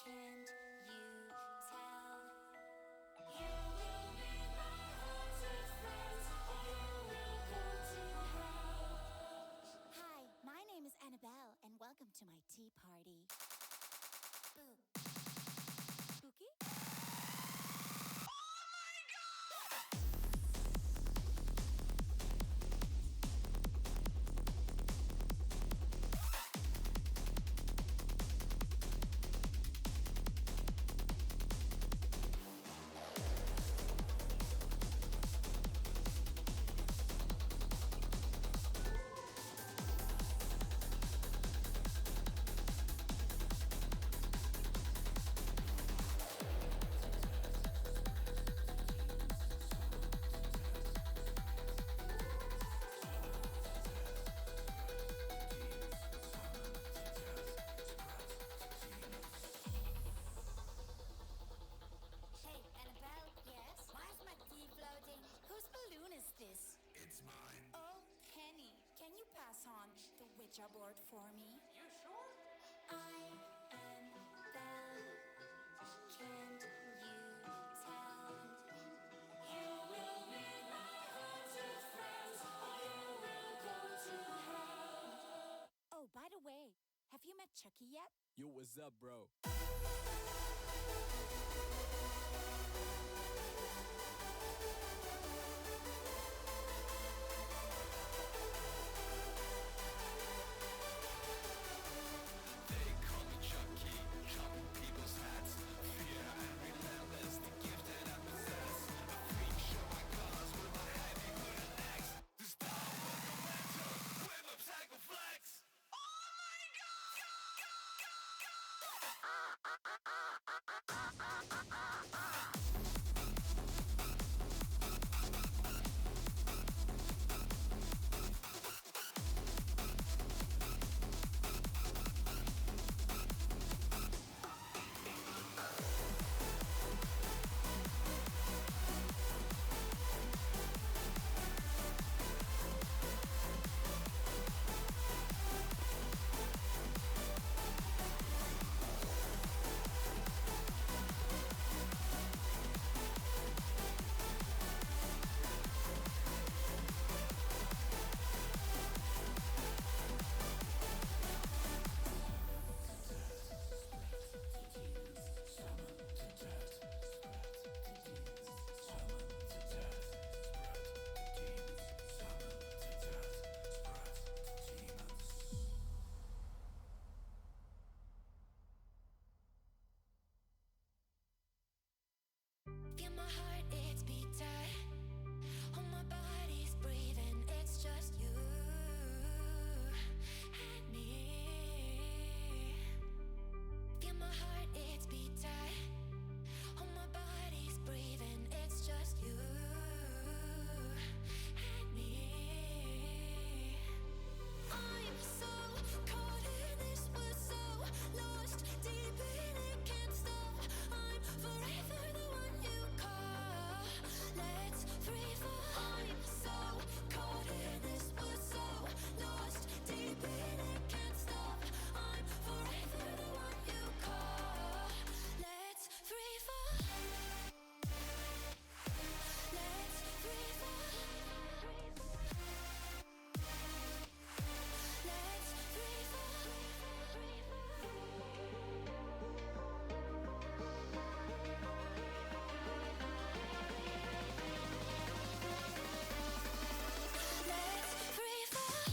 Can't you tell? You will be my haunted friends, or you will go to hell. Hi, my name is Annabelle, and welcome to my tea party. Boo. Spooky? Hey, Annabelle, yes? Why is my tea floating? Whose balloon is this? It's mine. Oh, Penny, can you pass on the Ouija board for me? You sure? I am Belle. Can't you tell? You will be my haunted friends, or you will go to hell. Oh, by the way, have you met Chucky yet? Yo, what's up, bro? They call me Chucky, chopping people's hats. Fear and relentless, the gift that I possess. A freak show my colors with my heavy wooden legs. The star mental with a psycho flex. Oh my god! Feel my heart, it's beating. Oh, my body's breathing. It's just you and me. Feel my heart, it's beating. Oh, my body's breathing. It's just you and me. I'm so caught in this, we're so lost deep in it, can't stop. I'm forever the one you call. Let's free fall. I'm so caught in this, we're so lost deep in it, can't stop. I'm forever the one you call. Let's free fall. Let's free fall. Let's free fall. Let's free fall.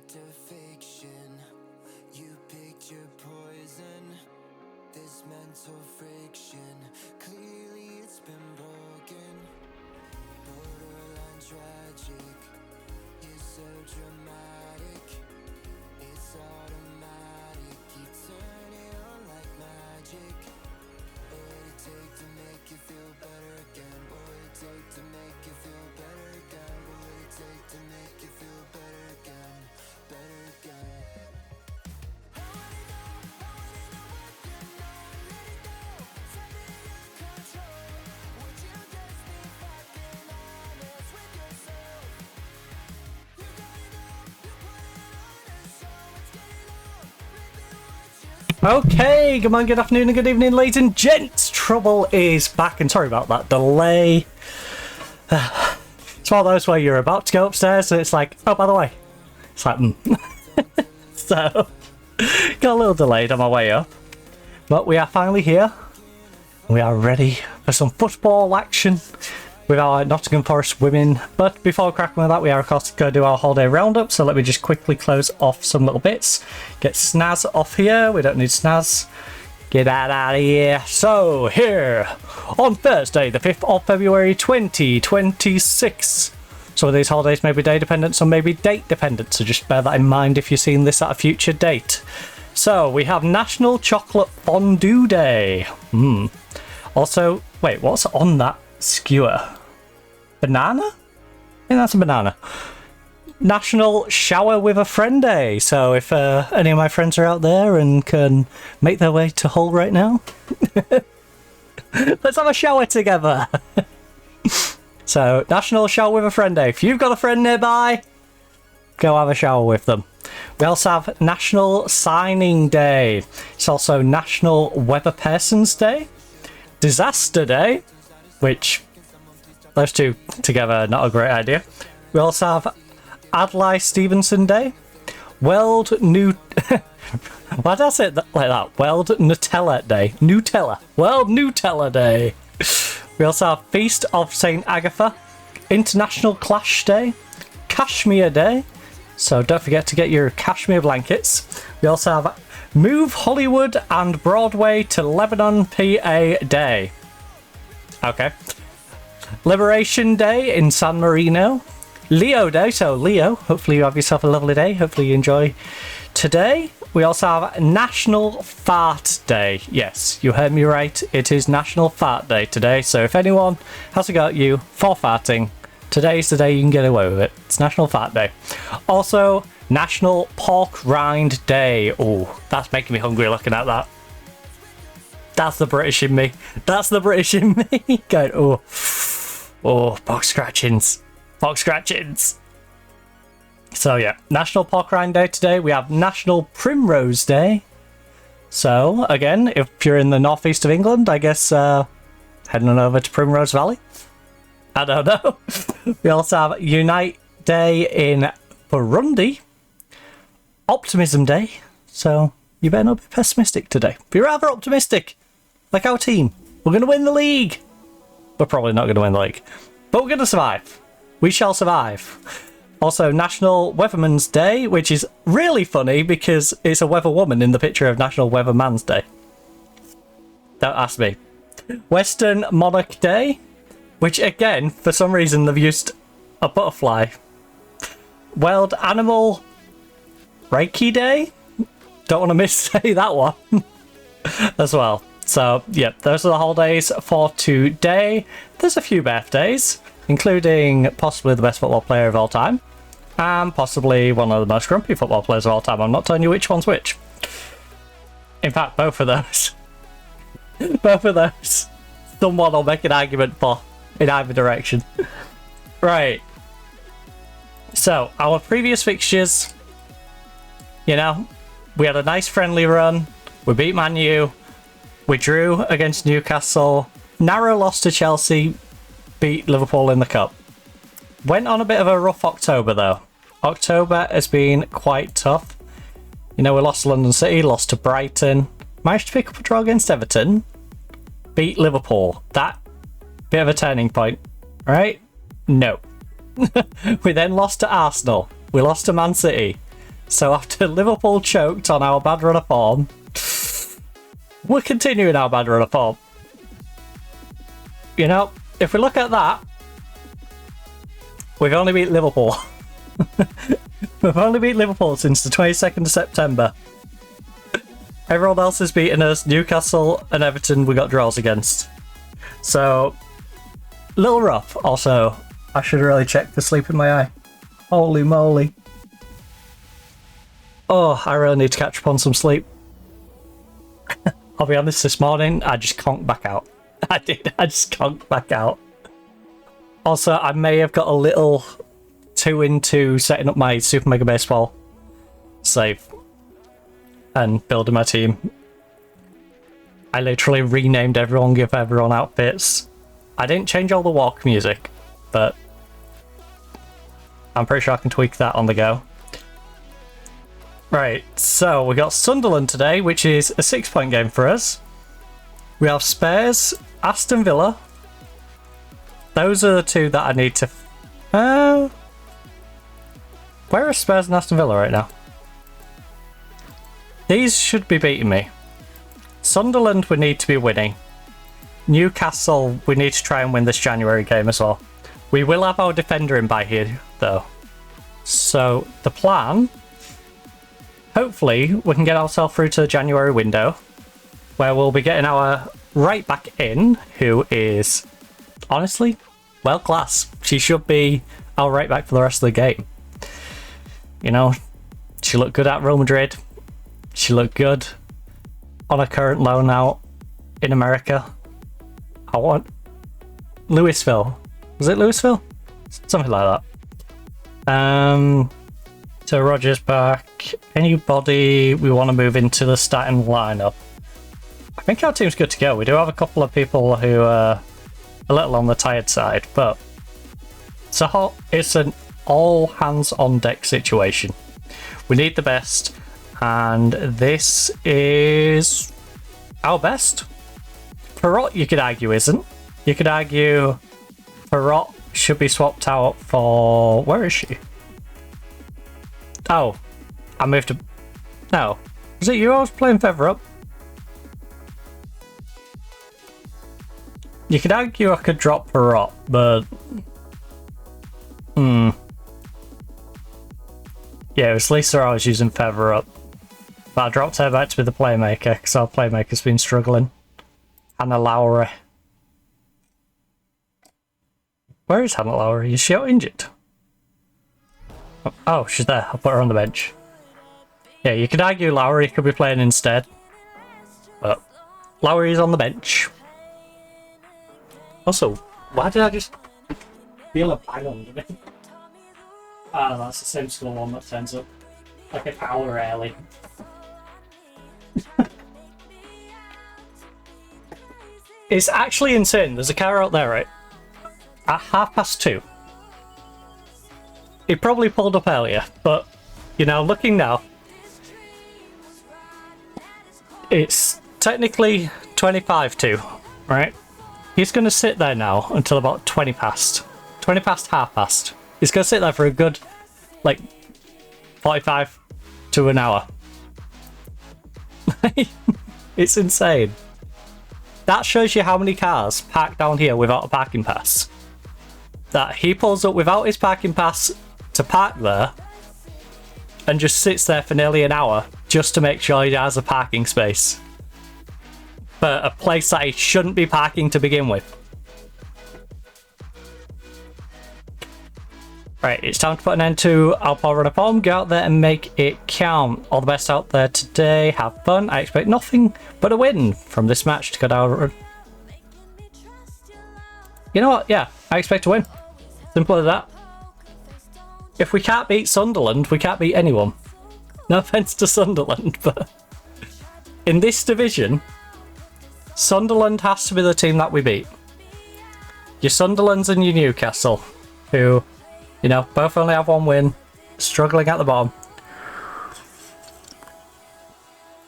fact or fiction. You picked your poison. This mental friction, clearly it's been broken. Borderline tragic, you're so dramatic. It's automatic, you turn it on like magic. What would it take to make you feel better again? What would it take to make you feel better again? What would it take to make you feel better again? Better again. Okay, good morning, good afternoon, and good evening, ladies and gents. Trouble is back, and sorry about that delay. It's one of those where you're about to go upstairs, and it's like, oh, by the way, it's like, So, got a little delayed on my way up, but we are finally here. We are ready for some football action with our Nottingham Forest Women. But before cracking with that, we are of course going to do our holiday roundup. So let me just quickly close off some little bits. Get Snaz off here. We don't need Snaz. Get that out of here. So here on Thursday, the 5th of February 2026. Some of these holidays may be day dependent, some may be date dependent. So just bear that in mind if you're seeing this at a future date. So we have National Chocolate Fondue Day. Also, wait, what's on that skewer? Banana? I think that's a banana. National Shower with a Friend Day. So if any of my friends are out there and can make their way to Hull right now, let's have a shower together. So, National Shower with a Friend Day. If you've got a friend nearby, go have a shower with them. We also have National Signing Day. It's also National Weather Persons Day. Disaster Day, which those two together, not a great idea. We also have Adlai Stevenson Day. World Why did I say it like that? World Nutella Day. World Nutella Day. We also have Feast of St. Agatha. International Clash Day. Kashmir Day. So don't forget to get your cashmere blankets. We also have Move Hollywood and Broadway to Lebanon, PA Day. Okay. Liberation Day in San Marino. Leo Day, so Leo, hopefully you have yourself a lovely day. Hopefully you enjoy today. We also have National Fart Day. Yes, you heard me right. It is National Fart Day today. So if anyone has a go at you for farting, today's the day you can get away with it. It's National Fart Day. Also, National Pork Rind Day. Oh, that's making me hungry looking at that. That's the British in me. That's the British in me. Going, oh, pork scratchings. Pork scratchings. So yeah, National Pork Rind Day today. We have National Primrose Day. So again, if you're in the northeast of England, I guess heading on over to Primrose Valley. I don't know. We also have Unite Day in Burundi. Optimism Day. So you better not be pessimistic today. Be rather optimistic. Like our team. We're going to win the league. We're probably not going to win the league. But we're going to survive. We shall survive. Also, National Weatherman's Day, which is really funny because it's a weather woman in the picture of National Weatherman's Day. Don't ask me. Western Monarch Day, which again, for some reason, they've used a butterfly. World Animal Reiki Day. Don't want to missay that one as well. So, yeah, those are the holidays for today. There's a few birthdays, including possibly the best football player of all time. And possibly one of the most grumpy football players of all time. I'm not telling you which one's which. In fact, both of those. Both of those. Someone will make an argument for in either direction. Right. So, our previous fixtures, you know, we had a nice friendly run. We beat Man U. We drew against Newcastle. Narrow loss to Chelsea. Beat Liverpool in the Cup. Went on a bit of a rough October though. October has been quite tough. You know, we lost to London City, lost to Brighton. Managed to pick up a draw against Everton. Beat Liverpool. That bit of a turning point, right? No. We then lost to Arsenal. We lost to Man City. So after Liverpool choked on our bad run of form, we're continuing our bad run of form. You know, if we look at that, we've only beat Liverpool. We've only beat Liverpool since the 22nd of September. Everyone else has beaten us. Newcastle and Everton we got draws against. So, little rough. Also, I should really check for sleep in my eye. Holy moly. Oh, I really need to catch up on some sleep. I'll be honest, this morning I just conked back out. I just conked back out. Also, I may have got a little too into setting up my Super Mega Baseball save and building my team. I literally renamed everyone, give everyone outfits. I didn't change all the walk music, but I'm pretty sure I can tweak that on the go. Right, so we got Sunderland today, which is a 6-point game for us. We have Spurs, Aston Villa. Those are the two that I need to... where are Spurs and Aston Villa right now? These should be beating me. Sunderland we need to be winning. Newcastle we need to try and win this January game as well. We will have our defender in by here though. So the plan... hopefully we can get ourselves through to the January window where we'll be getting our right back in, who is honestly world class. She should be our right back for the rest of the game. You know, she looked good at Real Madrid. She looked good on a current loan out in America. I want Louisville. Was it Louisville? Something like that. So Roger's back. Anybody we want to move into the starting lineup? I think our team's good to go. We do have a couple of people who are a little on the tired side, but it's an all hands on deck situation. We need the best, and this is our best. Perrott, you could argue, isn't. You could argue Perrott should be swapped out for... where is she? Oh, I moved to... no. Was it you I was playing further up? You could argue I could drop Perrott, but... yeah, it was Lisa I was using further up. But I dropped her back to be the playmaker, because our playmaker's been struggling. Hannah Lowry. Where is Hannah Lowry? Is she out injured? Oh, she's there. I'll put her on the bench. Yeah, you could argue Lowry could be playing instead. But Lowry's on the bench. Also, why did I just feel a bang under me? Ah, that's the same school one that turns up like an hour early. It's actually insane. There's a car out there, right? At 2:30. He probably pulled up earlier, but, you know, looking now, it's technically 25 to, right? He's going to sit there now until about 20 past. 20 past, 2:30. He's going to sit there for a good, like, 45 to an hour. It's insane. That shows you how many cars park down here without a parking pass. That he pulls up without his parking pass to park there and just sits there for nearly an hour just to make sure he has a parking space for a place that he shouldn't be parking to begin with. Right, it's time to put an end to our power run of form. Go out there and make it count. All the best out there today. Have fun. I expect nothing but a win from this match to go down. You know what? Yeah, I expect a win. Simple as that. If we can't beat Sunderland, we can't beat anyone. No offence to Sunderland, but in this division, Sunderland has to be the team that we beat. Your Sunderlands and your Newcastle, who, you know, both only have one win, struggling at the bottom.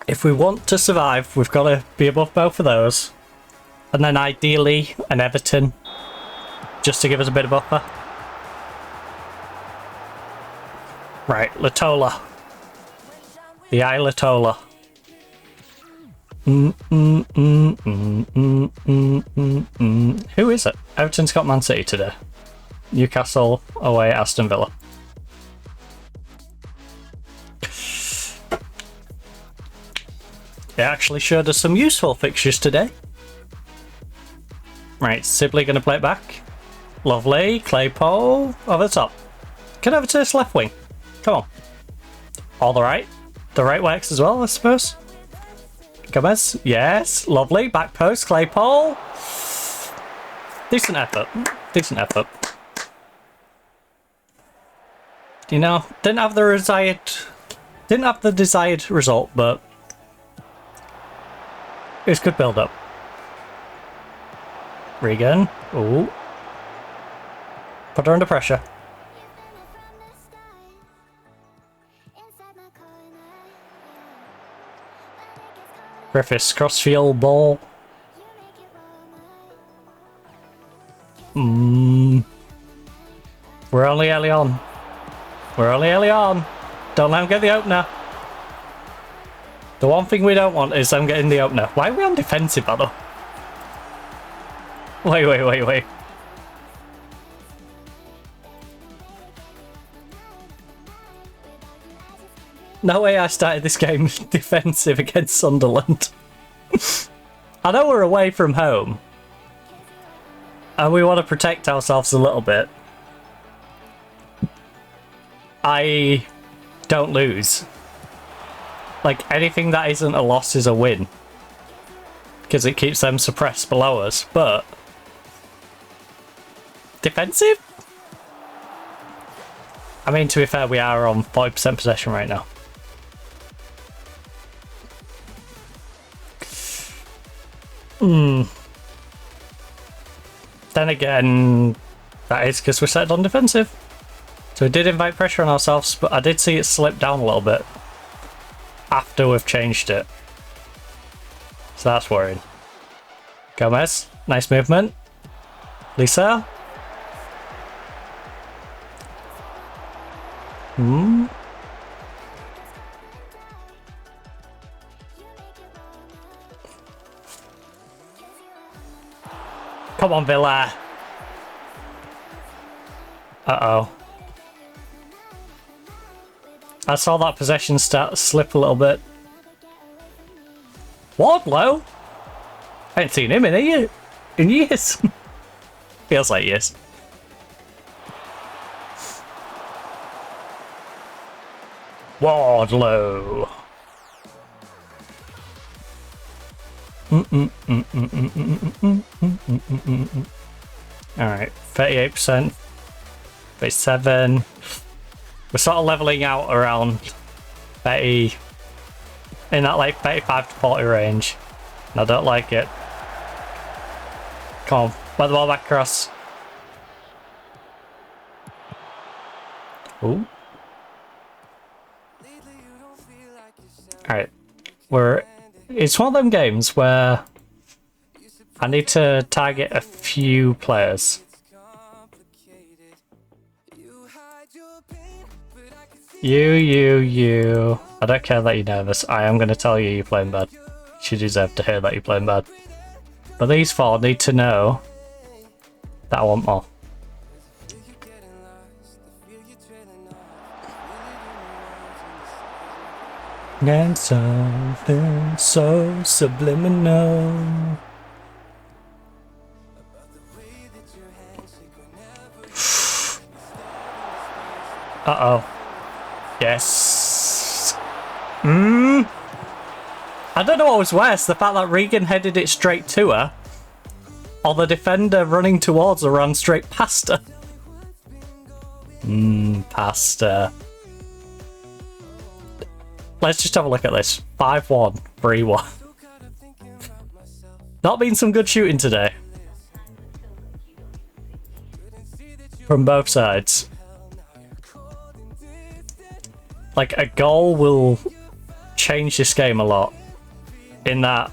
If we want to survive, we've got to be above both of those. And then ideally, an Everton, just to give us a bit of buffer. Right, Latola. The Islatola. Who is it? Everton's got Man City today. Newcastle away at Aston Villa. It actually showed us some useful fixtures today. Right, Sibley going to play it back. Lovely. Claypole over the top. Can over to this left wing. Come on. All the right. The right works as well, I suppose. Gomez. Yes. Lovely. Back post. Claypole. Decent effort. Decent effort. You know, didn't have the desired result, but it was good build up. Regan. Ooh. Put her under pressure. Griffiths, crossfield ball. We're only early on. We're only early on. Don't let him get the opener. The one thing we don't want is them getting the opener. Why are we on defensive, by the way? Wait. No way I started this game defensive against Sunderland. I know we're away from home. And we want to protect ourselves a little bit. I don't lose. Like, anything that isn't a loss is a win. Because it keeps them suppressed below us, but... defensive? I mean, to be fair, we are on 5% possession right now. Then again, that is because we're set on defensive. So we did invite pressure on ourselves, but I did see it slip down a little bit after we've changed it. So that's worrying. Gomez, nice movement. Lisa. Come on, Villa. Uh-oh. I saw that possession start slip a little bit. Wardlow? I ain't seen him in years. Feels like years. Wardlow. Alright, 38%. 37. We're sort of leveling out around 30, in that like 35 to 40 range. And I don't like it. Come on, put the ball back across. Ooh. Alright, it's one of them games where I need to target a few players. You. I don't care that you're nervous. I am going to tell you you're playing bad. You deserve to hear that you're playing bad. But these four need to know that I want more. And something so subliminal. Uh-oh. Yes. I don't know what was worse, the fact that Regan headed it straight to her, or the defender running towards her ran straight past her. Past her. Let's just have a look at this. 5-1, 3-1. Not been some good shooting today. From both sides. Like, a goal will change this game a lot. In that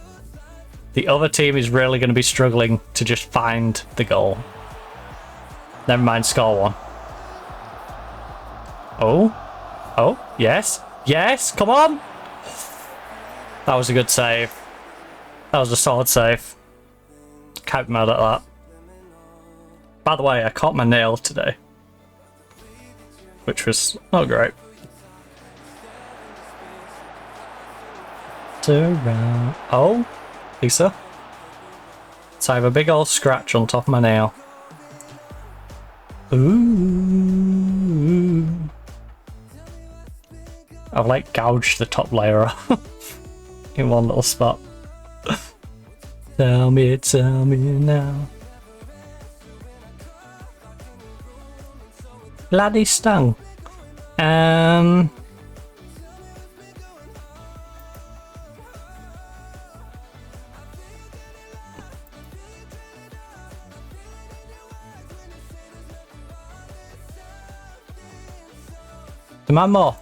the other team is really going to be struggling to just find the goal. Never mind, score one. Oh, yes, come on, That was a good save. That was a solid save. Can't be mad at that. By the way, I caught my nail today, which was not great. Oh, Lisa. So I have a big old scratch on top of my nail. Ooh. I've like gouged the top layer off in one little spot. Tell me now. Bloody stung. Demand more.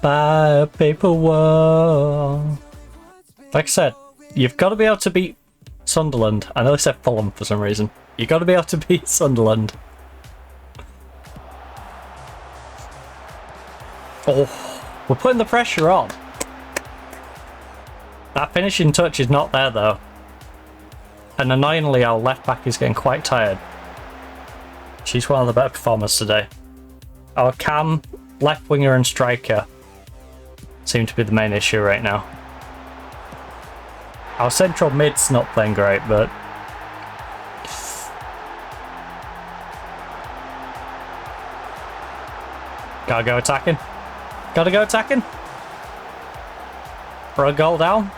A paper wall. Like I said, you've got to be able to beat Sunderland. I know they said Fulham for some reason. You've got to be able to beat Sunderland. Oh, we're putting the pressure on. That finishing touch is not there though. And annoyingly, our left back is getting quite tired. She's one of the better performers today. Our cam, left winger and striker seem to be the main issue right now. Our central mid's not playing great, but gotta go attacking. Gotta go attacking. For a goal down.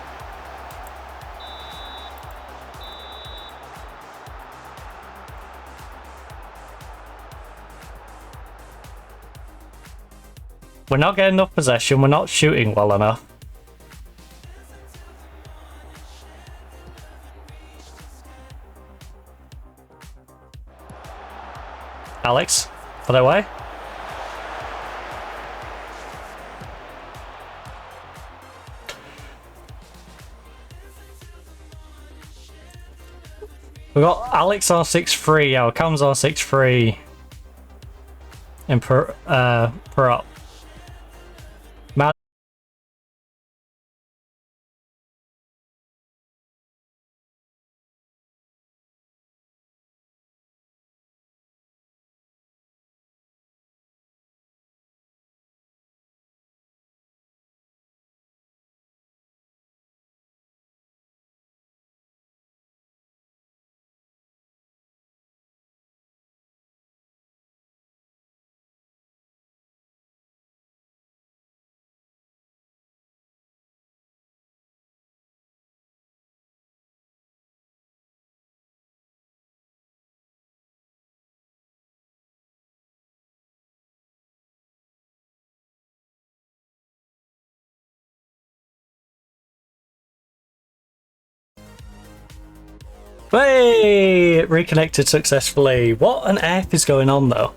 We're not getting enough possession, we're not shooting well enough. Alex, put it away. We got Alex on 6-3, our Cam's on 6-3. And per up. Mad. Hey! Reconnected successfully. What on earth is going on though?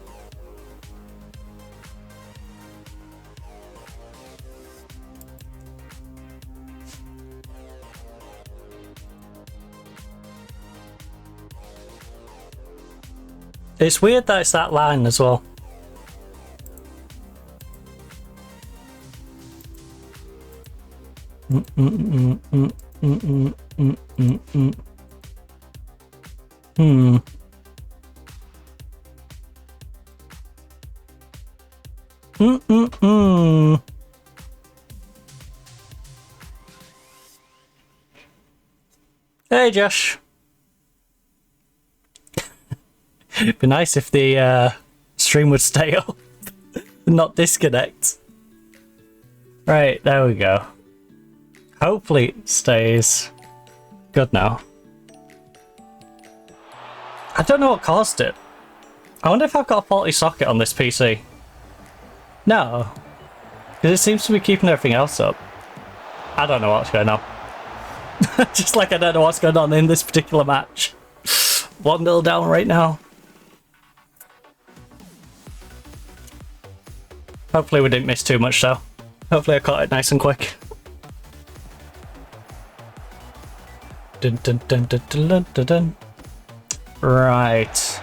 It's weird that it's that line as well. Hey Josh. It'd be nice if the stream would stay up and not disconnect. Right, there we go. Hopefully it stays good now. I don't know what caused it. I wonder if I've got a faulty socket on this PC. No, because it seems to be keeping everything else up. I don't know what's going on. Just like I don't know what's going on in this particular match. 1-0 down right now. Hopefully we didn't miss too much though. Hopefully I caught it nice and quick. Dun, dun, dun, dun, dun, dun, dun. Right.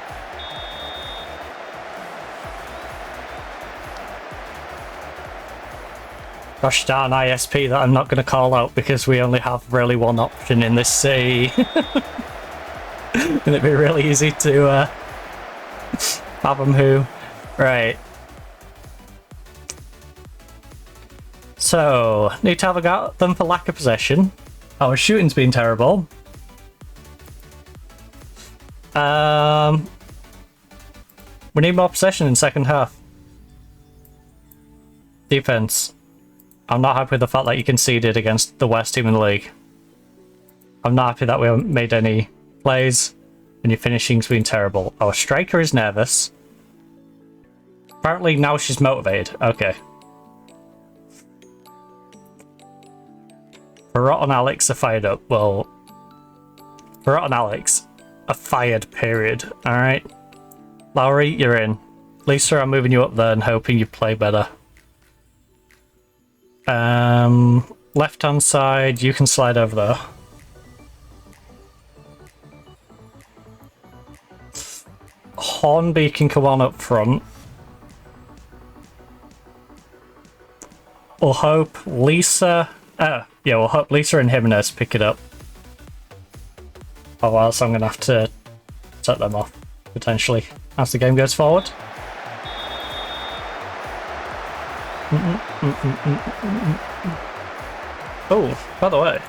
Gosh darn ISP that I'm not going to call out because we only have really one option in this sea. And it'd be really easy to fathom who. Right. So, need to have a go at them for lack of possession. Our shooting's been terrible. We need more possession in second half. Defense. I'm not happy with the fact that you conceded against the worst team in the league. I'm not happy that we haven't made any plays and your finishing's been terrible. Our striker is nervous. Apparently now she's motivated. Okay. Barrot and Alex are fired up. Well, Barrot and Alex are fired, period. Alright. Lowry, you're in. Lisa, I'm moving you up there and hoping you play better. Left hand side, you can slide over there. Hornby can come on up front. We'll hope Lisa... yeah, we'll hope Lisa and Jimenez pick it up. Otherwise I'm going to have to set them off, potentially, as the game goes forward. Oh, by the way,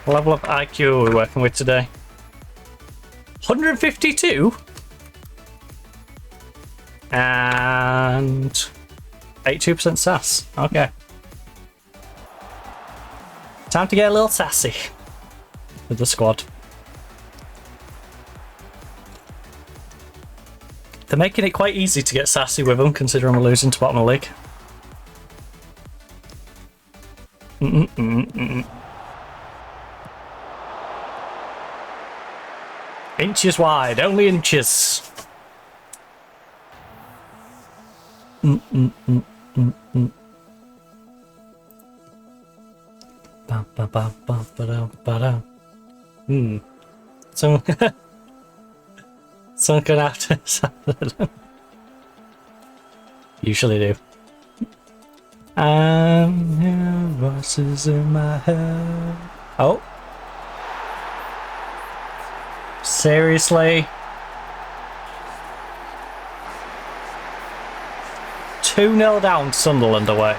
what level of IQ are we working with today? 152? And 82% sass. Okay. Time to get a little sassy with the squad. They're making it quite easy to get sassy with them, considering we're losing to bottom of the league. Inches wide, only inches. So someone could have to usually do. Voices in my head. Oh. Seriously? 2-0 down, Sunderland away.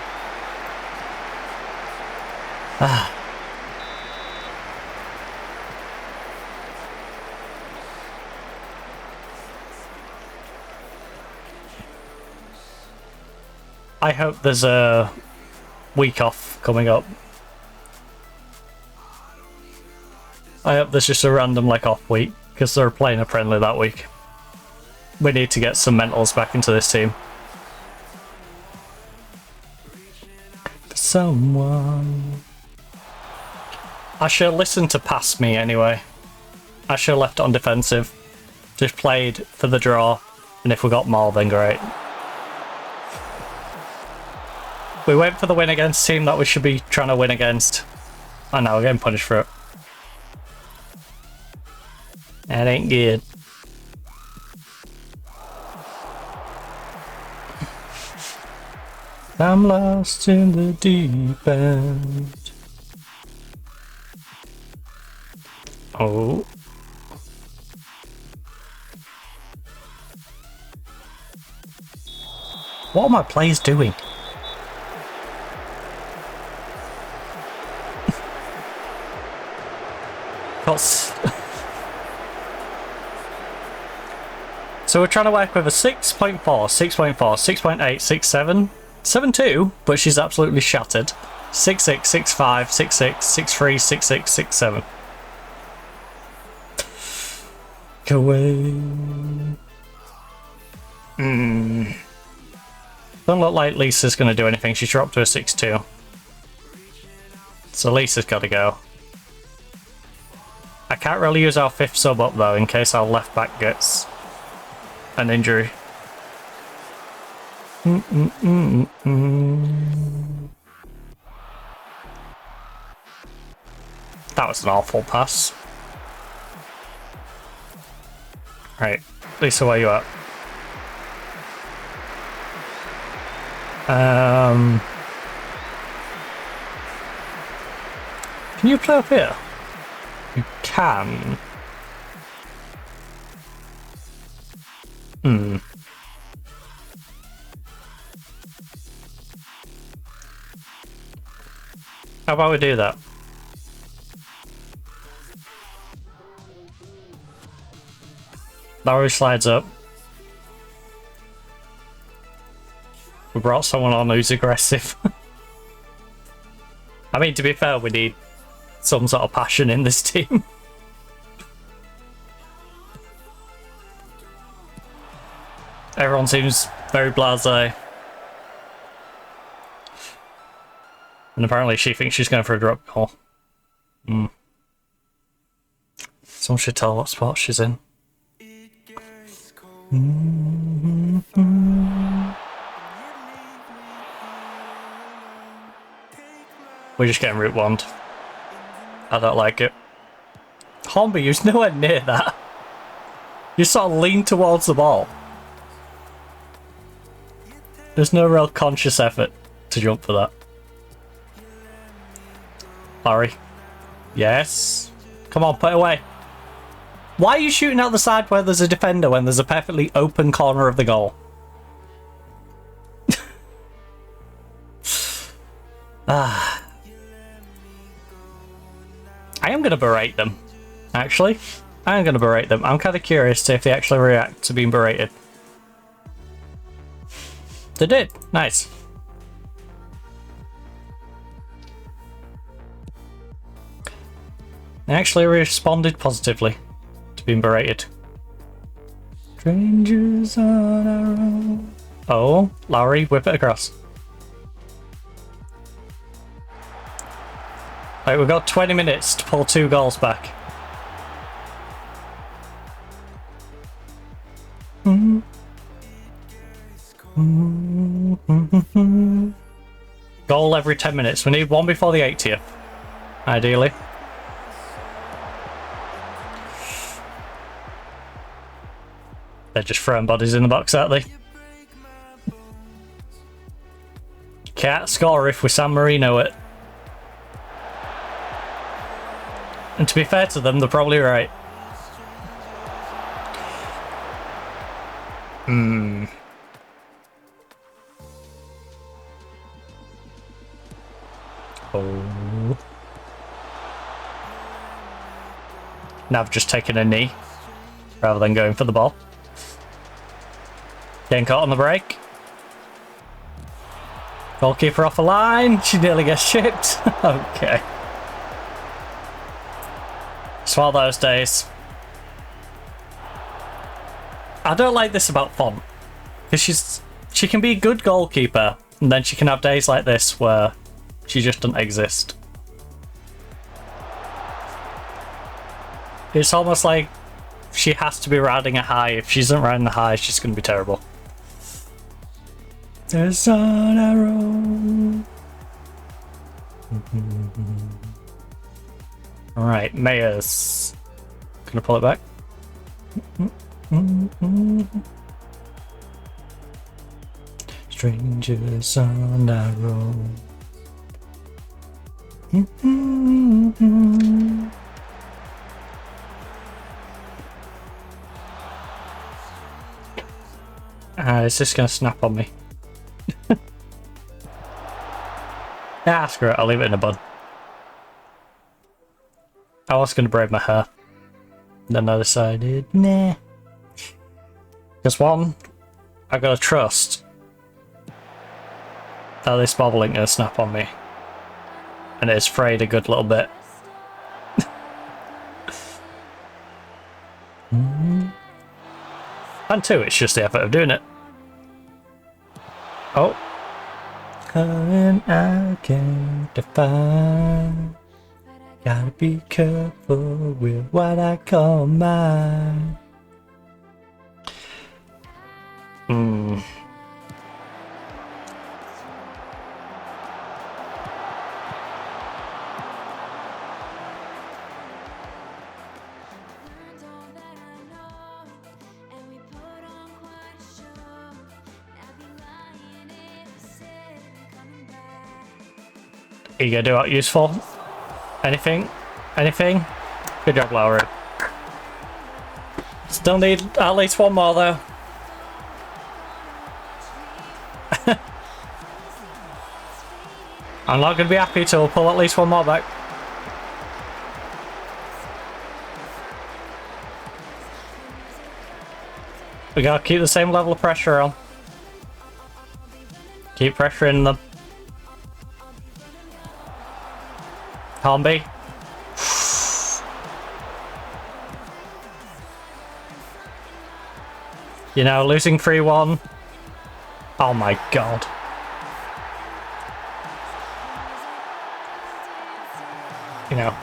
I hope there's a week off coming up. I hope there's just a random off week because they're playing a friendly that week. We need to get some mentals back into this team. Someone. I should have listened to Past Me anyway. I should have left it on defensive. Just played for the draw, and if we got more, then great. We went for the win against a team that we should be trying to win against. And now we're getting punished for it. That ain't good. I'm lost in the deep end. Oh. What are my players doing? So we're trying to work with a 6.4, 6.4, 6.8, 6.7, 7.2, but she's absolutely shattered. 6.6, 6.5, 6.6, 6.3, 6.6, 6.7. Go away. Don't look like Lisa's going to do anything. She's dropped to a 6.2. So Lisa's got to go. I can't really use our 5th sub up though, in case our left back gets an injury. That was an awful pass. Right, Lisa, where you at? Can you play up here? You can. How about we do that? Larry slides up. We brought someone on who's aggressive. I mean, to be fair, we need some sort of passion in this team. Everyone seems very blasé. And apparently she thinks she's going for a drop goal. Someone should tell her what spot she's in. We're just getting root wand. I don't like it. Hornby, you're nowhere near that. You sort of lean towards the ball. There's no real conscious effort to jump for that. Larry. Yes. Come on, put it away. Why are you shooting out the side where there's a defender when there's a perfectly open corner of the goal? I am going to berate them, actually. I am going to berate them. I'm kind of curious to if they actually react to being berated. They did. Nice. They actually responded positively to being berated. Strangers on our own. Oh, Lowry, whip it across. Right, we've got 20 minutes to pull 2 goals back. Goal every 10 minutes. We need one before the 80th, ideally. They're just throwing bodies in the box, aren't they? Can't score if we San Marino it. And to be fair to them, they're probably right. Oh. Nav just taking a knee rather than going for the ball. Getting caught on the break. Goalkeeper off the line. She nearly gets chipped. Okay. It's one of those days. I don't like this about Font, because she can be a good goalkeeper, and then she can have days like this where she just doesn't exist. It's almost like she has to be riding a high. If she isn't riding the high, she's going to be terrible. There's on our own. Alright, Mayers. Gonna pull it back. Strangers on our own. Is this gonna snap on me? Nah, screw it, I'll leave it in the bud. I was going to braid my hair. Then I decided, nah. Because one, I gotta trust that this bobble ain't gonna snap on me. And it's frayed a good little bit. And two, it's just the effort of doing it. Oh. And I can't define. Gotta be careful with what I call mine. Are you gonna do what useful? Anything? Anything? Good job, Lowry. Still need at least one more though. I'm not gonna be happy till we'll pull at least one more back. We gotta keep the same level of pressure on. Keep pressuring them. Hornby. You know, losing 3-1. Oh my god. You know,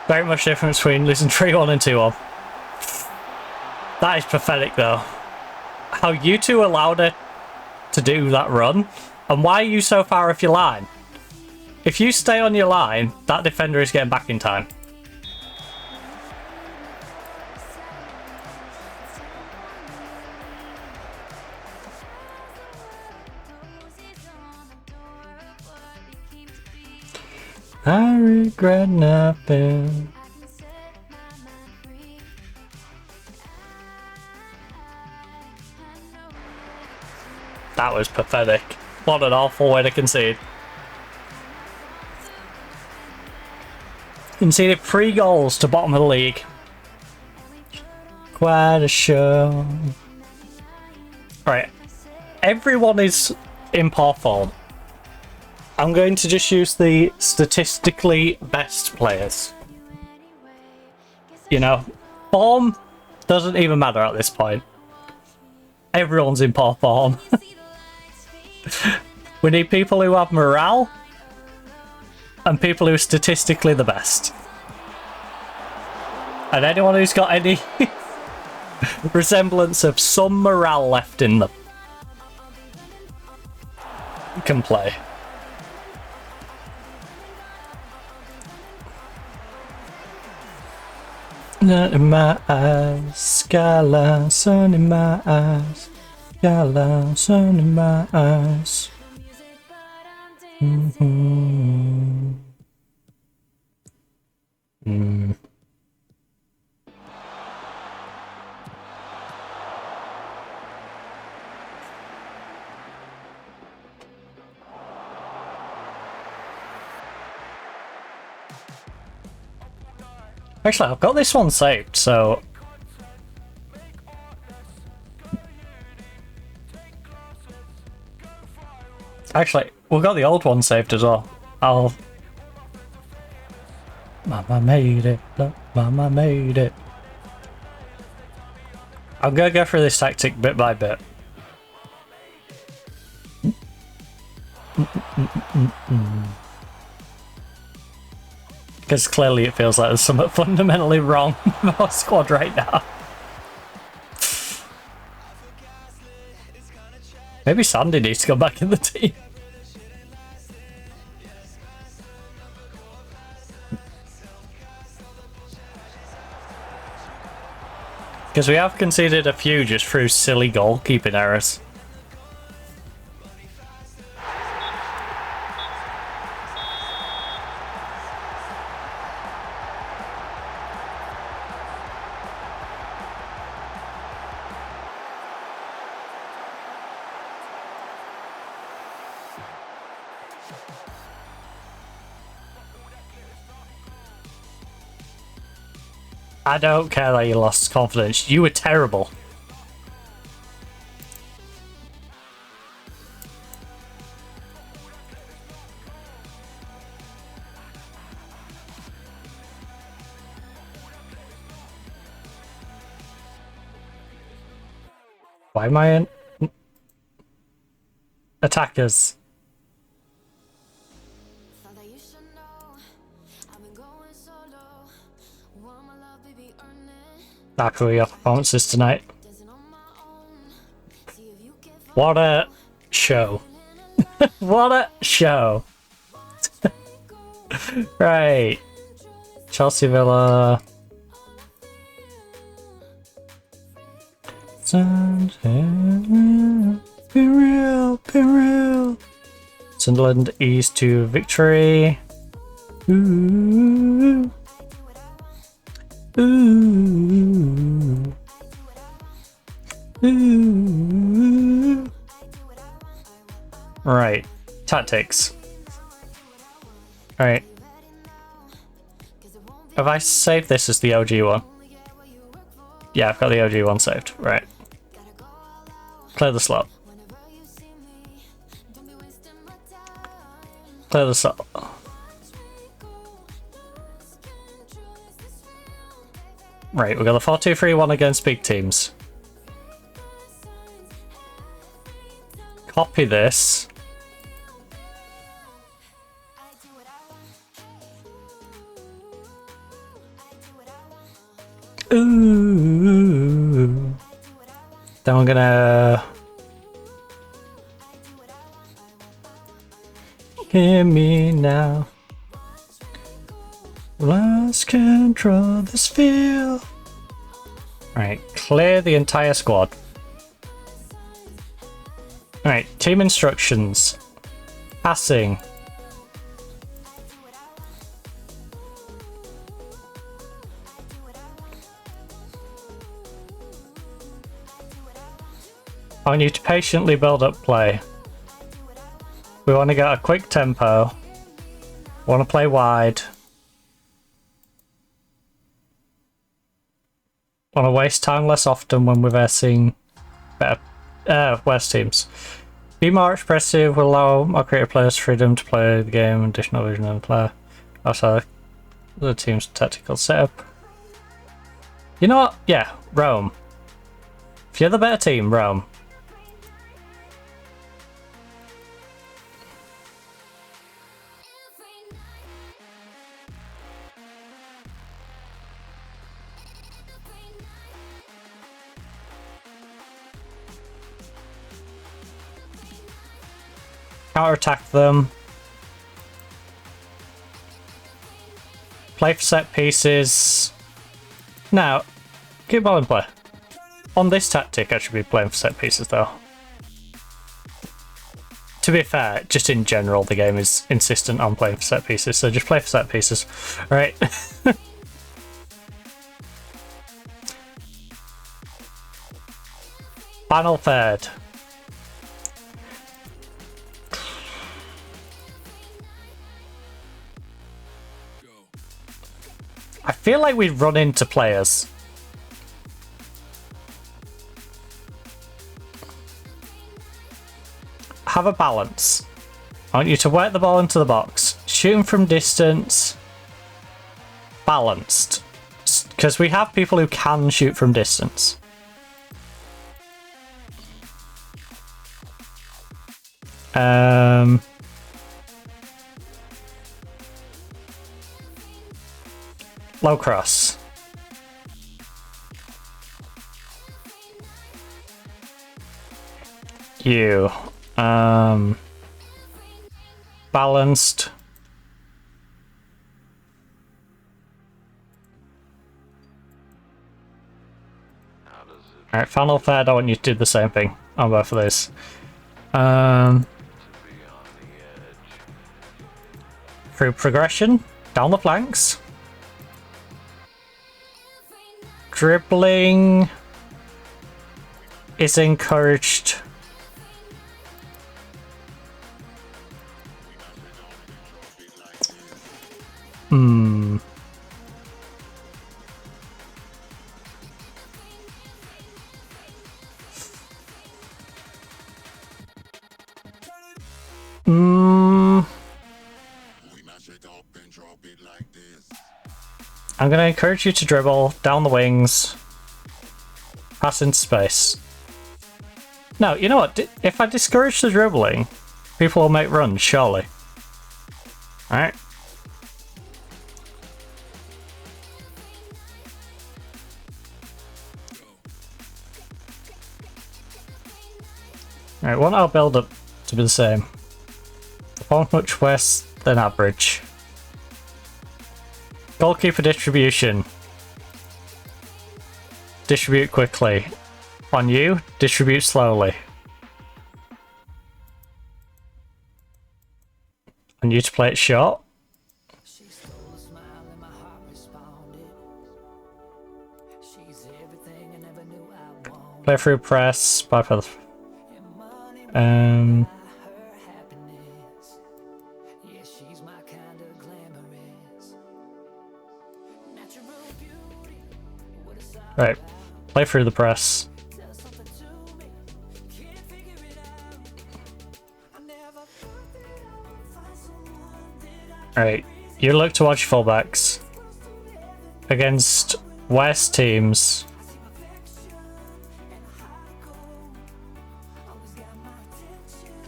very much difference between losing 3-1 and 2-1. That is pathetic though. How you two allowed her to do that run, and why are you so far off your line? If you stay on your line, that defender is getting back in time. I regret nothing. That was pathetic. What an awful way to concede. Conceded 3 goals to bottom of the league. Quite a show. Right. Everyone is in poor form. I'm going to just use the statistically best players. You know, form doesn't even matter at this point. Everyone's in poor form. We need people who have morale and people who are statistically the best. And anyone who's got any resemblance of some morale left in them can play. Sun in my eyes, skyline, sun in my eyes, skyline, sun in my eyes. Actually, I've got this one saved, so... Actually, we've got the old one saved as well. I'll... Mama made it, look, Mama made it. I'm gonna go through this tactic bit by bit. Because clearly it feels like there's something fundamentally wrong with our squad right now. Maybe Sandy needs to go back in the team. Because we have conceded a few just through silly goalkeeping errors. I don't care that you lost confidence. You were terrible. Why am I in? Attackers. Happy with your performances tonight. What a show. What a show. Right. Chelsea Villa. Be real, be real. Sunderland ease to victory. Ooh. Ooh. Ooh. Right. Tactics. Alright. Have I saved this as the OG one? Yeah, I've got the OG one saved. Right. Clear the slot. Clear the slot. Right, we've got the 4-2-3-1 against big teams. Copy this. Ooh. Then we're gonna hear me now. Lost control this field. Alright, clear the entire squad. Alright, team instructions. Passing. I want you to patiently build up play. We want to get a quick tempo. We want to play wide. Want to waste time less often when we've seen better, worse teams. Be more expressive will allow more creative players freedom to play the game, additional vision and player. Also, the team's tactical setup. You know what? Yeah, Rome. If you're the better team, Rome. Counter-attack them. Play for set pieces. Now, keep ball in play. On this tactic, I should be playing for set pieces though. To be fair, just in general, the game is insistent on playing for set pieces, so just play for set pieces. Right. Final third. I feel like we'd run into players. Have a balance. I want you to work the ball into the box. Shooting from distance. Balanced. Because we have people who can shoot from distance. Low cross. You. Balanced. Alright, final third, I want you to do the same thing on both of these. Through progression, down the flanks. Dribbling is encouraged. I'm going to encourage you to dribble down the wings, pass into space. No, you know what? If I discourage the dribbling, people will make runs, surely. Alright. Alright, want our build up to be the same. Perform much worse than average. Goalkeeper distribution. Distribute quickly. On you, distribute slowly. Want you to play it short. She stole a smile and my heart responded. She's everything I never knew I wanted. Play through press. Bye for the. And money Um. her happiness. Yeah, she's my kind of glamorous. Natural beauty. What a side Right. Play through the press. tell something to me. Can't figure it out. I never thought that I would find someone that I Alright. You look to watch fullbacks against West teams.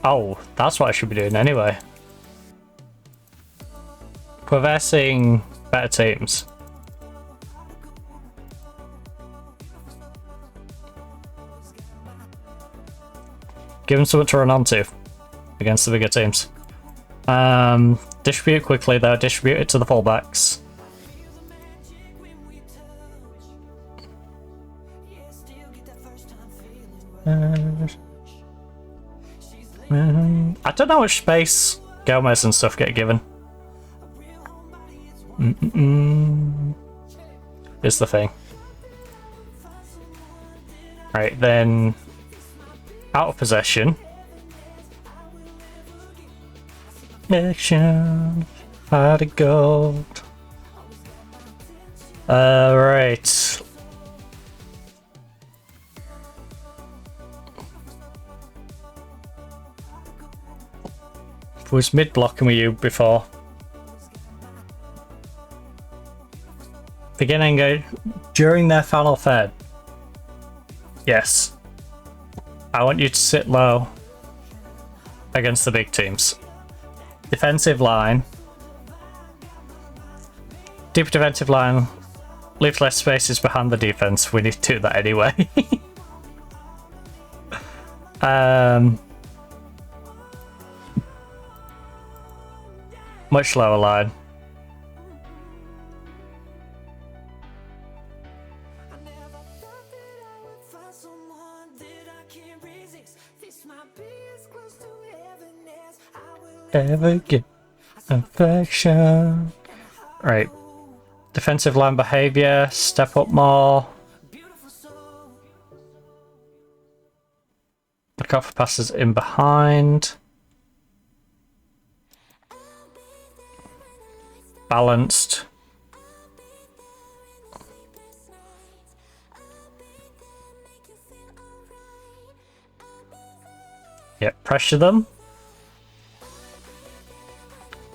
Oh, that's what I should be doing anyway. Progressing better teams. Give them something to run onto against the bigger teams. Distribute quickly though, distribute it to the fullbacks. I don't know how much space Gomez and stuff get given. Is the thing. Right, then out of possession. Action, heart of gold. Right. Was mid blocking with you before? Beginning during their final third. Yes. I want you to sit low against the big teams. Defensive line. Deep defensive line. Leave less spaces behind the defense. We need to do that anyway. Much lower line. Ever get affection. Right. Defensive line behavior. Step up more. Look out for passes in behind. Balanced. Yep, pressure them.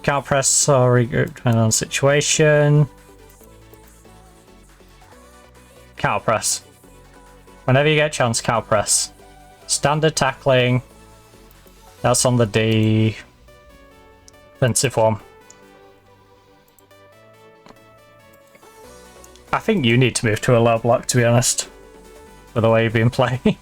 Counter press or regroup depending on the situation. Counter press. Whenever you get a chance, counter press. Standard tackling. That's on the defensive one. I think you need to move to a low block, to be honest, with the way you've been playing.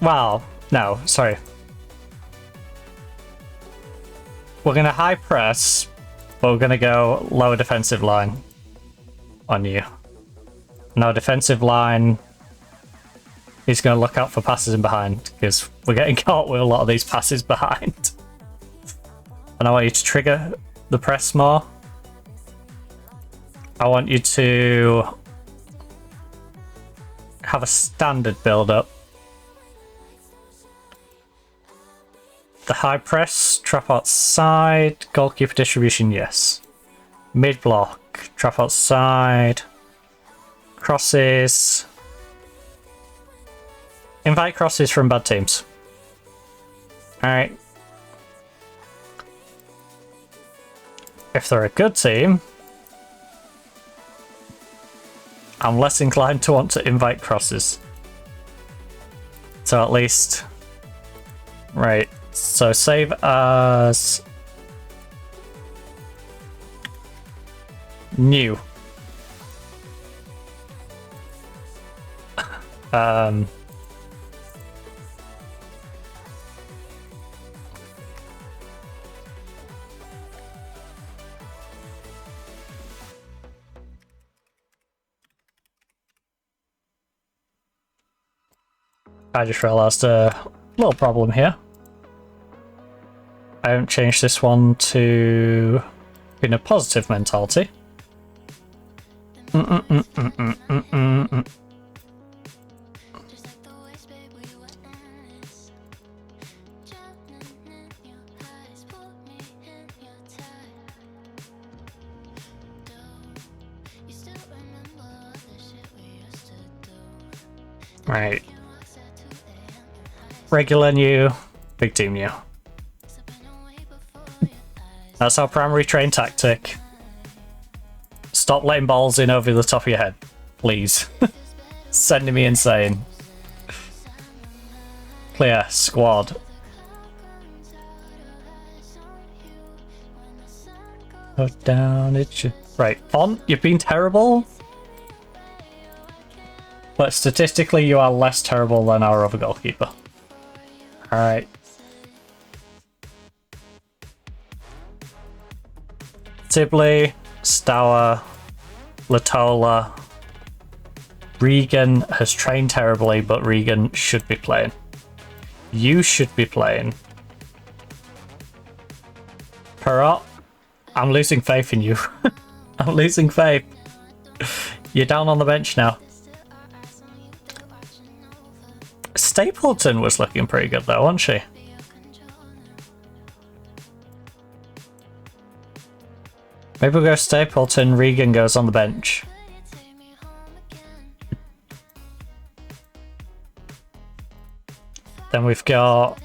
Well, no, sorry. We're going to high press, but we're going to go lower defensive line on you. Now defensive line is going to look out for passes in behind, because we're getting caught with a lot of these passes behind. And I want you to trigger the press more. I want you to have a standard build-up. The high press, trap outside, goalkeeper distribution, yes. Mid block, trap outside, crosses. Invite crosses from bad teams. Alright. If they're a good team, I'm less inclined to want to invite crosses. So at least... Right. So save as new. I just realised a little problem here. I haven't changed this one to being a positive mentality. Right. Regular new, big team new. That's our primary train tactic. Stop letting balls in over the top of your head, please. Sending me insane. Clear, squad. Oh, down it should. Right, Font, you've been terrible. But statistically, you are less terrible than our other goalkeeper. Alright. Sibley, Stour, Latola. Regan has trained terribly, but Regan should be playing. You should be playing. Perot, I'm losing faith in you. I'm losing faith. You're down on the bench now. Stapleton was looking pretty good though, wasn't she? Maybe we'll go Stapleton, Regan goes on the bench. Then we've got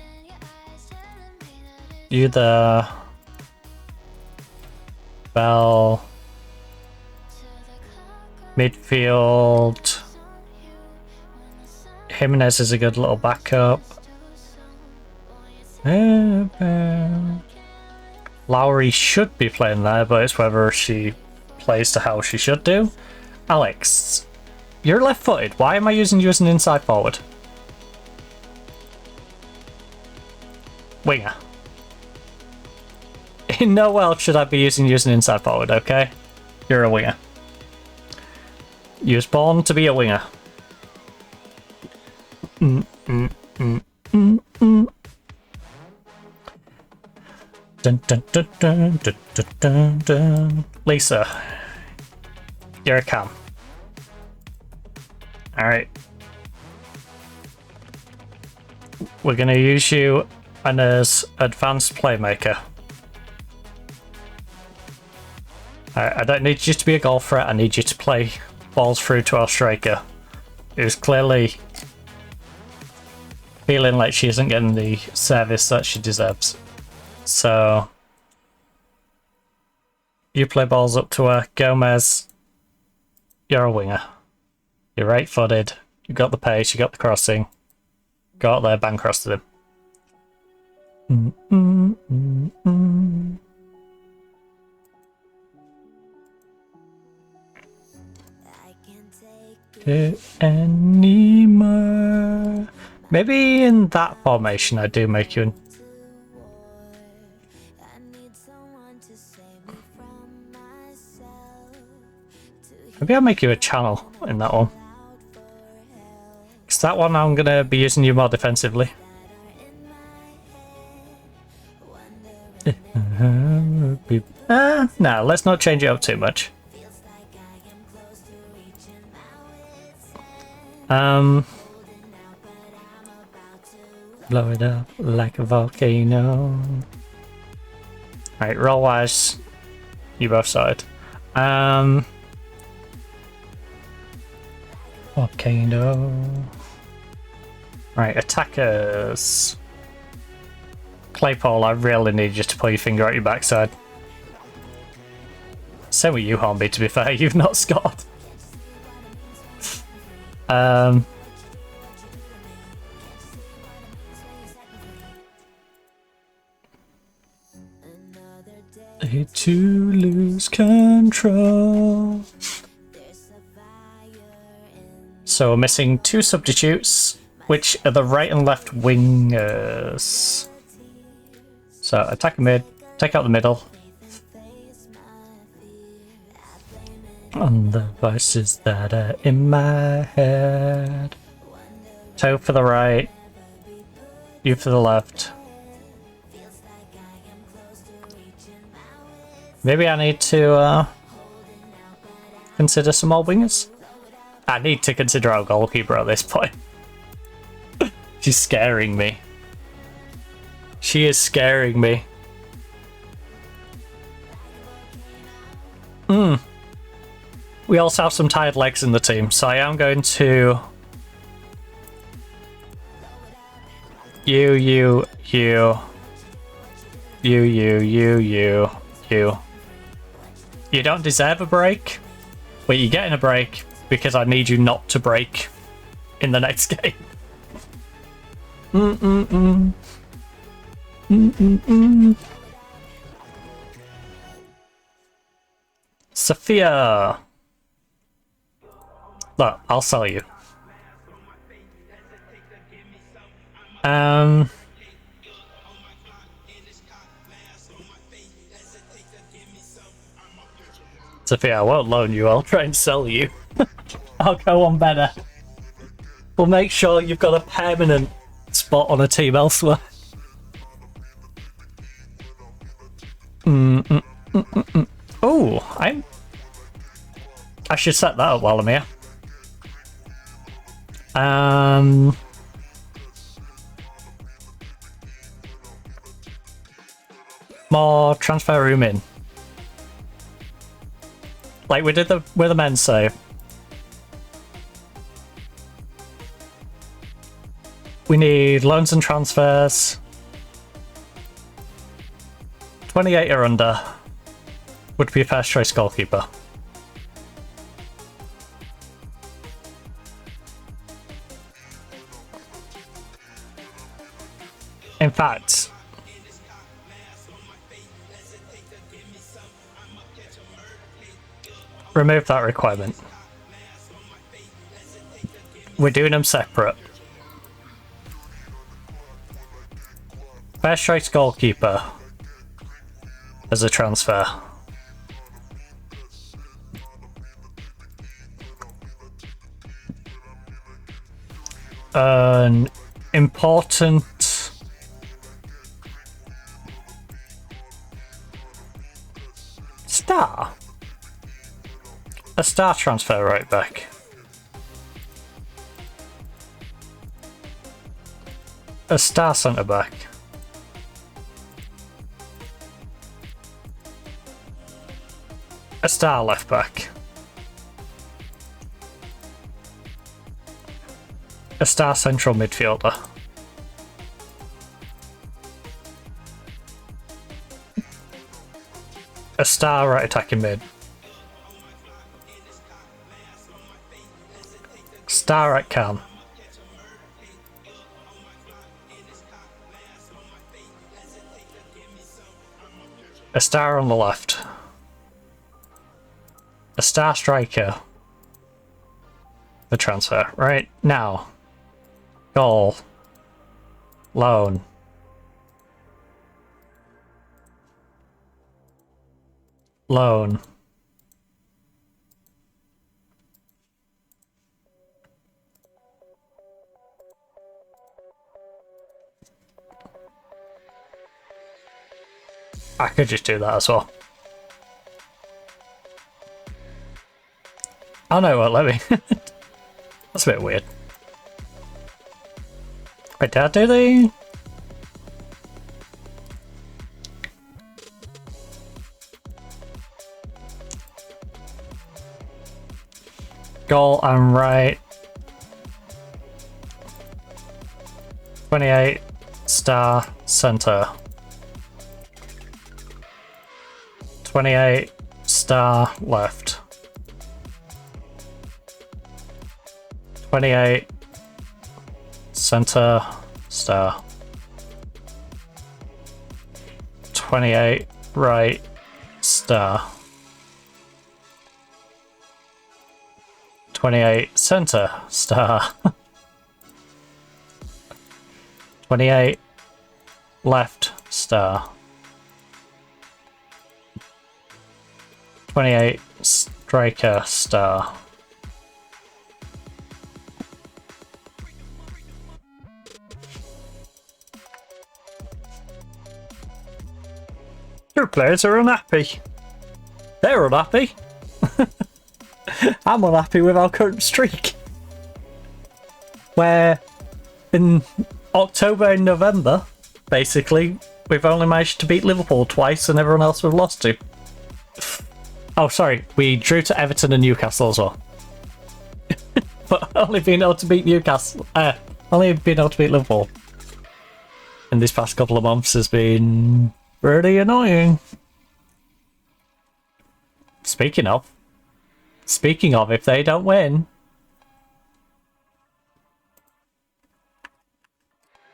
you there, Bell, midfield. Jimenez is a good little backup. Lowry should be playing there, but it's whether she plays to how she should do. Alex, you're left-footed. Why am I using you as an inside forward? Winger. In no world should I be using you as an inside forward, okay? You're a winger. You was born to be a winger. Dun, dun, dun, dun, dun, dun, dun, dun. Lisa, you're a cam. Alright. We're going to use you as advanced playmaker. I don't need you to be a goal threat, I need you to play balls through to our striker, who's clearly feeling like she isn't getting the service that she deserves. So you play balls up to her. Gomez, you're a winger. You're right-footed. You got the pace. You got the crossing. Go out there, bang cross to them. Anymore. Maybe in that formation I do make you an... Maybe I'll make you a channel in that one. Because that one I'm going to be using you more defensively. No, let's not change it up too much. Blow it up like a volcano. Alright, roll wise. You both started. Volcano. Right, attackers. Claypole, I really need you to pull your finger out your backside. Same with you, Hornby, to be fair, you've not scored. To lose control. So we're missing two substitutes, which are the right and left wingers. So attack mid, take out the middle. And the voices that are in my head. Toe for the right. You for the left. Maybe I need to consider some more wingers. I need to consider our goalkeeper at this point. She's scaring me. She is scaring me. We also have some tired legs in the team, so I am going to... You. You don't deserve a break, but you're getting a break because I need you not to break in the next game. Sophia! Look, I'll sell you. Sophia, I won't loan you, I'll try and sell you. I'll go on better. We'll make sure you've got a permanent spot on a team elsewhere. Oh, I should set that up while I'm here. More transfer room in. Like we did with the men's save. We need loans and transfers. 28 or under would be a first choice goalkeeper. In fact, remove that requirement. We're doing them separate. First choice goalkeeper as a transfer. An important star. A star transfer right back. A star centre back. A star left back. A star central midfielder. A star right attacking mid. Star right cam. A star on the left. A star striker. The transfer. Right now. Goal. Loan. Loan. I could just do that as well. Oh no, it won't let me. That's a bit weird. Wait, did I do the... Goal and right. 28 star center. 28 star left. 28 center star. 28 right star. 28 center star. 28 left star. 28 striker star. players are unhappy. They're unhappy. I'm unhappy with our current streak. Where in October and November, basically, we've only managed to beat Liverpool twice and everyone else we've lost to. Oh, sorry, we drew to Everton and Newcastle as well. But only being able to beat Newcastle, only being able to beat Liverpool in these past couple of months has been pretty annoying. Speaking of, if they don't win,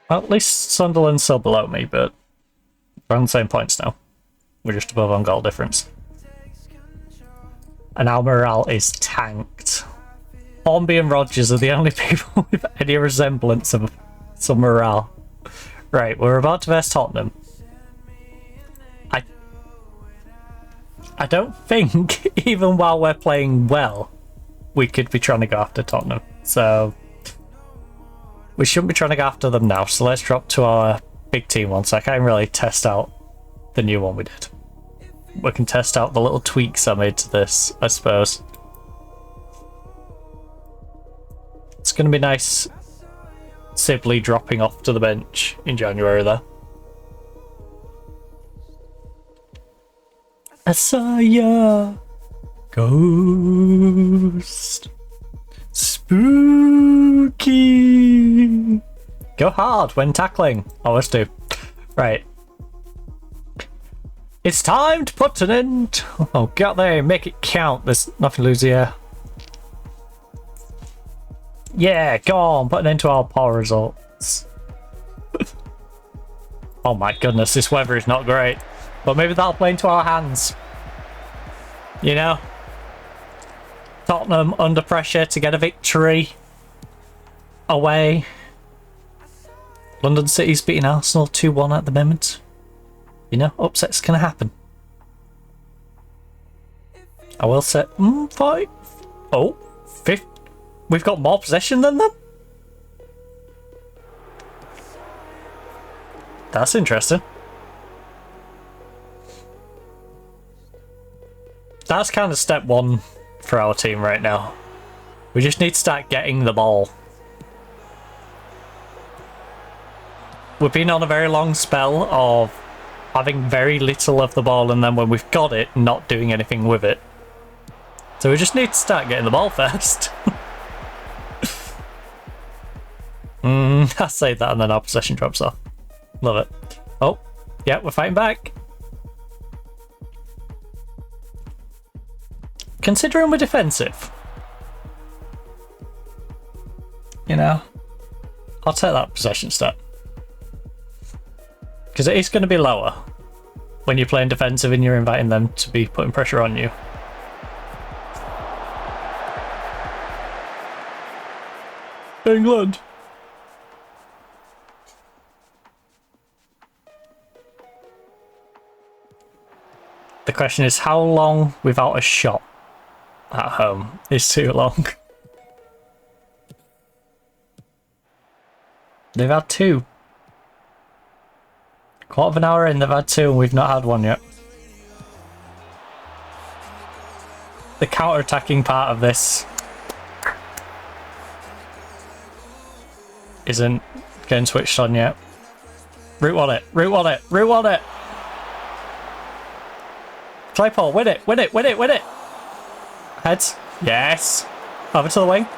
well, at least Sunderland's still below me, but we're on the same points now. We're just above on goal difference. And our morale is tanked. Hornby and Rodgers are the only people with any resemblance of some morale. Right, we're about to verse Tottenham. I don't think, even while we're playing well, we could be trying to go after Tottenham. So we shouldn't be trying to go after them now. So let's drop to our big team one sec. I can really test out the new one we did. We can test out the little tweaks I made to this, I suppose. It's going to be nice Sibley dropping off to the bench in January there. I saw ya ghost. Spooky. Go hard when tackling. Always do. Right. It's time to put an end. Oh, get there, make it count. There's nothing to lose here. Yeah, go on, put an end to our poor results. Oh my goodness, this weather is not great. But maybe that'll play into our hands. You know? Tottenham under pressure to get a victory. Away. London City's beating Arsenal 2-1 at the moment. You know, upsets can happen. I will say, 5. Oh, 5. We've got more possession than them? That's interesting. That's kind of step one for our team right now. We just need to start getting the ball. We've been on a very long spell of having very little of the ball, and then when we've got it, not doing anything with it. So we just need to start getting the ball first. I say that and then our possession drops off. Love it. Oh, yeah, we're fighting back. Considering we're defensive, you know, I'll take that possession stat. Because it is going to be lower when you're playing defensive and you're inviting them to be putting pressure on you. England! The question is, how long without a shot at home is too long? They've had 2. Quarter of an hour in, they've had 2 and we've not had one yet. The counter-attacking part of this isn't getting switched on yet. Root on it, root on it, root on it! Claypole, win it, win it, win it, win it! Heads, yes! Over to the wing.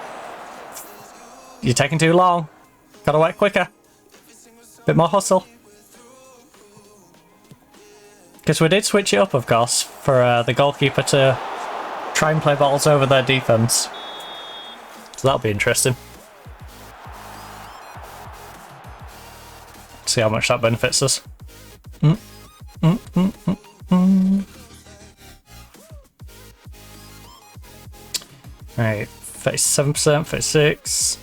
You're taking too long. Gotta work quicker. Bit more hustle. Because we did switch it up, of course, for the goalkeeper to try and play balls over their defence. So that'll be interesting. See how much that benefits us. Right, 37%, 36.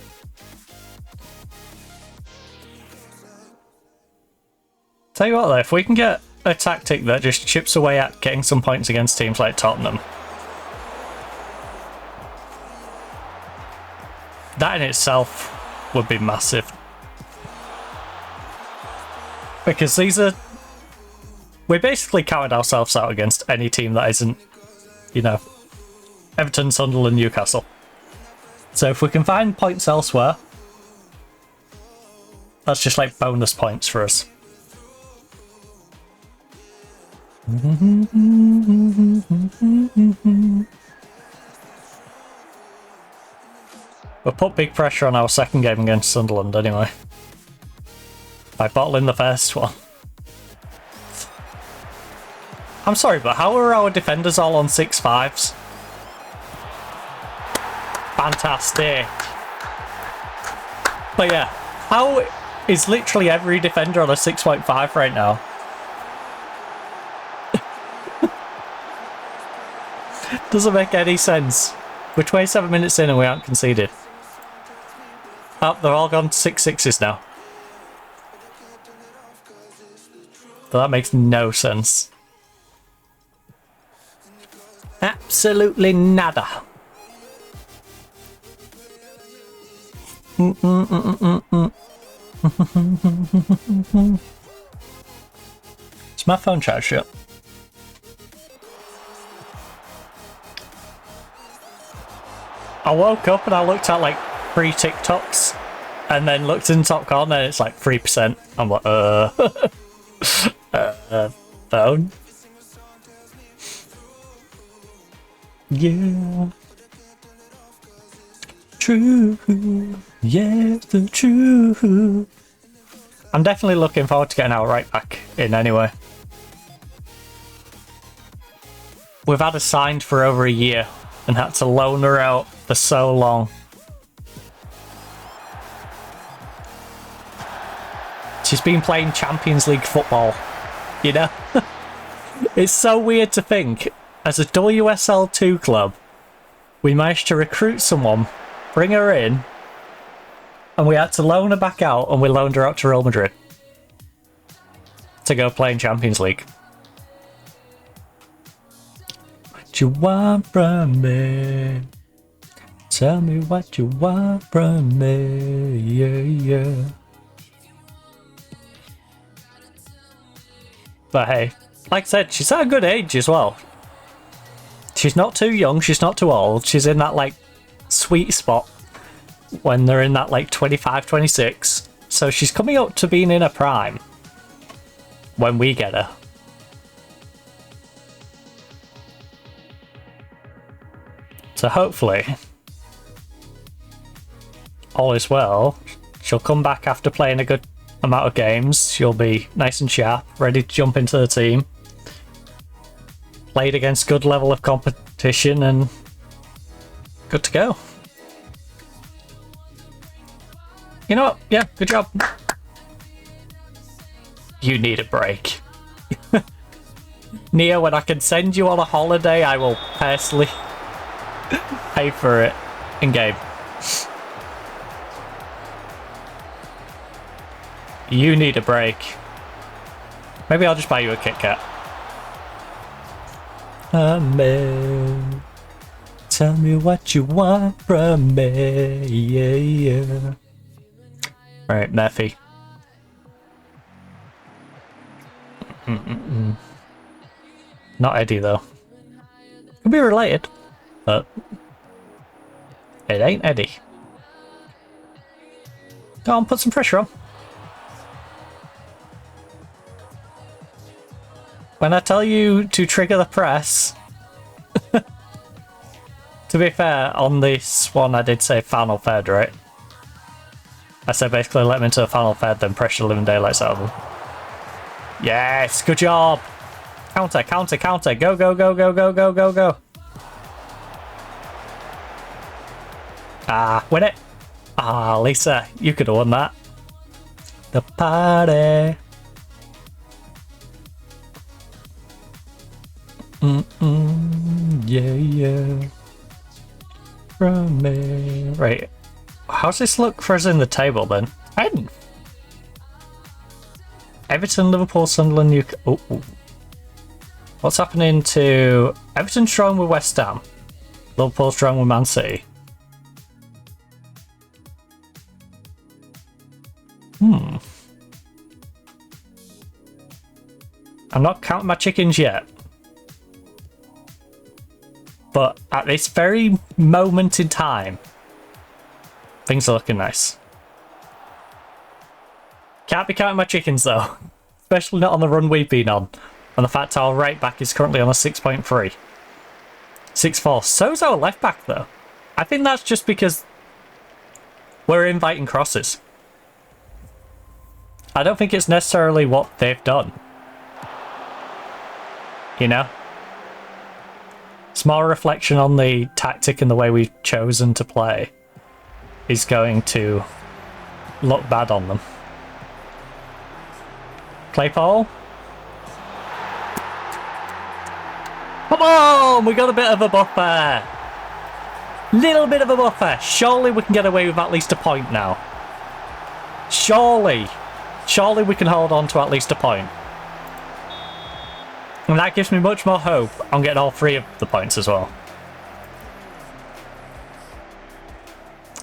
Tell you what though, if we can get a tactic that just chips away at getting some points against teams like Tottenham, that in itself would be massive. Because these are We basically counted ourselves out against any team that isn't, you know, Everton, Sunderland, Newcastle. So if we can find points elsewhere, that's just like bonus points for us. We'll put big pressure on our second game against Sunderland anyway, by bottling the first one. I'm sorry, but how are our defenders all on 6.5s? Fantastic. But yeah, how is literally every defender on a 6.5 right now? Doesn't make any sense. We're 27 minutes in and we aren't conceded. Oh, they're all gone 6.6s now. But that makes no sense. Absolutely nada. Is my phone charged yet? I woke up and I looked at like 3 TikToks and then looked in the top corner and it's like 3%. I'm like, phone? Yeah. True. Yeah, the truth. I'm definitely looking forward to getting our right back in anyway. We've had her signed for over a year and had to loan her out for so long. She's been playing Champions League football, you know? It's so weird to think, as a WSL2 club, we managed to recruit someone, bring her in, and we had to loan her back out, and we loaned her out to Real Madrid to go play in Champions League. What you want from me? Tell me what you want from me, yeah. But hey, like I said, she's at a good age as well. She's not too young, she's not too old. She's in that like sweet spot when they're in that like 25, 26. So she's coming up to being in her prime when we get her. So hopefully, all is well. She'll come back after playing a good amount of games. She'll be nice and sharp, ready to jump into the team. Played against good level of competition and good to go. You know what? Yeah, good job. You need a break. Nia, when I can send you on a holiday, I will personally pay for it in game. You need a break. Maybe I'll just buy you a Kit Kat. Amen. Tell me what you want from me. Yeah, yeah. Right, Murphy. Not Eddie, though. Could be related, but it ain't Eddie. Go on, put some pressure on. When I tell you to trigger the press, to be fair, on this one I did say final third, right? I said basically let them into the final third, then pressure the living daylights out of them. Yes, good job. Counter, counter, counter. Go, go, go, go, go, go, go, go. Ah, win it. Ah, Lisa, you could have won that. The party. Yeah, yeah. From me. Right. How's this look for us in the table then? Everton, Liverpool, Sunderland, Newcastle. Oh. What's happening to Everton strong with West Ham? Liverpool strong with Man City. I'm not counting my chickens yet. But at this very moment in time, things are looking nice. Can't be counting my chickens though. Especially not on the run we've been on. And the fact our right back is currently on a 6.3. 6-4. So's our left back though. I think that's just because we're inviting crosses. I don't think it's necessarily what they've done. You know? It's more a reflection on the tactic and the way we've chosen to play is going to look bad on them. Claypole. Come on! We got a bit of a buffer. Little bit of a buffer. Surely we can get away with at least a point now. Surely. Surely we can hold on to at least a point. And that gives me much more hope on getting all 3 of the points as well.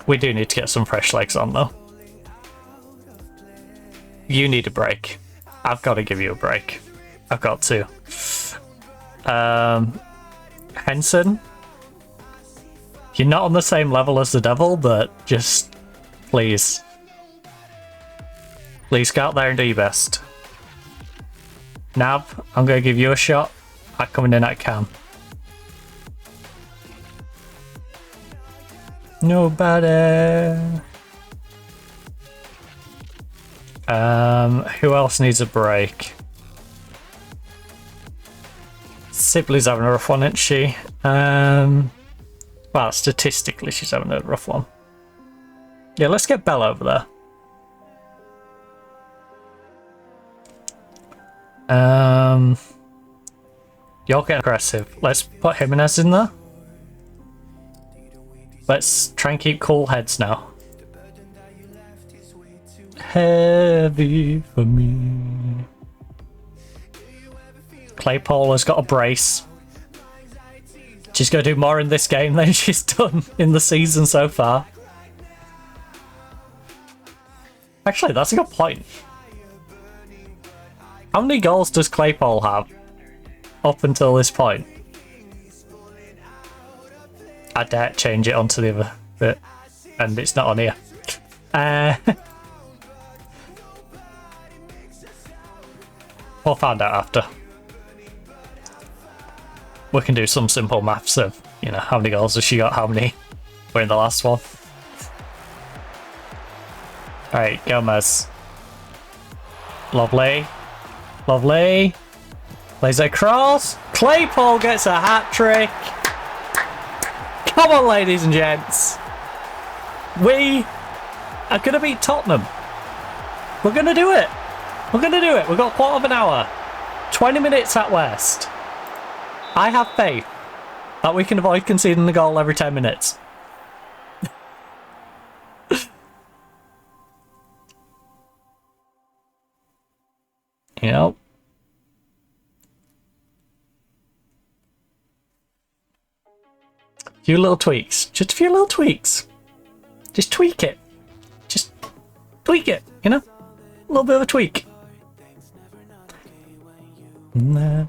We do need to get some fresh legs on though. You need a break. I've got to give you a break. I've got to. Henson, you're not on the same level as the devil, but just please go out there and do your best. Nav, I'm going to give you a shot at coming in at Cam. Nobody. Who else needs a break? Sibley's having a rough one, isn't she? Well, statistically, she's having a rough one. Yeah, let's get Belle over there. You're getting aggressive. Let's put Jimenez in there. Let's try and keep cool heads now. Heavy for me. Claypole has got a brace. She's going to do more in this game than she's done in the season so far. Actually, that's a good point. How many goals does Claypole have up until this point? I dare change it onto the other bit, and it's not on here. We'll find out after. We can do some simple maths of, you know, how many goals has she got, how many were in the last one. Alright, Gomez. Lovely. Lovely. Plays it across. Claypole gets a hat-trick. Come on, ladies and gents. We are going to beat Tottenham. We're going to do it. We're going to do it. We've got a quarter of an hour. 20 minutes at West. I have faith that we can avoid conceding the goal every 10 minutes. You know? A few little tweaks. Just a few little tweaks. Just tweak it. Just tweak it, you know? A little bit of a tweak. And then...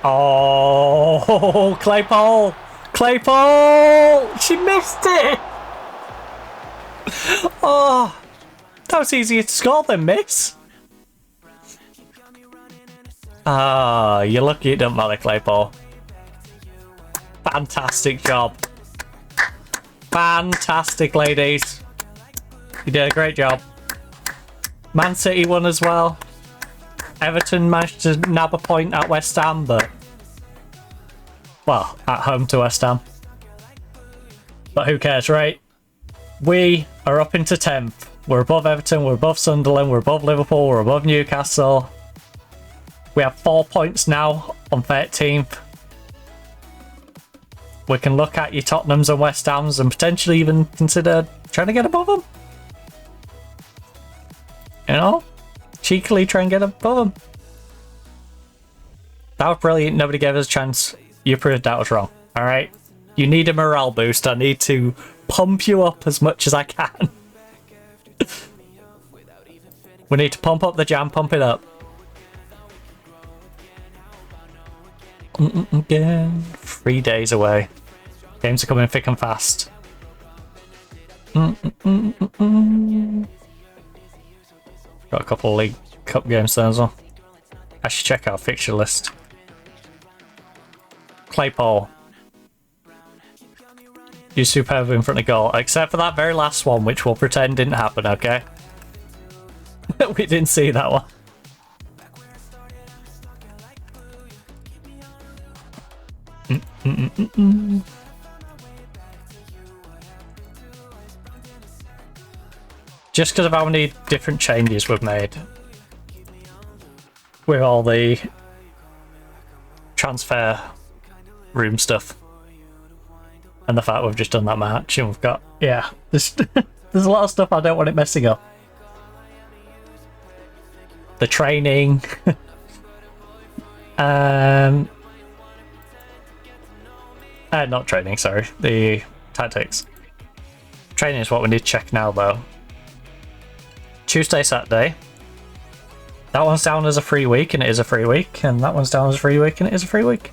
Oh, Claypole! Claypole! She missed it! Oh, that was easier to score than miss. Ah, you're lucky it doesn't matter, Claypole. Fantastic job. Fantastic, ladies. You did a great job. Man City won as well. Everton managed to nab a point at West Ham, but... well, at home to West Ham. But who cares, right? We are up into 10th. We're above Everton, we're above Sunderland, we're above Liverpool, we're above Newcastle. We have 4 points now on 13th. We can look at your Tottenhams and West Hams and potentially even consider trying to get above them. You know? Cheekily try and get above them. That was brilliant. Nobody gave us a chance. You proved that was wrong. Alright? You need a morale boost. I need to pump you up as much as I can. We need to pump up the jam, pump it up. Again. 3 days away. Games are coming thick and fast. Got a couple of League Cup games there as well. I should check our fixture list. Claypole. You superb in front of goal, except for that very last one, which we'll pretend didn't happen, okay? We didn't see that one. Just because of how many different changes we've made with all the transfer room stuff, and the fact we've just done that match and we've got, yeah, there's a lot of stuff I don't want it messing up. The training. Not training, sorry. The tactics. Training is what we need to check now, though. Tuesday, Saturday. That one's down as a free week, and it is a free week. And that one's down as a free week, and it is a free week.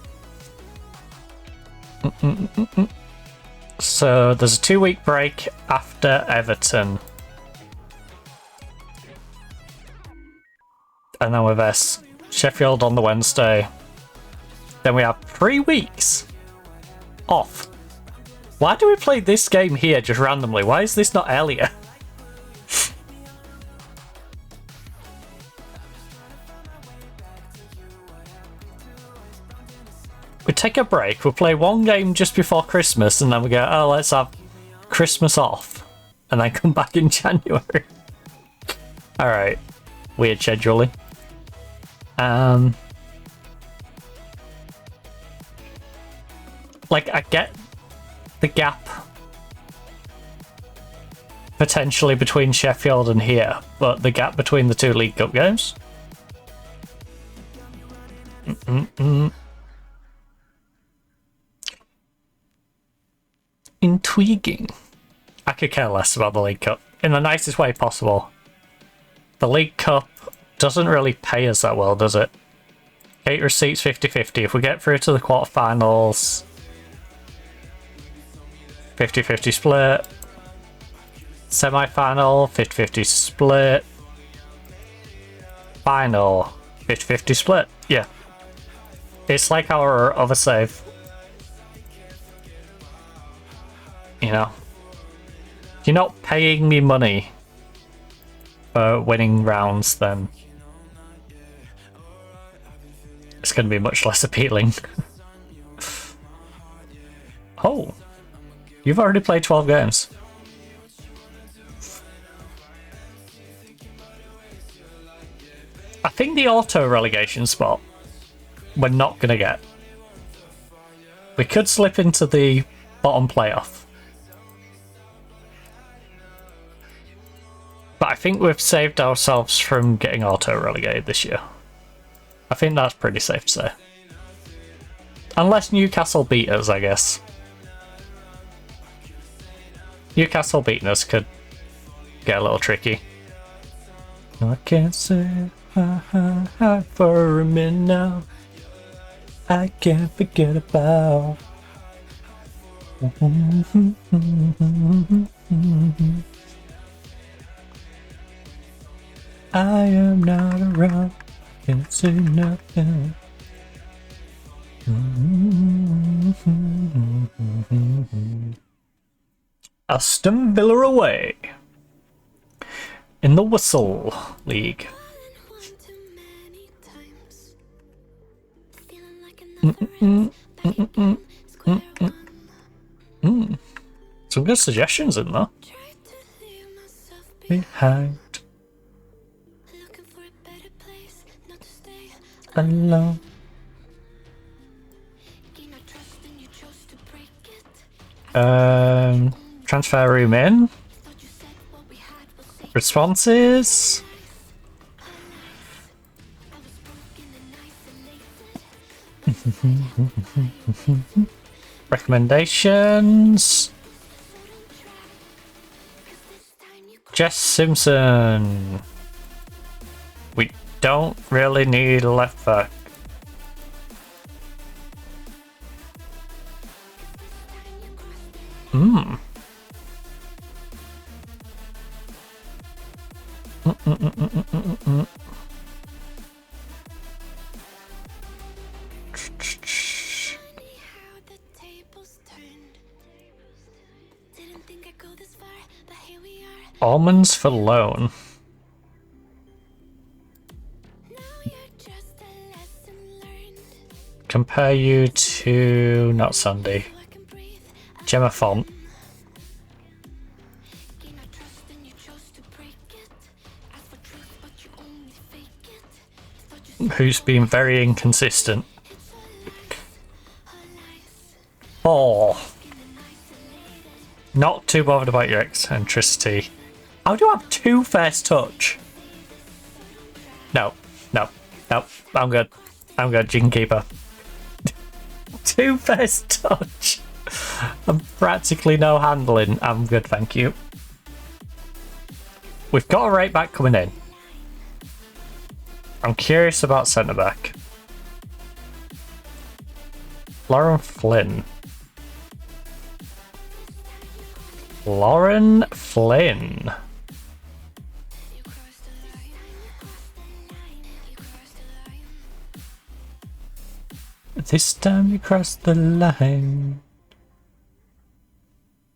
So there's a 2-week break after Everton. And then with us, Sheffield on the Wednesday. Then we have 3 weeks off. Why do we play this game here just randomly? Why is this not earlier? We take a break, we play one game just before Christmas, and then we go, oh, let's have Christmas off. And then come back in January. Alright. Weird scheduling. Like, I get the gap potentially between Sheffield and here, but the gap between the 2 League Cup games? Intriguing. I could care less about the League Cup in the nicest way possible. The League Cup doesn't really pay us that well, does it? Gate receipts 50-50. If we get through to the quarterfinals, 50-50 split. Semi-final, 50-50 split. Final, 50-50 split. Yeah. It's like our other save. You know, if you're not paying me money for winning rounds, then it's going to be much less appealing. Oh, you've already played 12 games. I think the auto relegation spot we're not going to get. We could slip into the bottom playoff. But I think we've saved ourselves from getting auto-relegated this year. I think that's pretty safe to say. Unless Newcastle beat us, I guess. Newcastle beating us could get a little tricky. I can't say hi for a minute now. I can't forget about. I am not around, can't say nothing. Aston Villa away in the Whistle League. Some good suggestions in there. Behind. Alone. Transfer room in. Responses. Recommendations. Jess Simpson. We don't really need a left back. How the tables turned. Didn't think I'd go this far, but here we are. Almonds for loan. Now you're just a lesson learned. Compare you to not Sandy. So I can breathe. Gemma Font. Gain our trust and you chose to break it. Ask for truth, but you only fake it. Thought you Who's been very inconsistent. it's a lies. 4. Feeling isolated. Not too bothered about your eccentricity. How do I have 2 first touch? No. I'm good. I'm good, you can keep her. 2 first touch. And practically no handling. I'm good, thank you. We've got a right back coming in. I'm curious about centre back. Lauren Flynn. Lauren Flynn. You crossed the line. You crossed the line. This time you crossed the line.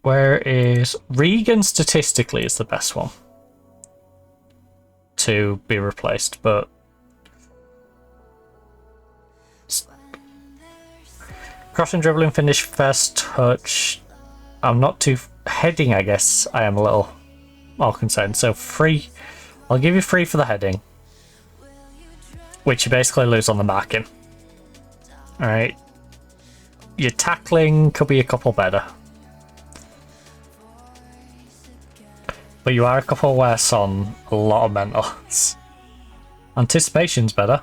Where is Regan? Statistically is the best one to be replaced, but crossing, dribbling, finish, first touch. I'm not too heading. I guess I am a little more concerned. So 3. I'll give you 3 for the heading, which you basically lose on the marking. All right. Your tackling could be a couple better, but you are a couple worse on a lot of mentals. Anticipation's better.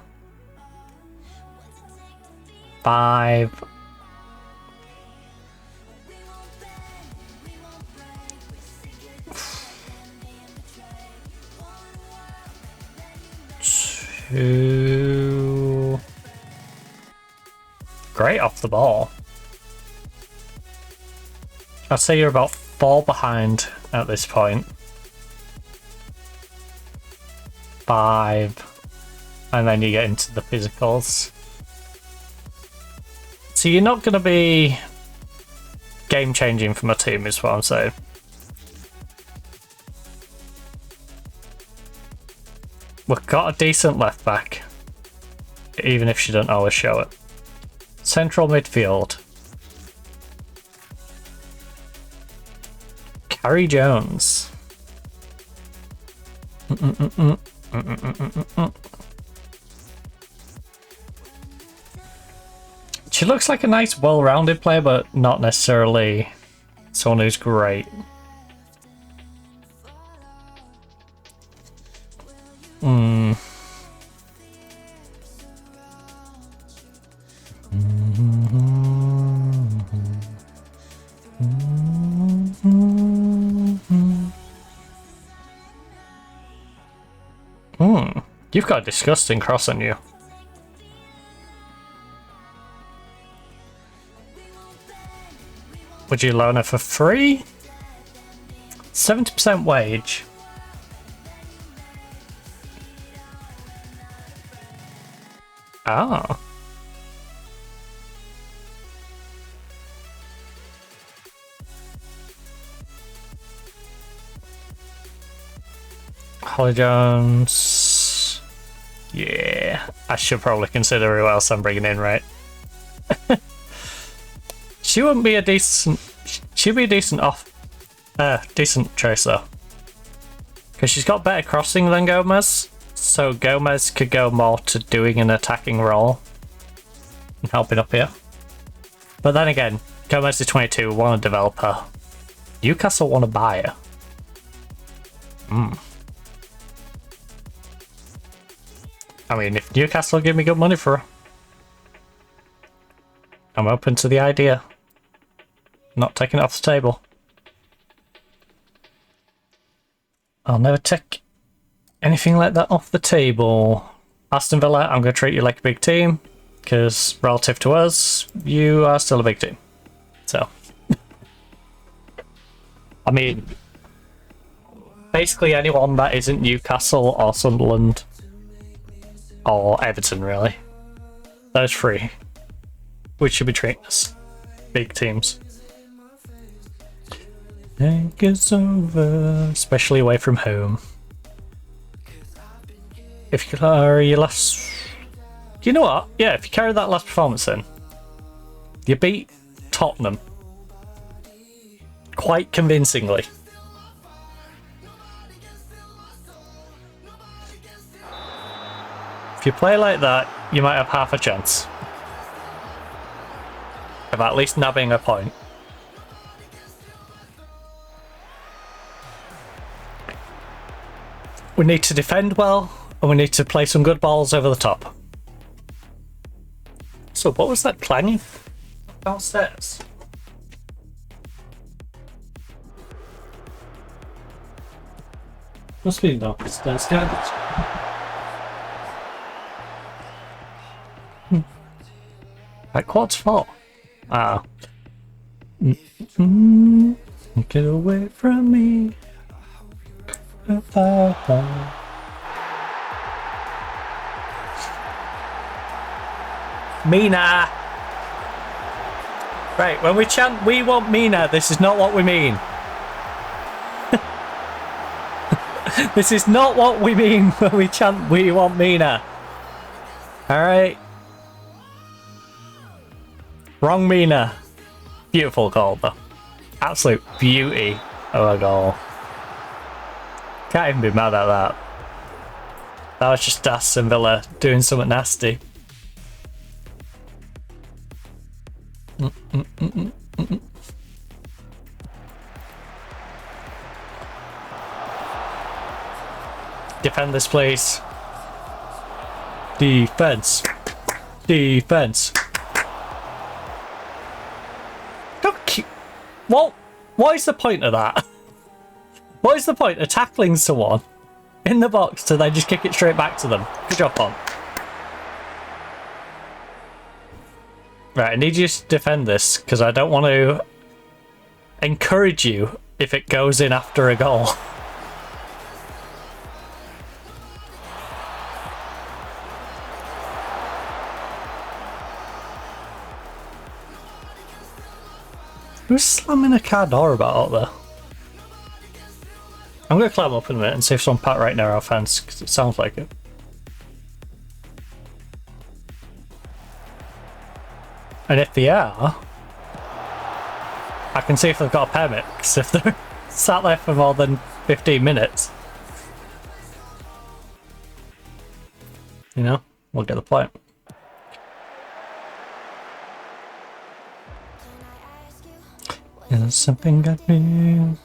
5. Two. Great off the ball. I'd say you're about 4 behind at this point. 5. And then you get into the physicals. So you're not going to be game changing for my team is what I'm saying. We've got a decent left back, even if she doesn't always show it. Central midfield. Carrie Jones. She looks like a nice, well-rounded player, but not necessarily someone who's great. You've got a disgusting cross on you. Would you loan her for free? 70% wage. Ah. Holly Jones. Yeah, I should probably consider who else I'm bringing in, right? She wouldn't be a decent. She'd be a decent decent choice though, because she's got better crossing than Gomez. So Gomez could go more to doing an attacking role and helping up here. But then again, Gomez is 22. Want to develop her. Newcastle want to buy her. I mean, if Newcastle give me good money for her, I'm open to the idea. Not taking it off the table. I'll never take anything like that off the table. Aston Villa, I'm going to treat you like a big team, because relative to us, you are still a big team. So, I mean, basically anyone that isn't Newcastle or Sunderland or Everton, really. Those three, which should be treated as big teams. Think it's over, especially away from home. If you carry your last... You know what? Yeah, if you carry that last performance in, you beat Tottenham quite convincingly. If you play like that, you might have half a chance of at least nabbing a point. We need to defend well, and we need to play some good balls over the top. So what was that clanging downstairs? Must be downstairs, guys. At 4:15. Ah. Get away from me. Mina! Right, when we chant "We want Mina," this is not what we mean. This is not what we mean when we chant "We want Mina." Alright? Wrong Mina. Beautiful goal, though. Absolute beauty of a goal. Can't even be mad at that. That was just Aston Villa doing something nasty. Defend this, please. Defense. Defense. Don't keep... What is the point of that? What is the point of tackling someone in the box to then just kick it straight back to them? Good job, Pon. Right, I need you to defend this, because I don't want to encourage you if it goes in after a goal. Who's slamming a car door about out there? I'm going to climb up in a minute and see if someone pat right near our fence, because it sounds like it. And if they are, I can see if they've got a permit, because if they're sat there for more than 15 minutes, you know, we'll get the point. Is something got me?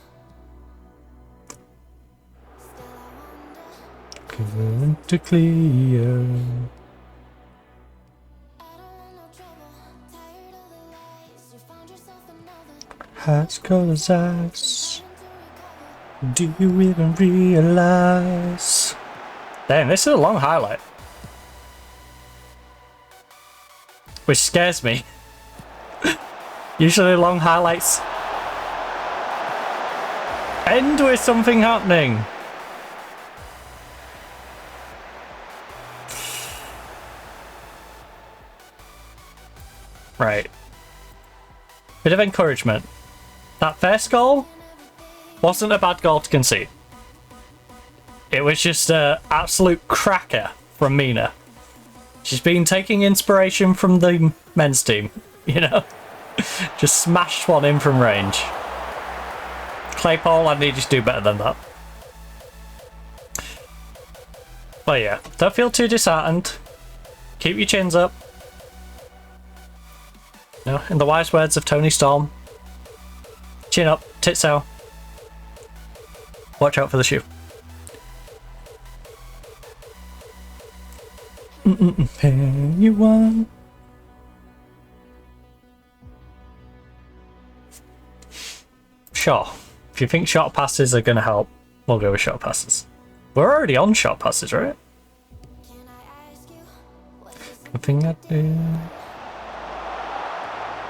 Going to clear. Heart's cold as ice. Do you even realize? Damn, this is a long highlight. Which scares me. Usually long highlights end with something happening. Right. Bit of encouragement. That first goal wasn't a bad goal to concede. It was just an absolute cracker from Mina. She's been taking inspiration from the men's team, you know? Just smashed one in from range. Claypole, I need you to do better than that. But yeah, don't feel too disheartened. Keep your chins up. You know, in the wise words of Tony Storm, chin up, tits out. Watch out for the shoe. Anyone? Sure. If you think short passes are going to help, we'll go with short passes. We're already on short passes, right? I think I do.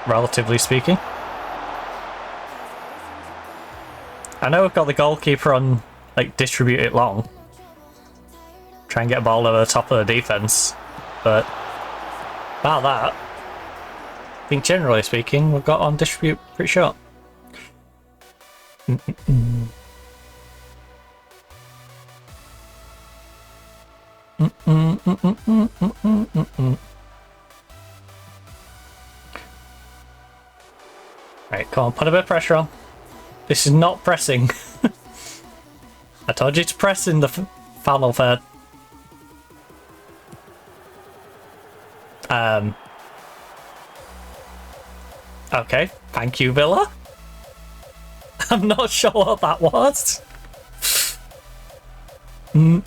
Relatively speaking. I know we've got the goalkeeper on, like, distribute it long. Try and get a ball over the top of the defence. But about that, I think generally speaking, we've got on distribute pretty short. Right, come on, put a bit of pressure on. This is not pressing. I told you to press in the final third. Okay, thank you, Villa. I'm not sure what that was. We've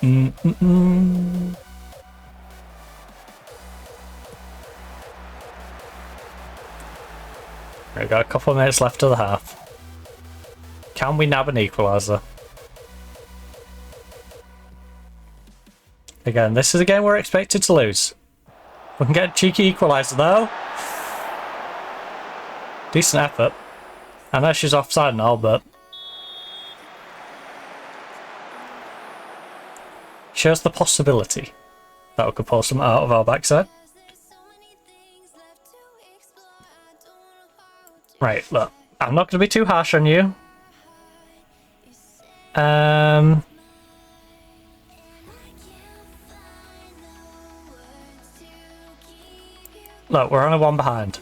got a couple of minutes left of the half. Can we nab an equaliser? Again, this is a game we're expected to lose. We can get a cheeky equaliser though. Decent effort. I know she's offside and all, but shows the possibility that we could pull some out of our backside. Right, look, I'm not going to be too harsh on you. Look, we're on a 1 behind.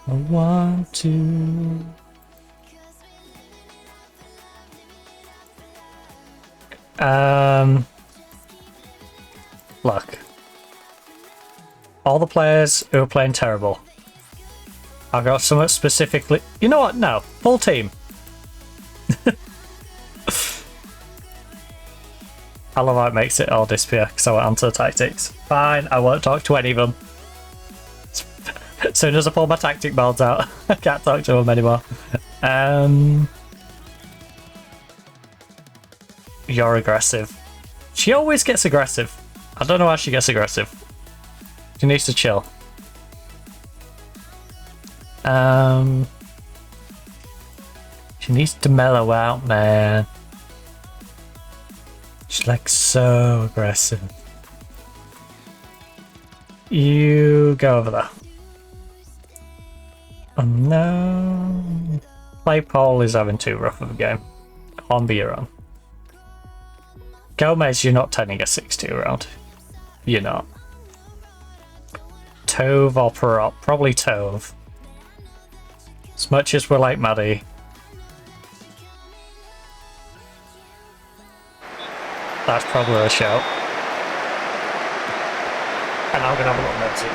1, 2. Look. All the players who are playing terrible. I've got something specifically. You know what? No. Full team. I love how it makes it all disappear because I went onto the tactics. Fine, I won't talk to any of them. As soon as I pull my tactic boards out, I can't talk to them anymore. You're aggressive. She always gets aggressive. I don't know why she gets aggressive. She needs to chill. She needs to mellow out, man. She's like so aggressive. You go over there. Oh no. Play Paul is having too rough of a game. Can't be your own. Gomez, you're not turning a 6-2 around. You're not. Tove or Perot? Probably Tove. As much as we're like Maddie. That's probably a shout. And I'm gonna have a little mercy.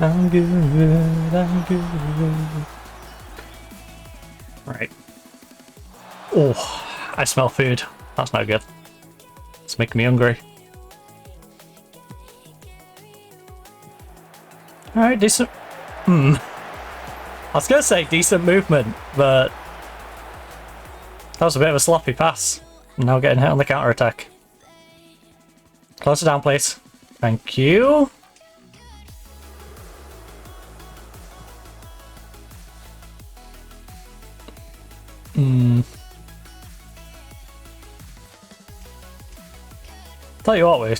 I'm good, I'm good. Right. Oh, I smell food. That's not good. It's making me hungry. Alright, decent. I was gonna say decent movement, but that was a bit of a sloppy pass. Now getting hit on the counter attack. Close it down, please. Thank you. Tell you what, we're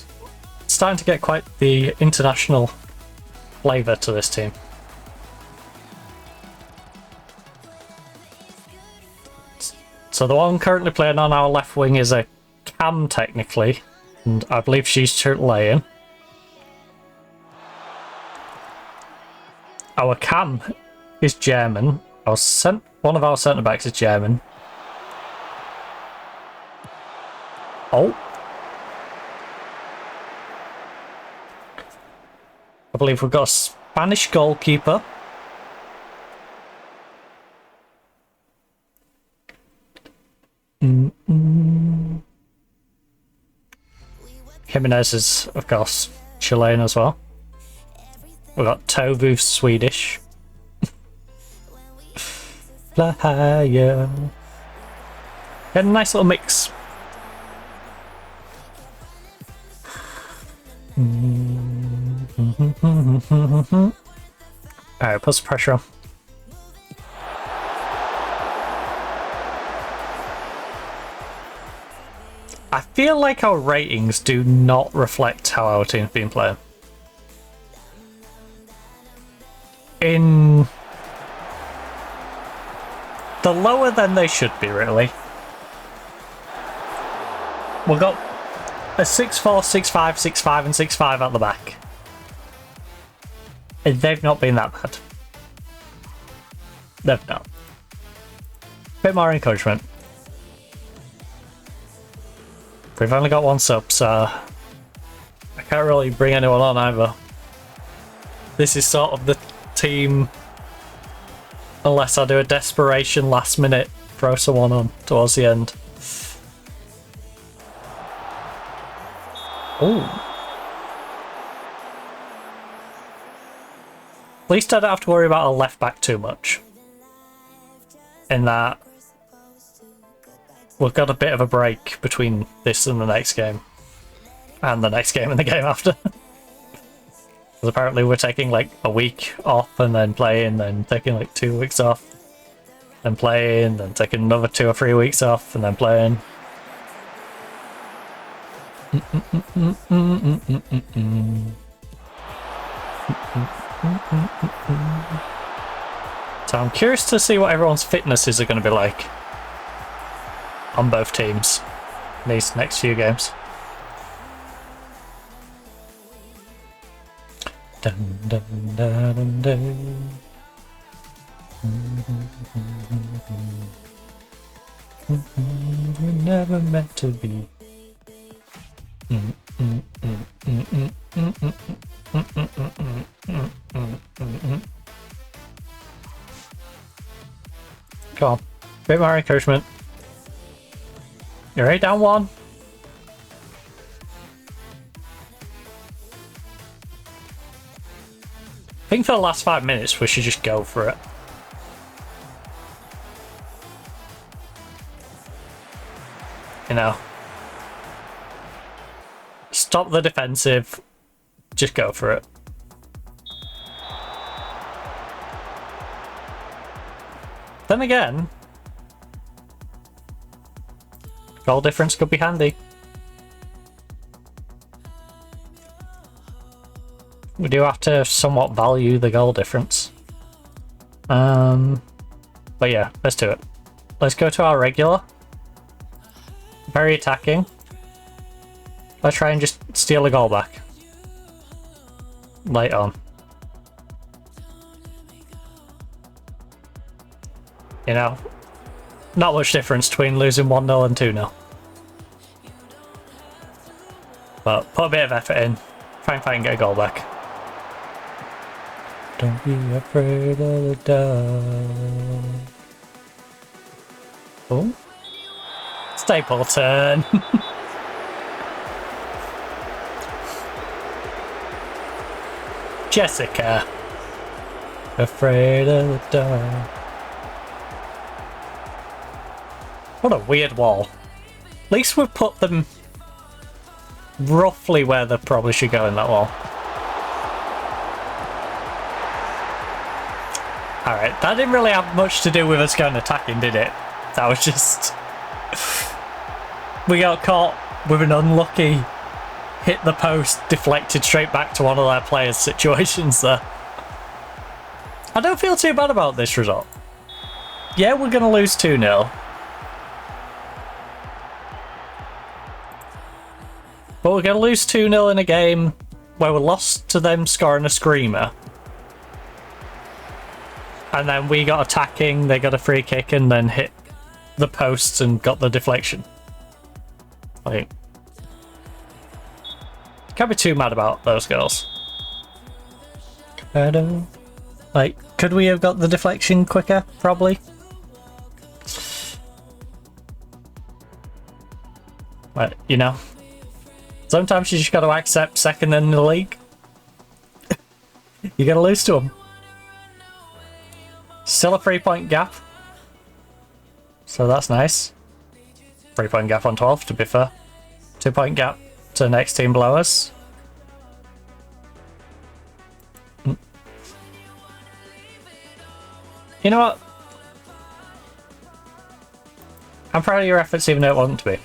starting to get quite the international flavour to this team. So the one currently playing on our left wing is a cam technically, and I believe she's Chilean. Our cam is German, One of our centre backs is German. Oh. I believe we've got a Spanish goalkeeper. Jimenez is, of course, Chilean as well. We've got Tovu, Swedish. Fly higher. Got a nice little mix. Alright, put some pressure on. I feel like our ratings do not reflect how our team's been playing. The lower than they should be, really. We've got a 6-4, 6-5, 6-5 and 6-5 at the back. And they've not been that bad. They've not. Bit more encouragement. We've only got one sub, so I can't really bring anyone on either. This is sort of the team, unless I do a desperation last minute, throw someone on towards the end. Ooh. At least I don't have to worry about a left back too much. In that we've got a bit of a break between this and the next game. And the next game and the game after. Because apparently we're taking like a week off and then playing, then taking like 2 weeks off. Then playing, then taking another 2 or 3 weeks off and then playing. So I'm curious to see what everyone's fitnesses are going to be like on both teams in these next few games. Dun, dun, dun, dun, dun. We're never meant to be. Come on, bit more encouragement. You're right, down 1. I think for the last 5 minutes we should just go for it. You know, stop the defensive, just go for it. Then again, goal difference could be handy. We do have to somewhat value the goal difference. But yeah, let's do it. Let's go to our regular. Very attacking. Let's try and just steal a goal back. Late on. You know, not much difference between losing 1-0 and 2-0. But put a bit of effort in. Try and find and get a goal back. Don't be afraid of the dark. Oh. Stapleton. Jessica. Afraid of the dark. What a weird wall. At least we've put them roughly where they probably should go in that wall. Alright, that didn't really have much to do with us going attacking, did it? That was just... we got caught with an unlucky hit the post, deflected straight back to one of their players' situations there. I don't feel too bad about this result. Yeah, we're going to lose 2-0. But we're going to lose 2-0 in a game where we lost to them scoring a screamer. And then we got attacking, they got a free kick, and then hit the posts and got the deflection. Like, can't be too mad about those girls. I don't... Like, could we have got the deflection quicker? Probably. But, you know, sometimes you just got to accept second in the league. You got to lose to them. Still a 3-point gap. So that's nice. 3-point gap on 12th, to be fair. 2-point gap to the next team below us. You know what? I'm proud of your efforts even though it wasn't to be.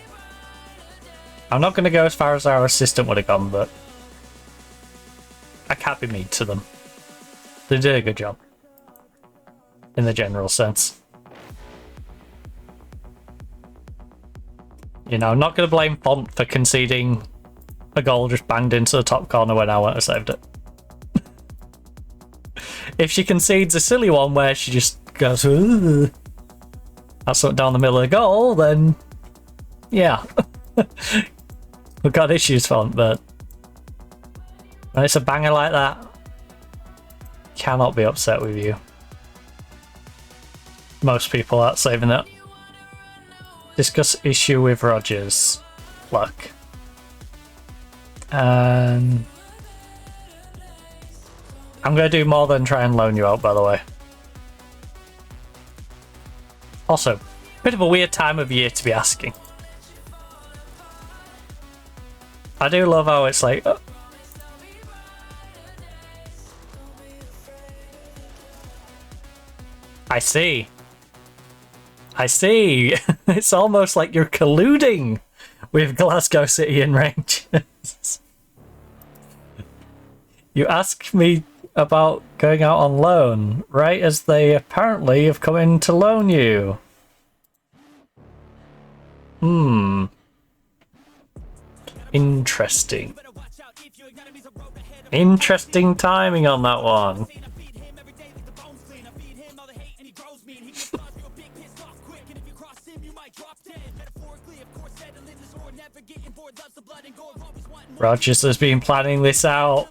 I'm not going to go as far as our assistant would have gone, but I can't be mean to them. They did a good job. In the general sense. You know, I'm not going to blame Font for conceding a goal just banged into the top corner when I went and saved it. If she concedes a silly one where she just goes, ooh, that's sort of down the middle of the goal, then yeah. We've got issues, Font, but when it's a banger like that, cannot be upset with you. Most people aren't saving it. Discuss issue with Rogers. Luck. And I'm going to do more than try and loan you out, by the way. Also, bit of a weird time of year to be asking. I do love how it's like... I see. I see. It's almost like you're colluding with Glasgow City and Rangers. You asked me about going out on loan, right as they apparently have come in to loan you. Interesting. Interesting timing on that one. Rogers has been planning this out.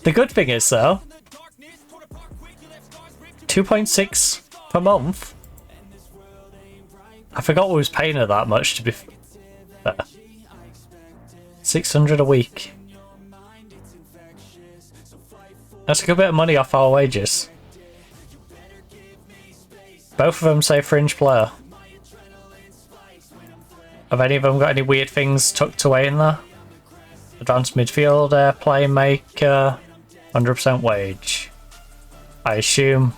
The good thing is, though, 2.6 per month. I forgot we was paying her that much to be fair. 600 a week. That's a good bit of money off our wages. Both of them say fringe player. Have any of them got any weird things tucked away in there? Advanced midfielder, playmaker, 100% wage. I assume,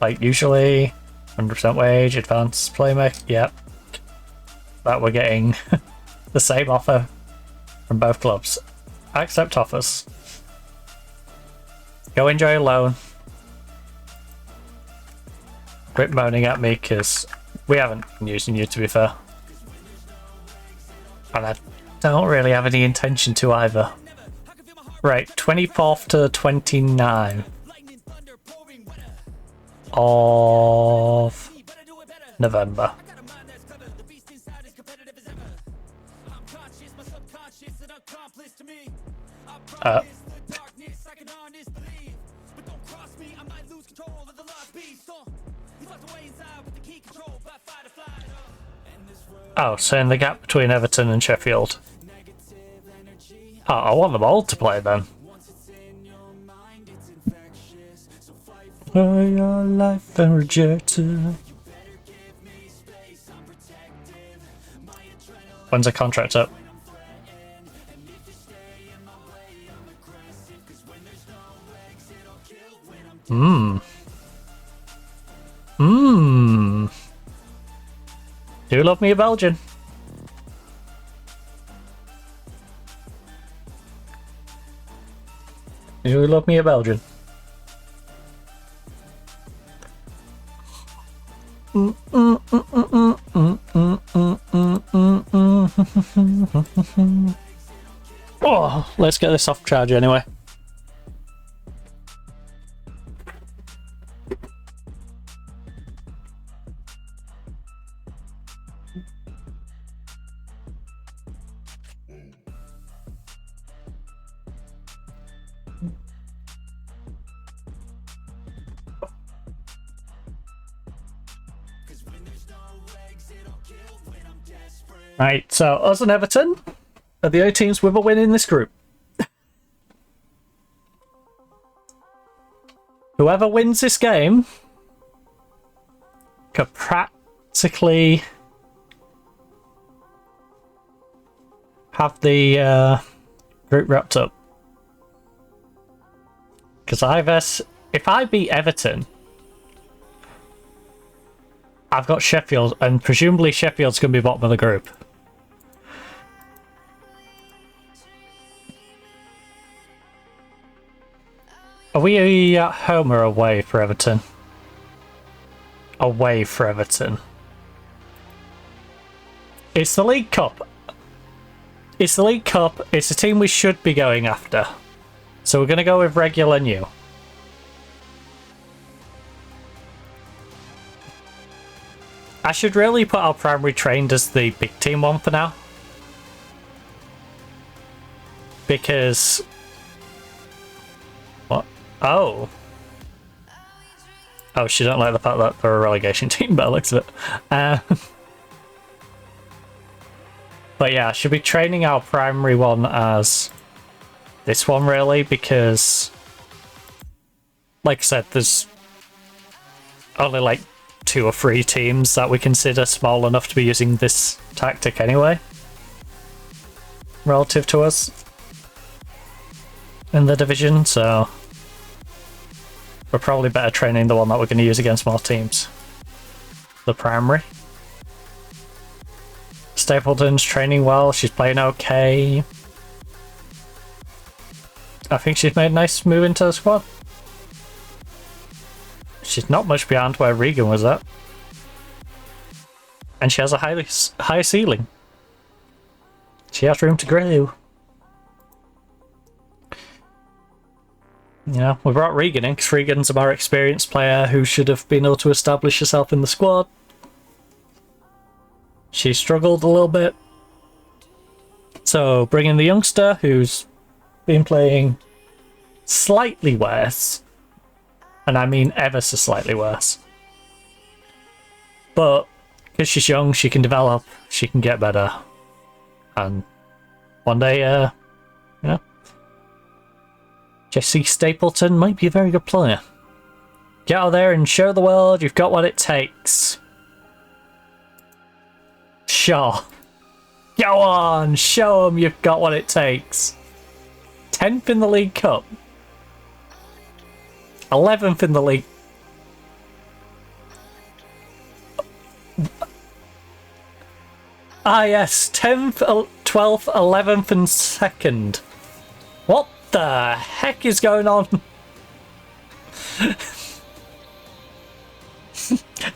like usually, 100% wage, advanced playmaker, yep. That we're getting the same offer from both clubs. I accept offers. Go enjoy a loan. Quit moaning at me, because we haven't been using you, to be fair. And I don't really have any intention to either. Right, 24th to 29th of November. Oh, so in the gap between Everton and Sheffield. Oh, I want them all to play then. For your life and rejected. When's the contract up? Do love me a Belgian. Do love me a Belgian. Oh, let's get this off charge anyway. Right, so us and Everton are the only teams with a win in this group. Whoever wins this game could practically have the group wrapped up. Because if I beat Everton, I've got Sheffield, and presumably Sheffield's going to be bottom of the group. Are we at home or away for Everton? Away for Everton. It's the League Cup. It's the League Cup. It's a team we should be going after. So we're going to go with regular new. I should really put our primary trained as the big team one for now. Because... What? Oh. Oh, she don't like the fact that they're a relegation team, by the looks of it. But yeah, I should be training our primary one as this one, really, because... Like I said, there's only like 2 or 3 teams that we consider small enough to be using this tactic anyway, relative to us in the division, so we're probably better training the one that we're going to use against more teams. The primary. Stapleton's training well, she's playing okay. I think she's made a nice move into the squad. She's not much beyond where Regan was at. And she has a high ceiling. She has room to grow. You know, we brought Regan in because Regan's a more experienced player who should have been able to establish herself in the squad. She struggled a little bit. So bring in the youngster who's been playing slightly worse. And I mean ever so slightly worse. But because she's young, she can develop, she can get better. And one day, you know, Jessie Stapleton might be a very good player. Get out there and show the world you've got what it takes. Sure. Go on, show them you've got what it takes. 10th in the League Cup. 11th in the league. Ah yes, 10th, 12th, 11th and 2nd. What the heck is going on?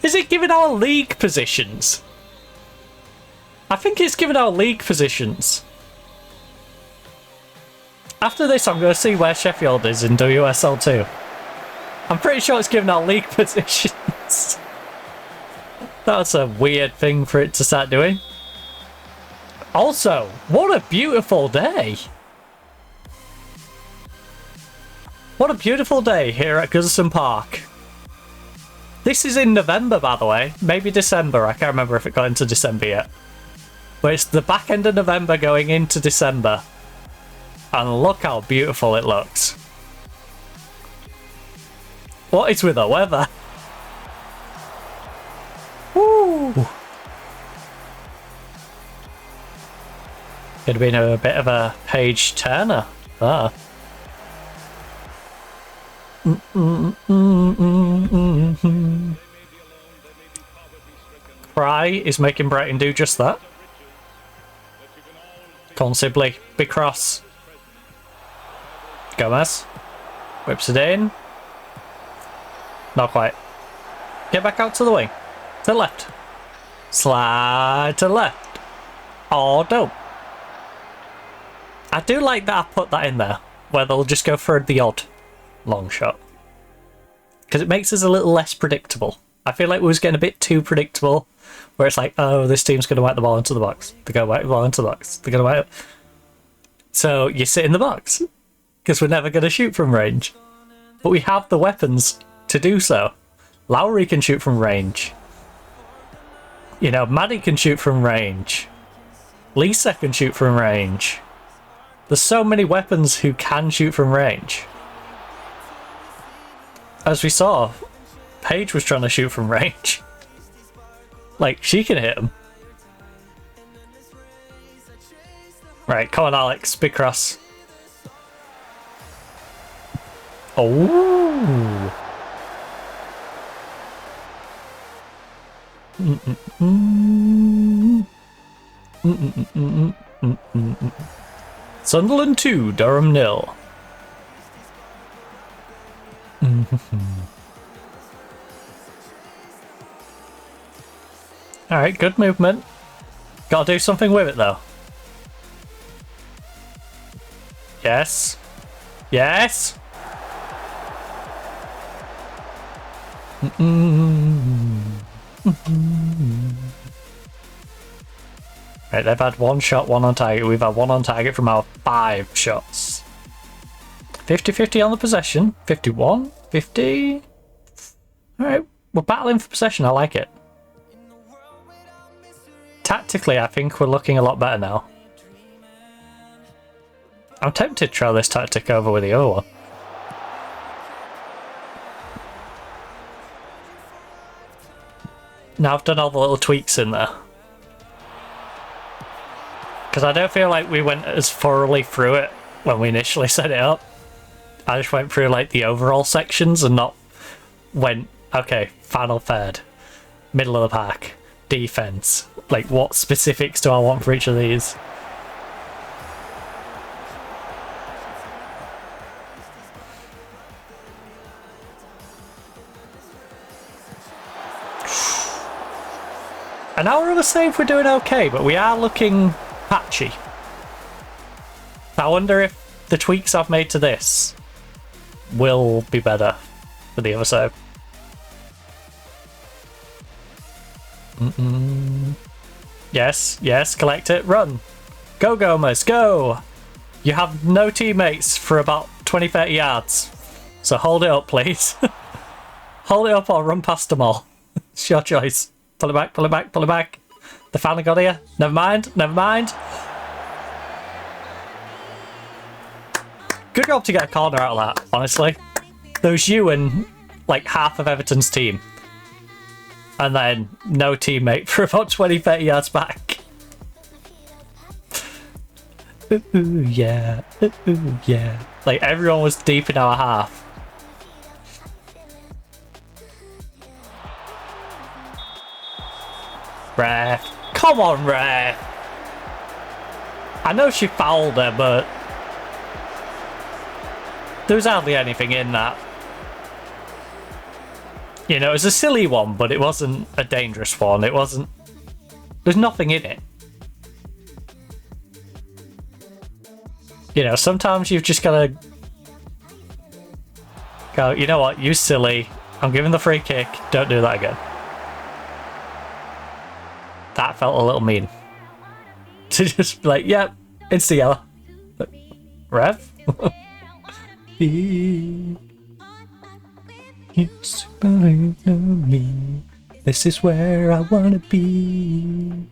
Is it giving our league positions? I think it's giving our league positions. After this I'm going to see where Sheffield is in WSL 2. I'm pretty sure it's giving our league positions. That's a weird thing for it to start doing. Also, what a beautiful day. What a beautiful day here at Goodison Park. This is in November, by the way. Maybe December. I can't remember if it got into December yet. But it's the back end of November going into December. And look how beautiful it looks. What is with the weather? Woo! Could have been a bit of a page turner there. Cry is making Brighton do just that. Colin Sibley, big cross. Gomez whips it in. Not quite. Get back out to the wing. To the left. Slide to the left. Oh, dope. I do like that I put that in there, where they'll just go for the odd long shot. Because it makes us a little less predictable. I feel like we was getting a bit too predictable, where it's like, oh, this team's going to whack the ball into the box. They're going to whack the ball into the box. They're going to whack it. So you sit in the box, because we're never going to shoot from range. But we have the weapons to do so. Lowry can shoot from range. You know, Maddie can shoot from range. Lisa can shoot from range. There's so many weapons who can shoot from range. As we saw, Paige was trying to shoot from range. Like, she can hit him. Right, come on, Alex. Big cross. Oh. Sunderland 2, Durham 0. Alright, good movement. Gotta do something with it though. Yes. Yes! Right, they've had one shot, one on target. We've had one on target from our 5 shots. 50-50 on the possession. 51, 50. Alright, we're battling for possession. I like it. Tactically, I think we're looking a lot better now. I'm tempted to try this tactic over with the other one. Now I've done all the little tweaks in there. Because I don't feel like we went as thoroughly through it when we initially set it up. I just went through like the overall sections and not went, okay, final third, middle of the pack, defense. Like, what specifics do I want for each of these? An hour of a save, we're doing okay, but we are looking patchy. I wonder if the tweaks I've made to this will be better for the other save. Yes, yes, collect it, run. Go, Gomez, go! You have no teammates for about 20-30 yards. So hold it up, please. Hold it up or run past them all. It's your choice. Pull it back, pull it back, pull it back. They finally got here. Never mind, never mind. Good job to get a corner out of that, honestly. There was you and like half of Everton's team. And then no teammate for about 20-30 yards back. Ooh, yeah. Ooh, yeah. Like, everyone was deep in our half. Ref. Come on, Ref. I know she fouled her, but there was hardly anything in that. You know, it was a silly one, but it wasn't a dangerous one. It wasn't... There's nothing in it. You know, sometimes you've just got to go, you know what, you silly. I'm giving the free kick. Don't do that again. That felt a little mean. To just be like, yep, it's together. Rev? It's believe me. This is where I wanna be.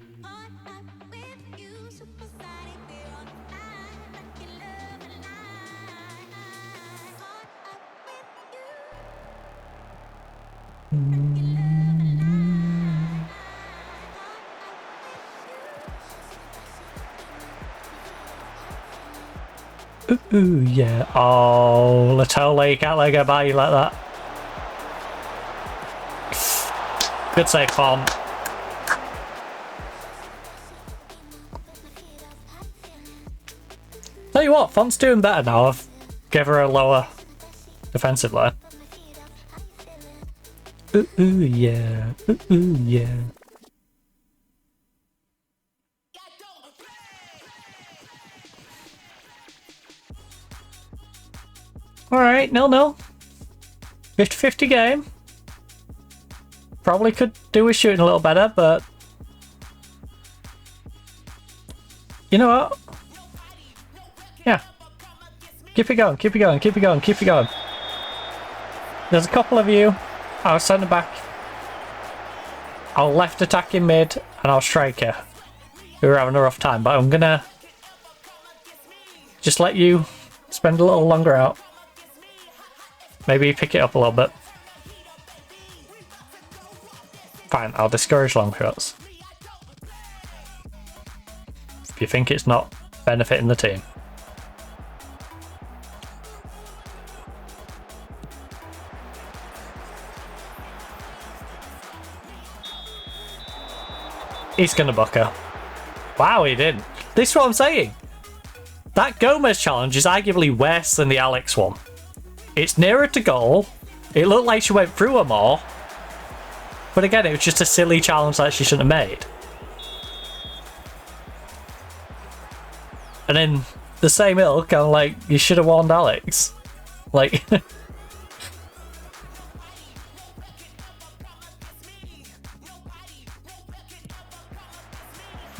Ooh, yeah. Oh, Latole, you can't let it go by you like that. Good save, Fawn. Tell you what, Fawn's doing better now. I've given her a lower defensive line. Ooh, yeah. Ooh, yeah. Alright, 0-0. 50-50 game. Probably could do with shooting a little better, but... You know what? Yeah. Keep it going, keep it going, keep it going, keep it going. There's a couple of you. I'll send it back. I'll left attack in mid, and I'll striker. who are having a rough time, but I'm gonna just let you spend a little longer out. Maybe pick it up a little bit. Fine, I'll discourage long shots. If you think it's not benefiting the team. He's gonna buck her. Wow, he didn't. This is what I'm saying. That Gomez challenge is arguably worse than the Alex one. It's nearer to goal. It looked like she went through her more. But again, it was just a silly challenge that she shouldn't have made. And then the same ilk, I'm like, you should have warned Alex. Like...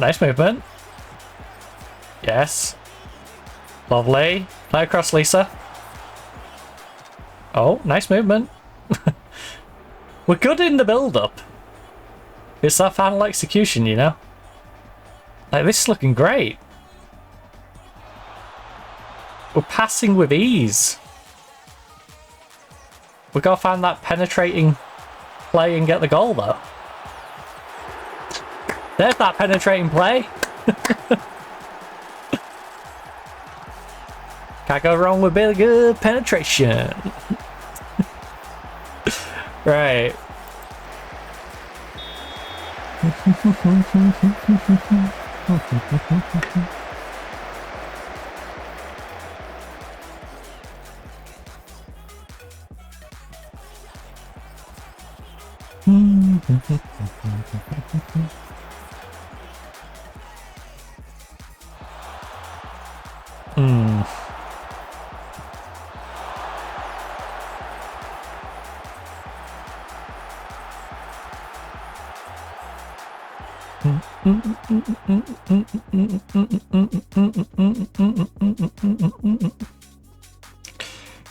Nice movement. Yes. Lovely. Play across Lisa. Oh, nice movement. We're good in the build-up. It's that final execution, you know? Like, this is looking great. We're passing with ease. We gotta find that penetrating play and get the goal, though. There's that penetrating play. Can't go wrong with a bit of good penetration. Right.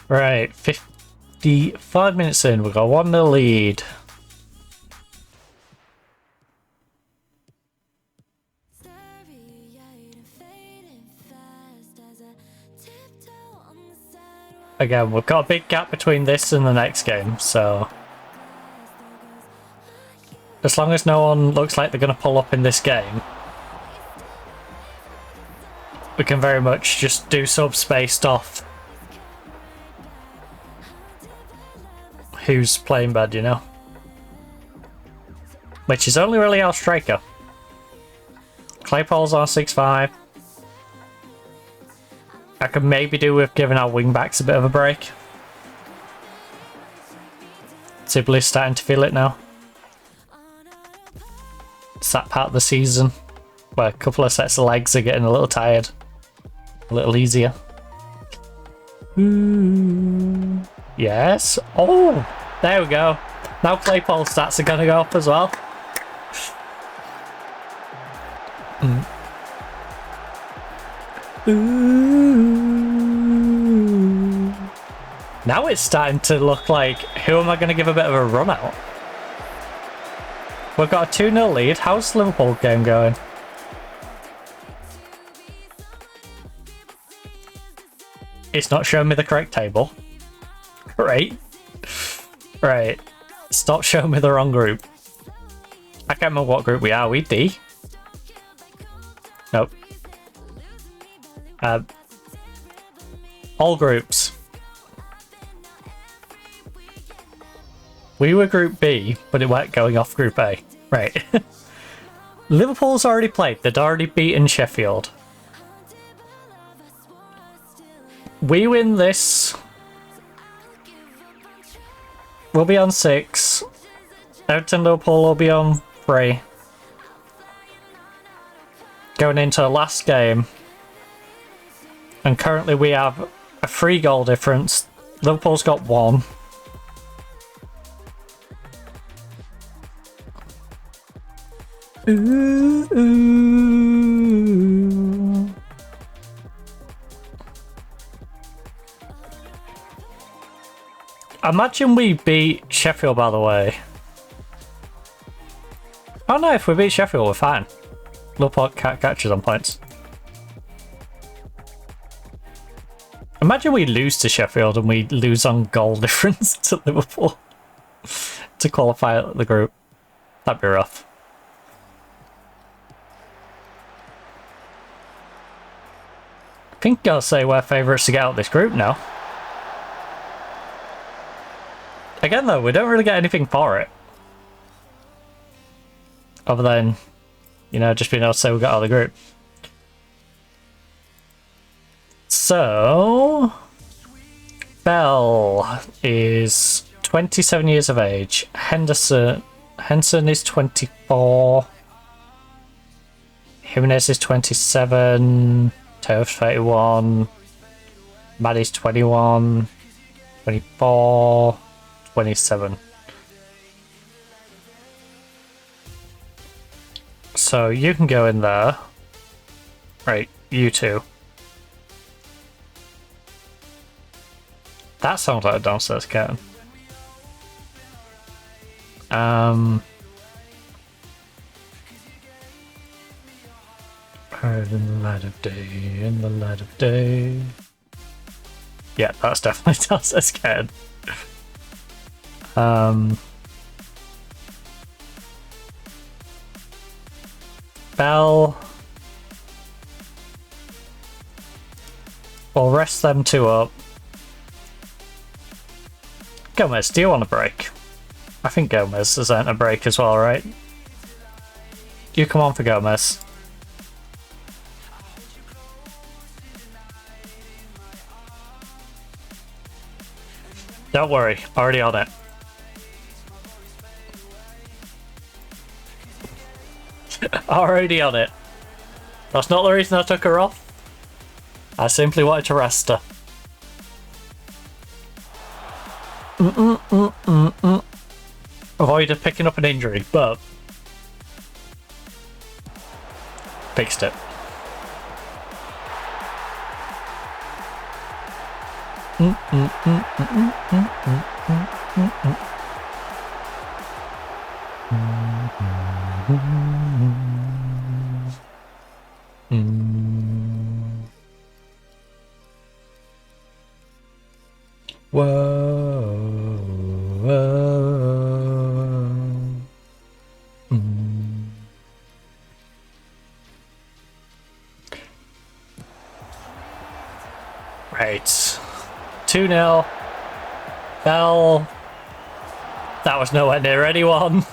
Right, 55 minutes in, we've got 1-0 lead. Again, we've got a big gap between this and the next game, so as long as no one looks like they're going to pull up in this game, we can very much just do subs based off who's playing bad, you know? Which is only really our striker. Claypole's our 6'5". I could maybe do with giving our wingbacks a bit of a break. Sibley's starting to feel it now. It's that part of the season where a couple of sets of legs are getting a little tired. A little easier. Ooh. Yes. Oh, there we go. Now Claypole's stats are going to go up as well. Ooh. Now it's starting to look like, who am I going to give a bit of a run out? We've got a 2-0 lead. How's the Liverpool game going? It's not showing me the correct table. Great. Right. Stop showing me the wrong group. I can't remember what group we are. We D? Nope. All groups. We were Group B, but it weren't going off Group A. Right. Liverpool's already played. They'd already beaten Sheffield. We win this. We'll be on 6. Everton Liverpool will be on 3. Going into the last game. And currently we have a 3-goal difference. Liverpool's got 1. Ooh, ooh. Imagine we beat Sheffield, by the way. Oh no, if we beat Sheffield, we're fine. Liverpool catches on points. Imagine we lose to Sheffield and we lose on goal difference to Liverpool to qualify the group. That'd be rough. I think I'll say we're favourites to get out of this group now. Again though, we don't really get anything for it. Other than, you know, just being able to say we got out of the group. So, Bell is 27 years of age. Henson is 24. Jimenez is 27. Teo's 31. Maddie's 21. 24. 27. So you can go in there. Right, you two. That sounds like a downstairs curtain. In the light of day, in the light of day. Yeah, that's definitely downstairs curtain. Bell. We'll rest them two up. Gomez, do you want a break? I think Gomez has earned a break as well, right? You come on for Gomez. Don't worry, already on it. Already on it. That's not the reason I took her off. I simply wanted to rest her. Avoided picking up an injury, but fixed it. Whoa, whoa. Right. 2-0. Bell. That was nowhere near anyone.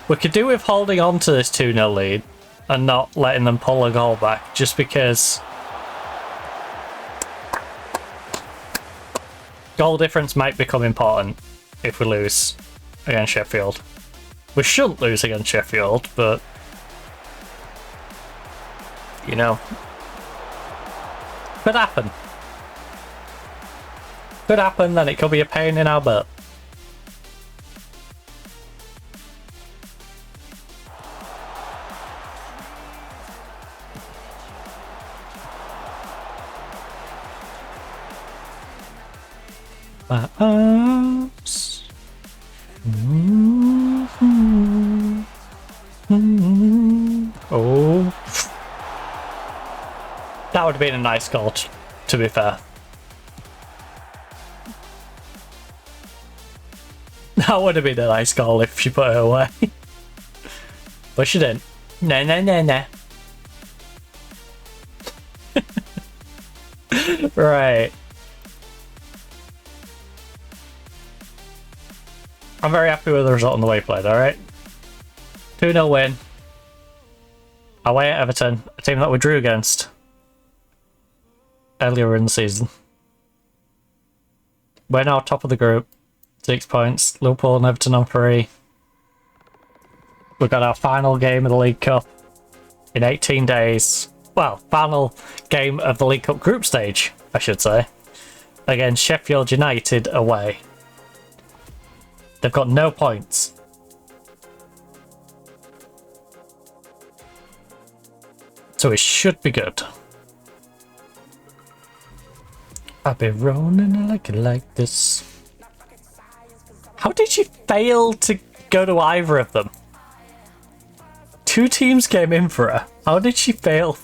We could do with holding on to this 2-0 lead and not letting them pull a goal back, just because goal difference might become important if we lose against Sheffield. We shouldn't lose against Sheffield, but you know, could happen. Could happen, then it could be a pain in our butt. My arms. Oh. That would have been a nice goal, to be fair. That would have been a nice goal if she put it away. But she didn't. No, no, no, no. Right. I'm very happy with the result on the way played, alright? 2-0 win. Away at Everton, a team that we drew against earlier in the season. We're now top of the group. 6 points. Liverpool and Everton on 3. We've got our final game of the League Cup in 18 days. Well, final game of the League Cup group stage, I should say. Against Sheffield United away. They've got no points. So it should be good. I've been rolling like this. How did you fail to go to either of them? 2 teams came in for her. How did she fail?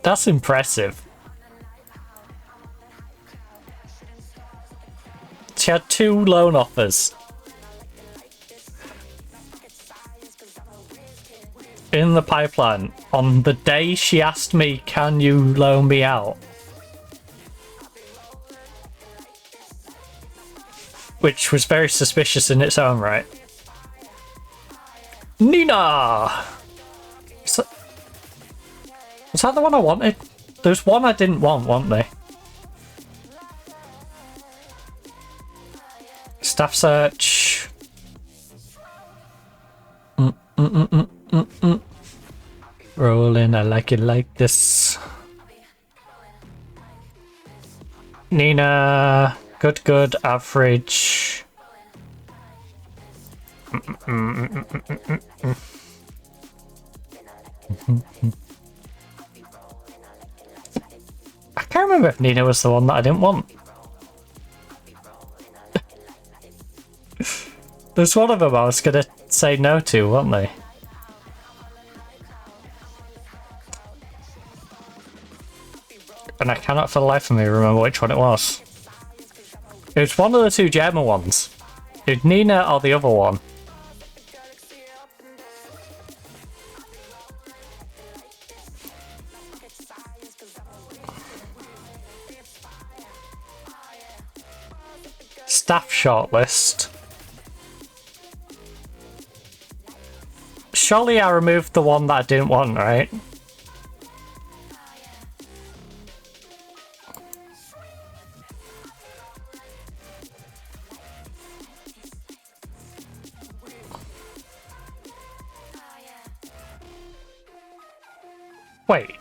That's impressive. She had 2 loan offers. In the pipeline. On the day she asked me, can you loan me out? Which was very suspicious in its own right. Nina! Was that the one I wanted? There's one I didn't want, weren't they? Staff search. Rolling, I like it like this. Nina, good, average. I can't remember if Nina was the one that I didn't want. There's one of them I was gonna say no to, weren't they? And I cannot for the life of me remember which one it was. It was one of the 2 German ones. It was Nina or the other one. Staff shortlist. Surely I removed the one that I didn't want, right? Wait,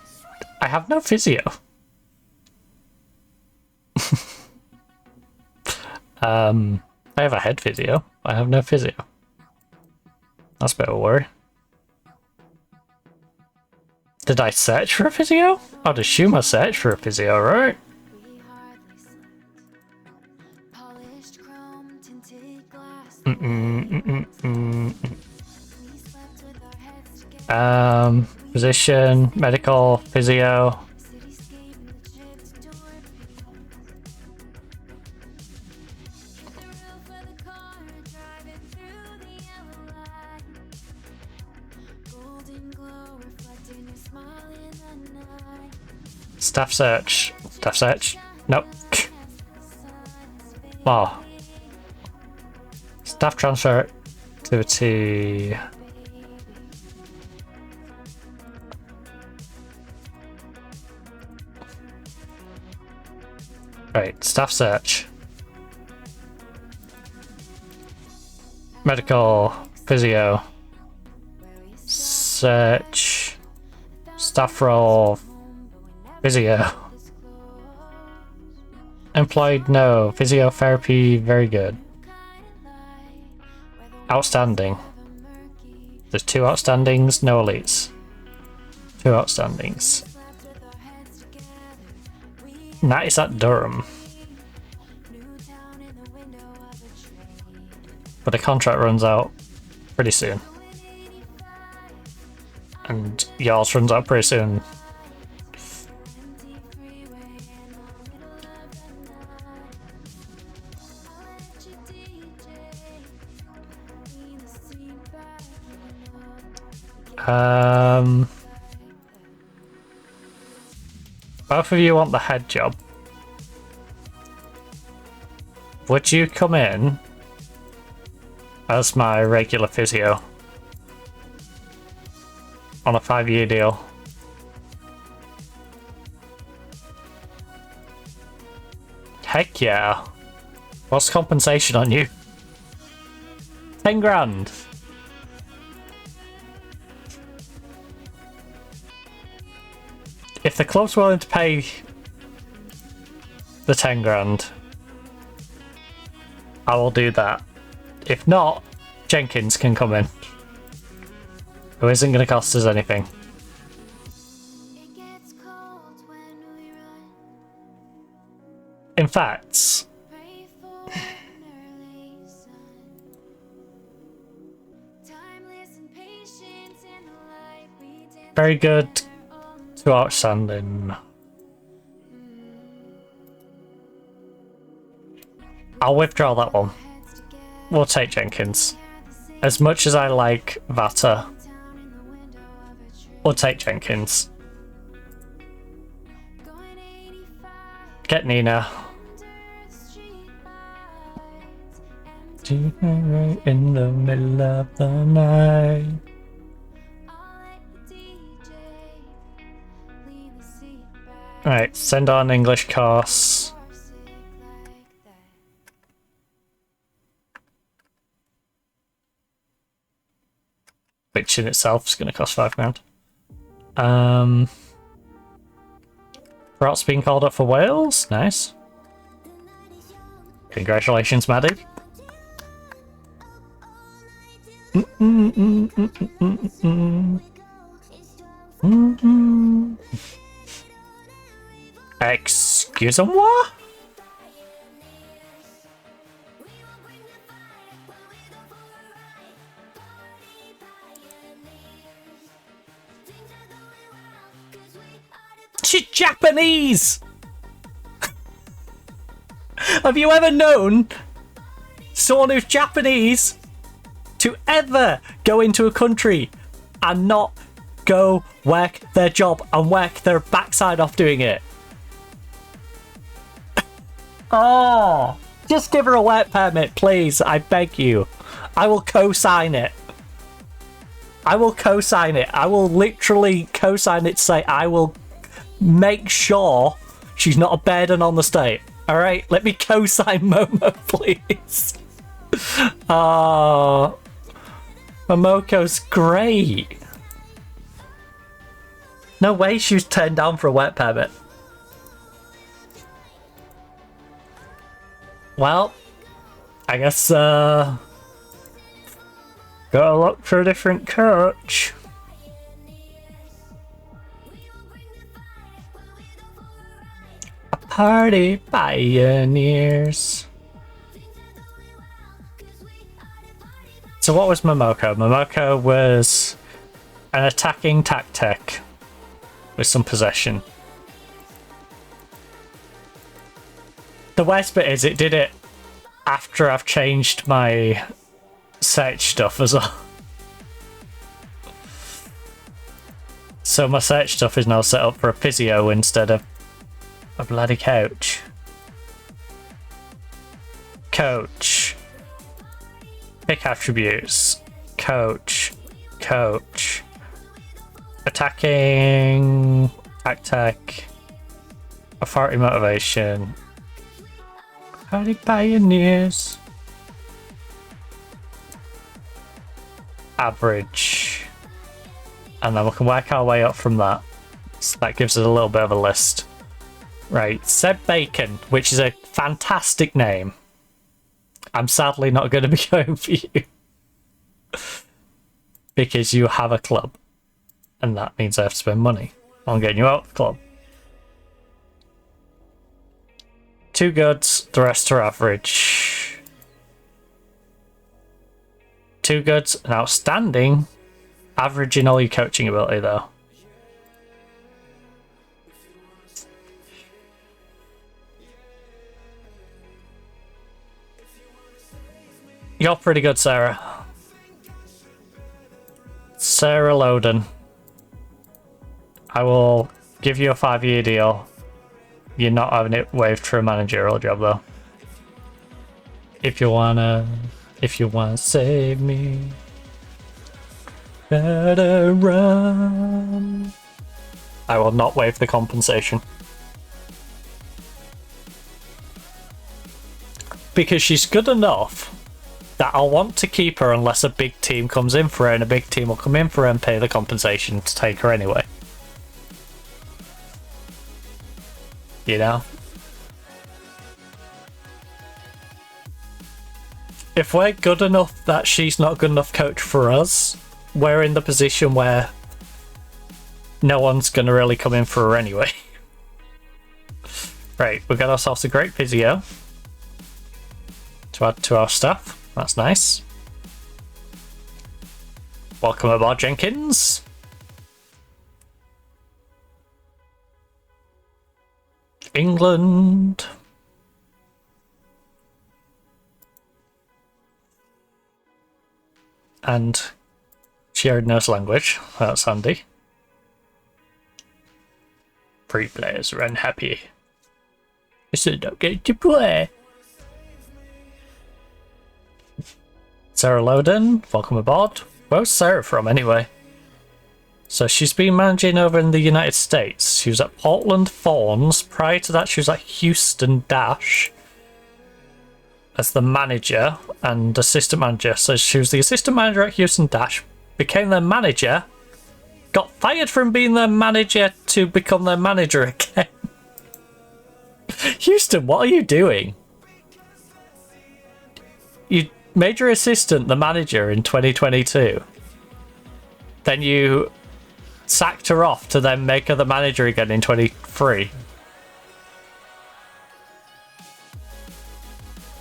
I have no physio. I have a head physio. I have no physio. That's a bit of a worry. Did I search for a physio? I'd assume I searched for a physio, right? Physician, medical, physio. Staff search. Staff search. Nope. Oh. Staff transfer activity. Right, staff search. Medical, physio. Search. Staff role. Physio. Employed, no. Physiotherapy, very good. Outstanding. There's 2 outstandings, no elites. 2 outstandings. That is at Durham. But the contract runs out pretty soon. And yours runs out pretty soon. Both of you want the head job. Would you come in as my regular physio on a 5-year deal? Heck yeah. What's compensation on you? 10 grand. If the club's willing to pay the 10 grand, I will do that. If not, Jenkins can come in, who isn't going to cost us anything. In fact, Very good to outstanding. I'll withdraw that one. We'll take Jenkins. As much as I like Vata, we'll take Jenkins. Get Nina. Right in the middle of the night. Alright, send on English course. Which in itself is going to cost £5 grand. Perhaps being called up for Wales. Nice. Congratulations, Maddie. Excuse-moi? She's Japanese! Have you ever known someone who's Japanese to ever go into a country and not go work their job and work their backside off doing it? Oh, just give her a work permit, please. I beg you. I will co-sign it. I will co-sign it. I will literally co-sign it to say I will make sure she's not a burden on the state. Alright, let me co-sign Momo, please. Oh, Momoko's great. No way she was turned down for a work permit. Well, I guess, gotta look for a different coach. A party pioneers. So what was Momoko? Momoko was an attacking tactic with some possession. The worst bit is it did it after I've changed my search stuff as well. So my search stuff is now set up for a physio instead of a bloody coach. Coach. Pick attributes. Coach. Coach. Attacking. Attack. Authority motivation. Party pioneers. Average. And then we can work our way up from that. So that gives us a little bit of a list. Right, Seb Bacon, which is a fantastic name. I'm sadly not going to be going for you. Because you have a club. And that means I have to spend money on getting you out of the club. 2 goods, the rest are average. 2 goods, an outstanding. Average in all your coaching ability, though. You're pretty good, Sarah. Sarah Loden. I will give you a 5-year deal. You're not having it waived for a managerial job, though. If you wanna save me, better run. I will not waive the compensation. Because she's good enough that I'll want to keep her unless a big team comes in for her, and a big team will come in for her and pay the compensation to take her anyway. You know? If we're good enough that she's not good enough coach for us, we're in the position where no one's going to really come in for her anyway. Right, we got ourselves a great physio to add to our staff. That's nice. Welcome aboard, Jenkins. England. And she already knows language. That's handy. 3 players are unhappy. So don't get to play. Sarah Loden, welcome aboard. Where's Sarah from anyway? So she's been managing over in the United States. She was at Portland Thorns. Prior to that, she was at Houston Dash as the manager and assistant manager. So she was the assistant manager at Houston Dash, became their manager, got fired from being their manager to become their manager again. Houston, what are you doing? You made your assistant the manager in 2022. Then you sacked her off to then make her the manager again in 23.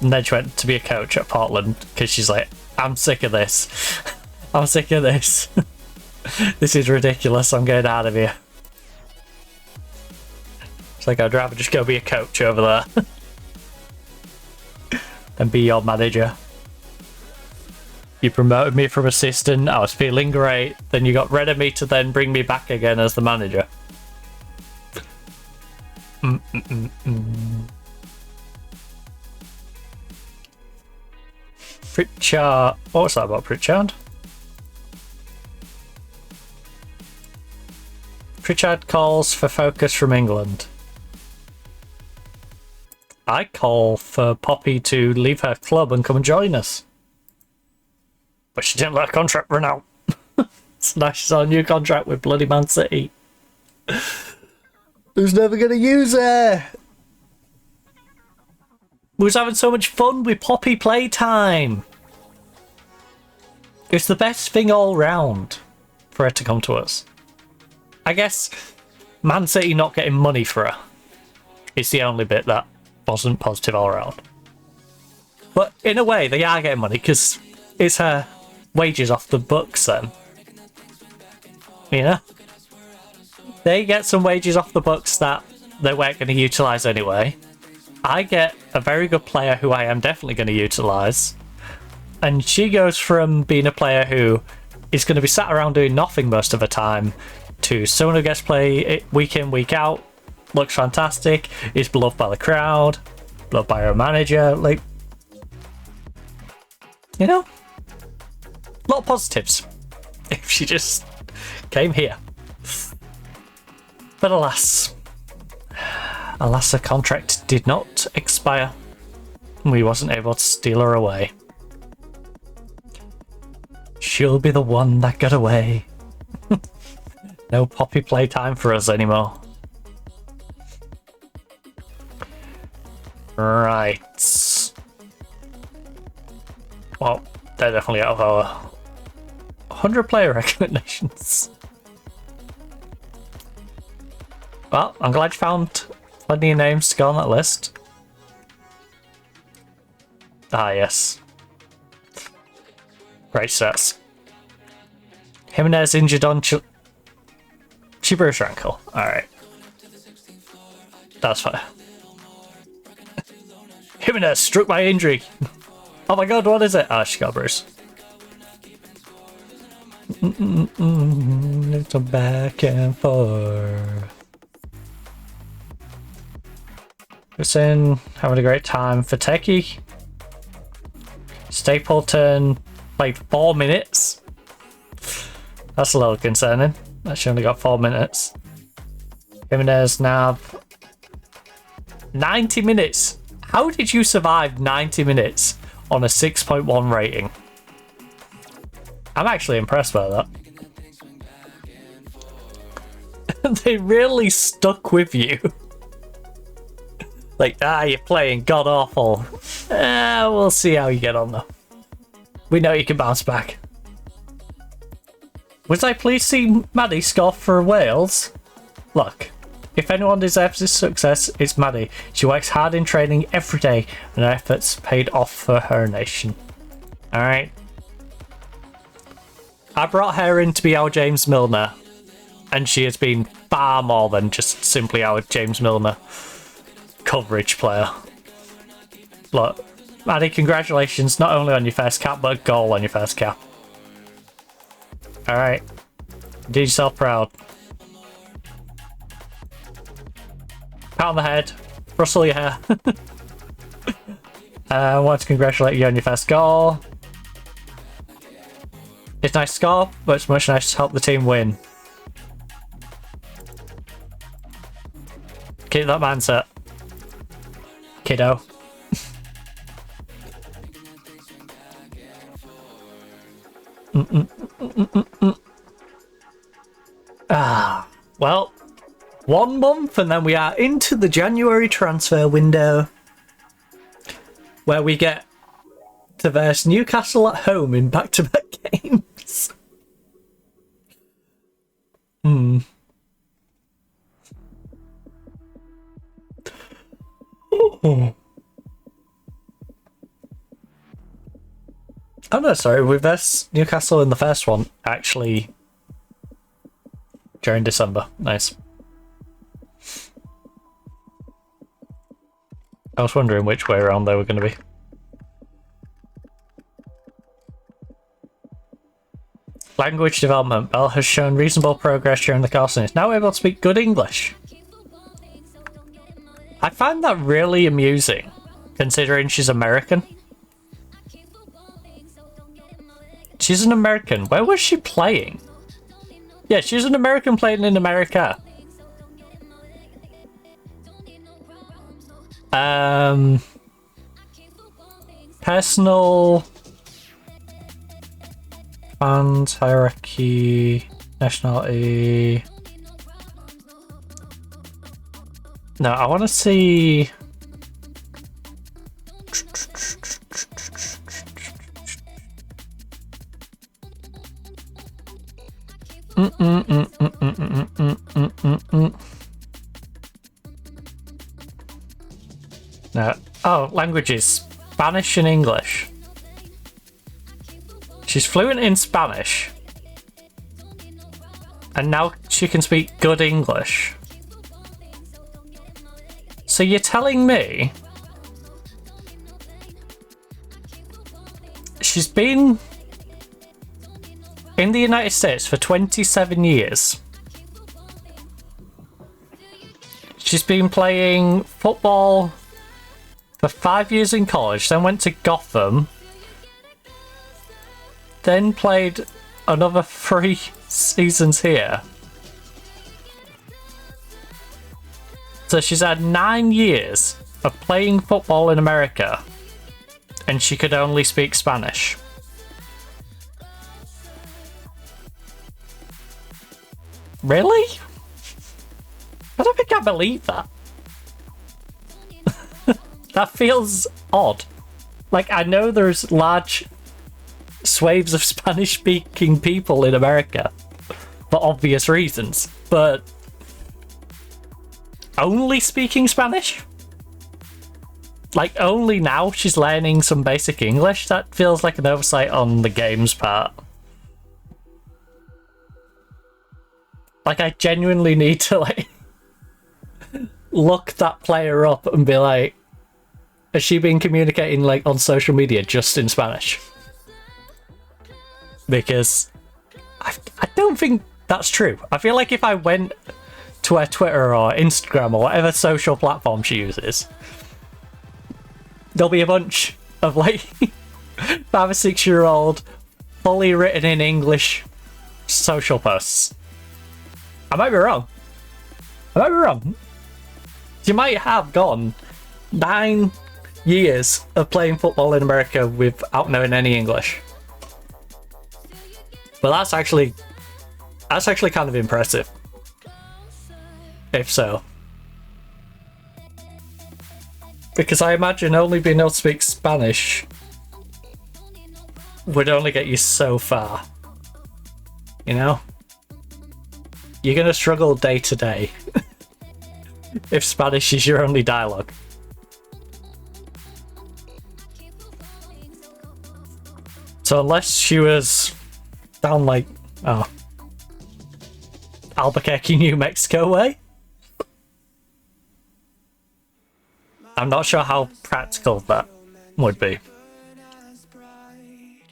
And then she went to be a coach at Portland because she's like, I'm sick of this. I'm sick of this. This is ridiculous. I'm getting out of here. It's like, I'd rather just go be a coach over there than be your manager. You promoted me from assistant, I was feeling great, then you got rid of me to then bring me back again as the manager. Pritchard. What was that about Pritchard? Pritchard calls for focus from England. I call for Poppy to leave her club and come and join us. But she didn't let her contract run out. So now she's on a new contract with bloody Man City. Who's never going to use her? We was having so much fun with Poppy playtime. It's the best thing all round for her to come to us. I guess Man City not getting money for her is the only bit that wasn't positive all around. But in a way, they are getting money because it's her wages off the books then. You know? They get some wages off the books that they weren't going to utilise anyway. I get a very good player who I am definitely going to utilise. And she goes from being a player who is going to be sat around doing nothing most of the time to someone who gets play week in, week out, looks fantastic, is beloved by the crowd, beloved by her manager. Like, you know? A lot of positives if she just came here. But alas, her contract did not expire. We wasn't able to steal her away. She'll be the one that got away. No Poppy playtime for us anymore. Right. Well, they're definitely out of our 100 player recommendations. Well, I'm glad you found plenty of names to go on that list. Ah, yes. Great stats. Jimenez injured on she bruised her ankle. Alright. That's fine. Jimenez struck by injury. Oh my god, what is it? Ah, she got a bruise. Little back and forth. Listen, having a great time for Techie. Stapleton played 4 minutes. That's a little concerning. That she only got 4 minutes. Jimenez, Nav. 90 minutes. How did you survive 90 minutes on a 6.1 rating? I'm actually impressed by that. They really stuck with you. Like, you're playing god awful. We'll see how you get on though. We know you can bounce back. Was I pleased to see Maddie score for Wales? Look, if anyone deserves this success, it's Maddie. She works hard in training every day and her efforts paid off for her nation. Alright. I brought her in to be our James Milner, and she has been far more than just simply our James Milner. coverage player. Look, Maddie, congratulations not only on your first cap, but a goal on your first cap. Alright. Do yourself proud. Pat on the head. Rustle your hair. I want to congratulate you on your first goal. It's nice to score, but it's much nicer to help the team win. Keep that mindset, kiddo. Well, 1 month and then we are into the January transfer window, where we get to verse Newcastle at home in back-to-back games. Oh no, sorry, we versed Newcastle in the first one, actually, during December. Nice. I was wondering which way around they were going to be. Language development. Belle has shown reasonable progress during the course and is now able to speak good English. I find that really amusing, considering she's American. She's an American. Where was she playing? Yeah, she's an American playing in America. Personal fans, hierarchy, nationality. No, I want to see. No. Oh, languages. Spanish and English. She's fluent in Spanish. And now she can speak good English. So you're telling me she's been in the United States for 27 years. She's been playing football for 5 years in college, then went to Gotham, then played another 3 seasons here. So she's had 9 years of playing football in America, and she could only speak Spanish. Really? I don't think I believe that. That feels odd. Like, I know there's large swathes of Spanish-speaking people in America for obvious reasons, but only speaking Spanish? Like, only now she's learning some basic English? That feels like an oversight on the game's part. Like, I genuinely need to, like, look that player up and be like, has she been communicating, like, on social media just in Spanish? Because I don't think that's true. I feel like if I went to her Twitter or Instagram or whatever social platform she uses, there'll be a bunch of, like, 5 or 6 year old fully written in English social posts. I might be wrong. She might have gone 9 years of playing football in America without knowing any English. But that's actually kind of impressive. If so. Because I imagine only being able to speak Spanish would only get you so far. You know? You're gonna struggle day to day if Spanish is your only dialogue. So unless she was down like, Albuquerque, New Mexico way. I'm not sure how practical that would be.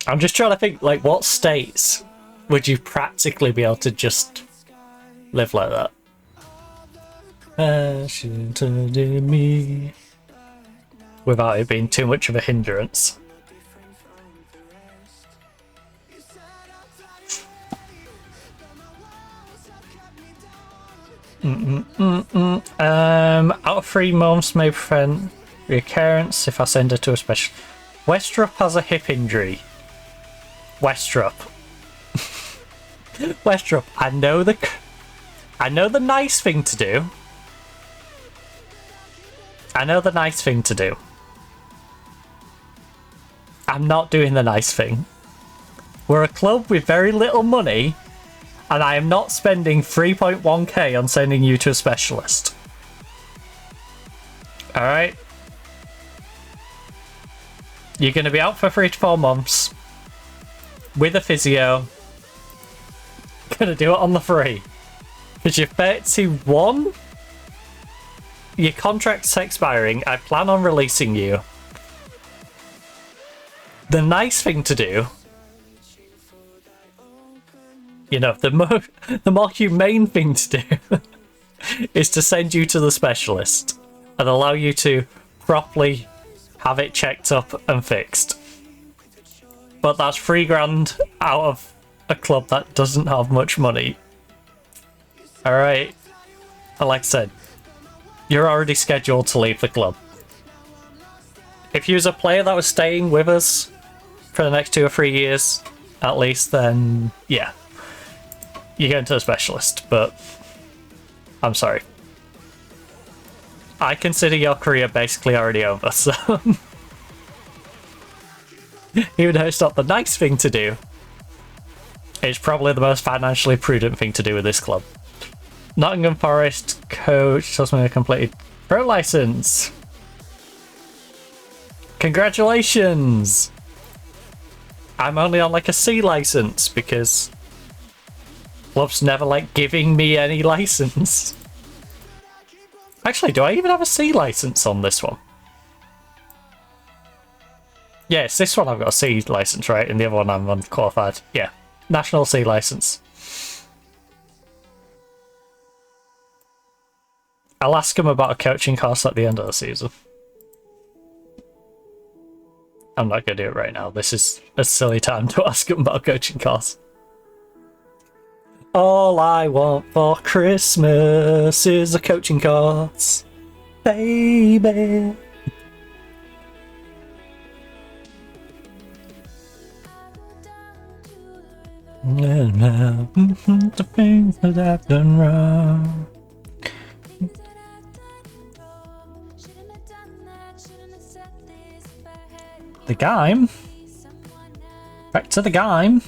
I'm just trying to think, like, what states would you practically be able to just live like that? Me without it being too much of a hindrance. Out of 3 months may prevent reoccurrence if I send her to a special. Westrup has a hip injury. Westrup. Westrup, I know the nice thing to do. I know the nice thing to do. I'm not doing the nice thing. We're a club with very little money, and I am not spending 3.1k on sending you to a specialist. Alright? You're going to be out for 3 to 4 months with a physio. Gonna do it on the free. Because you're 31? Your contract's expiring. I plan on releasing you. The nice thing to do, you know, the more humane thing to do is to send you to the specialist and allow you to properly have it checked up and fixed. But that's $3,000 out of a club that doesn't have much money. Alright. And like I said, you're already scheduled to leave the club. If you was a player that was staying with us for the next 2 or 3 years, at least, then yeah. You're going to a specialist, but I'm sorry. I consider your career basically already over, so even though it's not the nice thing to do, it's probably the most financially prudent thing to do with this club. Nottingham Forest coach tells me I completed pro license. Congratulations! I'm only on like a C license because clubs never like giving me any license. Actually, do I even have a C license on this one? Yes, this one I've got a C license, right? And the other one I'm unqualified. Yeah, national C license. I'll ask him about a coaching course at the end of the season. I'm not going to do it right now. This is a silly time to ask him about a coaching course. All I want for Christmas is a coaching course, baby. The things that I've done wrong. The game. Back to the game.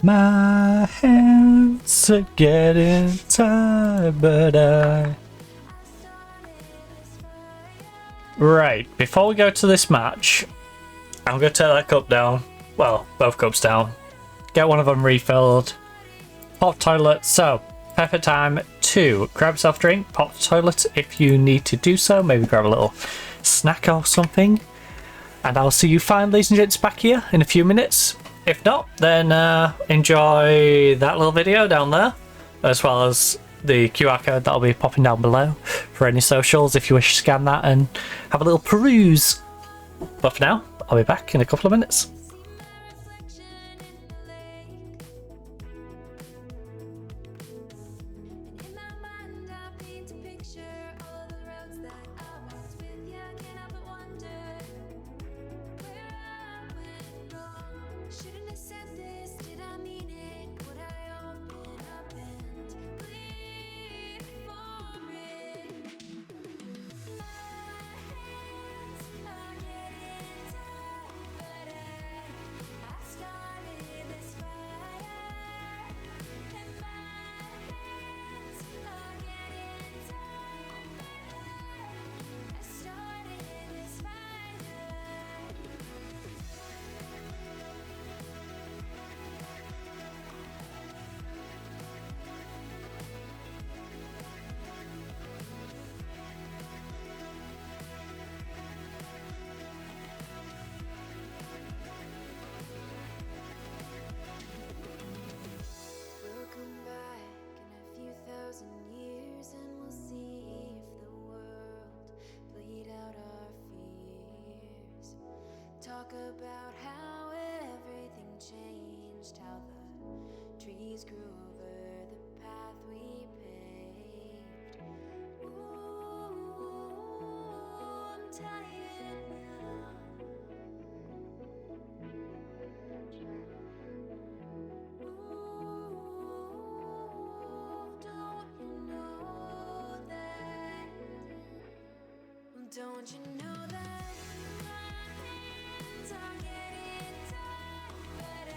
My hands are getting tired, but I... Right, before we go to this match, I'm going to take that cup down. Well, both cups down. Get one of them refilled. Pop toilet. So, perfect time to grab yourself a drink, pop the toilet if you need to do so. Maybe grab a little snack or something. And I'll see you fine, ladies and gents, back here in a few minutes. If not, then enjoy that little video down there, as well as the QR code that'll be popping down below for any socials if you wish to scan that and have a little peruse. But for now, I'll be back in a couple of minutes. about how everything changed, how the trees grew over the path we paved. Ooh, I'm tired now. Ooh, don't you know that? Don't you know that my hands are getting tired? But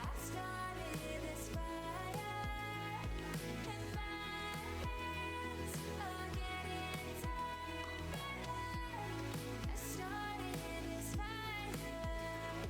I've started this fire, and my hands are getting tired. But I started this fire.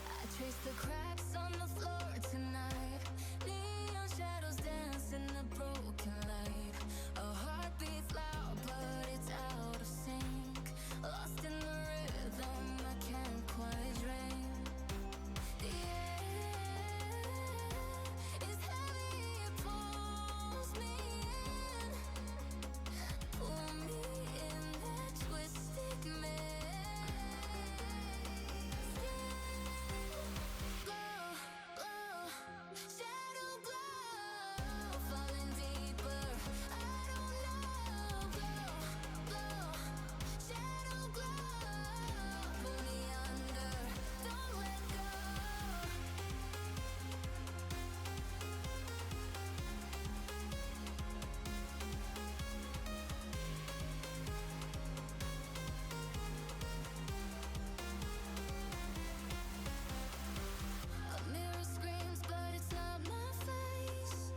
I trace the cracks on the floor tonight. Neon shadows dance in the broken light. A heart beats loud, but it's out of sync. Lost in the rhythm, I can't quite drink. The air is heavy, it pulls me in. Pull me in that twisted maze. Glow, glow, shadow glow, falling deeper. I don't know. Glow, glow, shadow glow, pull me under. Don't let go. A mirror screams, but it's not my face.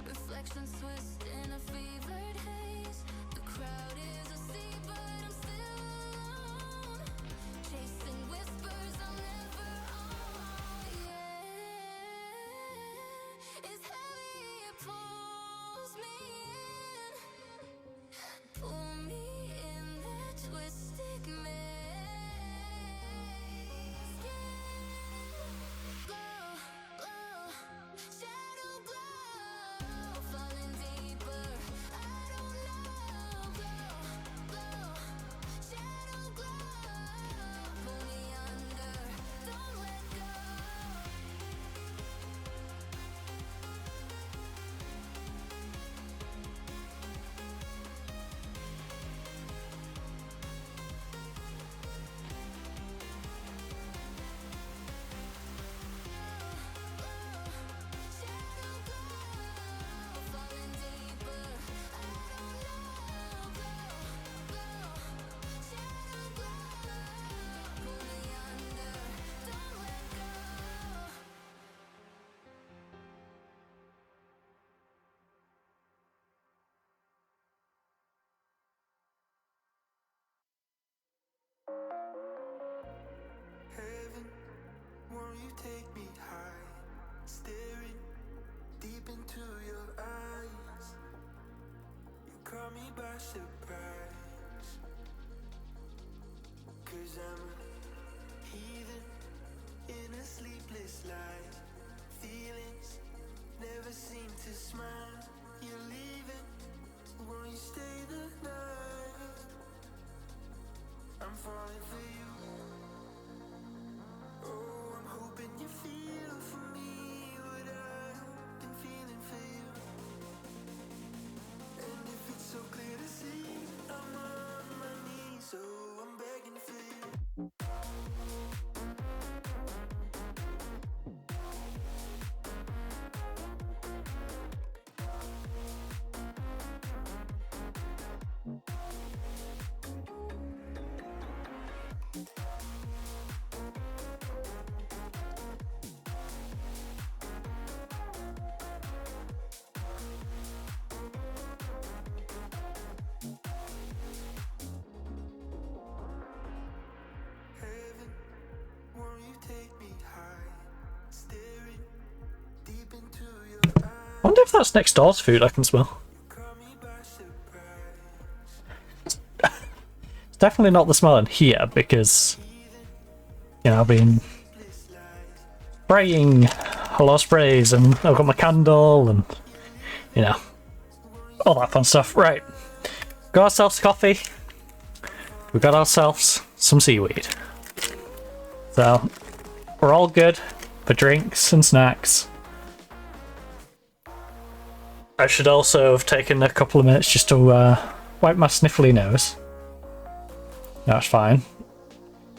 Reflections twist in a fevered haze. The crowd is asleep, but I'm still alone. Chasing whispers I'll never own. Yeah, it's heavy, it pulls me in. Pull me in that twisted maze. Glow, glow, shadow glow, falling deeper. I don't know. Glow, glow, shadow glow, pull me under. Don't let go. Shadow glow, falling deeper. I don't know. Glow, glow, shadow glow, pull me under. Don't let go. Heaven, won't you take me high? Staring deep into your eyes. You caught me by surprise. 'Cause I'm a heathen in a sleepless life. Feelings never seem to smile. You're leaving, won't you stay the night? I'm falling for you. Oh, I'm hoping you feel for me what I've been feeling for you. And if it's so clear to see, I'm on my knees, so I'm begging for you. that's next door's food I can smell. It's definitely not the smell in here because, you know, I've been spraying hello sprays and I've got my candle and, you know, all that fun stuff. Right, got ourselves coffee. We got ourselves some seaweed. So we're all good for drinks and snacks. I should also have taken a couple of minutes just to wipe my sniffly nose. That's fine.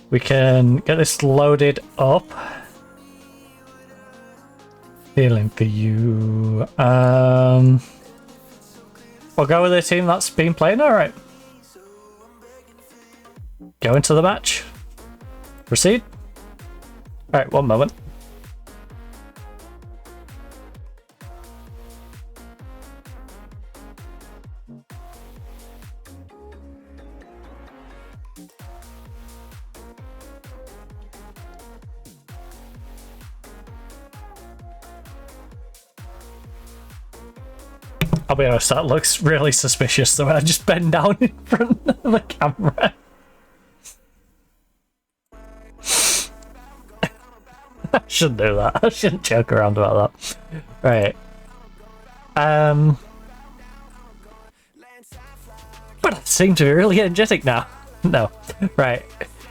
We can get this loaded up. Feeling for you. We'll go with the team that's been playing. Alright. Go into the match. Proceed. Alright, one moment. I'll be honest, that looks really suspicious the way I just bend down in front of the camera. I shouldn't do that. I shouldn't joke around about that. Right. But I seem to be really energetic now. No. Right.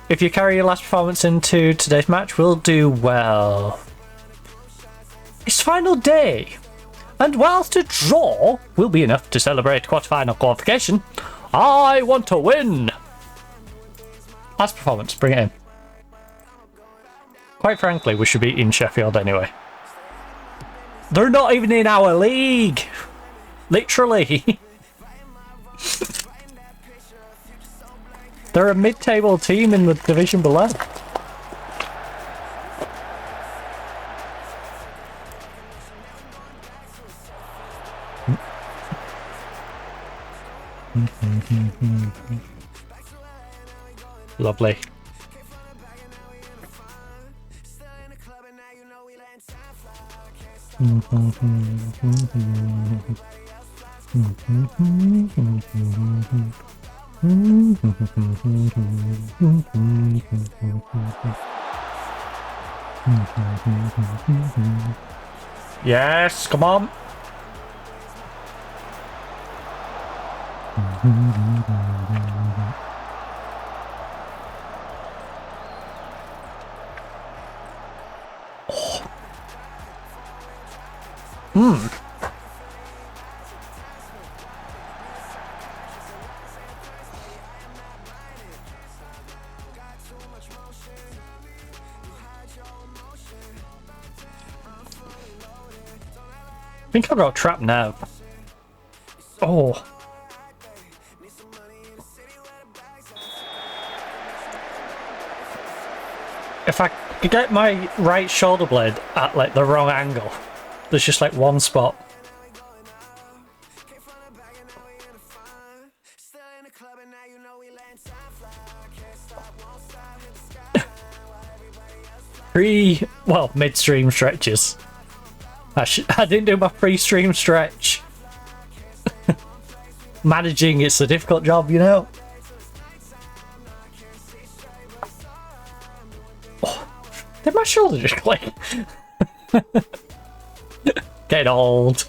If you carry your last performance into today's match, we'll do well. It's final day. And whilst a draw will be enough to celebrate quarterfinal qualification, I want to win. Last performance, bring it in. Quite frankly, we should be in Sheffield anyway. They're not even in our league. Literally. They're a mid-table team in the division below. Lovely. Yes, come on. I think I've got a trap now. Oh. If I could get my right shoulder blade at like the wrong angle, there's just like one spot. Mid-stream stretches. I didn't do my pre-stream stretch. Managing, it's a difficult job, you know. Oh, did my shoulder just click? Getting old.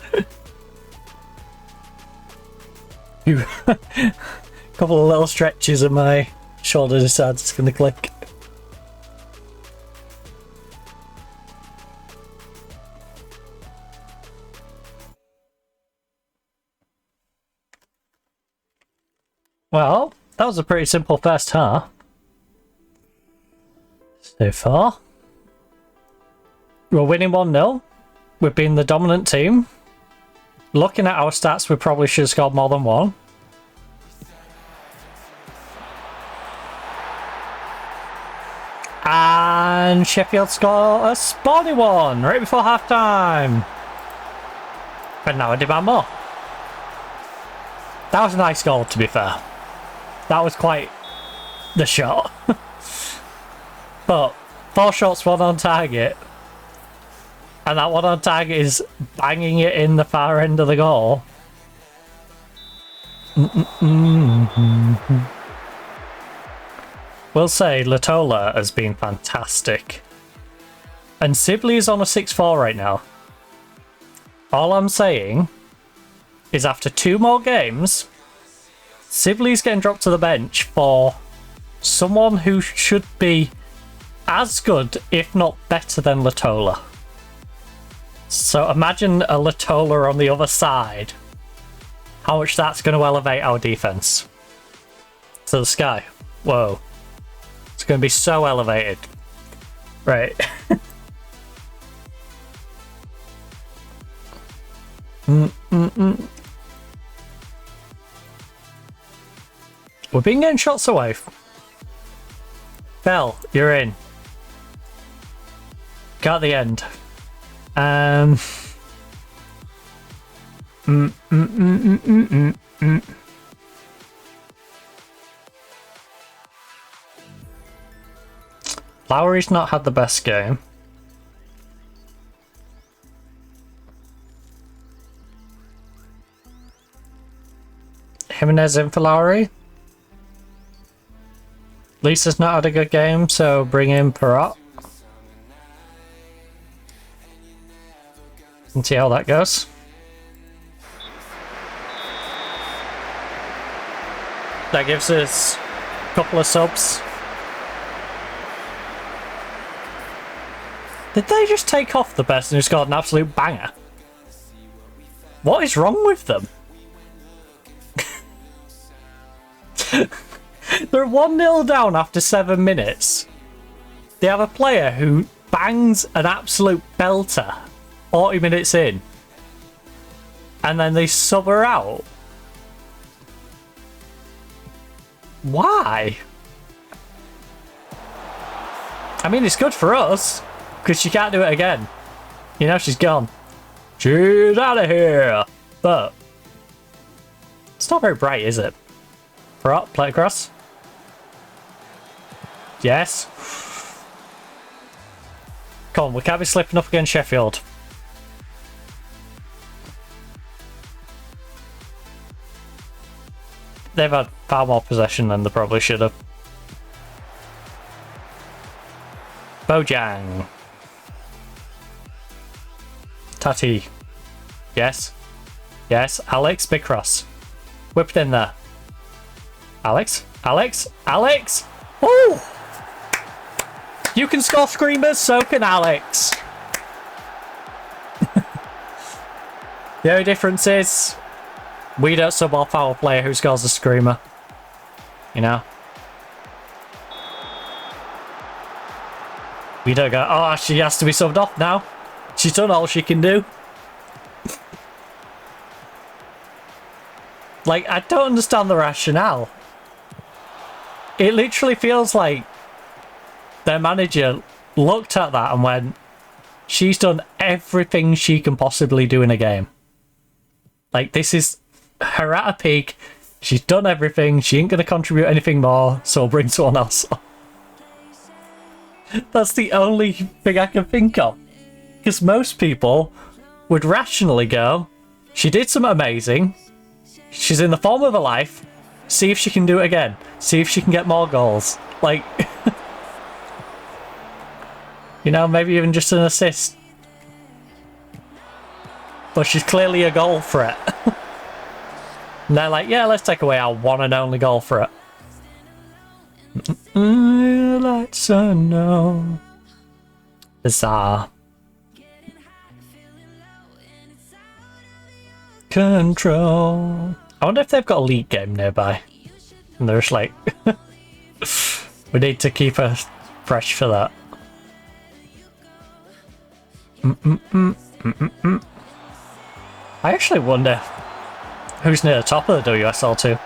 Couple of little stretches and my shoulder decides it's going to click. Well, that was a pretty simple first half. So far. We're winning 1-0. We've been the dominant team. Looking at our stats, we probably should have scored more than one. And Sheffield score a spawny one right before half time. But now I demand more. That was a nice goal, to be fair. That was quite the shot. But 4 shots, 1 on target. And that one on tag is banging it in the far end of the goal. We'll say Latola has been fantastic. And Sibley is on a 6-4 right now. All I'm saying is after 2 more games, Sibley's getting dropped to the bench for someone who should be as good, if not better than Latola. So imagine a Latola on the other side. How much that's going to elevate our defense to the sky. Whoa. It's going to be so elevated. Right. We've been getting shots away. Bell, you're in. Got the end. Lowry's not had the best game. Jimenez in for Lowry. Lisa's not had a good game, so bring in Perrott. And see how that goes. That gives us a couple of subs. Did they just take off the person who scored an absolute banger? What is wrong with them? They're 1-0 down after 7 minutes. They have a player who bangs an absolute belter 40 minutes in. And then they sub her out. Why? I mean, it's good for us, because she can't do it again. You know, she's gone. She's out of here. But it's not very bright, is it? Right, play across. Yes. Come on, we can't be slipping up against Sheffield. They've had far more possession than they probably should have. Bojang. Tati. Yes. Yes. Alex, big cross. Whip it in there. Alex. Alex. Alex. Woo! You can score screamers, so can Alex. The only difference is we don't sub off our player who scores a screamer. You know? We don't go, oh, she has to be subbed off now. She's done all she can do. Like, I don't understand the rationale. It literally feels like their manager looked at that and went, she's done everything she can possibly do in a game. Like, this is her at a peak. She's done everything. She ain't going to contribute anything more, so we'll bring someone else on. That's the only thing I can think of. Because most people would rationally go, she did something amazing. She's in the form of her life. See if she can do it again. See if she can get more goals. Like, you know, maybe even just an assist. But she's clearly a goal threat. And they're like, yeah, let's take away our one and only goal threat. Let's know. Bizarre. Control. I wonder if they've got a league game nearby. And they're just like, we need to keep her fresh for that. I actually wonder who's near the top of the WSL 2.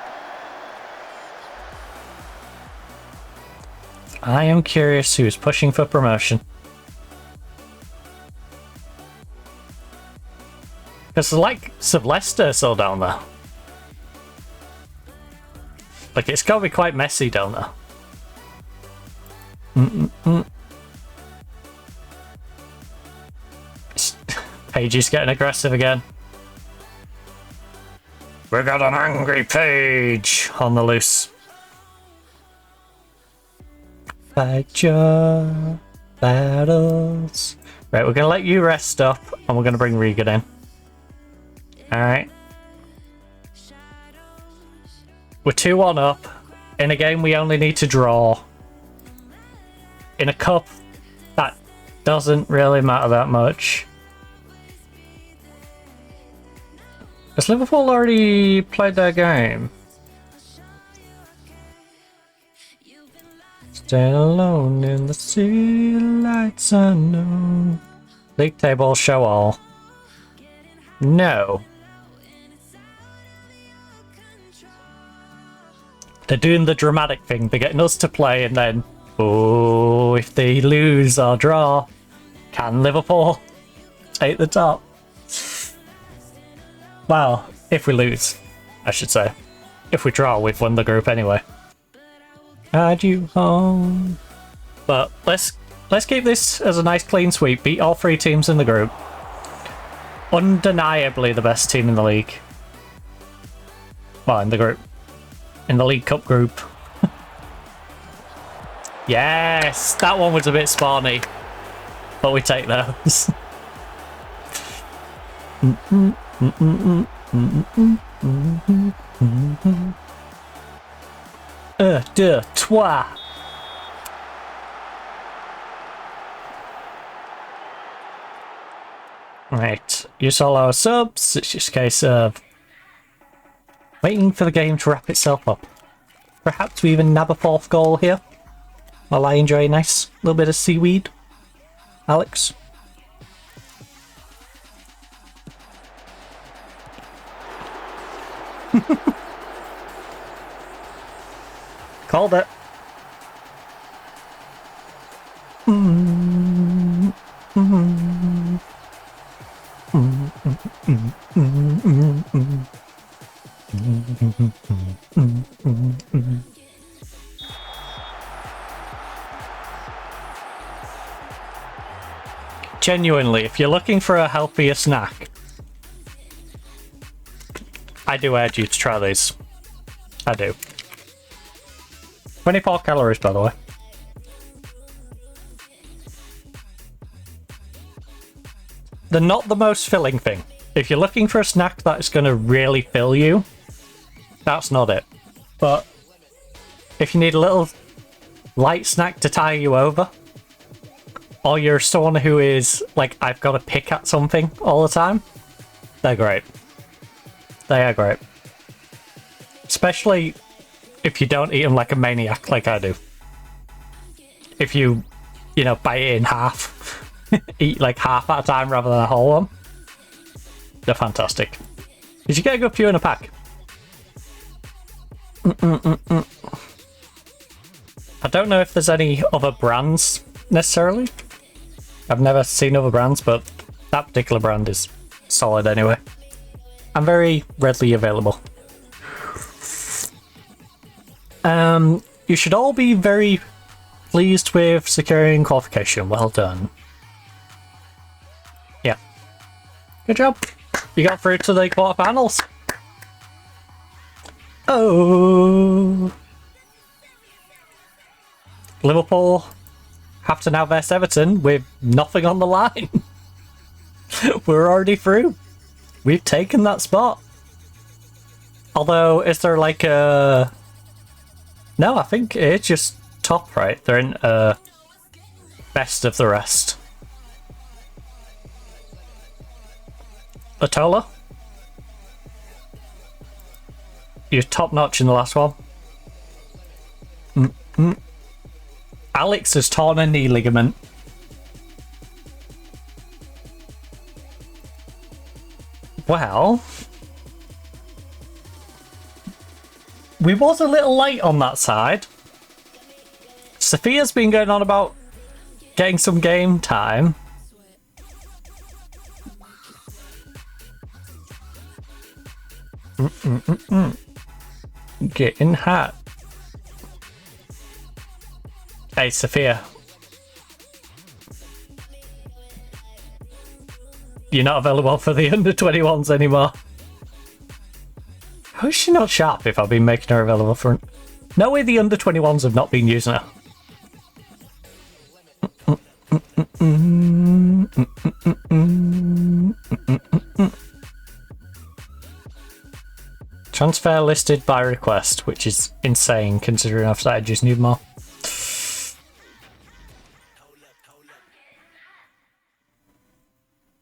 I am curious who's pushing for promotion. Because the likes of Leicester are still down there. Like, it's got to be quite messy down there. It's Paige is getting aggressive again. We got an angry Paige on the loose. Fight your battles. Right, we're gonna let you rest up, and we're gonna bring Regan in. Alright. We're 2-1 up. In a game, we only need to draw. In a cup, that doesn't really matter that much. Has Liverpool already played their game? Stay alone in the city lights unknown. League table show all. No. They're doing the dramatic thing. They're getting us to play and then, oh, if they lose or draw, can Liverpool take the top? Well, if we lose, I should say. If we draw, we've won the group anyway. Had you home? But let's keep this as a nice clean sweep. Beat all 3 teams in the group. Undeniably the best team in the league. Well, in the group. In the League Cup group. Yes! That one was a bit spawny. But we take those. Deux, trois. Right, use all our subs. It's just a case of waiting for the game to wrap itself up. Perhaps we even nab a 4th goal here. While I enjoy a nice little bit of seaweed. Alex? Called it. Genuinely, if you're looking for a healthier snack, I do urge you to try these. I do. 24 calories, by the way. They're not the most filling thing. If you're looking for a snack that's going to really fill you, that's not it. But if you need a little light snack to tire you over, or you're someone who is like, I've got to pick at something all the time, they're great. They are great. Especially if you don't eat them like a maniac like I do. If you know, bite it in half. Eat like half at a time rather than a whole one. They're fantastic. Did you get a good few in a pack? I don't know if there's any other brands necessarily. I've never seen other brands, but that particular brand is solid anyway. And very readily available. You should all be very pleased with securing qualification. Well done. Yeah. Good job. You got through to the quarterfinals. Oh. Liverpool have to now vest Everton with nothing on the line. We're already through. We've taken that spot. Although, is there like a... No, I think it's just top, right? They're in best of the rest. Atola? You're top notch in the last one. Alex has torn a knee ligament. Well, we was a little late on that side. Sophia's been going on about getting some game time. Getting hot. Hey, Sophia. you're not available for the under 21s anymore. How is she not sharp if I've been making her available for... No way the under 21s have not been using her. Transfer listed by request, which is insane considering I've started using more.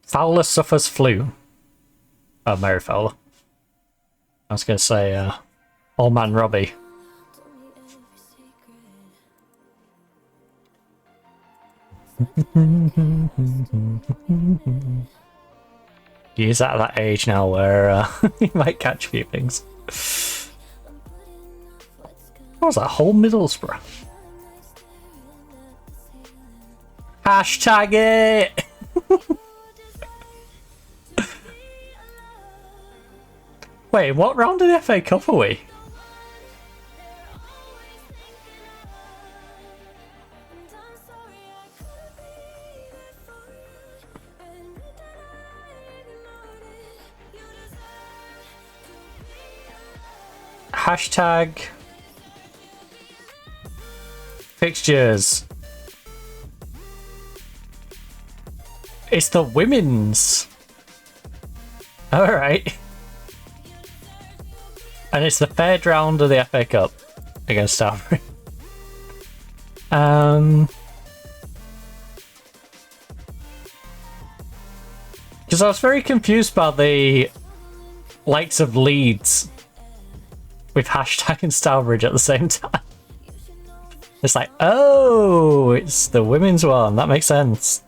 Fowler suffers flu. Oh, Mary Fowler. I was going to say, Old Man Robbie. He's at that age now where he might catch a few things. What was that whole Middlesbrough? Hashtag it! Wait, what round of the FA Cup are we? Hashtag fixtures. It's the women's. Alright. And it's the third round of the FA Cup against Starbury. Because I was very confused by the likes of Leeds with hashtag and Stourbridge at the same time. It's like, oh, it's the women's one. That makes sense.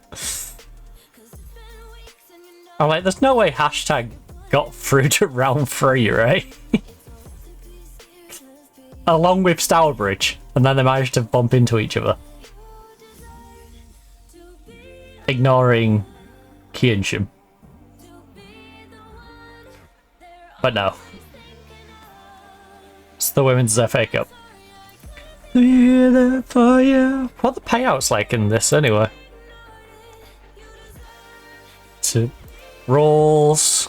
I'm like, there's no way hashtag got through to round 3, right? Along with Stourbridge, and then they managed to bump into each other. Ignoring Keynsham. But no. It's the women's FA Cup. For you. What are the payouts like in this anyway? To rolls.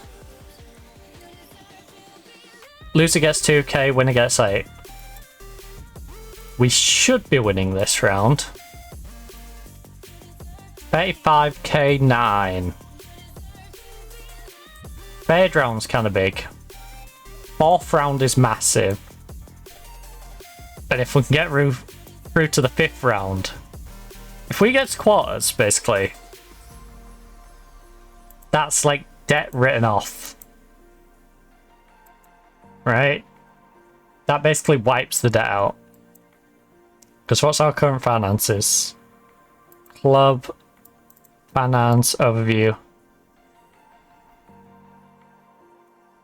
Loser gets 2k, winner gets 8. We should be winning this round. 35k 9. Third round's kind of big. Fourth round is massive. And if we can get through to the 5th round, if we get to quarters, basically, that's like debt written off. Right? That basically wipes the debt out. Because what's our current finances? Club finance overview.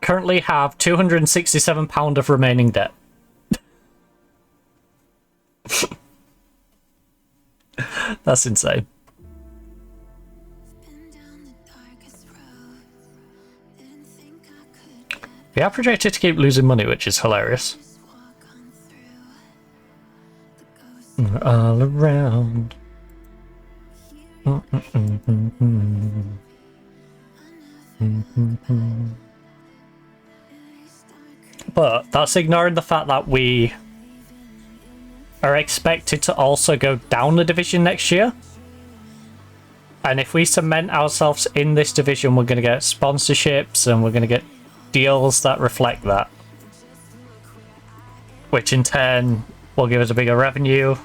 Currently have £267 of remaining debt. That's insane. We are projected to keep losing money, which is hilarious. All around. But that's ignoring the fact that we are expected to also go down the division next year. And if we cement ourselves in this division, we're going to get sponsorships and we're going to get deals that reflect that. Which in turn will give us a bigger revenue.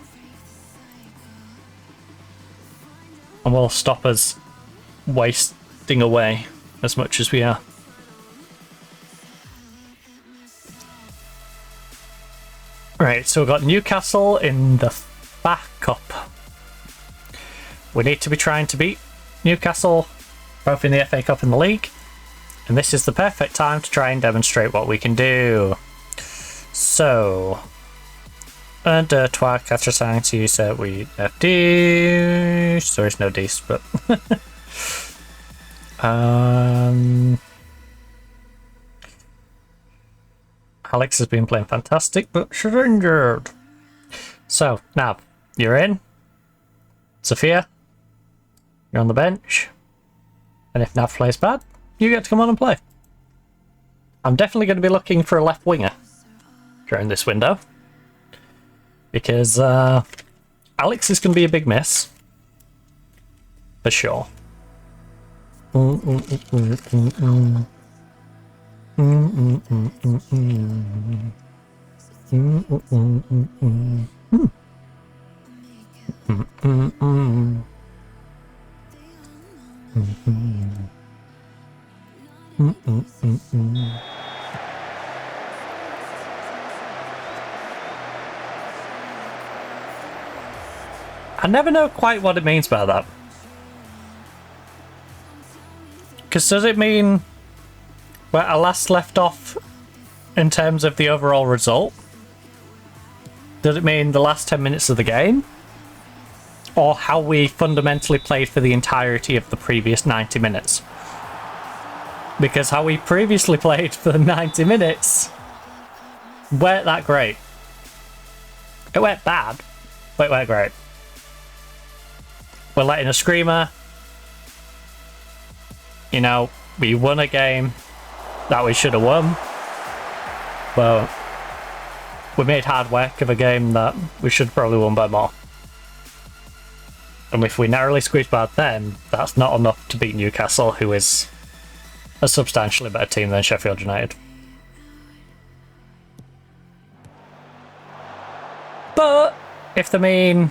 And will stop us wasting away as much as we are. Right, so we've got Newcastle in the FA Cup. We need to be trying to beat Newcastle, both in the FA Cup and the league. And this is the perfect time to try and demonstrate what we can do. So, under 3 4 5 we FD. So there's no Ds, but Alex has been playing fantastic, but she's injured. So, Nav, you're in. Sophia, you're on the bench. And if Nav plays bad, you get to come on and play. I'm definitely going to be looking for a left winger during this window. Because Alex is going to be a big miss. For sure. I never know quite what it means by that. Because does it mean where I last left off in terms of the overall result? Does it mean the last 10 minutes of the game? Or how we fundamentally played for the entirety of the previous 90 minutes? Because how we previously played for the 90 minutes weren't that great. It weren't bad, but it weren't great. We're letting a screamer. You know, we won a game that we should have won. But we made hard work of a game that we should have probably won by more. And if we narrowly squeeze bad then, that's not enough to beat Newcastle, who is a substantially better team than Sheffield United. But if they mean,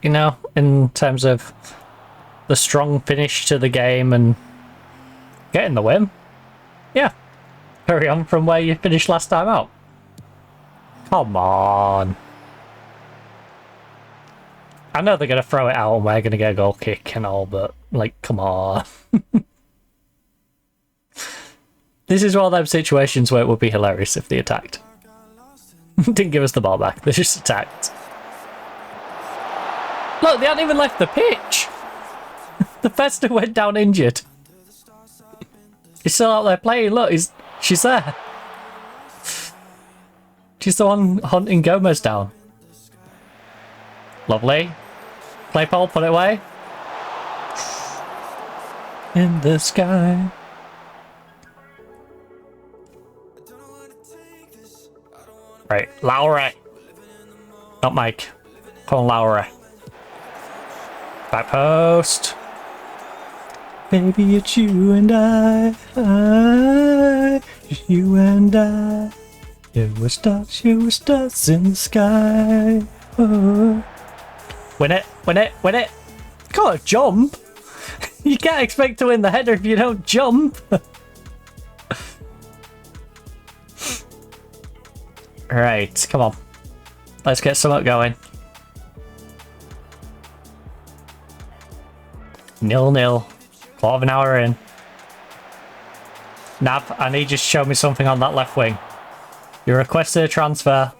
you know, in terms of the strong finish to the game and getting the win, yeah, carry on from where you finished last time out. Come on. I know they're going to throw it out and we're going to get a goal kick and all, but, like, come on. This is one of those situations where it would be hilarious if they attacked. Didn't give us the ball back, they just attacked. Look, they hadn't even left the pitch! The Festa went down injured. He's still out there playing, look, she's there. She's the one hunting Gomez down. Lovely. Play Paul, put it away. In the sky. Right, Lowry. Not Mike. Call him Lowry. Back post. Baby, it's you and I. It's you and I. You were stars in the sky. Oh. Win it, win it, win it. Can't jump. You can't expect to win the header if you don't jump. Right, come on. Let's get something going. 0-0. Quarter of an hour in. Nav, I need you to show me something on that left wing. You requested a transfer.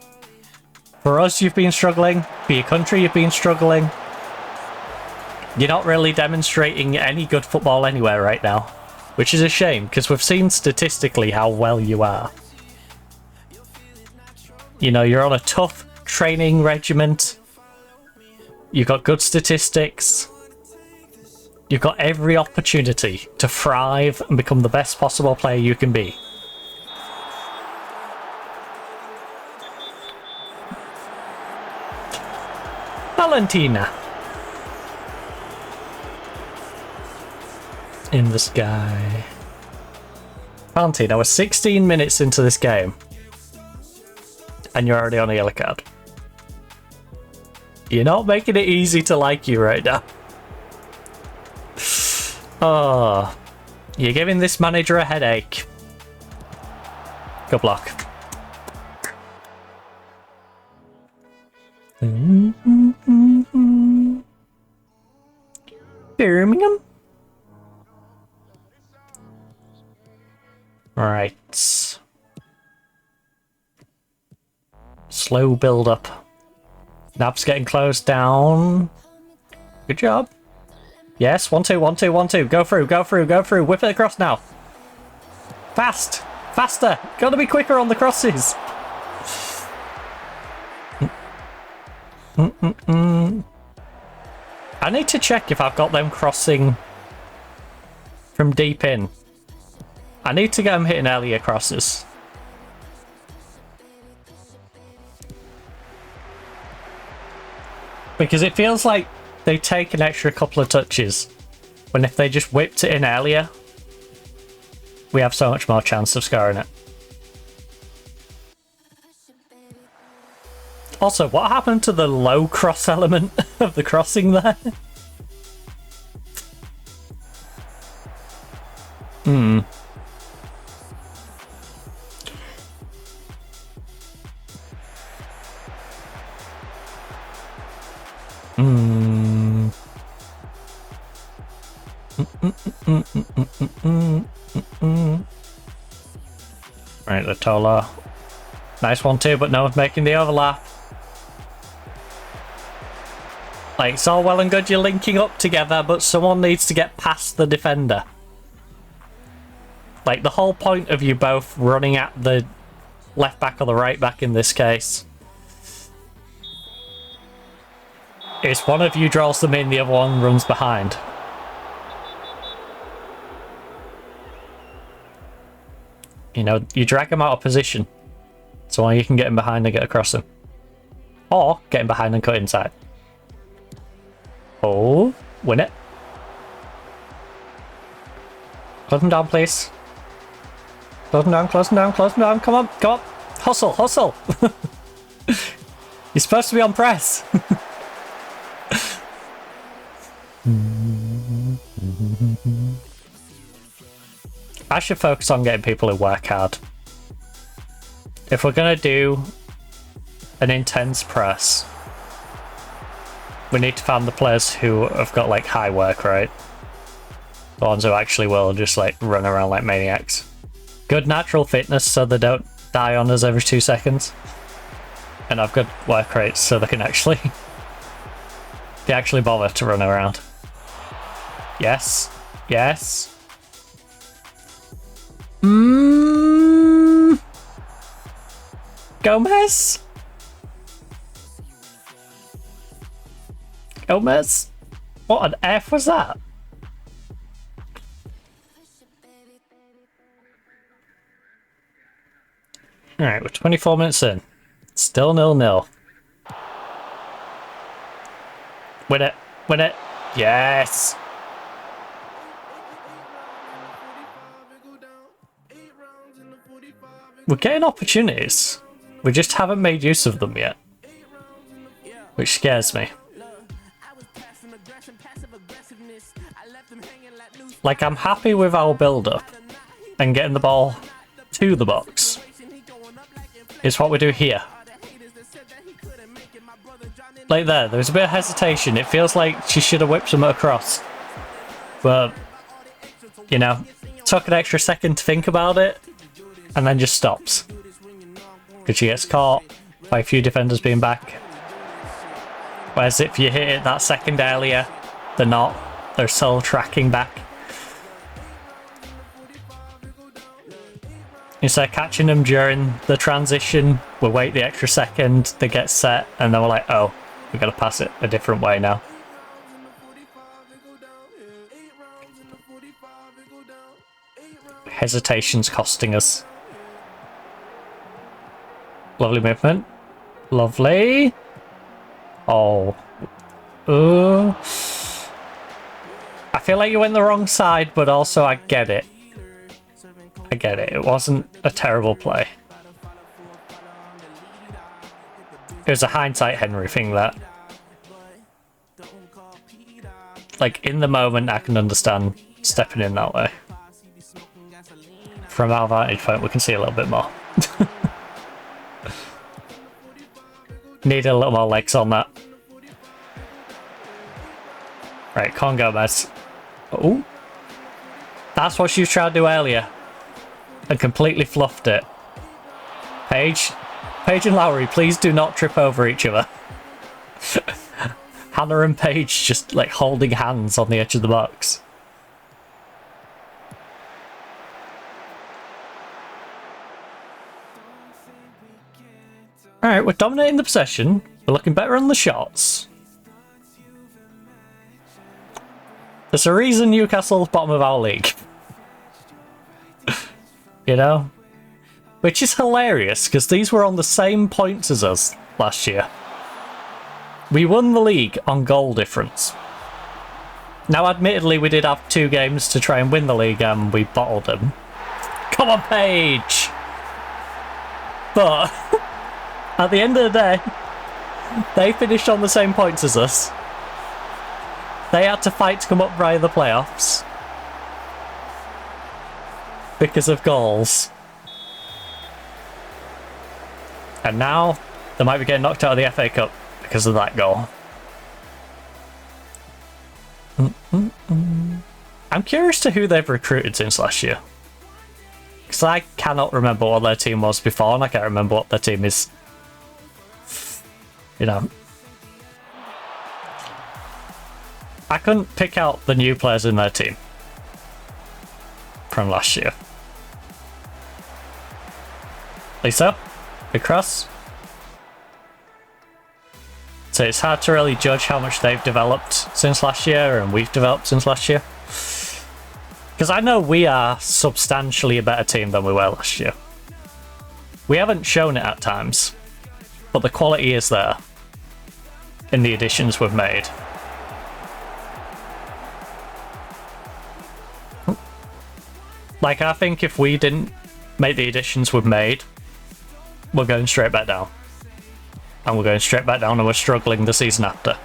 For us, you've been struggling. For your country, you've been struggling. You're not really demonstrating any good football anywhere right now. Which is a shame, because we've seen statistically how well you are. You know, you're on a tough training regiment. You've got good statistics. You've got every opportunity to thrive and become the best possible player you can be. Valentina. In the sky. Valentina, we're 16 minutes into this game. And you're already on a yellow card. You're not making it easy to like you right now. Oh, you're giving this manager a headache. Good luck. Birmingham? Right. Slow build up. Nab's getting closed down. Good job. Yes, 1-2, 1-2, 1-2. Go through, go through, go through. Whip it across now. Fast! Faster! Gotta be quicker on the crosses. I need to check if I've got them crossing from deep in. I need to get them hitting earlier crosses. Because it feels like they take an extra couple of touches, when if they just whipped it in earlier, we have so much more chance of scoring it. Also, what happened to the low cross element of the crossing there? Right, Latola. Nice one too, but no one's making the overlap. Like, it's all well and good you're linking up together, but someone needs to get past the defender. Like, the whole point of you both running at the left back or the right back in this case is one of you draws them in, the other one runs behind. You know, you drag them out of position so you can get him behind and get across him. Or get him behind and cut inside. Oh, win it. Close them down, please. Close them down, close them down, close them down. Come on, come on. Hustle, hustle. You're supposed to be on press. I should focus on getting people who work hard. If we're going to do an intense press, we need to find the players who have got like high work rate. The ones who actually will just like run around like maniacs. Good natural fitness so they don't die on us every 2 seconds. And have good work rates so they can actually they actually bother to run around. Yes. Yes. Gomez? Gomez? What on earth was that? Alright, we're 24 minutes in. Still 0-0. Win it. Win it. Yes. We're getting opportunities. We just haven't made use of them yet. Which scares me. Like, I'm happy with our build-up and getting the ball to the box. It's what we do here. Like there's a bit of hesitation. It feels like she should have whipped them across. But, you know, took an extra second to think about it and then just stops. Because she gets caught by a few defenders being back. Whereas if you hit it that second earlier, they're not. They're still tracking back. Instead of catching them during the transition, we'll wait the extra second, they get set, and then we're like, oh, we've got to pass it a different way now. Hesitation's costing us. Lovely movement. Lovely. Oh. I feel like you went the wrong side, but also I get it. I get it. It wasn't a terrible play. It was a hindsight Henry thing that. Like, in the moment, I can understand stepping in that way. From our vantage point, we can see a little bit more. Need a little more legs on that. Right, Con Gomez. Oh. That's what she was trying to do earlier. And completely fluffed it. Paige and Lowry, please do not trip over each other. Hannah and Paige just like holding hands on the edge of the box. Alright, we're dominating the possession. We're looking better on the shots. There's a reason Newcastle's bottom of our league. You know? Which is hilarious, because these were on the same points as us last year. We won the league on goal difference. Now, admittedly, we did have 2 games to try and win the league, and we bottled them. Come on, Paige! But, at the end of the day, they finished on the same points as us. They had to fight to come up via the playoffs. Because of goals. And now, they might be getting knocked out of the FA Cup because of that goal. I'm curious to who they've recruited since last year. Because I cannot remember what their team was before, and I can't remember what their team is. You know. I couldn't pick out the new players in their team from last year. Lisa? Big cross. So it's hard to really judge how much they've developed since last year and we've developed since last year. Because I know we are substantially a better team than we were last year. We haven't shown it at times, but the quality is there in the additions we've made. Like, I think if we didn't make the additions we've made, we're going straight back down. And we're going straight back down and we're struggling the season after.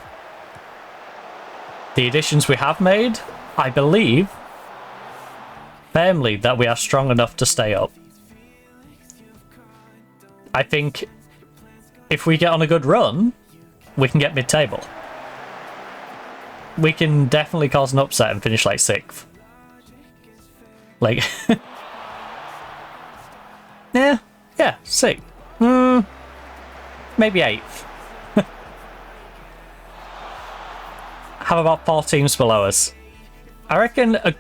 The additions we have made, I believe, firmly that we are strong enough to stay up. I think if we get on a good run, we can get mid-table. We can definitely cause an upset and finish like 6th. Like, yeah, 6th. Maybe 8th. Have about 4 teams below us. I reckon a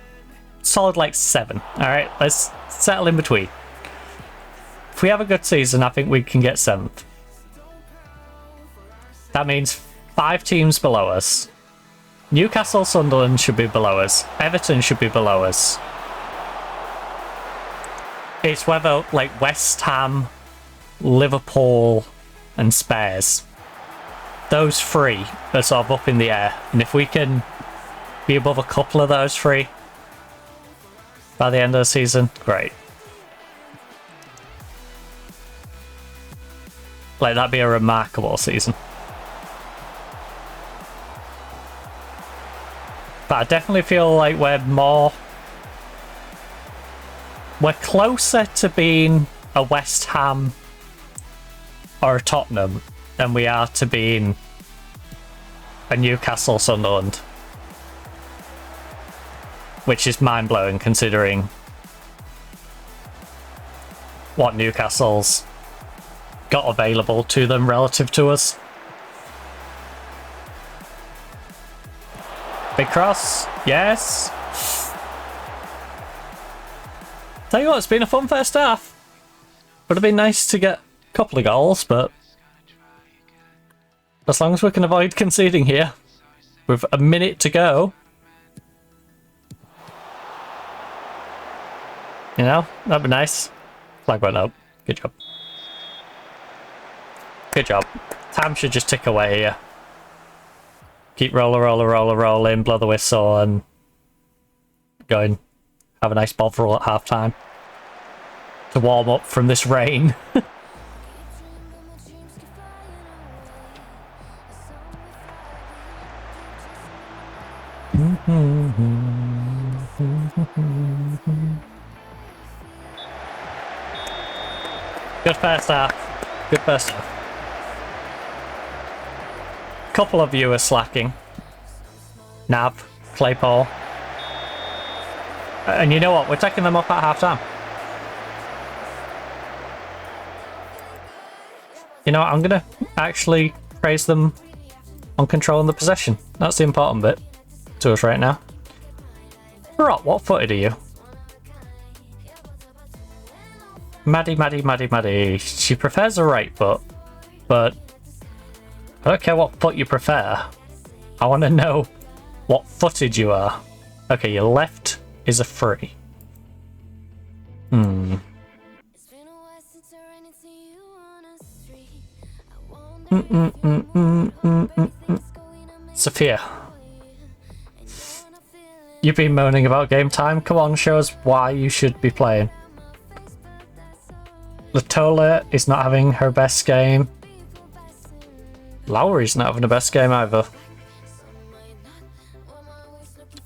solid like 7. Alright, let's settle in between. If we have a good season, I think we can get 7th. That means 5 teams below us. Newcastle, Sunderland should be below us. Everton should be below us. It's whether, like, West Ham, Liverpool, and Spurs. Those 3 are sort of up in the air. And if we can be above a couple of those 3 by the end of the season, great. Like, that'd be a remarkable season. But I definitely feel like we're closer to being a West Ham or a Tottenham than we are to being a Newcastle Sunderland. Which is mind-blowing considering what Newcastle's got available to them relative to us. Big cross, yes. Tell you what, it's been a fun first half. Would have been nice to get a couple of goals, but as long as we can avoid conceding here, with a minute to go, you know, that'd be nice. Flag went up. Good job. Good job. Time should just tick away here. Keep rolling, blow the whistle, and go and have a nice bovril at half time to warm up from this rain. Good first half. Good first half. Couple of you are slacking. Nav, Claypole. And you know what? We're taking them up at half time. You know what? I'm going to actually praise them on controlling the possession. That's the important bit to us right now. Rot, what footed are you? Maddie. She prefers a right foot, but I don't care what foot you prefer. I want to know what footed you are. Okay, your left is a free. Sophia, you've been moaning about game time. Come on, show us why you should be playing. Latola is not having her best game. Lowry's not having the best game either.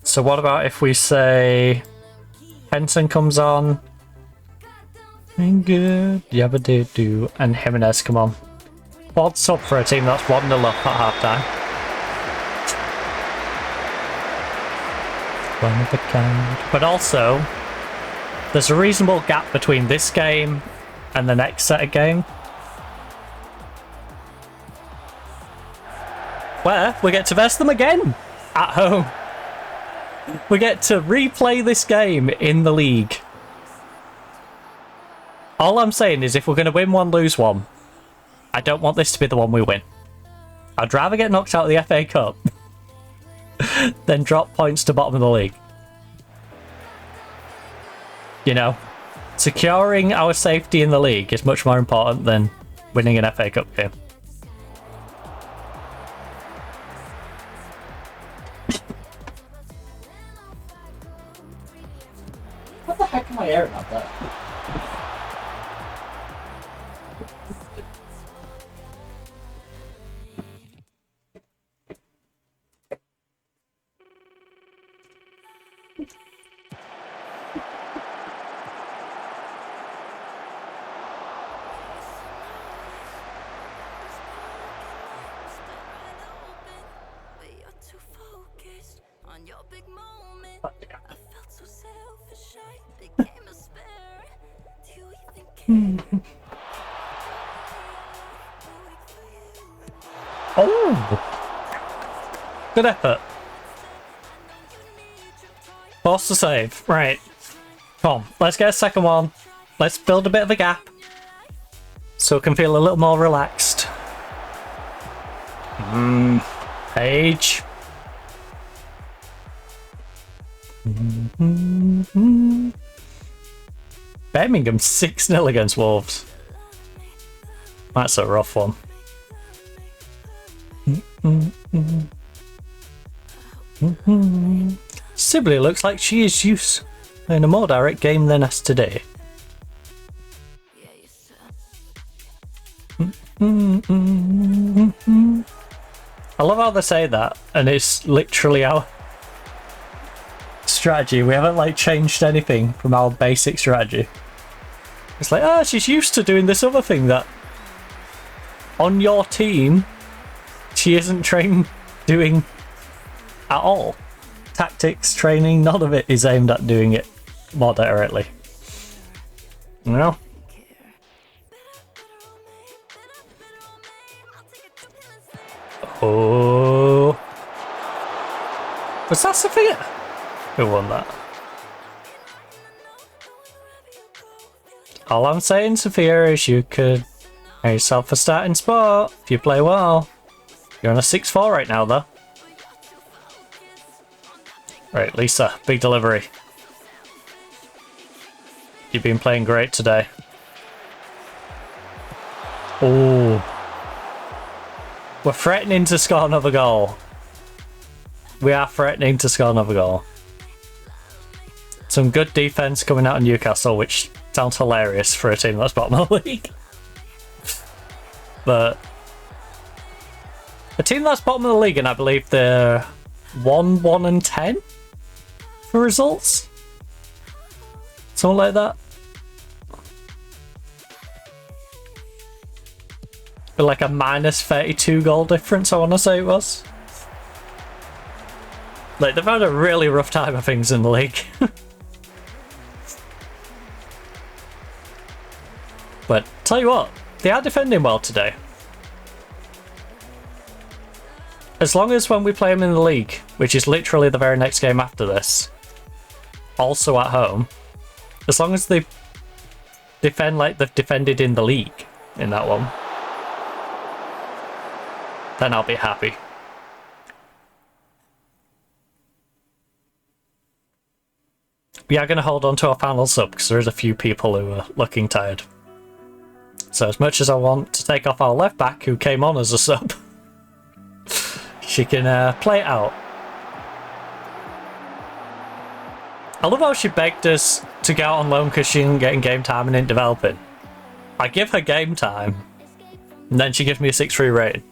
So what about if we say Henson comes on? Good. Yabba do do. And Jimenez come on. What's up for a team that's 1-0 up at half time? One of a kind. But also, there's a reasonable gap between this game and the next set of game, where we get to verse them again at home. We get to replay this game in the league. All I'm saying is if we're going to win one, lose one, I don't want this to be the one we win. I'd rather get knocked out of the FA Cup than drop points to bottom of the league. You know, securing our safety in the league is much more important than winning an FA Cup game. What the heck am I airing up there? Oh! Good effort. Forced to save. Right. Come on, let's get a second one. Let's build a bit of a gap so we can feel a little more relaxed. Page. Birmingham 6-0 against Wolves. That's a rough one. Sibley looks like she is used in a more direct game than us today. I love how they say that, and it's literally our strategy. We haven't like changed anything from our basic strategy. It's like, ah, she's used to doing this other thing that on your team she isn't trained doing at all. Tactics, training, none of it is aimed at doing it more directly. You know? Oh, was that Sophia who won that? All I'm saying, Sophia, is you could have yourself a starting spot if you play well. You're on a 6-4 right now, though. Right, Lisa, big delivery. You've been playing great today. Oh. We're threatening to score another goal. We are threatening to score another goal. Some good defense coming out of Newcastle, which sounds hilarious for a team that's bottom of the league. But a team that's bottom of the league, and I believe they're 1-1-10 for results. Something like that. With like a minus 32 goal difference, I want to say it was. Like, they've had a really rough time of things in the league. But tell you what, they are defending well today. As long as when we play them in the league, which is literally the very next game after this, also at home, as long as they defend like they've defended in the league in that one, then I'll be happy. We are going to hold on to our final sub because there is a few people who are looking tired. So as much as I want to take off our left back, who came on as a sub, she can play it out. I love how she begged us to go out on loan because she didn't get in game time and didn't developing. I give her game time, and then she gives me a 6-3 rating.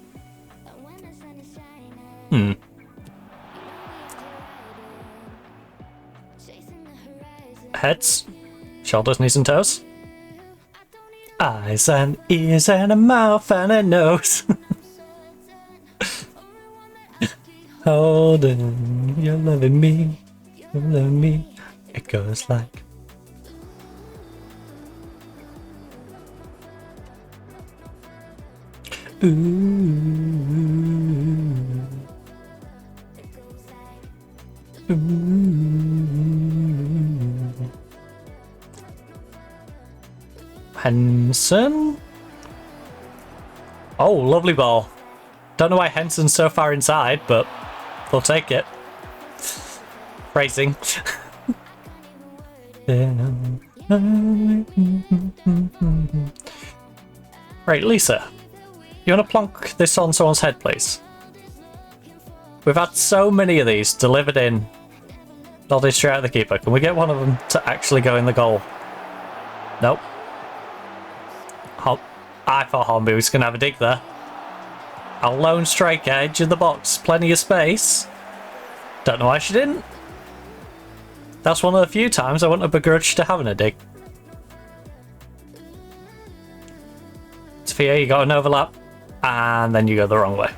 Heads, shoulders, knees and toes. Eyes and ears and a mouth and a nose. Holding, you're loving me, you're loving me. It goes like. Ooh. Ooh. Henson? Oh, lovely ball. Don't know why Henson's so far inside, but we'll take it. Phrasing. Right, Lisa. You want to plonk this on someone's head, please? We've had so many of these delivered in. Nodded straight at the keeper. Can we get one of them to actually go in the goal? Nope. I thought Hornby was going to have a dig there. A lone striker, edge of the box, plenty of space. Don't know why she didn't. That's one of the few times I wouldn't have begrudged to having a dig. Sophia, you got an overlap, and then you go the wrong way.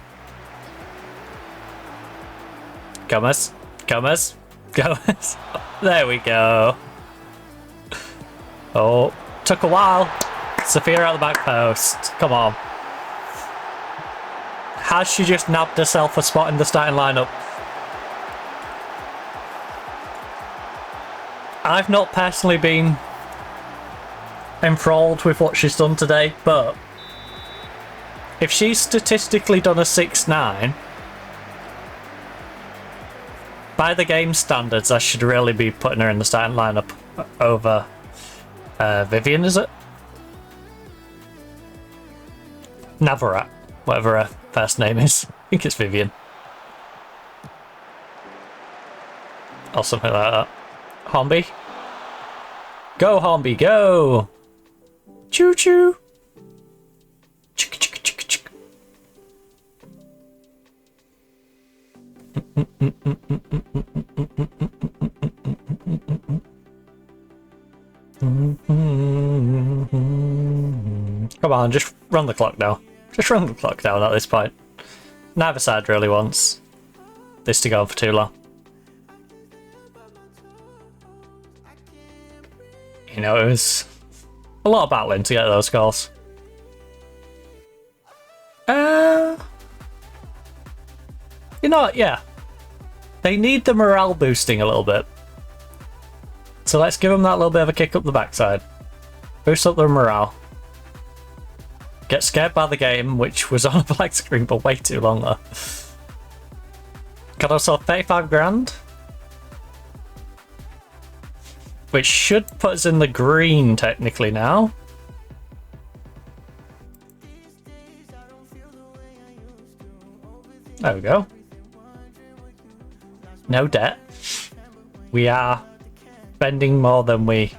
Gomez, Gomez, Gomez. There we go. Oh, took a while. Sophia out the back post. Come on. Has she just nabbed herself a spot in the starting lineup? I've not personally been enthralled with what she's done today, but if she's statistically done a 6-9, by the game standards, I should really be putting her in the starting lineup over Vivian, is it? Navarat, whatever her first name is. I think it's Vivian. Or something like that. Hornby. Go, Hornby, go! Choo choo! Chick chick chick chick. Come on, just run the clock down. Just run the clock down at this point. Neither side really wants this to go on for too long. You know, it was a lot of battling to get those goals. You know what, yeah. They need the morale boosting a little bit. So let's give them that little bit of a kick up the backside. Boost up their morale. Get scared by the game, which was on a black screen for way too long though. Got ourselves 35 grand. Which should put us in the green technically now. There we go. No debt. We are spending more than we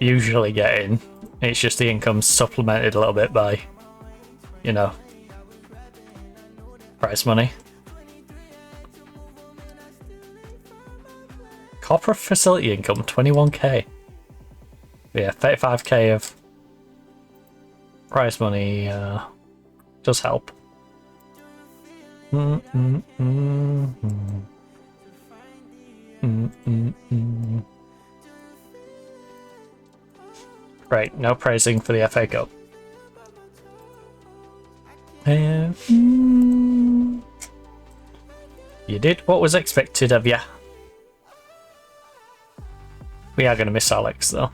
usually get in. It's just the income's supplemented a little bit by, you know, prize money. Corporate facility income, 21k. Yeah, 35k of prize money does help. Right, no praising for the FA Cup. You did what was expected of you. We are going to miss Alex though.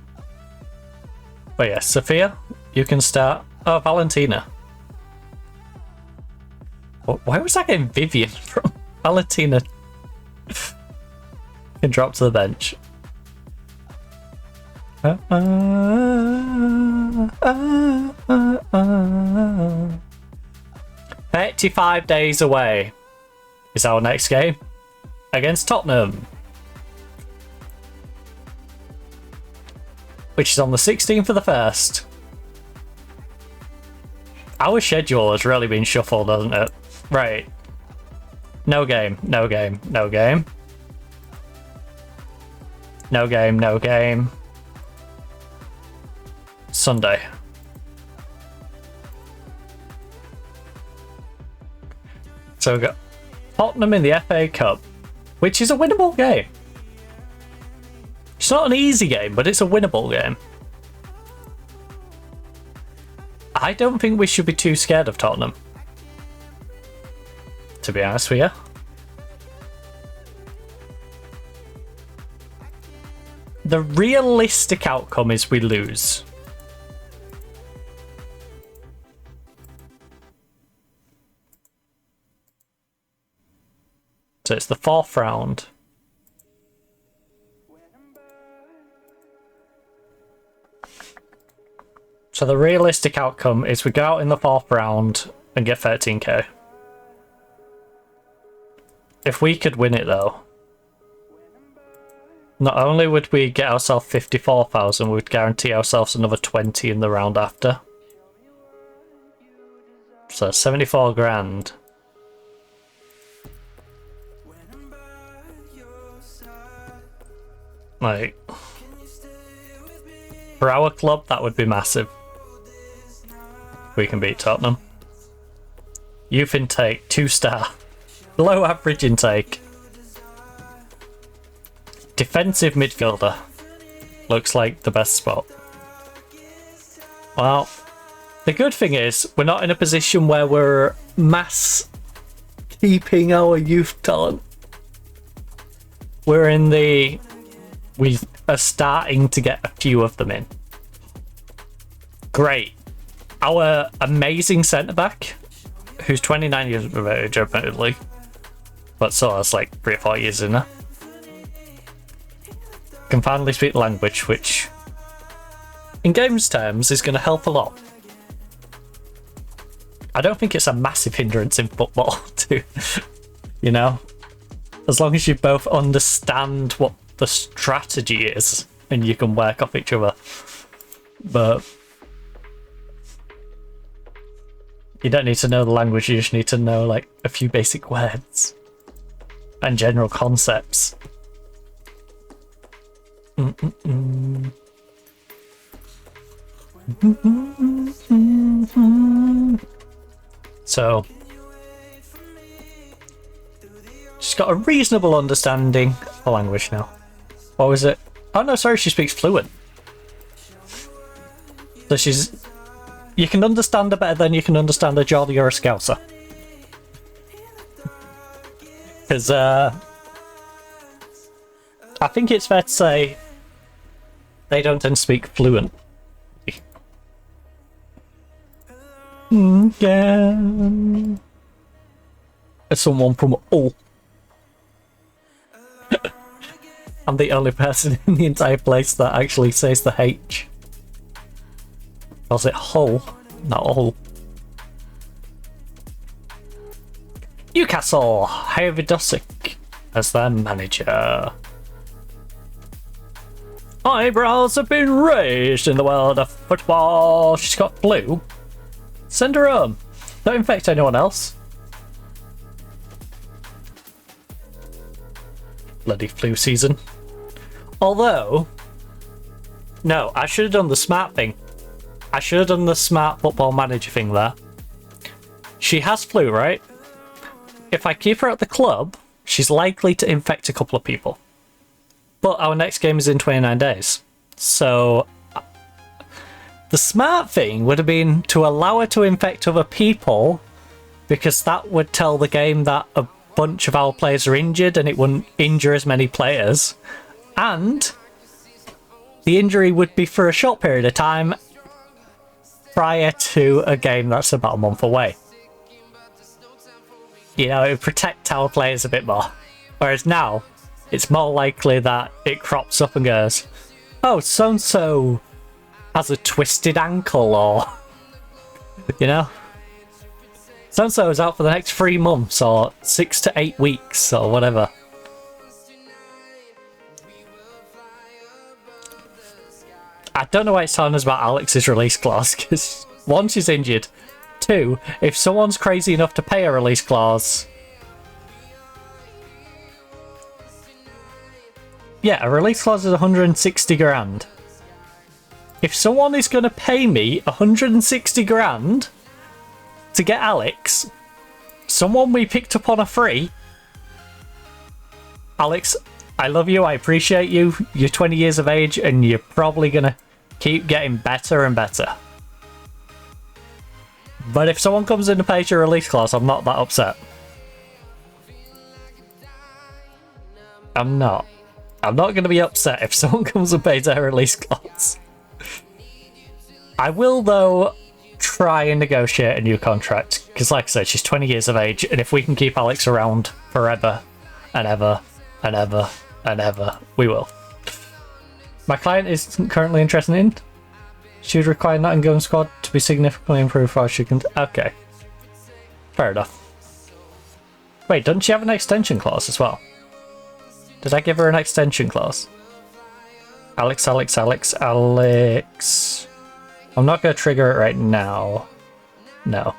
But yeah, Sophia, you can start. Oh, Valentina. Why was I getting Vivian from? Valentina can drop to the bench. $35 days away is our next game against Tottenham, which is on the 16th of the 1st. Our schedule has really been shuffled, hasn't it? Right. No game, no game, no game. No game, no game. Sunday. So we've got Tottenham in the FA Cup, which is a winnable game. It's not an easy game, but it's a winnable game. I don't think we should be too scared of Tottenham, to be honest with you. The realistic outcome is we lose. So it's the 4th round. So the realistic outcome is we go out in the 4th round and get 13k. If we could win it though, not only would we get ourselves 54,000, we'd guarantee ourselves another 20 in the round after. So 74 grand. Like, for our club, that would be massive. We can beat Tottenham. Youth intake, 2-star. Low average intake. Defensive midfielder. Looks like the best spot. Well, the good thing is, we're not in a position where we're mass keeping our youth talent. We're in the... We are starting to get a few of them in. Great. Our amazing centre-back, who's 29 years of age, admittedly, but so that's like 3 or 4 years in there, can finally speak the language, which, in games terms, is going to help a lot. I don't think it's a massive hindrance in football, too. You know? As long as you both understand what the strategy is, and you can work off each other. But you don't need to know the language, you just need to know like a few basic words and general concepts. So she's got a reasonable understanding of the language now. What was it? Oh no, sorry, she speaks fluent. So she's... You can understand her better than you can understand a Geordie or a Scouser. Because, I think it's fair to say they don't tend to speak fluent. Yeah. As someone from Hull. I'm the only person in the entire place that actually says the H. Was it Hull? Not Hull. Newcastle, Hayvidosic as their manager. Eyebrows have been raised in the world of football. She's got flu. Send her home. Don't infect anyone else. Bloody flu season. Although, no, I should have done the smart thing. I should have done the smart football manager thing there. She has flu, right? If I keep her at the club, she's likely to infect a couple of people. But our next game is in 29 days. So the smart thing would have been to allow her to infect other people, because that would tell the game that a bunch of our players are injured and it wouldn't injure as many players. And the injury would be for a short period of time prior to a game that's about a month away. You know, it would protect our players a bit more. Whereas now, it's more likely that it crops up and goes, oh, so-and-so has a twisted ankle, or, you know, so-and-so is out for the next 3 months, or 6 to 8 weeks, or whatever. I don't know why it's telling us about Alex's release clause, because 1, she's injured. 2, if someone's crazy enough to pay a release clause... Yeah, a release clause is 160 grand. If someone is going to pay me 160 grand to get Alex, someone we picked up on a free... Alex, I love you, I appreciate you, you're 20 years of age, and you're probably going to keep getting better and better. But if someone comes in to pay your release clause, I'm not that upset. I'm not going to be upset if someone comes and pays their release clause. I will, though, try and negotiate a new contract. Because, like I said, she's 20 years of age, and if we can keep Alex around forever and ever and ever and ever, we will. My client isn't currently interested in. She would require Nottingham squad to be significantly improved before she can... Okay. Fair enough. Wait, doesn't she have an extension clause as well? Did I give her an extension clause? Alex. I'm not going to trigger it right now. No.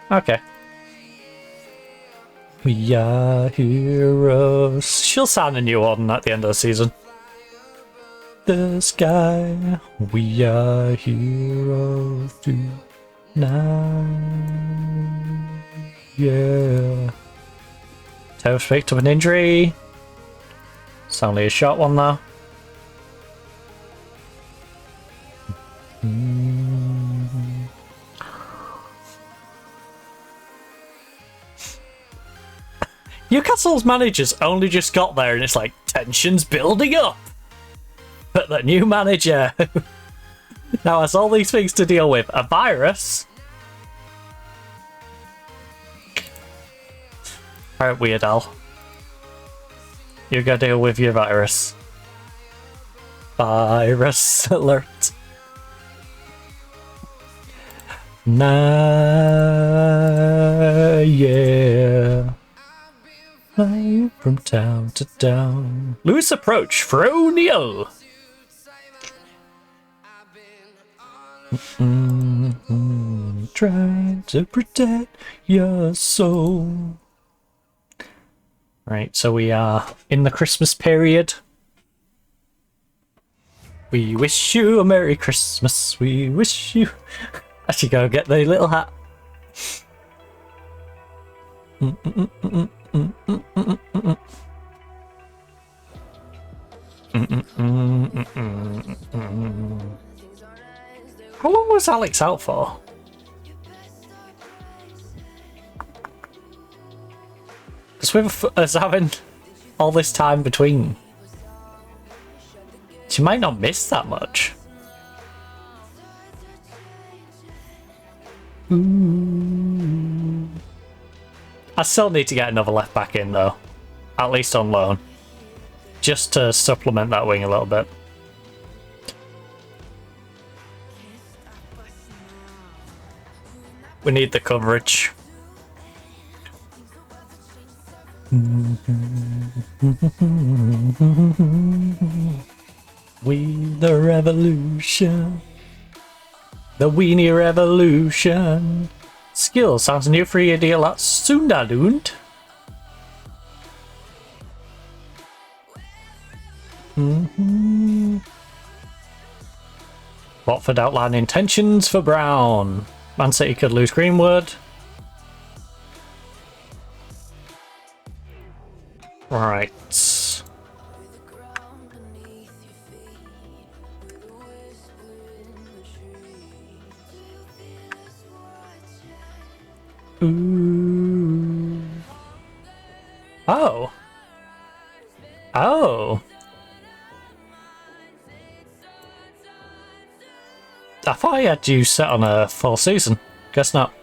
Okay. We are heroes. She'll sign a new one at the end of the season. The sky, we are heroes tonight. Yeah. Toes picked up an injury. It's only a short one though. Newcastle's managers only just got there and it's like tensions building up. But the new manager now has all these things to deal with. A virus. Alright, Weird Al. You go deal with your virus. Virus alert. Nah, yeah. Flying from town to town. Lewis approach for O'Neill. Trying to protect your soul. Right, so we are in the Christmas period. We wish you a Merry Christmas. We wish you... I should go get the little hat. How long was Alex out for? Because with us having all this time between, she might not miss that much. Ooh. I still need to get another left back in though, at least on loan, just to supplement that wing a little bit. We need the coverage. We the revolution. The weenie revolution. Skill sounds new 3-year deal at Sunderland. Watford outline intentions for Brown. Man City could lose Greenwood. Right. Ooh. Oh. Oh. I thought I had you set on a full season. Guess not.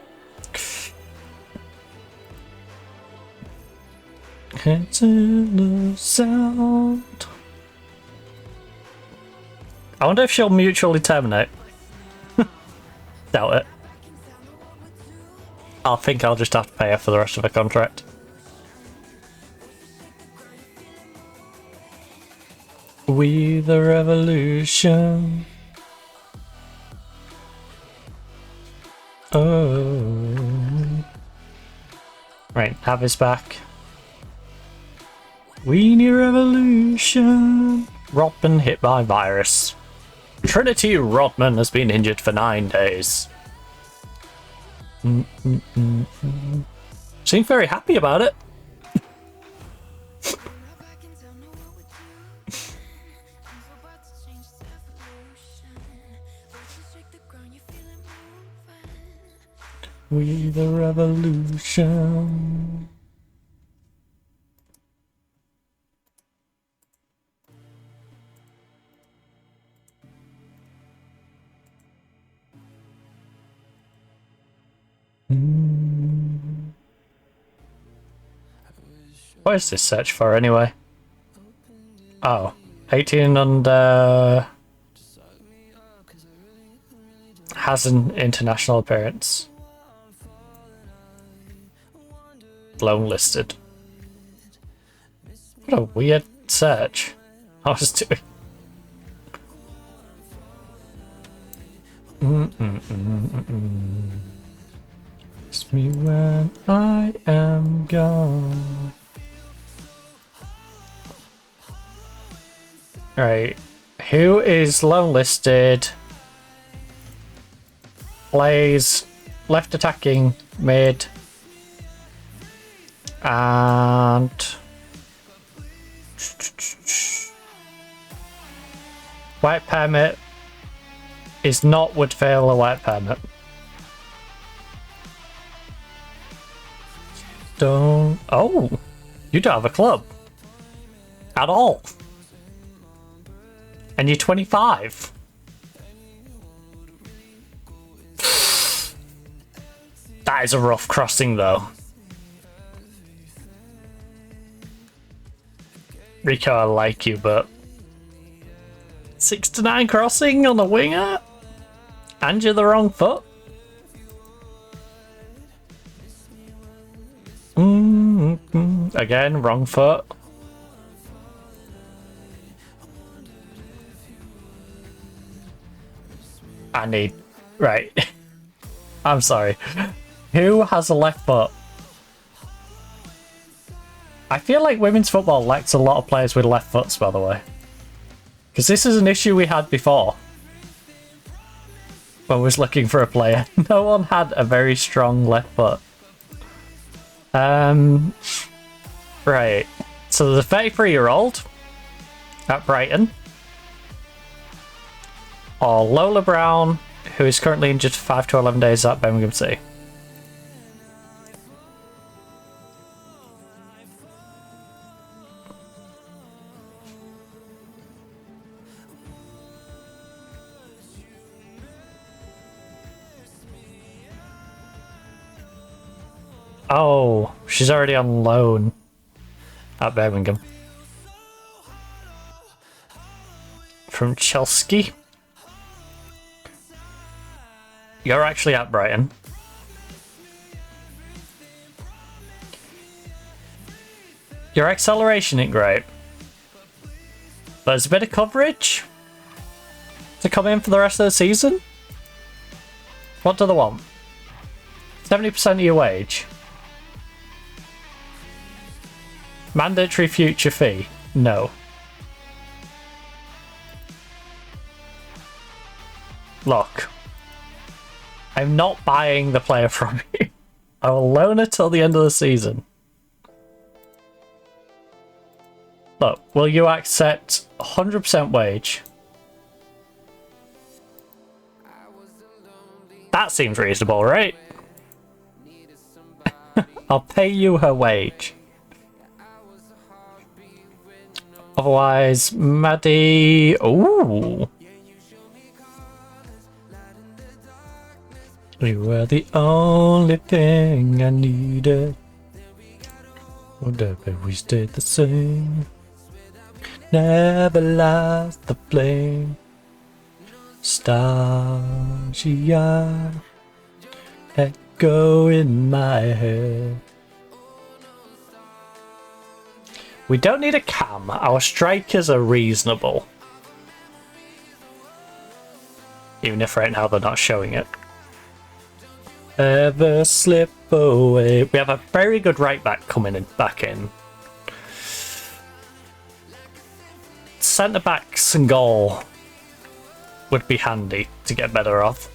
It's in the sound. I wonder if she'll mutually terminate. Doubt it. I think I'll just have to pay her for the rest of her contract. We the revolution. Oh. Right, have his back. We need revolution. Rodman hit by virus. Trinity Rodman has been injured for 9 days. Seemed very happy about it. We the revolution. What is this search for anyway? Oh, 18 and has an international appearance. Lone listed. What a weird search. I was doing. It's me when I am gone. Right. Who is lone listed? Plays left attacking mid. And white permit is not would fail a white permit. Don't. Oh, you don't have a club at all, and you're 25. That is a rough crossing, though. Rico, I like you, but 6 to 9 crossing on a winger, and you're the wrong foot. Again, wrong foot. I need... Right. I'm sorry. Who has a left foot? I feel like women's football lacks a lot of players with left foots, by the way. Because this is an issue we had before. When I was looking for a player. No one had a very strong left foot. Right. So the 33-year-old at Brighton. Or Lola Brown, who is currently injured for 5 to 11 days at Birmingham City. Oh, she's already on loan at Birmingham. From Chelsea. You're actually at Brighton. Your acceleration ain't great. But there's a bit of coverage to come in for the rest of the season. What do they want? 70% of your wage. Mandatory future fee? No. Look. I'm not buying the player from you. I will loan her till the end of the season. Look, will you accept 100% wage? That seems reasonable, right? I'll pay you her wage. Otherwise, Maddie... Ooh. You were the only thing I needed. Whatever, we stayed the same. Never lost the flame. Nostalgia echo in my head. We don't need a cam. Our strikers are reasonable. Even if right now they're not showing it. Ever slip away. We have a very good right back coming in, back in. Centre backs and goal would be handy to get better off.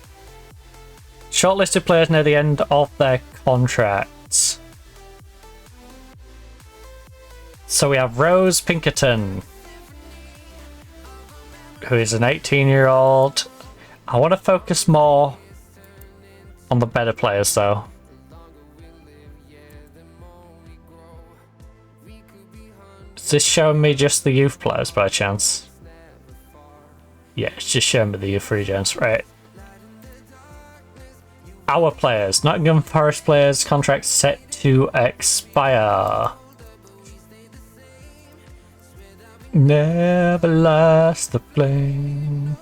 Shortlisted players near the end of their contracts. So we have Rose Pinkerton, who is an 18-year-old. I want to focus more on the better players though. Is this showing me just the youth players by chance? Yeah, it's just showing me the youth regions, right? Our players, Nottingham Forest players, contracts set to expire. Never lost the flame.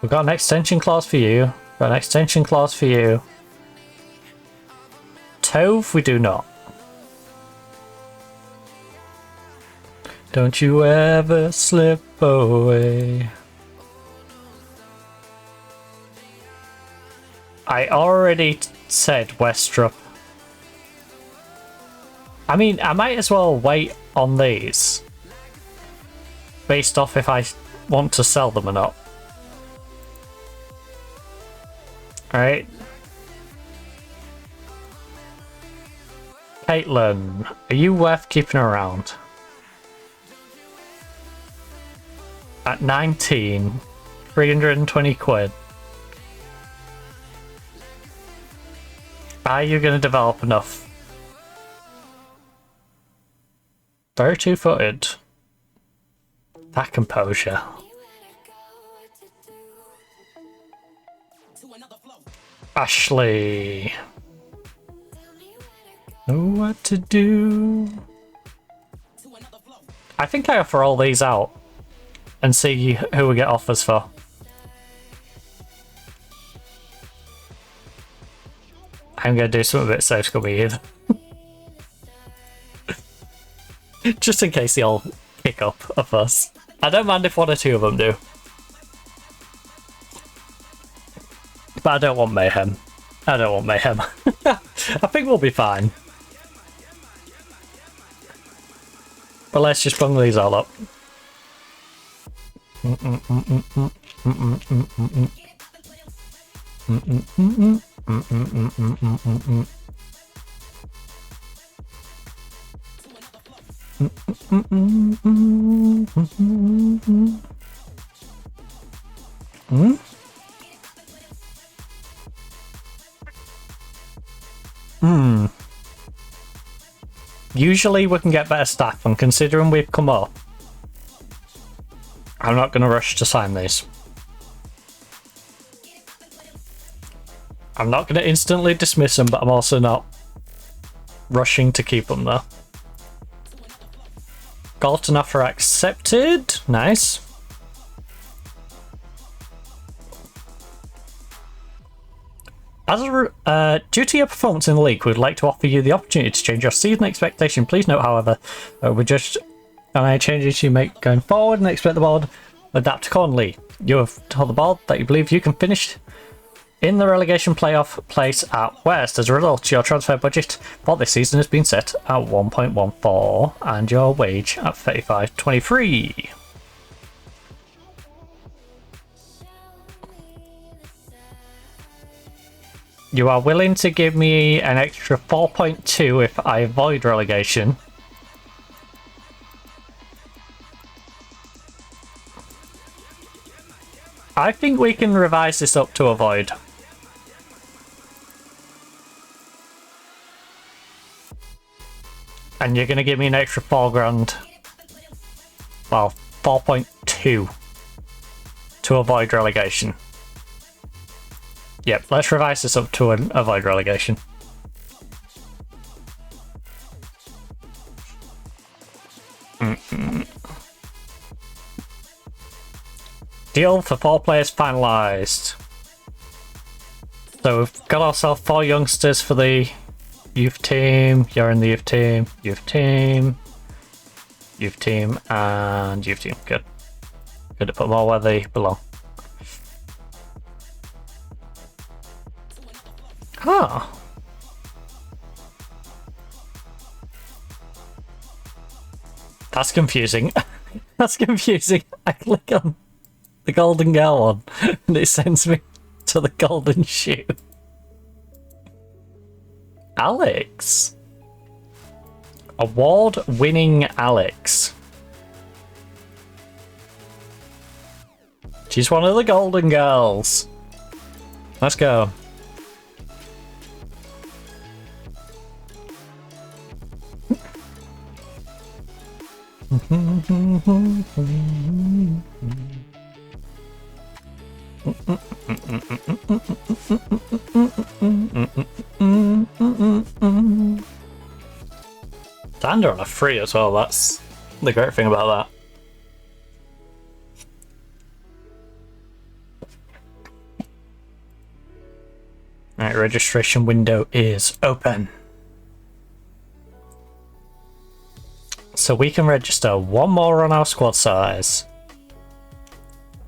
We've got an extension clause for you. Got an extension clause for you. Tove, we do not. Don't you ever slip away. I already said Westrup. I mean, I might as well wait on these. Based off if I want to sell them or not. Alright. Caitlin, are you worth keeping around? At 19, 320 quid. Are you going to develop enough? Very two-footed. That composure. Ashley. Know what to do. I think I offer all these out and see who we get offers for. I'm gonna do something a bit safe, scummy either. Just in case they all kick up of us. I don't mind if one or two of them do. But I don't want mayhem. I don't want mayhem. I think we'll be fine. But let's just bung these all up. Usually we can get better staff, and considering we've come up, I'm not going to rush to sign these. I'm not going to instantly dismiss them, but I'm also not rushing to keep them though. Galton offer accepted. Nice. As a due to your performance in the league, we'd like to offer you the opportunity to change your season expectation. Please note, however, we just any changes you make going forward and expect the board will adapt accordingly. You have told the board that you believe you can finish in the relegation playoff place at West. As a result, your transfer budget for this season has been set at 1.14 and your wage at 35.23. You are willing to give me an extra 4.2 if I avoid relegation. I think we can revise this up to avoid. And you're going to give me an extra 4 grand. Well, 4.2 to avoid relegation. Yep, let's revise this up to avoid relegation. Deal for 4 players finalised. So we've got ourselves 4 youngsters for the youth team. You're in the youth team, youth team, youth team, and youth team. Good. Good to put them all where they belong. Huh. That's confusing. That's confusing. I click on the golden girl one and it sends me to the golden shoe. Alex. Award-winning Alex. She's one of the golden girls. Let's go. And they're on a free as well, that's the great thing about that. Right, registration window is open. So we can register one more on our squad size.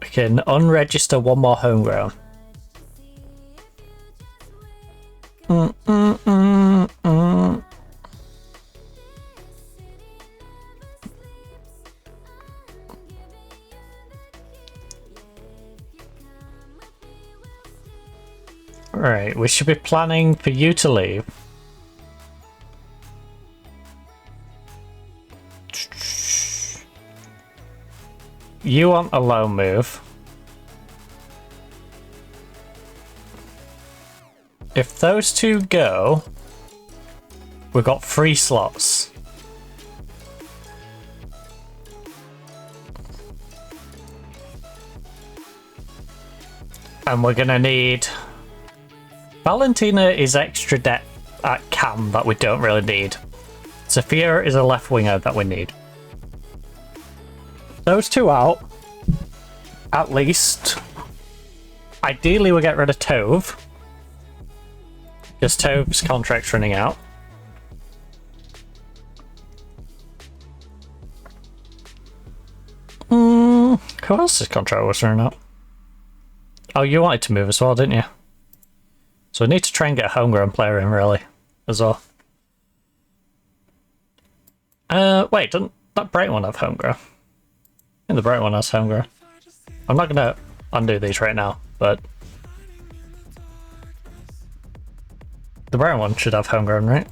We can unregister one more homegrown. Right, we should be planning for you to leave. You want a low move. If those two go, we've got 3 slots. And we're gonna need... Valentina is extra depth at cam that we don't really need. Sophia is a left winger that we need. Those two out, at least. Ideally we'll get rid of Tove, because Tove's contract's running out. Who else's contract was running out? Oh, you wanted to move as well, didn't you? So we need to try and get a homegrown player in, really, as well. Wait, doesn't that Brighton one have homegrown? I think the Brighton one has homegrown. I'm not gonna undo these right now, but the Brighton one should have homegrown, right?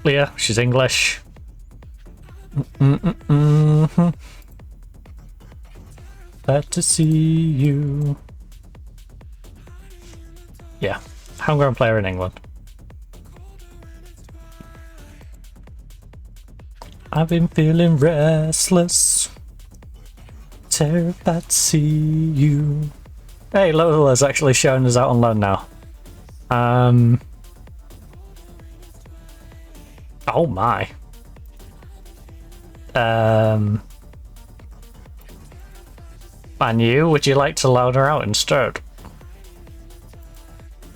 Leah, she's English. Glad to see you. Yeah, homegrown player in England. I've been feeling restless. Terrified to see you. Hey, Lola's actually showing us out on loan now. Oh my. And you, would you like to loan her out instead?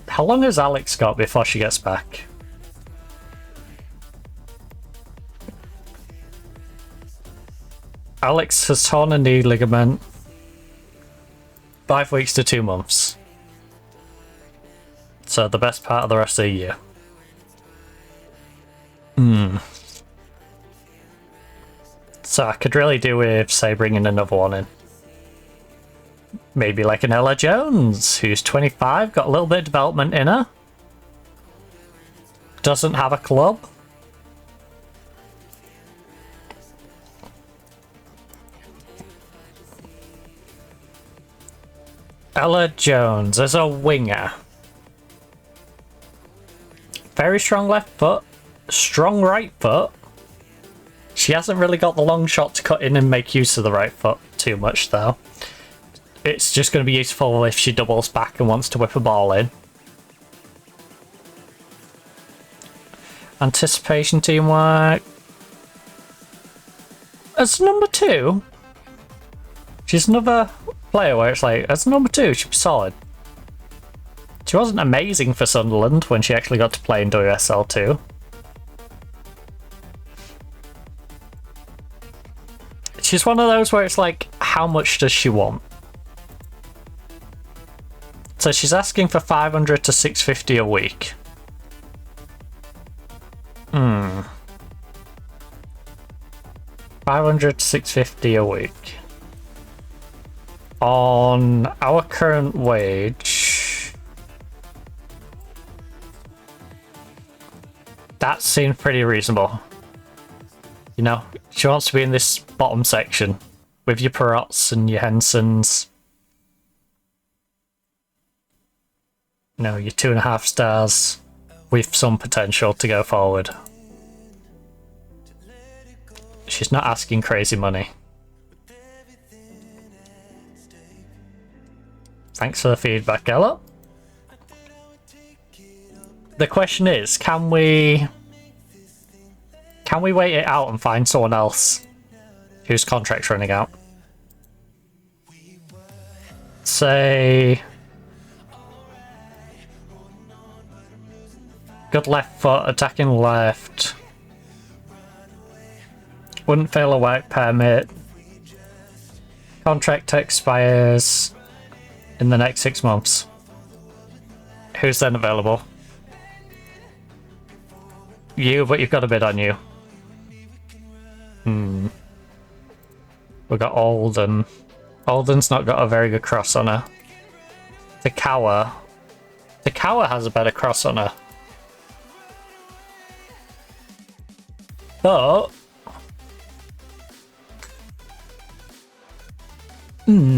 How long has Alex got before she gets back? Alex has torn a knee ligament. 5 weeks to 2 months. So the best part of the rest of the year. So I could really do with, say, bringing another one in. Maybe like an Ella Jones, who's 25, got a little bit of development in her. Doesn't have a club. Ella Jones as a winger. Very strong left foot, strong right foot. She hasn't really got the long shot to cut in and make use of the right foot too much though. It's just going to be useful if she doubles back and wants to whip a ball in. Anticipation teamwork. as number 2, she's another player where it's like, as number 2, she'd be solid. She wasn't amazing for Sunderland when she actually got to play in WSL 2. She's one of those where it's like, how much does she want? So she's asking for 500 to 650 a week. 500 to 650 a week. On our current wage, that seems pretty reasonable. You know, she wants to be in this bottom section with your Perots and your Hensons. No, your 2.5 stars with some potential to go forward. She's not asking crazy money. Thanks for the feedback, Ella. The question is, can we wait it out and find someone else whose contract's running out? Say, good left foot, attacking left. Wouldn't fail a work permit. Contract expires in the next 6 months. Who's then available? You, but you've got a bid on you. We've got Alden. Alden's not got a very good cross on her. Takawa. Takawa has a better cross on her. But wait.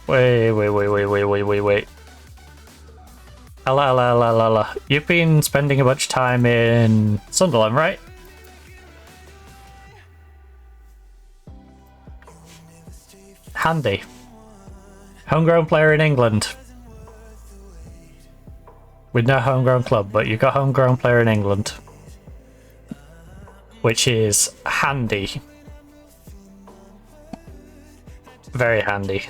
Wait. Ella. You've been spending a bunch of time in Sunderland, right? Handy. Homegrown player in England. With no homegrown club, but you've got homegrown player in England. Which is handy. Very handy.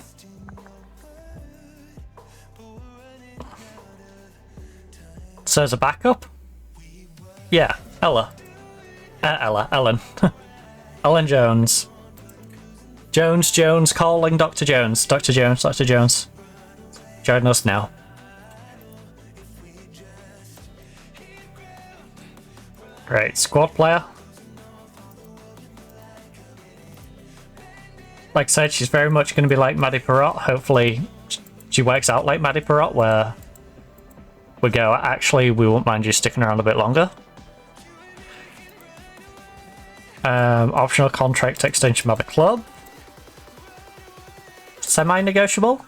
So as a backup? Yeah, Ellen. Ellen Jones. Jones, calling Dr. Jones. Dr. Jones. Join us now. Right, squad player. Like I said, she's very much going to be like Maddie Perrott. Hopefully she works out like Maddie Perrott, where we go, actually, we won't mind you sticking around a bit longer. Optional contract extension by the club. Semi-negotiable.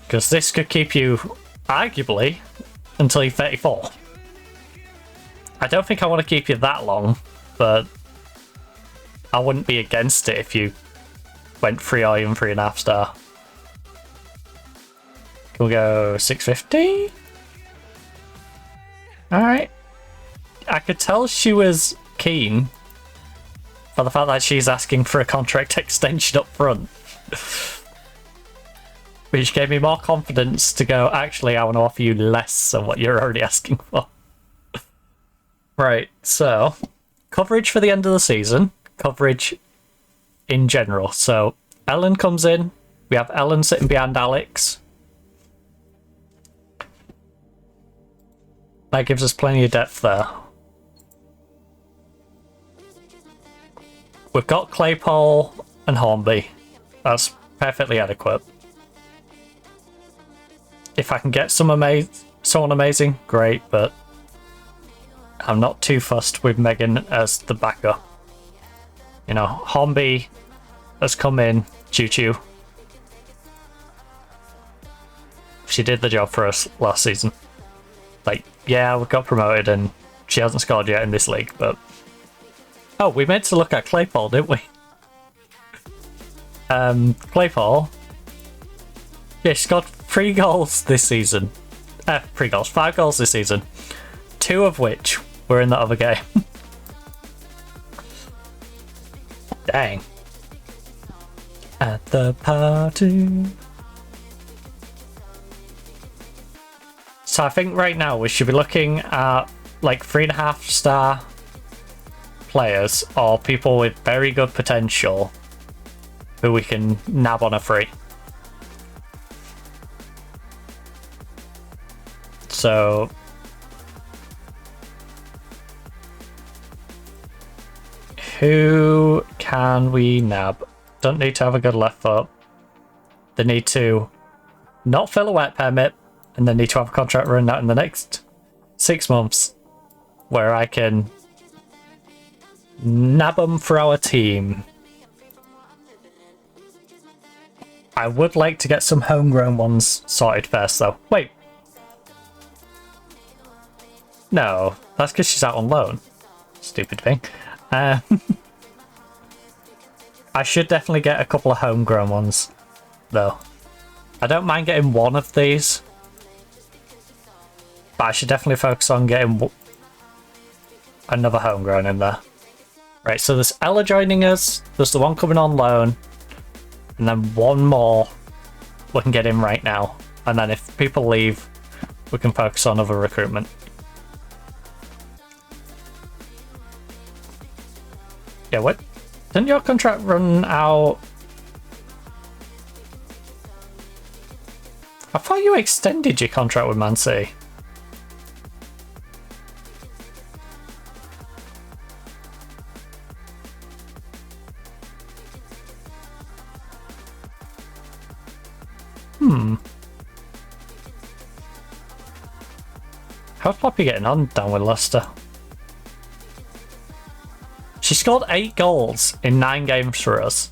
Because this could keep you, arguably, until you're 34. I don't think I want to keep you that long, but I wouldn't be against it if you went 3 or even 3.5 star. Can we go 650? Alright. I could tell she was keen for the fact that she's asking for a contract extension up front. Which gave me more confidence to go, actually, I want to offer you less than what you're already asking for. Right, so coverage for the end of the season, coverage in general. So Ellen comes in, we have Ellen sitting behind Alex. That gives us plenty of depth there. We've got Claypole and Hornby. That's perfectly adequate. If I can get someone amazing, great, but I'm not too fussed with Megan as the backup. You know, Hornby has come in, choo-choo. She did the job for us last season. Like, yeah, we got promoted and she hasn't scored yet in this league, but Oh, we meant to look at Claypool, didn't we? Claypool. Yeah, she got 3 goals this season. 3 goals, 5 goals this season. 2 of which were in the other game. Dang. At the party. So I think right now we should be looking at like 3.5-star players or people with very good potential who we can nab on a free. So who can we nab? Don't need to have a good left foot. They need to not fill a wet permit, and they need to have a contract run out in the next 6 months where I can nab them for our team. I would like to get some homegrown ones sorted first though. Wait. No, that's because she's out on loan. Stupid thing. I should definitely get a couple of homegrown ones, though. I don't mind getting one of these, but I should definitely focus on getting another homegrown in there. Right, so there's Ella joining us, there's the one coming on loan, and then one more we can get in right now. And then if people leave, we can focus on other recruitment. Yeah, what? Didn't your contract run out? I thought you extended your contract with Man City. How's Poppy getting on down with Leicester? She scored 8 goals in 9 games for us.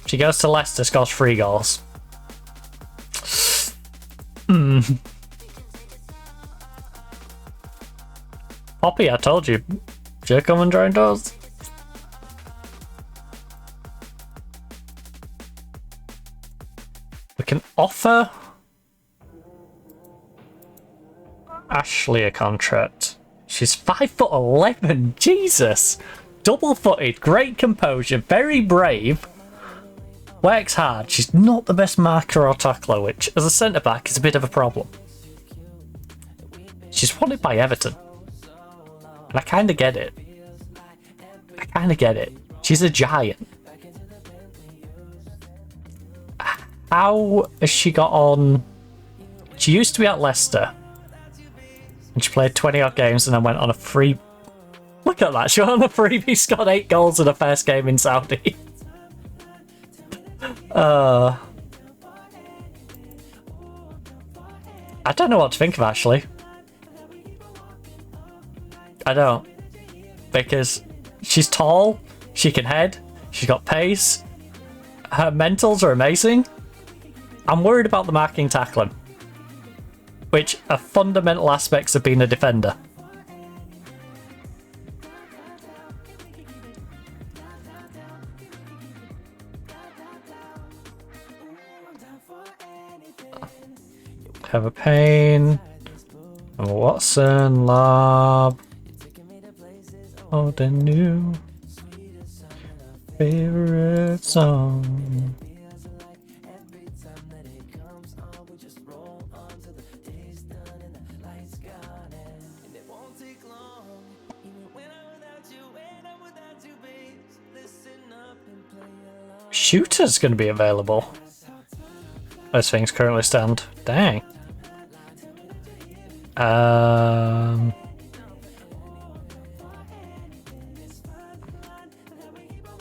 She goes to Leicester, scores 3 goals. Poppy, I told you. Should come and join us. We can offer Ashley a contract. She's 5'11". Jesus! Double-footed, great composure, very brave. Works hard. She's not the best marker or tackler, which, as a centre-back, is a bit of a problem. She's wanted by Everton. And I kind of get it. She's a giant. How has she got on? She used to be at Leicester. And she played 20-odd games and then went on a free... Look at that, she went on a freebie, scored 8 goals in her first game in Saudi. I don't know what to think of Ashley. I don't. Because she's tall, she can head, she's got pace, her mentals are amazing. I'm worried about the marking tackling, which are fundamental aspects of being a defender. Have a Payne, a Watson, Lob, oh the new favorite song. Shooter's going to be available as things currently stand. Dang.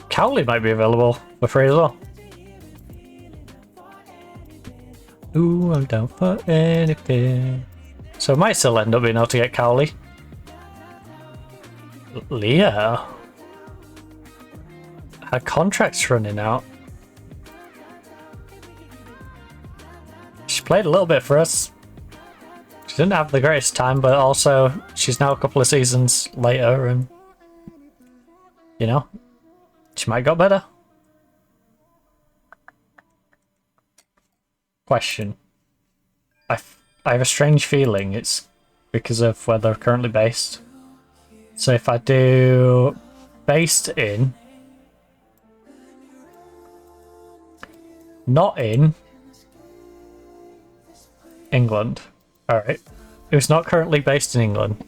Cowley might be available for free as well. Ooh, I'm down for anything. So I might still end up being able to get Cowley. Leah. Her contract's running out. She played a little bit for us. She didn't have the greatest time, but also she's now a couple of seasons later and You know? She might got better. Question. I have a strange feeling it's because of where they're currently based. So if I do based in, not in England. Alright. It's not currently based in England.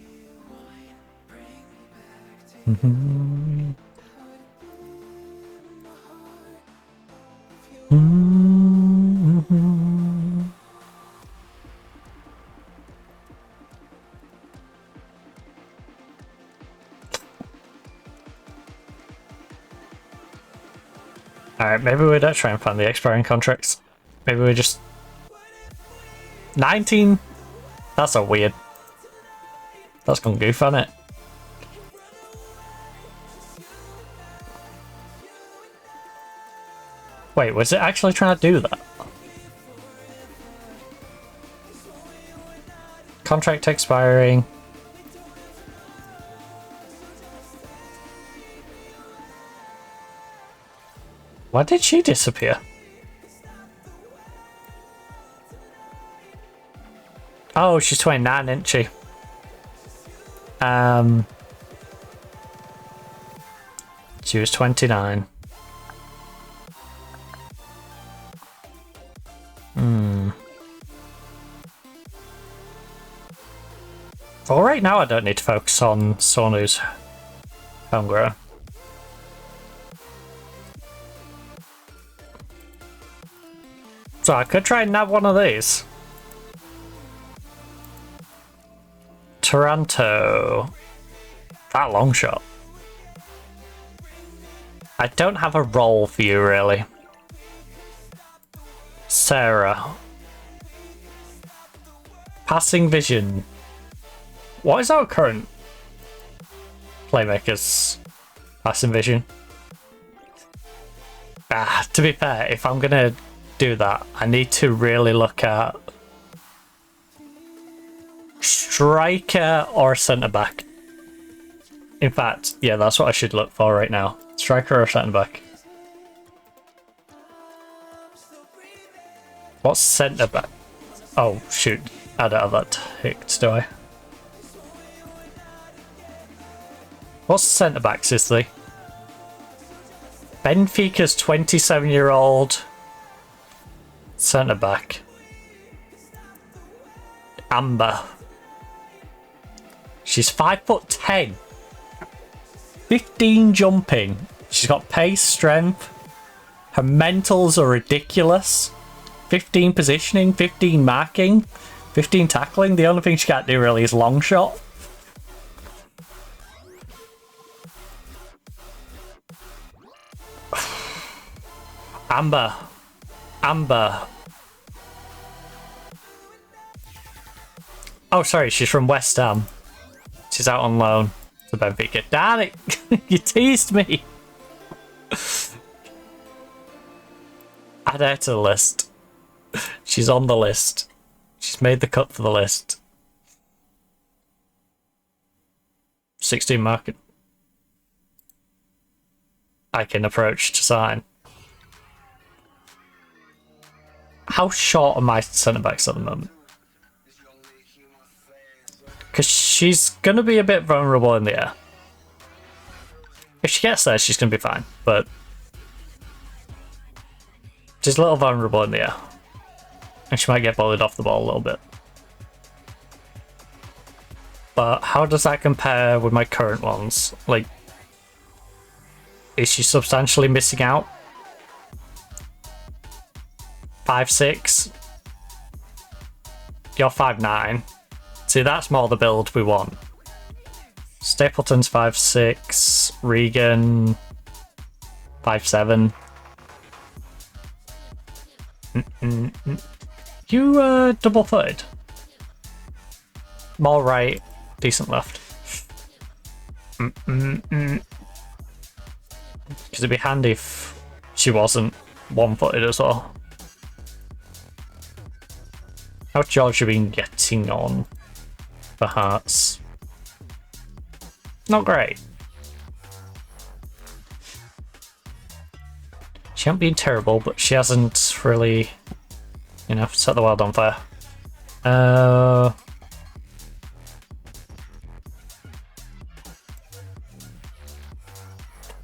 Alright, maybe we don't try and find the expiring contracts. Maybe we just... 19? That's a weird... That's gone goof on it. Wait, was it actually trying to do that? Contract expiring. Why did she disappear? Oh, she's 29, isn't she? She was 29. Well, right now I don't need to focus on someone who's homegrown. So I could try and nab one of these. Toronto. That long shot. I don't have a role for you, really. Sarah. Passing vision. What is our current playmaker's passing vision? To be fair, if I'm gonna do that, I need to really look at striker or centre back. In fact, yeah, that's what I should look for right now. Striker or centre back. What's centre back? Oh shoot, I don't have that ticked, do I? What's centre backs is the Benfica's 27-year-old centre back. Amber. She's 5'10". 15 jumping. She's got pace, strength. Her mentals are ridiculous. 15 positioning, 15 marking, 15 tackling. The only thing she can't do really is long shot. Amber. Oh, sorry, she's from West Ham. She's out on loan to Benfica. Damn it! You teased me! Add her to the list. She's on the list. She's made the cut for the list. 16 market. I can approach to sign. How short are my centre backs at the moment? Because she's going to be a bit vulnerable in the air. If she gets there, she's going to be fine. But she's a little vulnerable in the air. And she might get bullied off the ball a little bit. But how does that compare with my current ones? Like, is she substantially missing out? 5'6". You're 5'9". See, that's more the build we want. Stapleton's 5'6". Regan 5'7". You double-footed. More right, decent left. Because it'd be handy if she wasn't one-footed as well. How's Georgia been getting on for Hearts? Not great. She hasn't been terrible, but she hasn't really, you know, set the world on fire.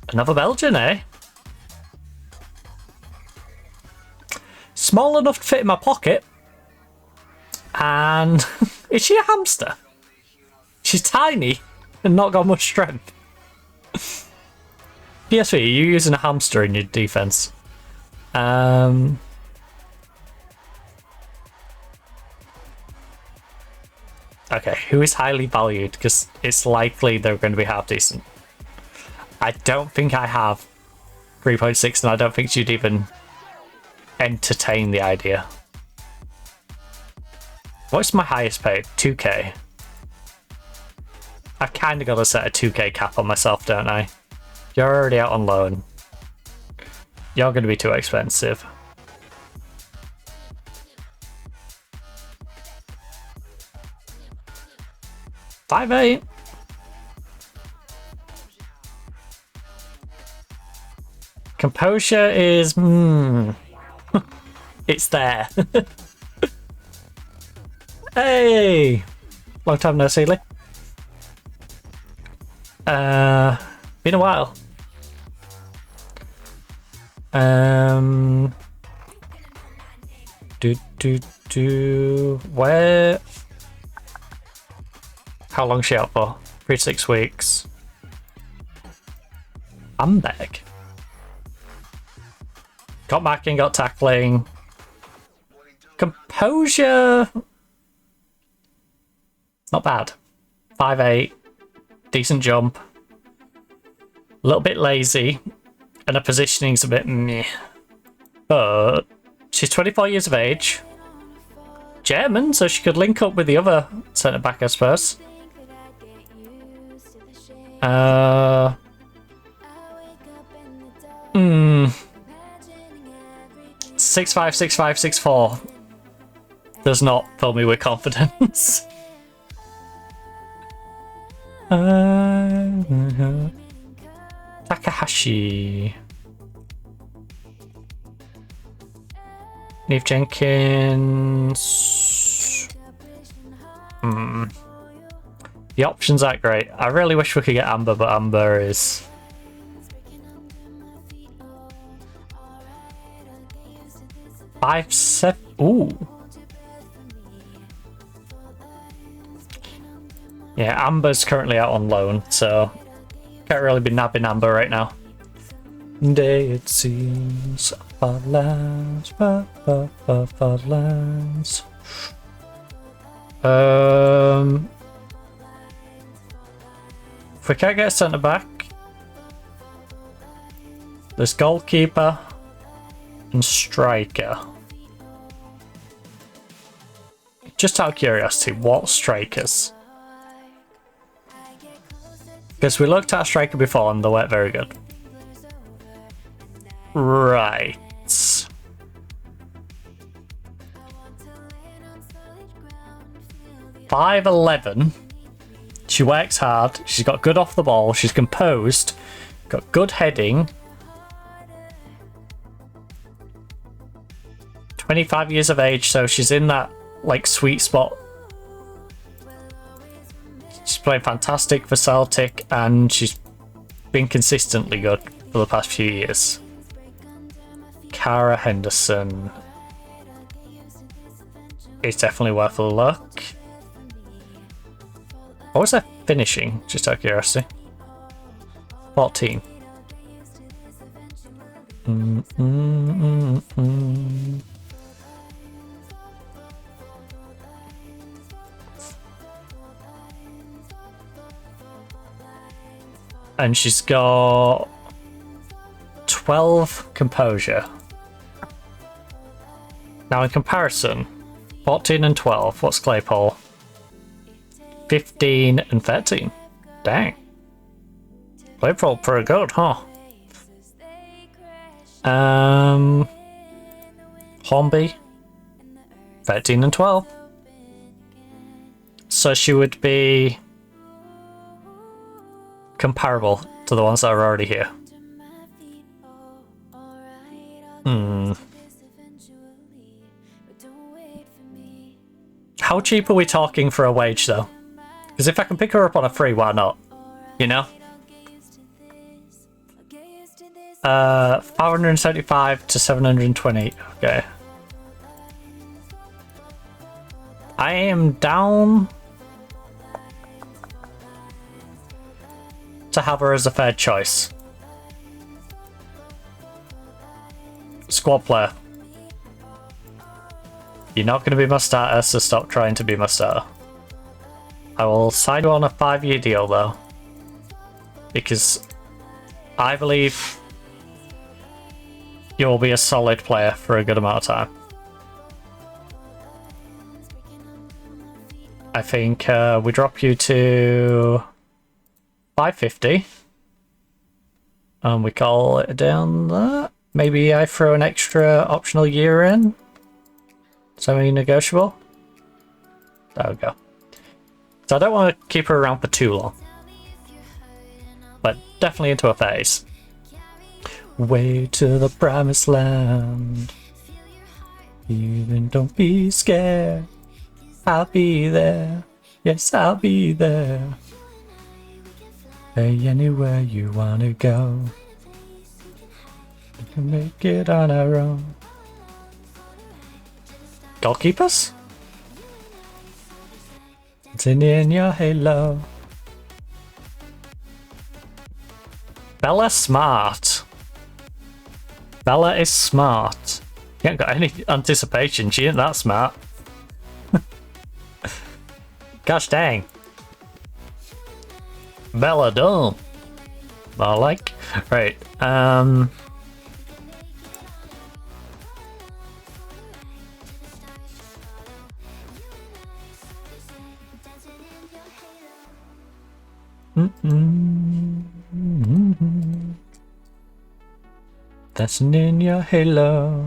Another Belgian, eh? Small enough to fit in my pocket. And is she a hamster? She's tiny and not got much strength. PSV, are you using a hamster in your defense? Okay, who is highly valued? Because it's likely they're going to be half decent. I don't think I have 3.6, and I don't think she'd even entertain the idea. What's my highest paid? 2k. I've kind of got to set a 2k cap on myself, don't I? You're already out on loan. You're going to be too expensive. $5.8. Composure is... It's there. Hey! Long time no see, Lee. Been a while. Where? How long's she out for? 3 to 6 weeks. Bamberg. Got marking, got tackling. Composure. Not bad. 5'8". Decent jump. A little bit lazy. And her positioning's a bit meh. But she's 24 years of age. German, so she could link up with the other centre back, I suppose. 6'5", 6'5", 6'4". Does not fill me with confidence. Takahashi. Neve Jenkins. The options aren't great. I really wish we could get Amber, but Amber is... $5.7. Ooh. Yeah, Amber's currently out on loan, so can't really be nabbing Amber right now. Day it seems far lands, far lands. If we can't get a centre back, there's goalkeeper and striker. Just out of curiosity, what strikers? Because we looked at a striker before and they weren't very good. Right. 5'11". She works hard. She's got good off the ball. She's composed. Got good heading. 25 years of age, so she's in that like sweet spot. She's playing fantastic for Celtic and she's been consistently good for the past few years. Cara Henderson is definitely worth a look. What was her finishing? Just out of curiosity. 14. And she's got 12 composure. Now in comparison, 14 and 12, what's Claypole? 15 and 13. Dang. Claypole pretty good, huh? Hornby, 13 and 12. So she would be comparable to the ones that are already here. How cheap are we talking for a wage, though? Because if I can pick her up on a free, why not? You know? 575 to 720. Okay. I am down to have her as a third choice. Squad player. You're not going to be my starter, so stop trying to be my starter. I will sign you on a 5-year deal, though. Because I believe you'll be a solid player for a good amount of time. I think we drop you to 550. And we call it down there. Maybe I throw an extra optional year in. Semi-negotiable. There we go. So I don't want to keep her around for too long. But definitely into a phase. Way to the promised land. Even don't be scared. I'll be there. Yes, I'll be there. Hey, anywhere you wanna go. We can make it on our own. Goalkeepers? It's in your halo. Bella smart. Bella is smart. She ain't got any anticipation. She ain't that smart. Gosh dang. Bella dumb. I like. Right. Dancing in your halo.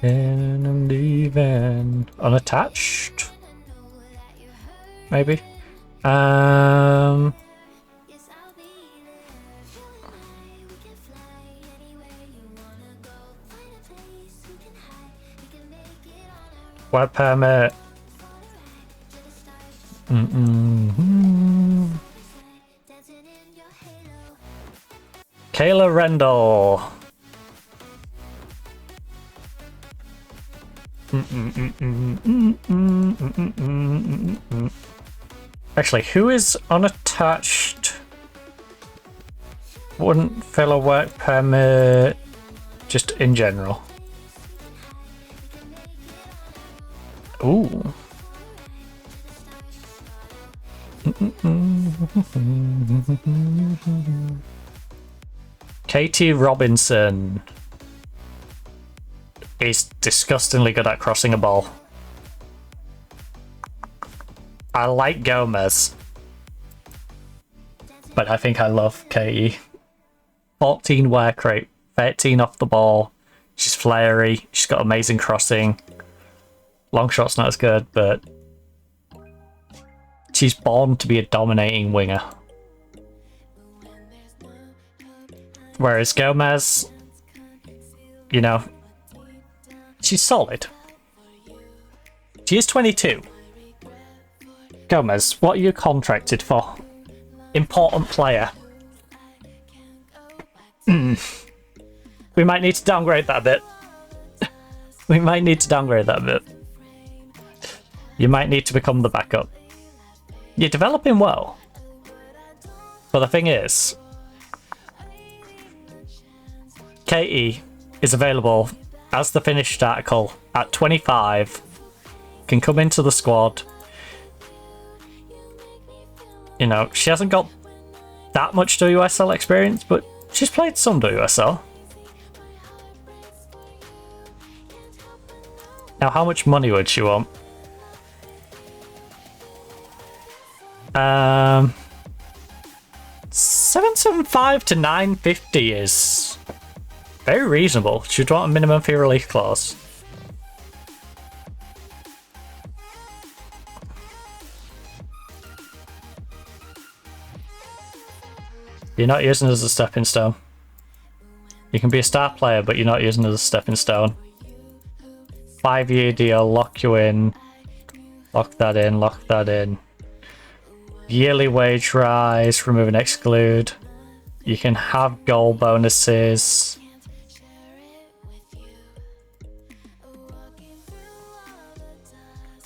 And I'm leaving. Unattached? Maybe. Work permit. Kayla Rendell. Actually, who is unattached? Wouldn't fill a work permit just in general. Ooh. Katie Robinson is disgustingly good at crossing a ball. I like Gomez, but I think I love Katie. 14 work rate, 13 off the ball. She's flary. She's got amazing crossing. Long shot's not as good, but she's born to be a dominating winger. Whereas Gomez, you know, she's solid. She is 22. Gomez, what are you contracted for? Important player. We might need to downgrade that a bit. We might need to downgrade that a bit. You might need to become the backup. You're developing well. But the thing is, Katie is available as the finished article at 25. Can come into the squad. You know, she hasn't got that much WSL experience, but she's played some WSL. Now, how much money would she want? 775 to 950 is very reasonable. She'd want a minimum fee release clause. You're not using it as a stepping stone. You can be a star player, but you're not using it as a stepping stone. 5-year deal, lock you in. Lock that in, lock that in. Yearly wage rise, remove and exclude. You can have goal bonuses.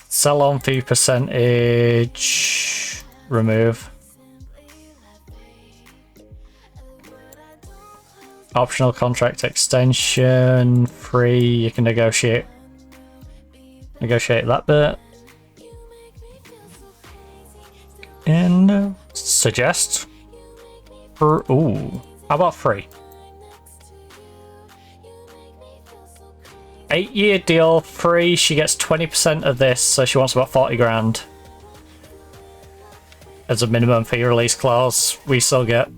Sell on fee percentage. Remove. Optional contract extension. Free. You can negotiate that bit. And suggest. Ooh. How about free? 8-year deal, free. She gets 20% of this, so she wants about 40 grand. As a minimum fee release clause, we still get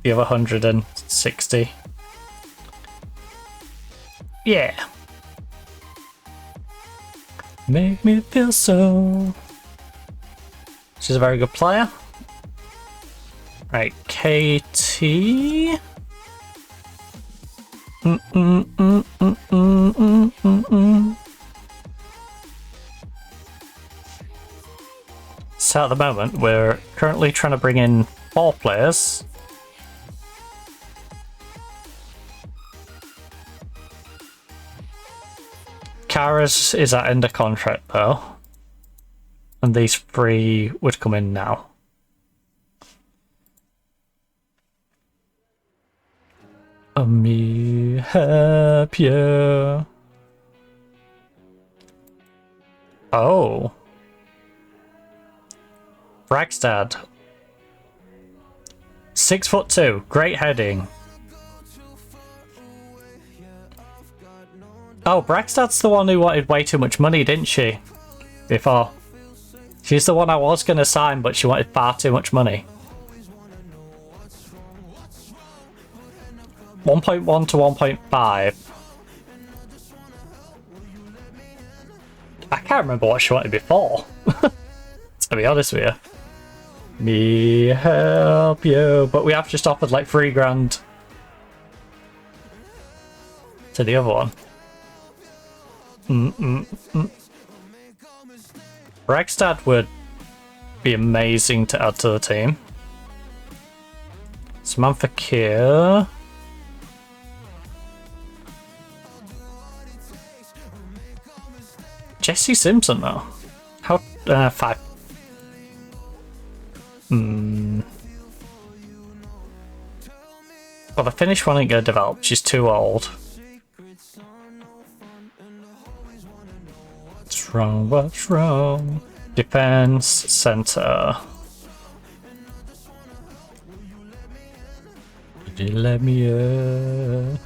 the other 160. Yeah. Make me feel so. She's a very good player. Right, KT. So at the moment, we're currently trying to bring in 4 players. Kara's is at end of contract though. And these 3 would come in now. Me happier. Oh. Bragstad. 6'2", great heading. Oh, Bragstad's the one who wanted way too much money, didn't she? Before. She's the one I was going to sign, but she wanted far too much money. 1.1 to 1.5. I can't remember what she wanted before. To be honest with you. Me help you. But we have just offered like 3 grand to the other one. Rexstad would be amazing to add to the team. Samantha Keir. Jesse Simpson though. How 5. Well, the Finnish one ain't gonna develop. She's too old. What's wrong? What's wrong? Defense center. Did you let me in?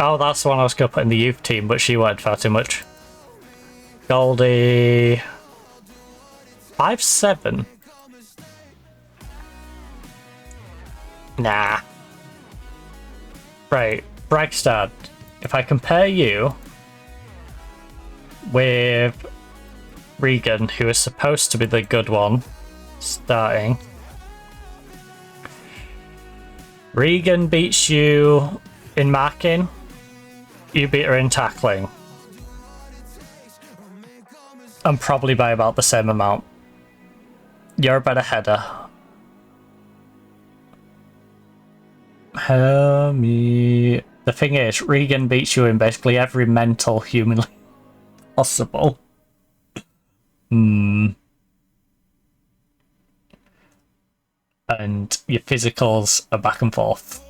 Oh, that's the one I was going to put in the youth team, but she went far too much. Goldie. 5'7". Nah. Right, Bragstad. If I compare you with Regan, who is supposed to be the good one, starting. Regan beats you in marking, you beat her in tackling. And probably by about the same amount. You're a better header. The thing is, Regan beats you in basically every mental humanly possible. And your physicals are back and forth.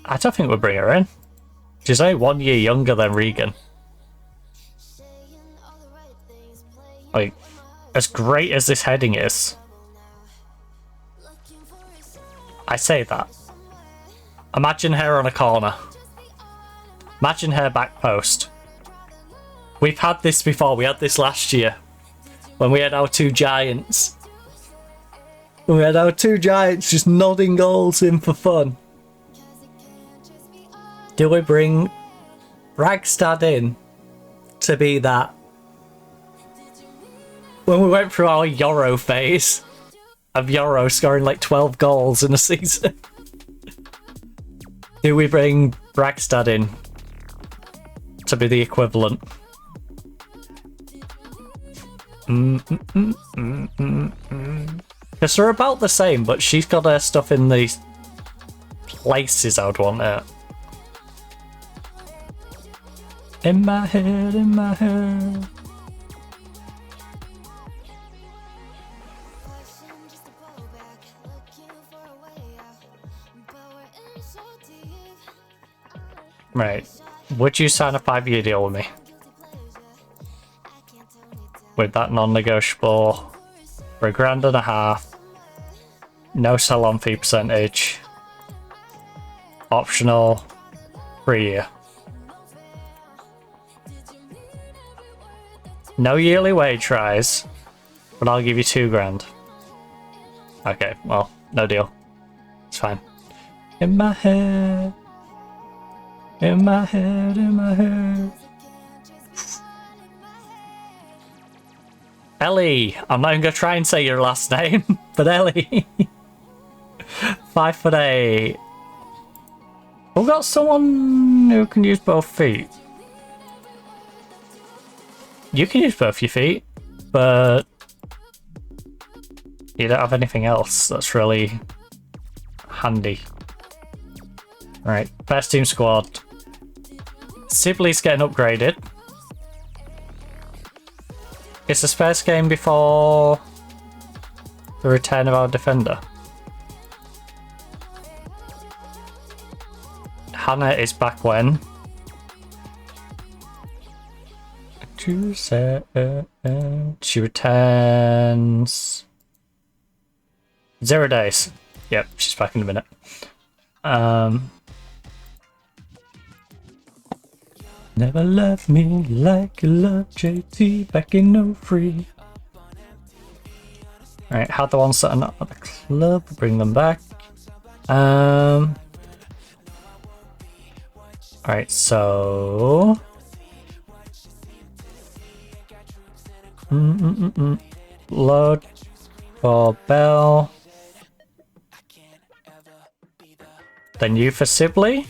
I don't think we'll bring her in. She's only 1 year younger than Regan. Like, as great as this heading is, I say that. Imagine her on a corner. Imagine her back post. We've had this before. We had this last year when we had our 2 giants. We had our 2 giants just nodding goals in for fun. Do we bring Ragstad in to be that? when we went through our Euro phase of Euro scoring like 12 goals in a season. Do we bring Bragstad in to be the equivalent? Because they're about the same, but she's got her stuff in the places I would want it. In my head, in my head. Right. Would you sign a 5-year deal with me? With that non-negotiable for $1,500. No sell-on fee percentage. Optional 3-year. No yearly wage rise, but I'll give you $2,000. Okay, well, no deal. It's fine. In my head. In my head, in my head. Ellie! I'm not even gonna try and say your last name, but Ellie. 5'8". We've got someone who can use both feet. You can use both your feet, but you don't have anything else that's really handy. Right, best team squad. Sibley's getting upgraded. It's the first game before the return of our defender. Hannah is back when? She returns 0 days. Yep, she's back in a minute. Never loved me like you love JT back in 03. Alright, had the ones that are not at the club, bring them back. Alright, so load for Bell. Then you for Sibley.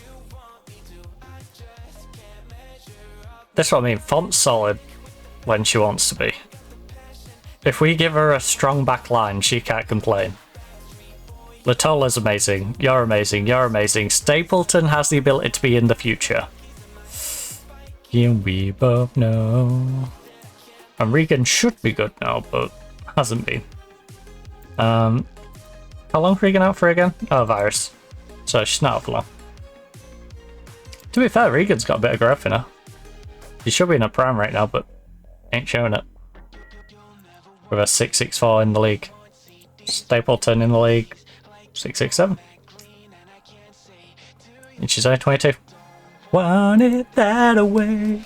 That's what I mean, font's solid when she wants to be. If we give her a strong back line, she can't complain. Latola's amazing, you're amazing, you're amazing. Stapleton has the ability to be in the future. Yeah, we both know. And Regan should be good now, but hasn't been. How long's Regan out for again? Oh, virus. So she's not out for long. To be fair, Regan's got a bit of growth in her. She should be in a prime right now, but ain't showing it. With a 664 in the league. Stapleton in the league, 667. And she's only 22. Want it that away.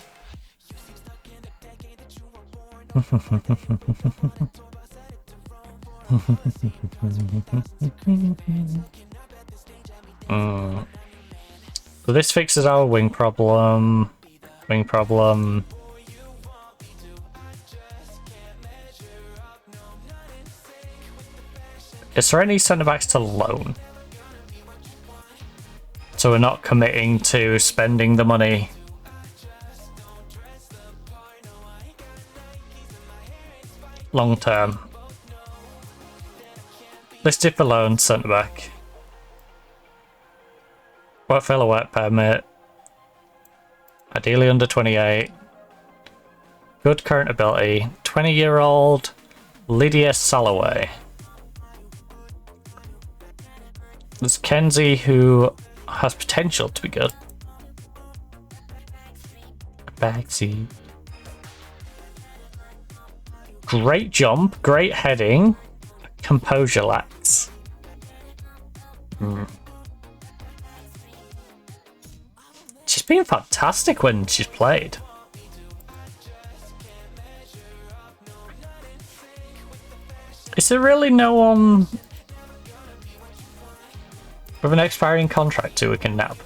So this fixes our wing problem. Wing problem. Is there any centre backs to loan? So we're not committing to spending the money. Long term. Listed for loan, centre back. Work fill a work permit. Ideally under 28. Good current ability. 20-year-old Lydia Salloway. There's Kenzie, who has potential to be good. Backseat. Great jump, great heading, composure lacks. She's been fantastic when she's played. Is there really no one with an expiring contract who we can nab?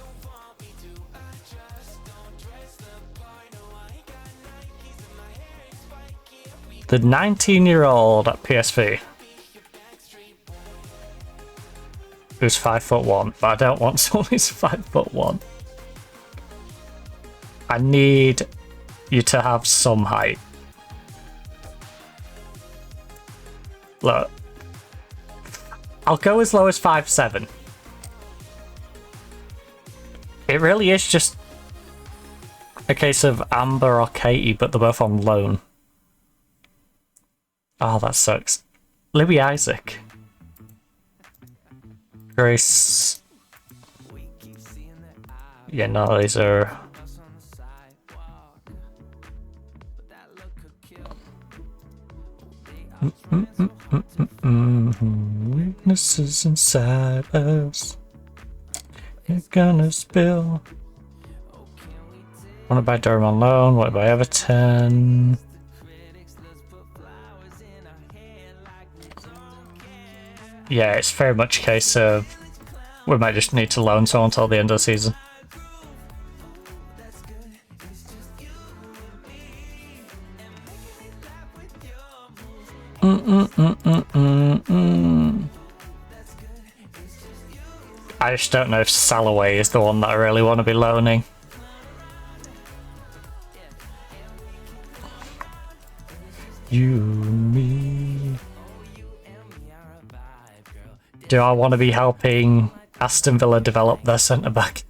The 19-year-old at PSV. Who's 5'1", but I don't want someone who's 5'1". I need you to have some height. Look, I'll go as low as 5'7". It really is just a case of Amber or Katie, but they're both on loan. Oh, that sucks. Libby Isaac. Grace. Yeah, no, these are... Weaknesses inside us. You're gonna spill. Want to buy Durham on loan? Want to buy Everton? Yeah, it's very much a case of we might just need to loan someone until the end of the season. I just don't know if Salaway is the one that I really want to be loaning. You and me. Do I want to be helping Aston Villa develop their centre-back?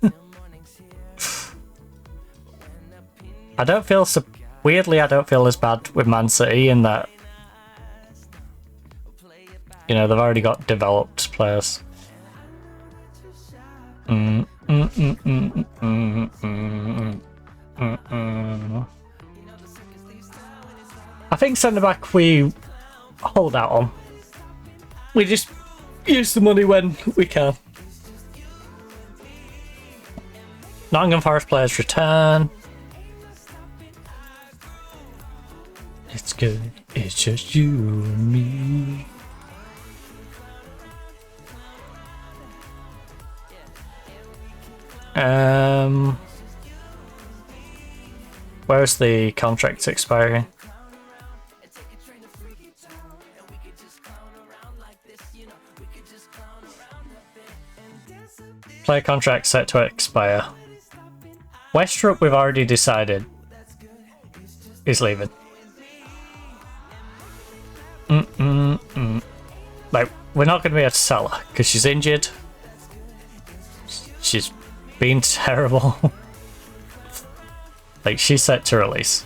I don't feel so... Weirdly, I don't feel as bad with Man City in that... You know, they've already got developed players. I think centre-back we hold out on. We just use the money when we can. Nottingham Forest players return. It's good, it's just you and me. Where's the contract expiring? Player contract set to expire. Westrup, we've already decided, is leaving. Like, we're not going to be able to sell her because she's injured. She's been terrible. Like, she's set to release.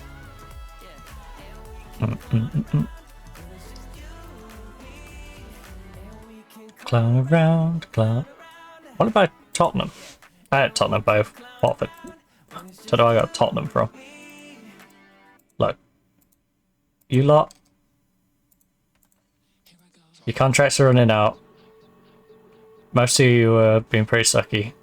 Clown around, clown. What about Tottenham? I had Tottenham by Watford. So do I got Tottenham from? Look. You lot. Your contracts are running out. Most of you are being pretty sucky.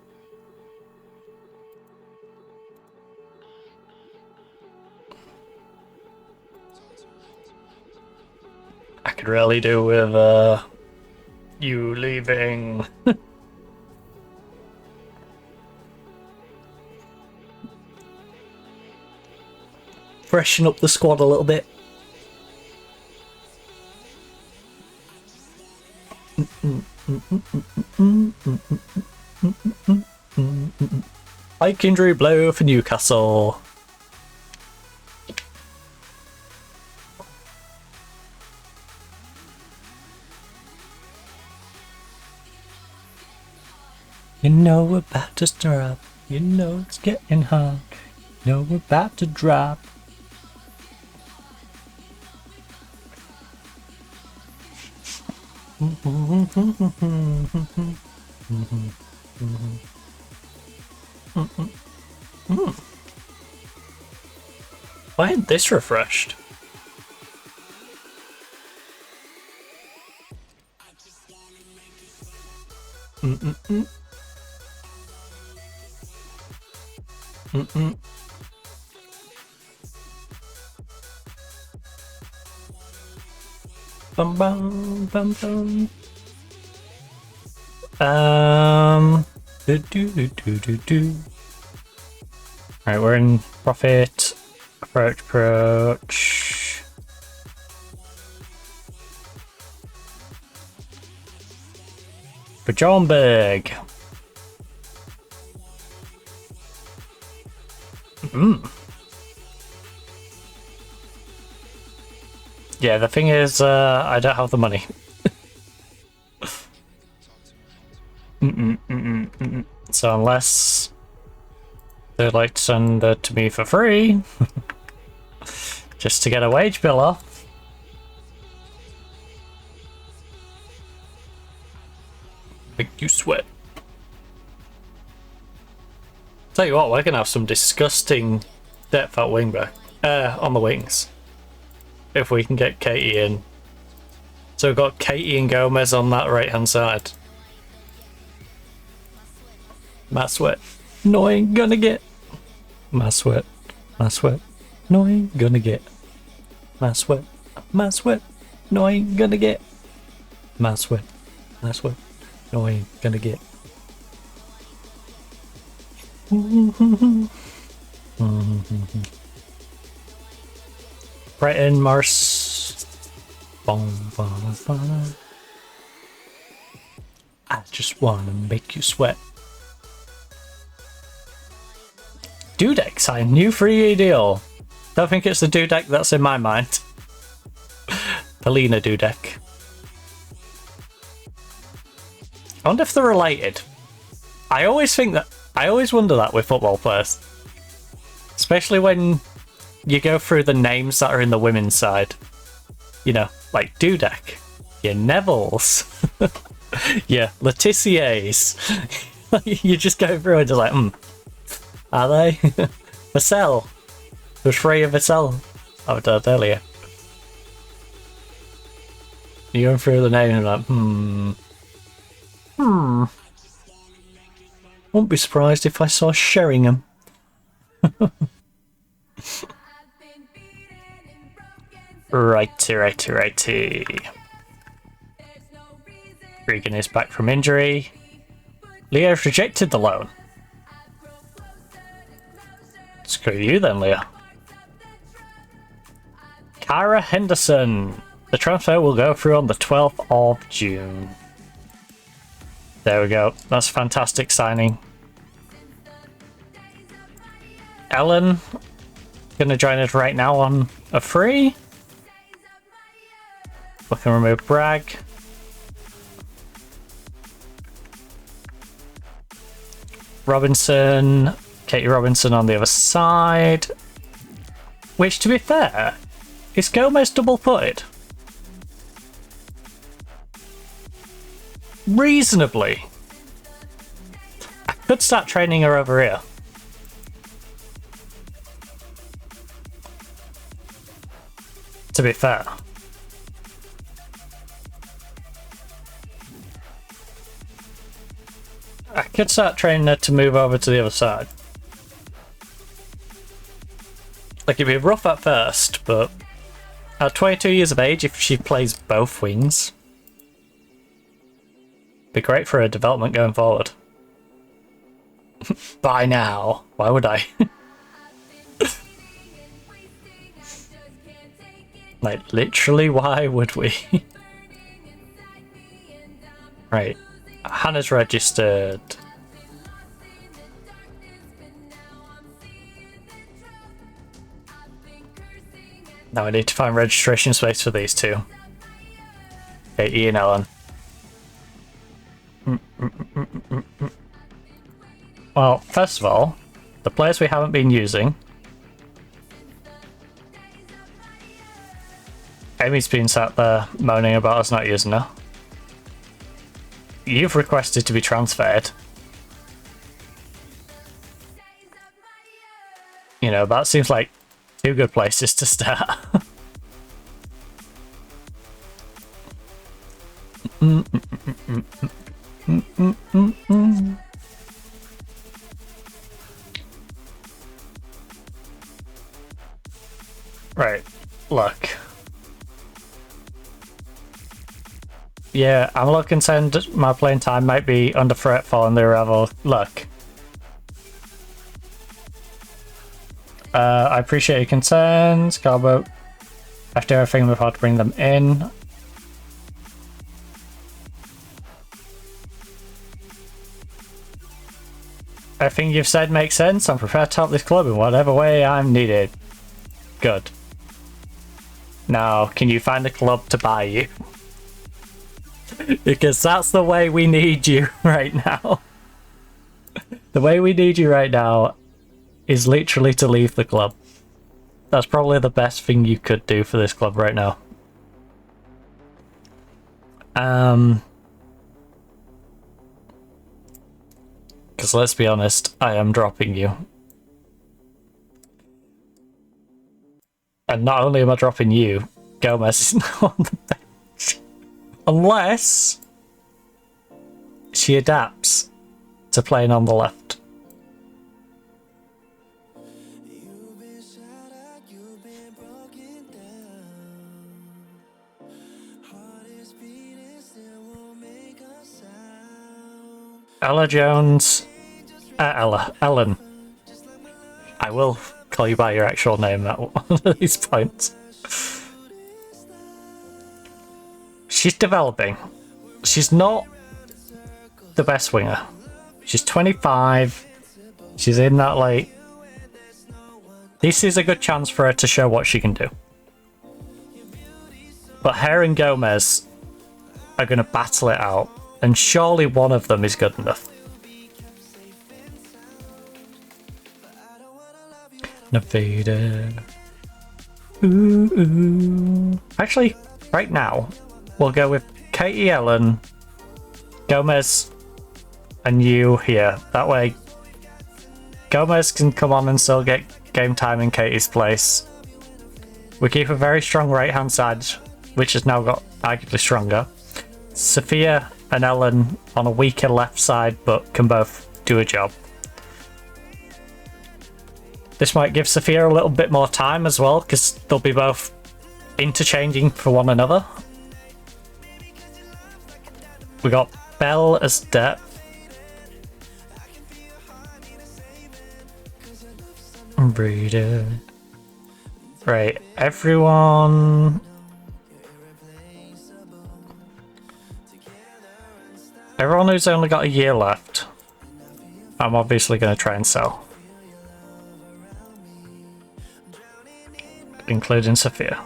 I could really do with you leaving. Freshen up the squad a little bit. Ike injury blow for Newcastle. You know we're about to drop. You know it's getting hot. You know we're about to drop. Why ain't this refreshed? Bum bum bum bum. Alright, we're in profit. Approach. For Johnberg. Yeah, the thing is, I don't have the money. So unless they'd like to send it to me for free, just to get a wage bill off. Make you sweat. Tell you what, we're gonna have some disgusting depth at wingback, on the wings. If we can get Katie in. So we've got Katie and Gomez on that right hand side. My sweat. No, I ain't gonna get. My sweat. My sweat. No, I ain't gonna get. My sweat. My sweat. No, I ain't gonna get. My sweat. My sweat. No, I ain't gonna get. Brighton, Mars. I just wanna make you sweat. Dudek signed new 3-year deal. Don't think it's the Dudek that's in my mind. Polina Dudek. I wonder if they're related. I always wonder that with football players. Especially when you go through the names that are in the women's side. You know, like Dudek, your Nevilles, your Letitiers. You just go through and just like, are they? Vassell. There's Freya Vassell. I was told earlier. You go through the name and like, Won't be surprised if I saw Sheringham. Righty. Regan is back from injury. Leo's rejected the loan. Screw you then, Leo. Kara Henderson. The transfer will go through on the 12th of June. There we go. That's a fantastic signing. Ellen, gonna join us right now on a free. We can remove Bragg. Robinson, Katie Robinson on the other side. Which, to be fair, is Gomez double footed? Reasonably. I could start training her over here. To be fair. I could start training her to move over to the other side. Like, it'd be rough at first, but at 22 years of age, if she plays both wings, be great for her development going forward. By now. Why would I? Like, literally, why would we? Right. Hannah's registered. Now I need to find registration space for these two. Okay, Ian Ellen. Well, first of all, the players we haven't been using. Amy's been sat there moaning about us not using her. You've requested to be transferred. You know, that seems like two good places to start. Right, look. Yeah, I'm looking to my playing time might be under threat following the arrival. Look. I appreciate your concerns, Garbo. After everything, we've had to bring them in. Everything you've said makes sense. I'm prepared to help this club in whatever way I'm needed. Good. Now, can you find a club to buy you? Because that's the way we need you right now. The way we need you right now is literally to leave the club. That's probably the best thing you could do for this club right now. Because let's be honest, I am dropping you. And not only am I dropping you, Gomez is now on the bench. Unless she adapts to playing on the left. Ella Jones. Ellen. I will call you by your actual name at one of these points. She's developing. She's not the best winger. She's 25. She's in that like. This is a good chance for her to show what she can do. But her and Gomez are going to battle it out, and surely one of them is good enough. Nevada. Ooh, ooh. Actually, right now, we'll go with Katie Ellen, Gomez, and you here. That way, Gomez can come on and still get game time in Katie's place. We keep a very strong right-hand side, which has now got arguably stronger. Sophia and Ellen on a weaker left side, but can both do a job. This might give Sophia a little bit more time as well, because they'll be both interchanging for one another. We got Belle as depth. Breeder. Right, everyone... Everyone who's only got a year left, I'm obviously going to try and sell. Including Sophia.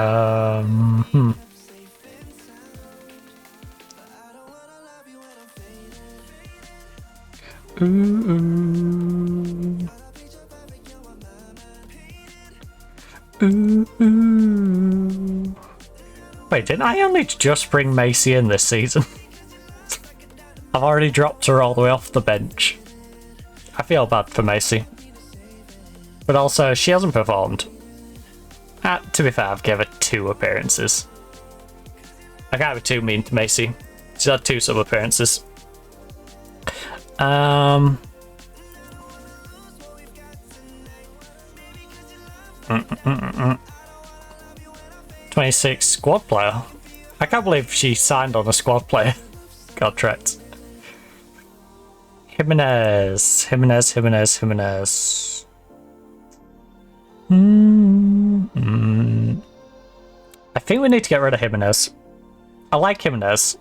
Ooh, ooh. Ooh, ooh. Wait, didn't I only just bring Macy in this season? I've already dropped her all the way off the bench. I feel bad for Macy. But also, she hasn't performed. To be fair, I've given her 2 appearances. I can't be too mean to Macy. She's had 2 sub appearances. 26 squad player. I can't believe she signed on a squad player. Got tricked. Jimenez. I think we need to get rid of Jimenez. I like Jimenez.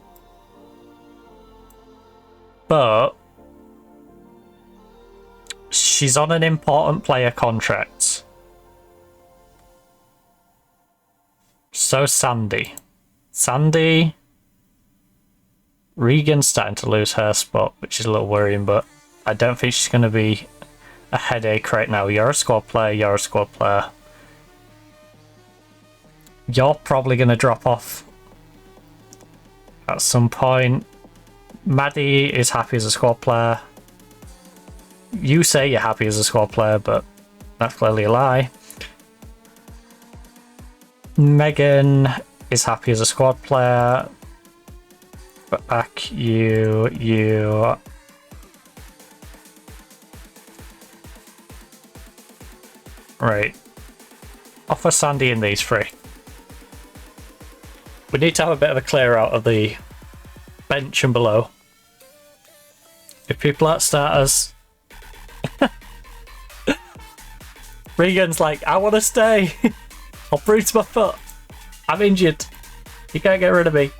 But she's on an important player contract. So Sandy. Regan's starting to lose her spot, which is a little worrying, but I don't think she's going to be a headache right now. You're a squad player, You're probably going to drop off at some point. Maddie is happy as a squad player. You say you're happy as a squad player, but that's clearly a lie. Megan is happy as a squad player. But back you. Right. Offer Sandy in these 3. We need to have a bit of a clear out of the bench and below. If people aren't starters... Regan's like, I want to stay. I'll bruise my foot. I'm injured. You can't get rid of me.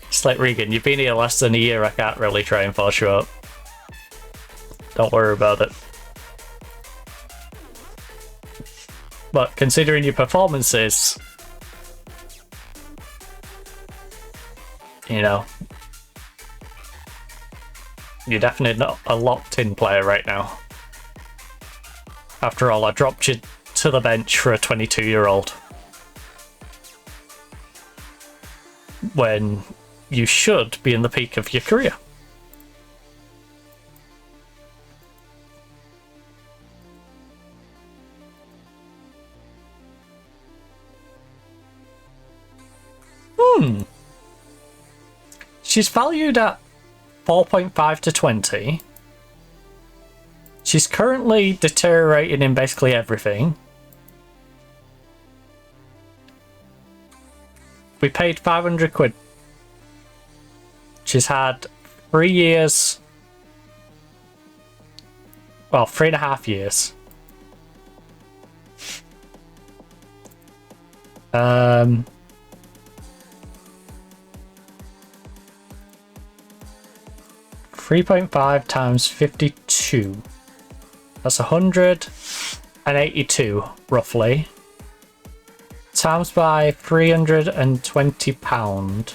It's like, Regan, you've been here less than a year. I can't really try and force you up. Don't worry about it. But considering your performances, you know, you're definitely not a locked-in player right now. After all, I dropped you to the bench for a 22-year-old. When you should be in the peak of your career. She's valued at 4.5 to 20. She's currently deteriorating in basically everything. We paid 500 quid. She's had 3 years. Well, 3.5 years. 3.5 times 52. That's 182, roughly. Times by £320.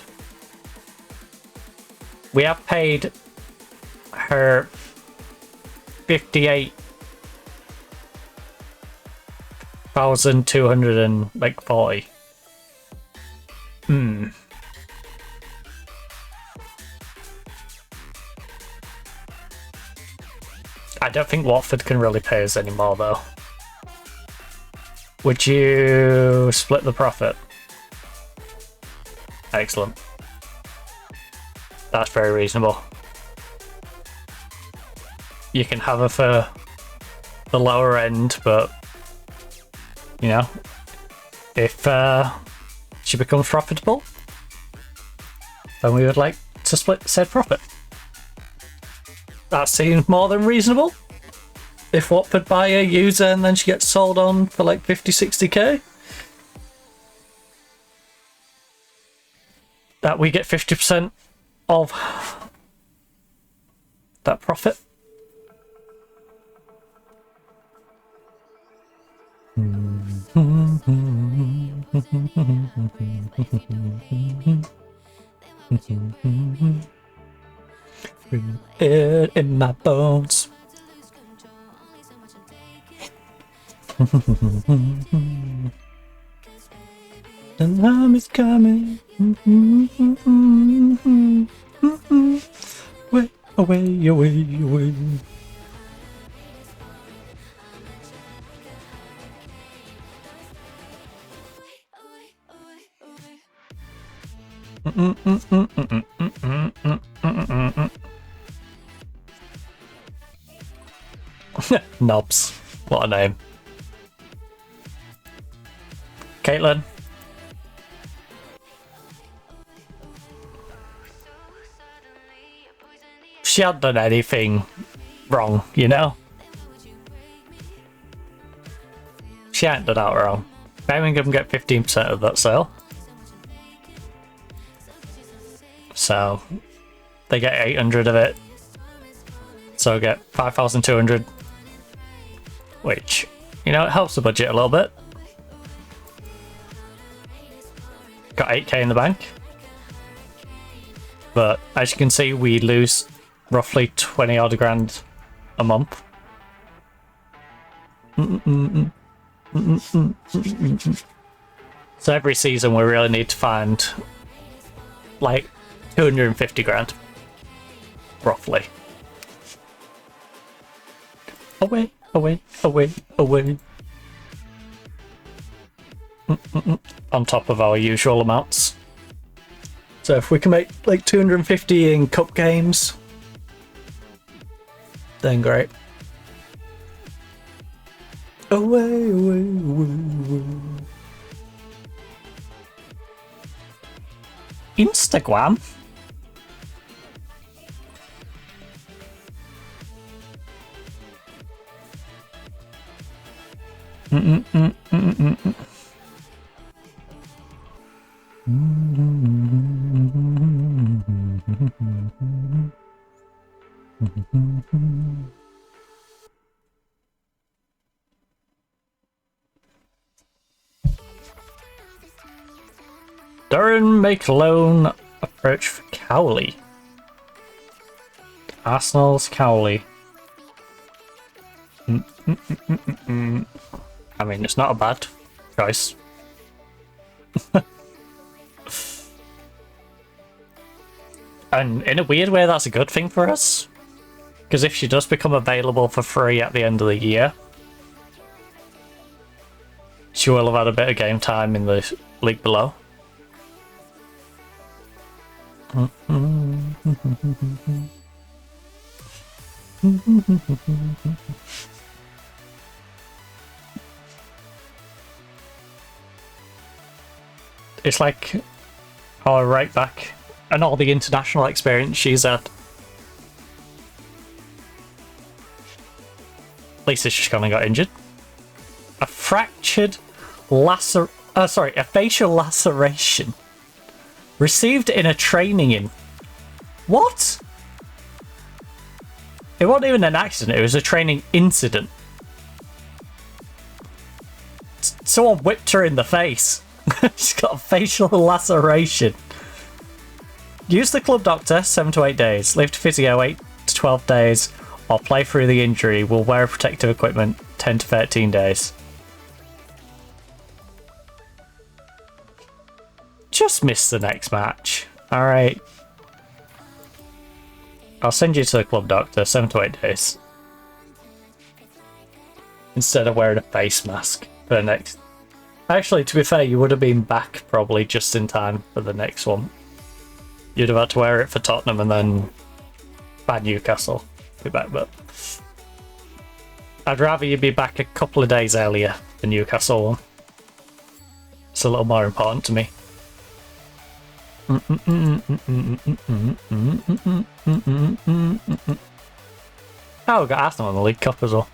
We have paid her 58,240. I don't think Watford can really pay us anymore, though. Would you split the profit? Excellent. That's very reasonable. You can have her for the lower end, but, you know, if she becomes profitable, then we would like to split said profit. That seems more than reasonable. If Watford buy a user and then she gets sold on for like 50-60k, that we get 50% of that profit. It in my bones. The love is coming. Way away, away, away. Knobs. What a name. Caitlin. She hadn't done anything wrong, you know? She hadn't done that wrong. Birmingham get 15% of that sale. So they get 800 of it. So I get 5,200. Which, you know, it helps the budget a little bit. Got 8k in the bank. But as you can see, we lose roughly 20 odd grand a month. So every season we really need to find like 250 grand. Roughly. Away, away, away, away. On top of our usual amounts. So if we can make like 250 in cup games, then great. Away, away, away, away. Instagram? Durin make loan approach for Cowley. Arsenal's Cowley. I mean, it's not a bad choice. And in a weird way, that's a good thing for us. Because if she does become available for free at the end of the year, she will have had a bit of game time in the league below. It's like our right back and all the international experience she's had. At least it's just gone and got injured. A fractured a facial laceration received in a training in. What? It wasn't even an accident, it was a training incident. Someone whipped her in the face. She's got a facial laceration. Use the club doctor 7 to 8 days. Leave to physio 8 to 12 days. Or play through the injury. Will wear protective equipment 10 to 13 days. Just miss the next match. Alright. I'll send you to the club doctor 7 to 8 days. Instead of wearing a face mask for the next. Actually, to be fair, you would have been back probably just in time for the next one. You'd have had to wear it for Tottenham and then by Newcastle. Be back, but I'd rather you be back a couple of days earlier than Newcastle one. It's a little more important to me. Oh, we've got Arsenal in the League Cup as well.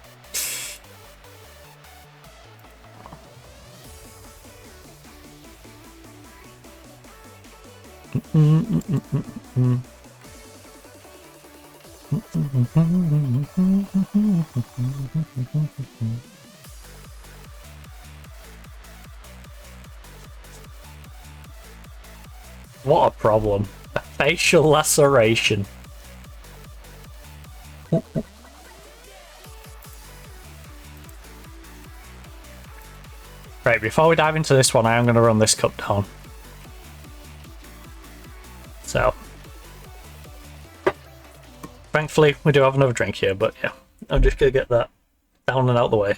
What a problem. A facial laceration. Right, before we dive into this one, I am going to run this cup down. So, thankfully, we do have another drink here, but yeah, I'm just going to get that down and out of the way.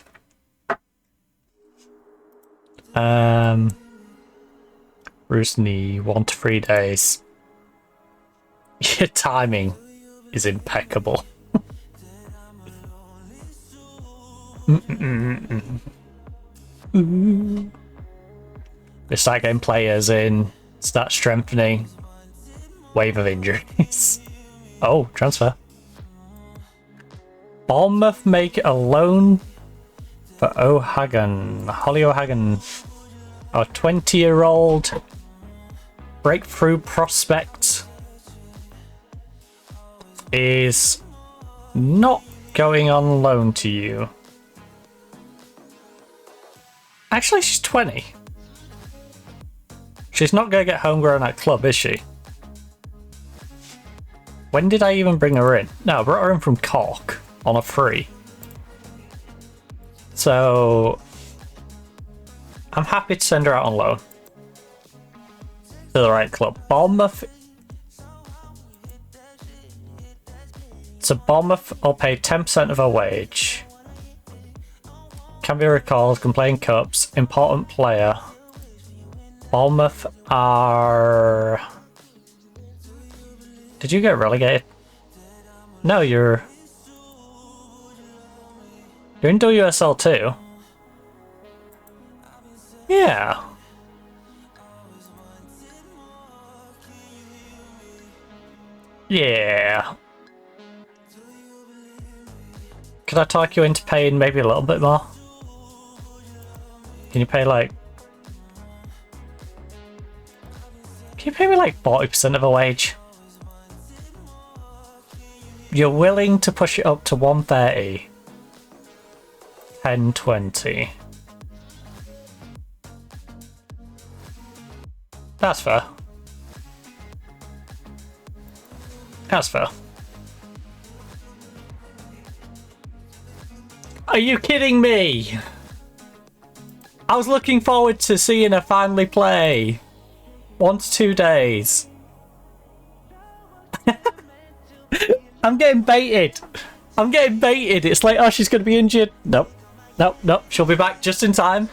Rusney, 1 to 3 days. Your timing is impeccable. They start getting players in, start strengthening. Wave of injuries. Oh, transfer. Bournemouth make a loan for O'Hagan. Holly O'Hagan. A 20-year-old breakthrough prospect is not going on loan to you. Actually, she's 20. She's not going to get homegrown at club, is she? When did I even bring her in? No, I brought her in from Cork on a free. So I'm happy to send her out on loan to the right club. Bournemouth. So Bournemouth will pay 10% of her wage. Can be recalled, can play in cups, important player. Bournemouth are... Did you get relegated? No, you're in WSL too. Yeah. Could I talk you into paying maybe a little bit more? Can you pay like... Can you pay me like 40% of a wage? You're willing to push it up to 130. 1020. That's fair. That's fair. Are you kidding me? I was looking forward to seeing her finally play. 1 to 2 days. I'm getting baited. I'm getting baited. It's like, oh, she's going to be injured. Nope. Nope, nope. She'll be back just in time.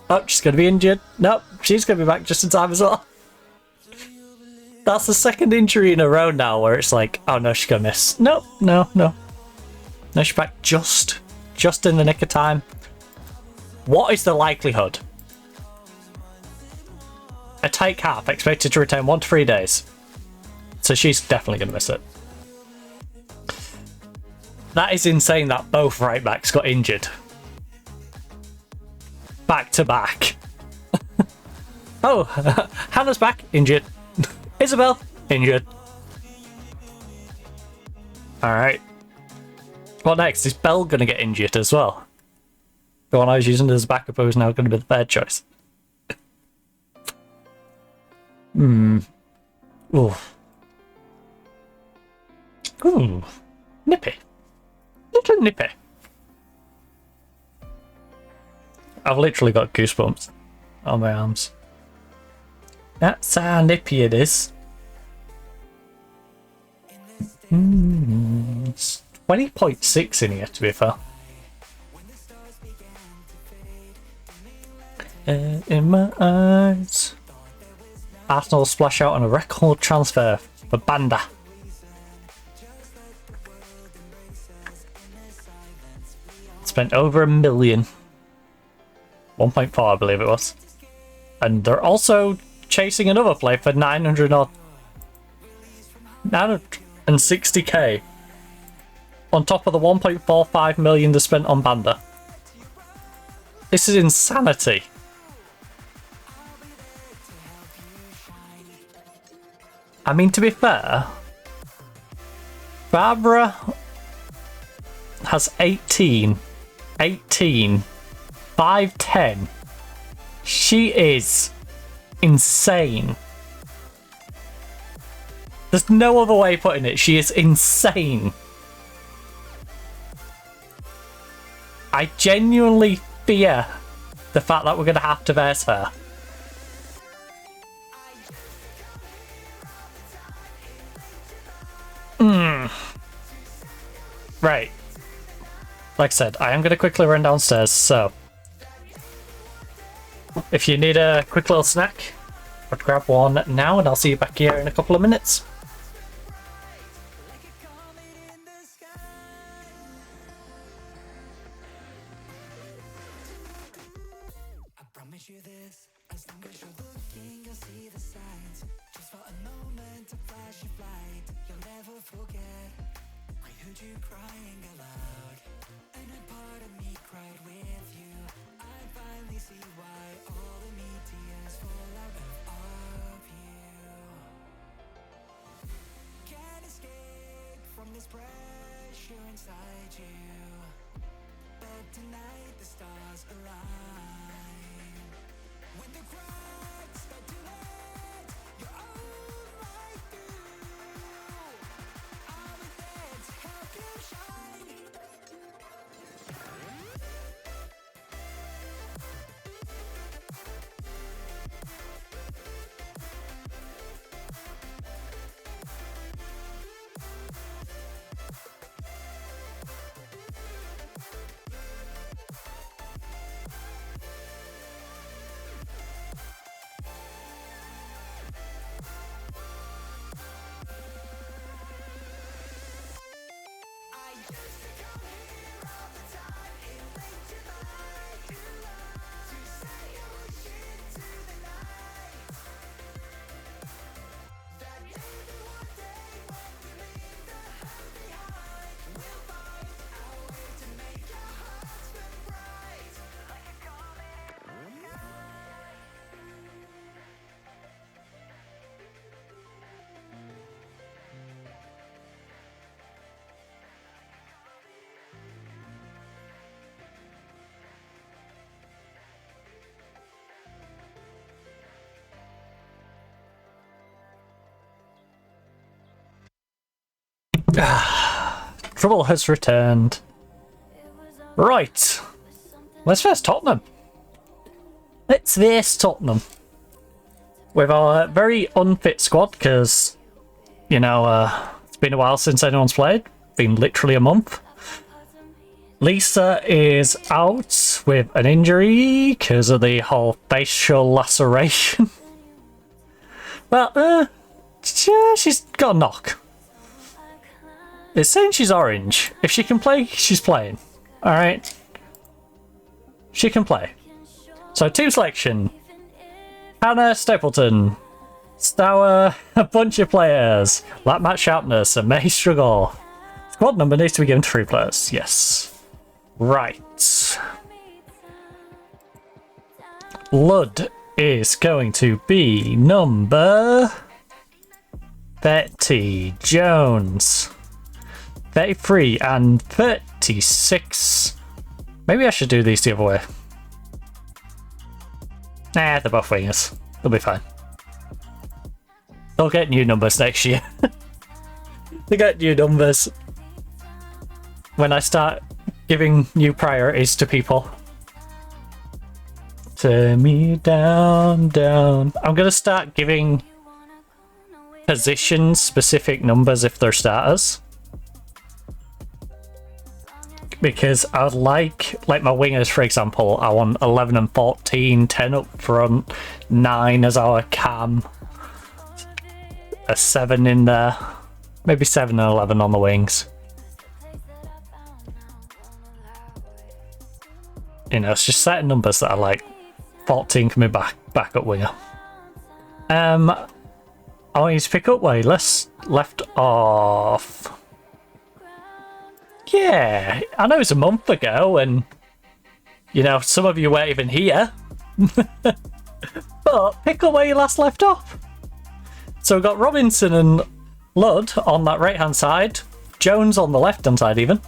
Oh, she's going to be injured. Nope. She's going to be back just in time as well. That's the second injury in a row now where it's like, oh no, she's going to miss. Nope, no, no. No, she's back just in the nick of time. What is the likelihood? A tight calf expected to return 1 to 3 days. So she's definitely going to miss it. That is insane that both right backs got injured. Back to back. Oh, Hannah's back, injured. Isabel, injured. Alright. What next? Is Belle going to get injured as well? The one I was using as backup who is now going to be the third choice. Ooh. Ooh. Nippy. Little nippy. I've literally got goosebumps on my arms. That's how nippy it is. It's 20.6 in here, to be fair. In my eyes. Arsenal splash out on a record transfer for Banda. Spent over $1 million. 1.4, I believe it was. And they're also chasing another play for 900 odd. 960k. On top of the 1.45 million they spent on Banda. This is insanity. I mean, to be fair, Barbara has 18, 5'10". She is insane. There's no other way of putting it. She is insane. I genuinely fear the fact that we're going to have to verse her. Right. Like I said, I am going to quickly run downstairs, so if you need a quick little snack, I'd grab one now and I'll see you back here in a couple of minutes. Trouble has returned. Right. Let's face Tottenham. Let's face Tottenham. With our very unfit squad, because, you know, it's been a while since anyone's played. Been literally a month. Lisa is out with an injury because of the whole facial laceration. Well, she's got a knock. It's saying she's orange. If she can play, she's playing. Alright. She can play. So, team selection. Hannah Stapleton. Stour, a bunch of players. Lack match sharpness and may struggle. Squad number needs to be given to 3 players. Yes. Right. Lud is going to be number 30. Jones. 33 and 36. Maybe I should do these the other way. Nah, they're both wingers. They'll be fine. They'll get new numbers next year. They get new numbers when I start giving new priorities to people. Turn me down, down. I'm going to start giving position specific numbers if they're starters. Because I'd like my wingers, for example, I want 11 and 14, 10 up front, 9 as our cam, a 7 in there, maybe 7 and 11 on the wings. You know, it's just certain numbers that I like. 14 coming back up winger. I want you to pick up where you left off. Yeah, I know it's a month ago, and you know some of you weren't even here. But pick up where you last left off. So we've got Robinson and Ludd on that right hand side, Jones on the left hand side even.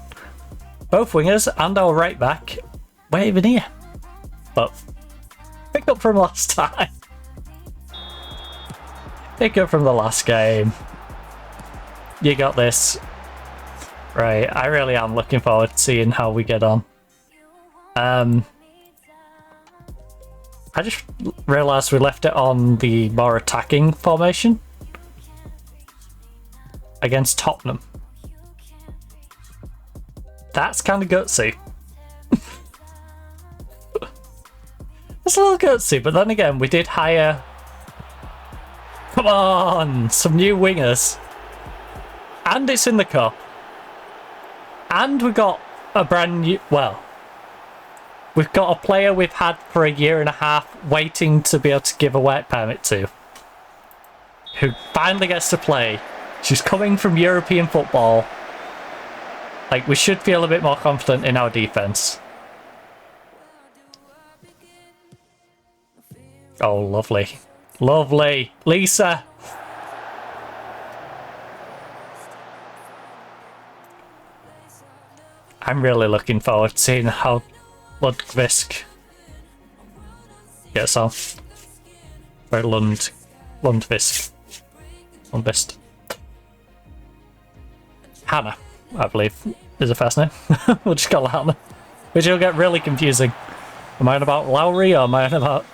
Both wingers and our right back weren't even here. But pick up from last time. Pick up from the last game. You got this. Right, I really am looking forward to seeing how we get on. I just realised we left it on the more attacking formation against Tottenham. That's kind of gutsy. It's a little gutsy, but then again, we did hire... Come on! Some new wingers. And it's in the cup. And we got a brand new... Well, we've got a player we've had for a year and a half waiting to be able to give a work permit to. Who finally gets to play. She's coming from European football. Like, we should feel a bit more confident in our defence. Oh, lovely. Lovely. Lisa! I'm really looking forward to seeing how Lundqvist gets on. Or Lundqvist. Hannah, I believe, is her first name. We'll just call her Hannah. Which will get really confusing. Am I on about Lowry or am I on about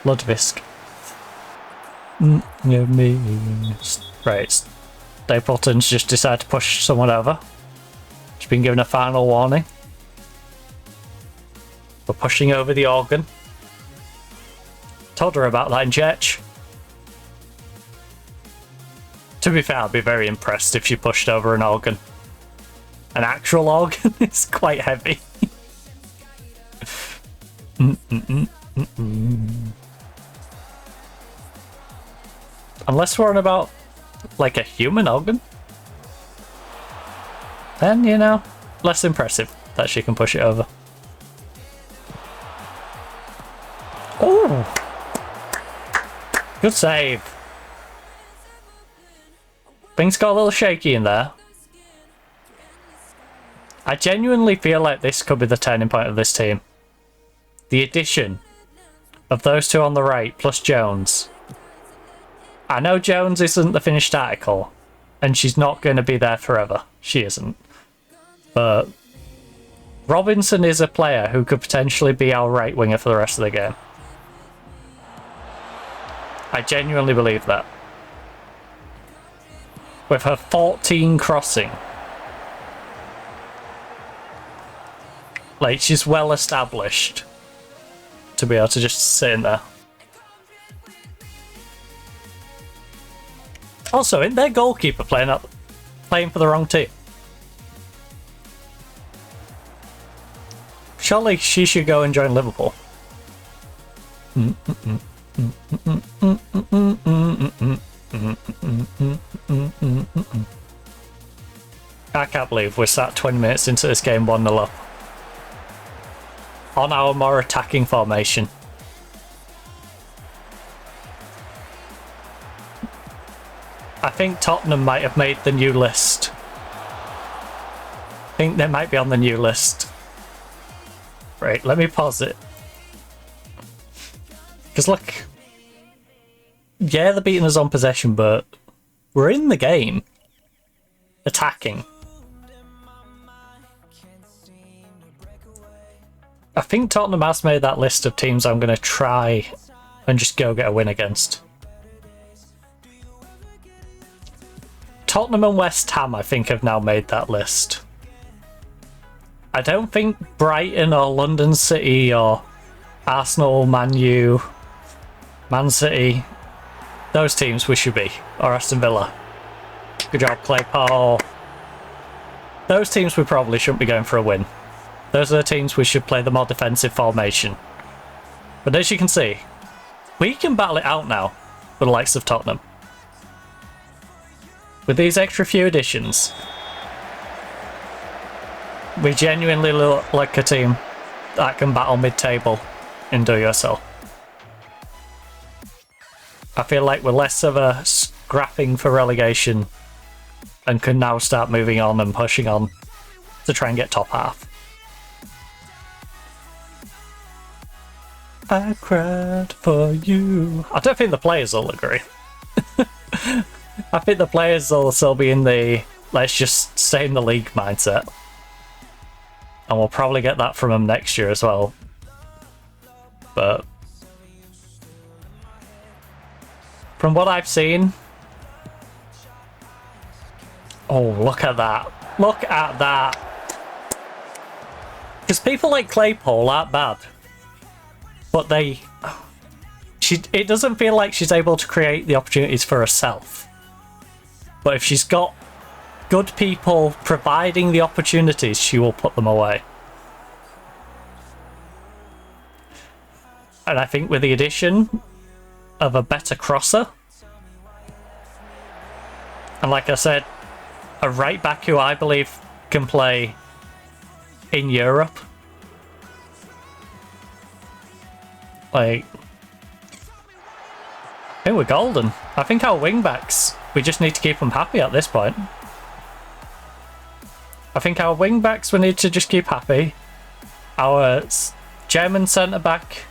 Lundqvist? Right, Stapleton's just decided to push someone over. She's been given a final warning. We're pushing over the organ. Told her about that in church. To be fair, I'd be very impressed if she pushed over an organ. An actual organ is quite heavy. Unless we're on about, like, a human organ. Then, you know, less impressive that she can push it over. Oh! Good save. Things got a little shaky in there. I genuinely feel like this could be the turning point of this team. The addition of those two on the right, plus Jones. I know Jones isn't the finished article, and she's not going to be there forever. She isn't. But Robinson is a player who could potentially be our right winger for the rest of the game. I genuinely believe that. With her 14 crossing. Like, she's well established to be able to just sit in there. Also, isn't their goalkeeper playing for the wrong team? Surely she should go and join Liverpool. I can't believe we're sat 20 minutes into this game 1-0 up. On our more attacking formation. I think Tottenham might have made the new list. I think they might be on the new list. Right, let me pause it. Because look, yeah, they're beating us on possession, but we're in the game. Attacking. I think Tottenham has made that list of teams I'm going to try and just go get a win against. Tottenham and West Ham, I think, have now made that list. I don't think Brighton or London City or Arsenal, Man U, Man City, those teams we should be. Or Aston Villa. Good job, Claypole. Those teams we probably shouldn't be going for a win. Those are the teams we should play the more defensive formation. But as you can see, we can battle it out now with the likes of Tottenham. With these extra few additions, we genuinely look like a team that can battle mid-table in WSL. I feel like we're less of a scrapping for relegation and can now start moving on and pushing on to try and get top half. I cried for you. I don't think the players will agree. I think the players will still be in the let's just stay in the league mindset. And we'll probably get that from them next year as well. But from what I've seen... Oh, look at that. Look at that. Because people like Claypole aren't bad. But it doesn't feel like she's able to create the opportunities for herself. But if she's got good people providing the opportunities, she will put them away. And I think with the addition of a better crosser, and like I said, a right back who I believe can play in Europe. Like, I think we're golden. I think our wing-backs, we just need to keep them happy at this point. I think our wing-backs, we need to just keep happy. Our German centre-back,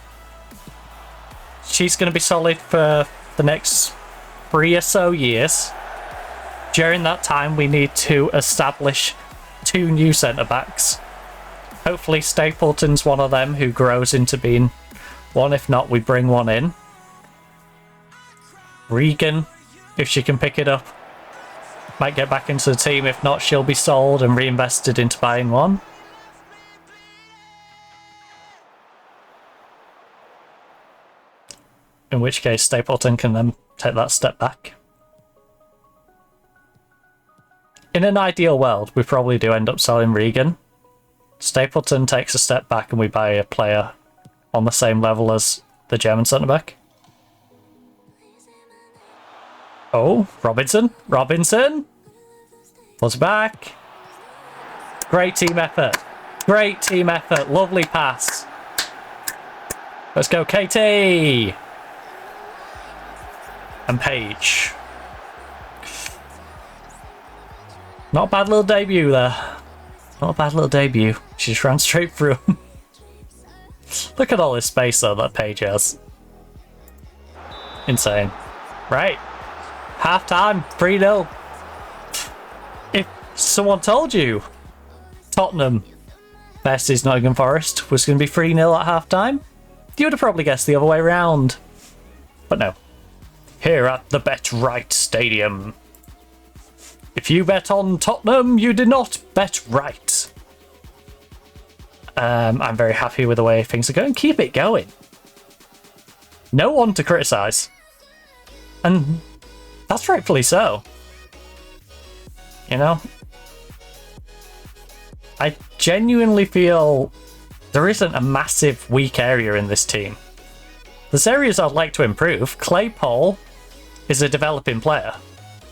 she's going to be solid for the next 3 or so years. During that time, we need to establish 2 new centre-backs. Hopefully Stapleton's one of them who grows into being one. If not, we bring one in. Regan, if she can pick it up, might get back into the team. If not, she'll be sold and reinvested into buying one. In which case, Stapleton can then take that step back. In an ideal world, we probably do end up selling Regan. Stapleton takes a step back and we buy a player on the same level as the German centre-back. Oh, Robinson. Robinson! Pulls back. Great team effort. Great team effort. Lovely pass. Let's go, KT! And Paige. Not a bad little debut there. Not a bad little debut. She just ran straight through him. Look at all this space though that Paige has. Insane. Right. Half time. 3-0. Someone told you Tottenham versus Nottingham Forest was going to be 3-0 at half-time, you would have probably guessed the other way round. But no. Here at the Bet Right Stadium. If you bet on Tottenham, you did not bet right. I'm very happy with the way things are going. Keep it going. No one to criticise. And that's rightfully so. You know? I genuinely feel there isn't a massive weak area in this team. There's areas I'd like to improve. Claypole is a developing player.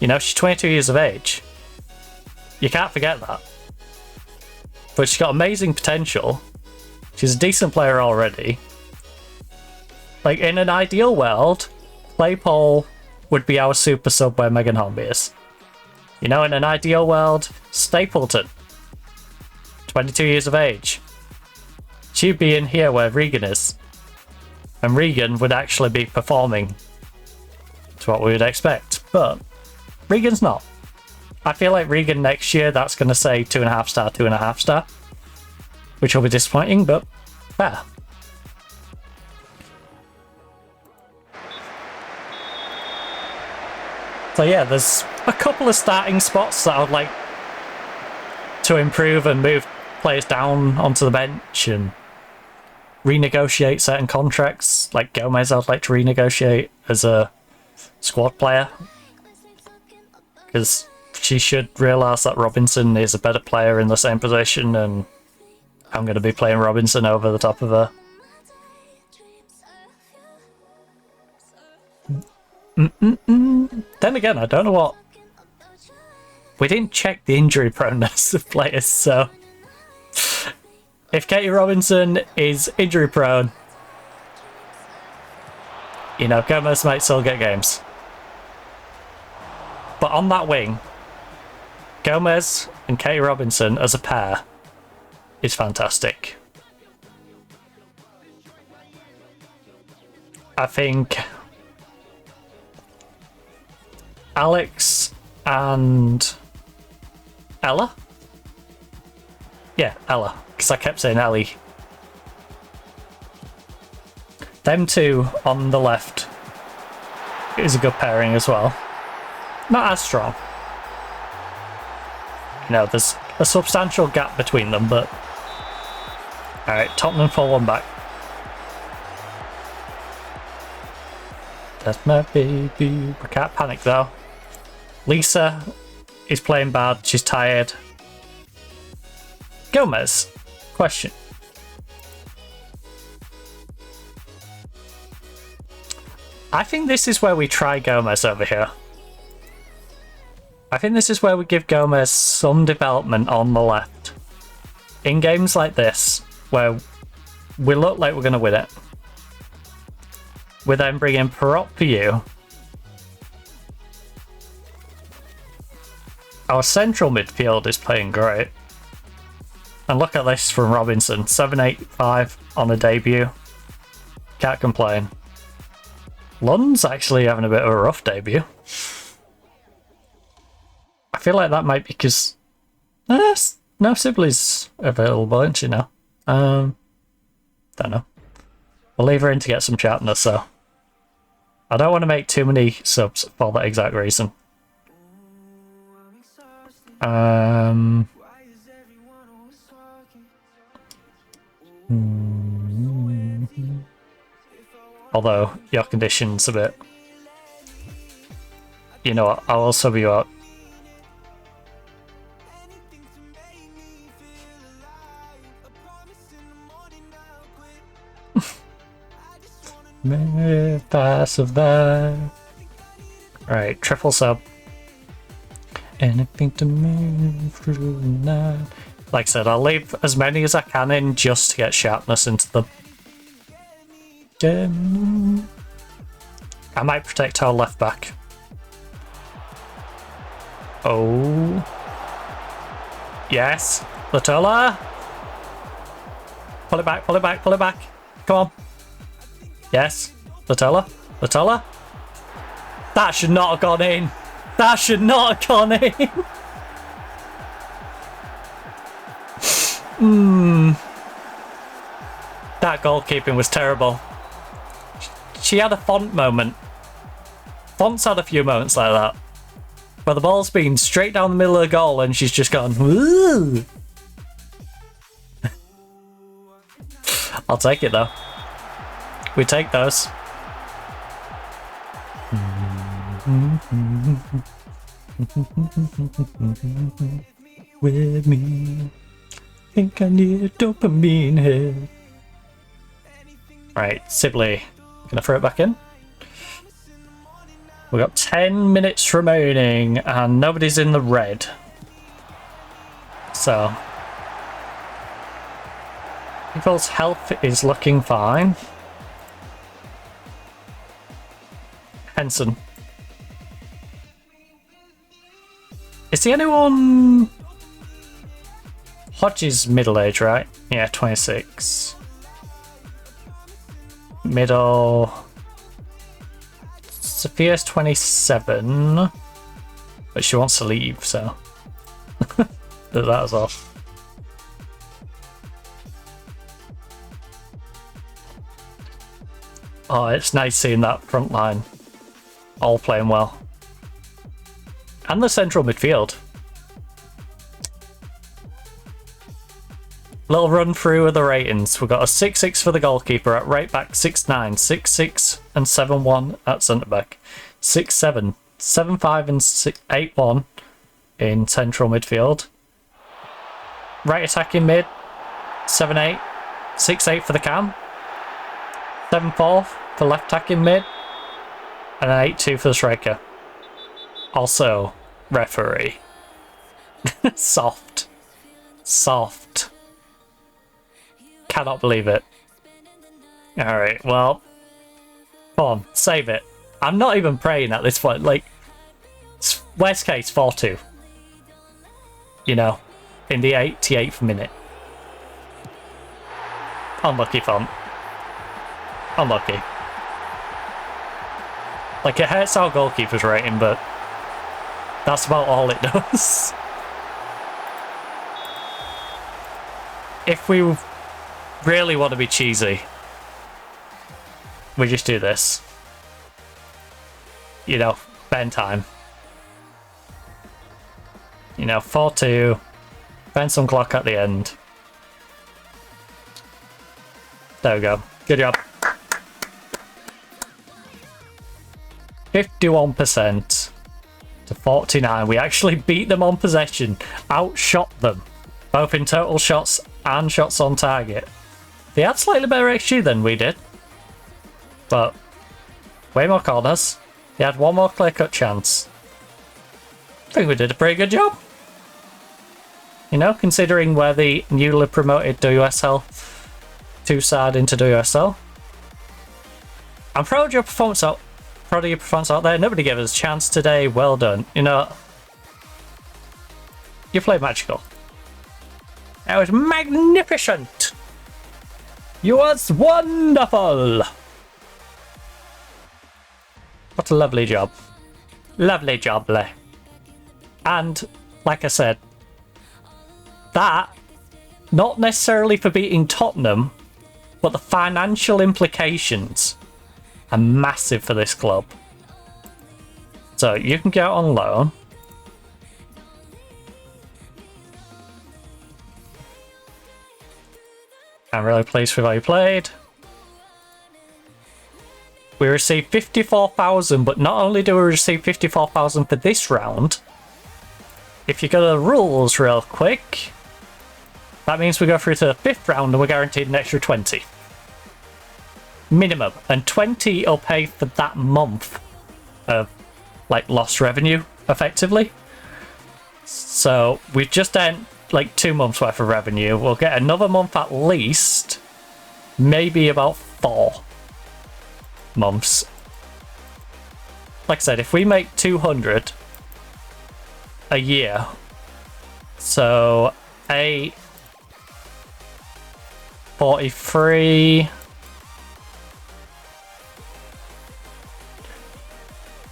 You know, she's 22 years of age. You can't forget that. But she's got amazing potential. She's a decent player already. Like, in an ideal world, Claypole would be our super sub where Megan Hornby is. You know, in an ideal world, Stapleton, 22 years of age. She'd be in here where Regan is. And Regan would actually be performing to what we would expect. But Regan's not. I feel like Regan next year, that's going to say 2.5 star, 2.5 star. Which will be disappointing, but fair. So yeah, there's a couple of starting spots that I would like to improve and move players down onto the bench and renegotiate certain contracts. Like Gomez, I'd like to renegotiate as a squad player. Because she should realise that Robinson is a better player in the same position, and I'm going to be playing Robinson over the top of her. Then again, I don't know what... We didn't check the injury proneness of players, so... If Katie Robinson is injury prone, you know, Gomez might still get games. But on that wing, Gomez and Katie Robinson as a pair is fantastic. I think Alex and Ella? Yeah, Ella, because I kept saying Ellie. Them two on the left is a good pairing as well. Not as strong. You know, there's a substantial gap between them, but... Alright, Tottenham pull one back. That's my baby. I can't panic though. Lisa is playing bad. She's tired. Gomez. Question. I think this is where we try Gomez over here. I think this is where we give Gomez some development on the left. In games like this, where we look like we're going to win it, we then bring in Perot for you. Our central midfield is playing great. And look at this from Robinson. 785 on a debut. Can't complain. Lund's actually having a bit of a rough debut. I feel like that might be because... no Sibley's available, isn't she now? Don't know. We'll leave her in to get some sharpness, so... I don't want to make too many subs for that exact reason. Although your condition's a bit... You know what, I'll also be out. If I survive. Alright, triple sub. Anything to move through the night. Like I said, I'll leave as many as I can in just to get sharpness into them. I might protect our left back. Oh. Yes. Latola. Pull it back, pull it back, pull it back. Come on. Yes. Latola. Latola. That should not have gone in. That should not have gone in. That goalkeeping was terrible. She had a Font moment. Font's had a few moments like that. Where the ball's been straight down the middle of the goal and she's just gone, woo! I'll take it though. We take those. With me. Think I need a dopamine hit. Right, Sibley. Can I throw it back in? We've got 10 minutes remaining and nobody's in the red. So people's health is looking fine. Henson. Is the anyone... Hodge is middle age, right? Yeah, 26. Middle... Sophia's 27. But she wants to leave, so... That as well. Oh, it's nice seeing that front line all playing well. And the central midfield. Little run through of the ratings. We've got a 6-6 for the goalkeeper at right back, 6-9, 6-6 and 7-1 at centre back, 6-7, 7-5 and 8-1 in central midfield. Right attacking mid, 7-8, 6-8 for the cam, 7-4 for left attacking mid, and an 8-2 for the striker. Also, referee. Soft. Soft. Cannot believe it. Alright, well. Come on, save it. I'm not even praying at this point. Like, worst case, 4-2. You know, in the 88th minute. Unlucky Font. Unlucky. Like, it hurts our goalkeeper's rating, but that's about all it does. If we really want to be cheesy, we just do this. You know, spend time. You know, 4-2, spend some clock at the end. There we go. Good job. 51% to 49. We actually beat them on possession, outshot them, both in total shots and shots on target. They had slightly better XG than we did, but way more corners. They had one more clear-cut chance. I think we did a pretty good job. You know, considering we're the newly promoted WSL 2-side into WSL. I'm proud of your performance out. Proud of your performance out there. Nobody gave us a chance today. Well done. You know, you played magical. That was magnificent. You was wonderful. What a lovely job. Lovely job, Lee. And, like I said, that, not necessarily for beating Tottenham, but the financial implications are massive for this club. So, you can go on loan. I'm really pleased with how you played. We received 54,000, but not only do we receive 54,000 for this round, if you go to the rules real quick, that means we go through to the 5th round and we're guaranteed an extra 20. Minimum. And 20 will pay for that month of, like, lost revenue, effectively. So, we've just earned, like, 2 months worth of revenue. We'll get another month at least, maybe about 4 months. Like I said, if we make 200 a year, so 8, 43,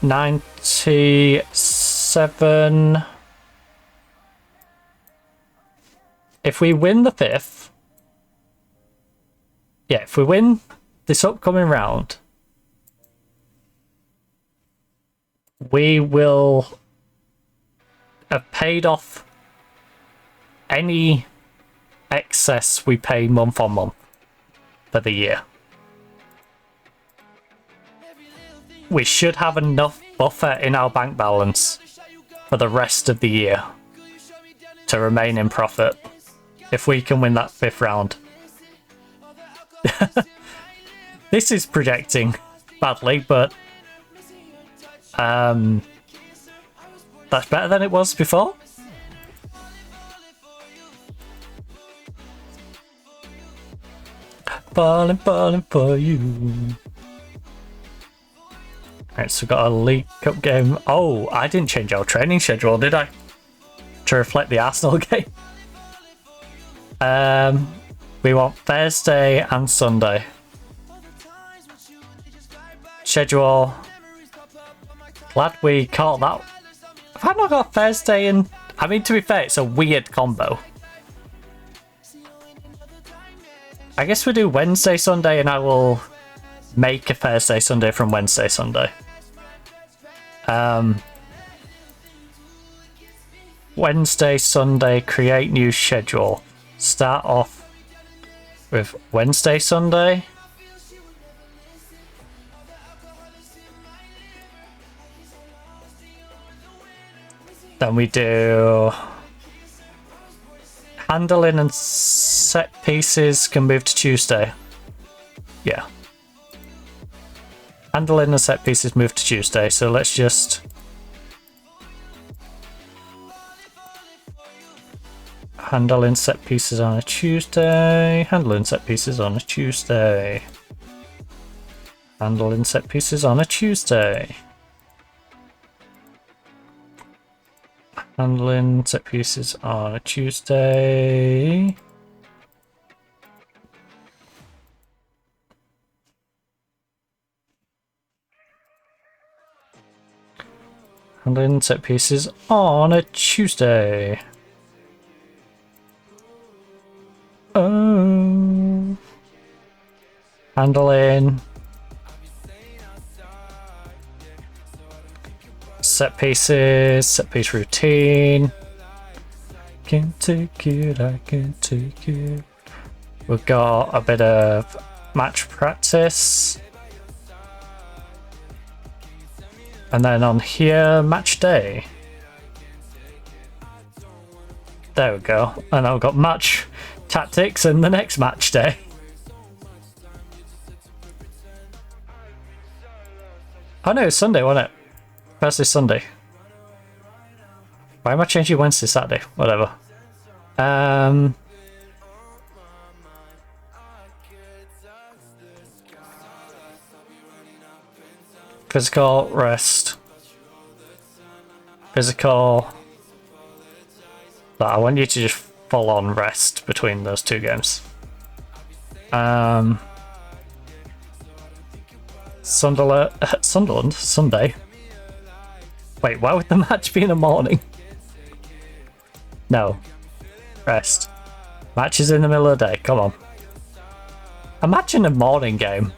97, if we win the 5th, yeah, if we win this upcoming round, we will have paid off any excess we pay month on month for the year. We should have enough buffer in our bank balance for the rest of the year to remain in profit if we can win that 5th round. This is projecting badly, but that's better than it was before. Falling for you. Right, so we've got a League Cup game. Oh, I didn't change our training schedule, did I? To reflect the Arsenal game. We want Thursday and Sunday. Schedule. Glad we caught that. Have I not got Thursday and... I mean, to be fair, it's a weird combo. I guess we do Wednesday, Sunday, and I will make a Thursday, Sunday from Wednesday, Sunday. Wednesday, Sunday, create new schedule. Start off with Wednesday, Sunday. Then we do handling and set pieces can move to Tuesday. Yeah. Handling and set pieces move to Tuesday, so let's just handling set pieces on a Tuesday. Handling set pieces on a Tuesday. Handling set pieces on a Tuesday. Handling set pieces on a Tuesday. Handling set pieces on a Tuesday. Oh. Handling set pieces, set piece routine. Can take it, I can take it. We've got a bit of match practice. And then on here, match day. There we go. And I've got match tactics and the next match day. Oh no, it's Sunday, wasn't it? Thursday, Sunday. Why am I changing Wednesday, Saturday? Whatever. Physical, rest. Physical. But I want you to just full on rest between those two games. Sunderland, Sunday. Wait, why would the match be in the morning? No. Rest. Match is in the middle of the day, come on. Imagine a morning game.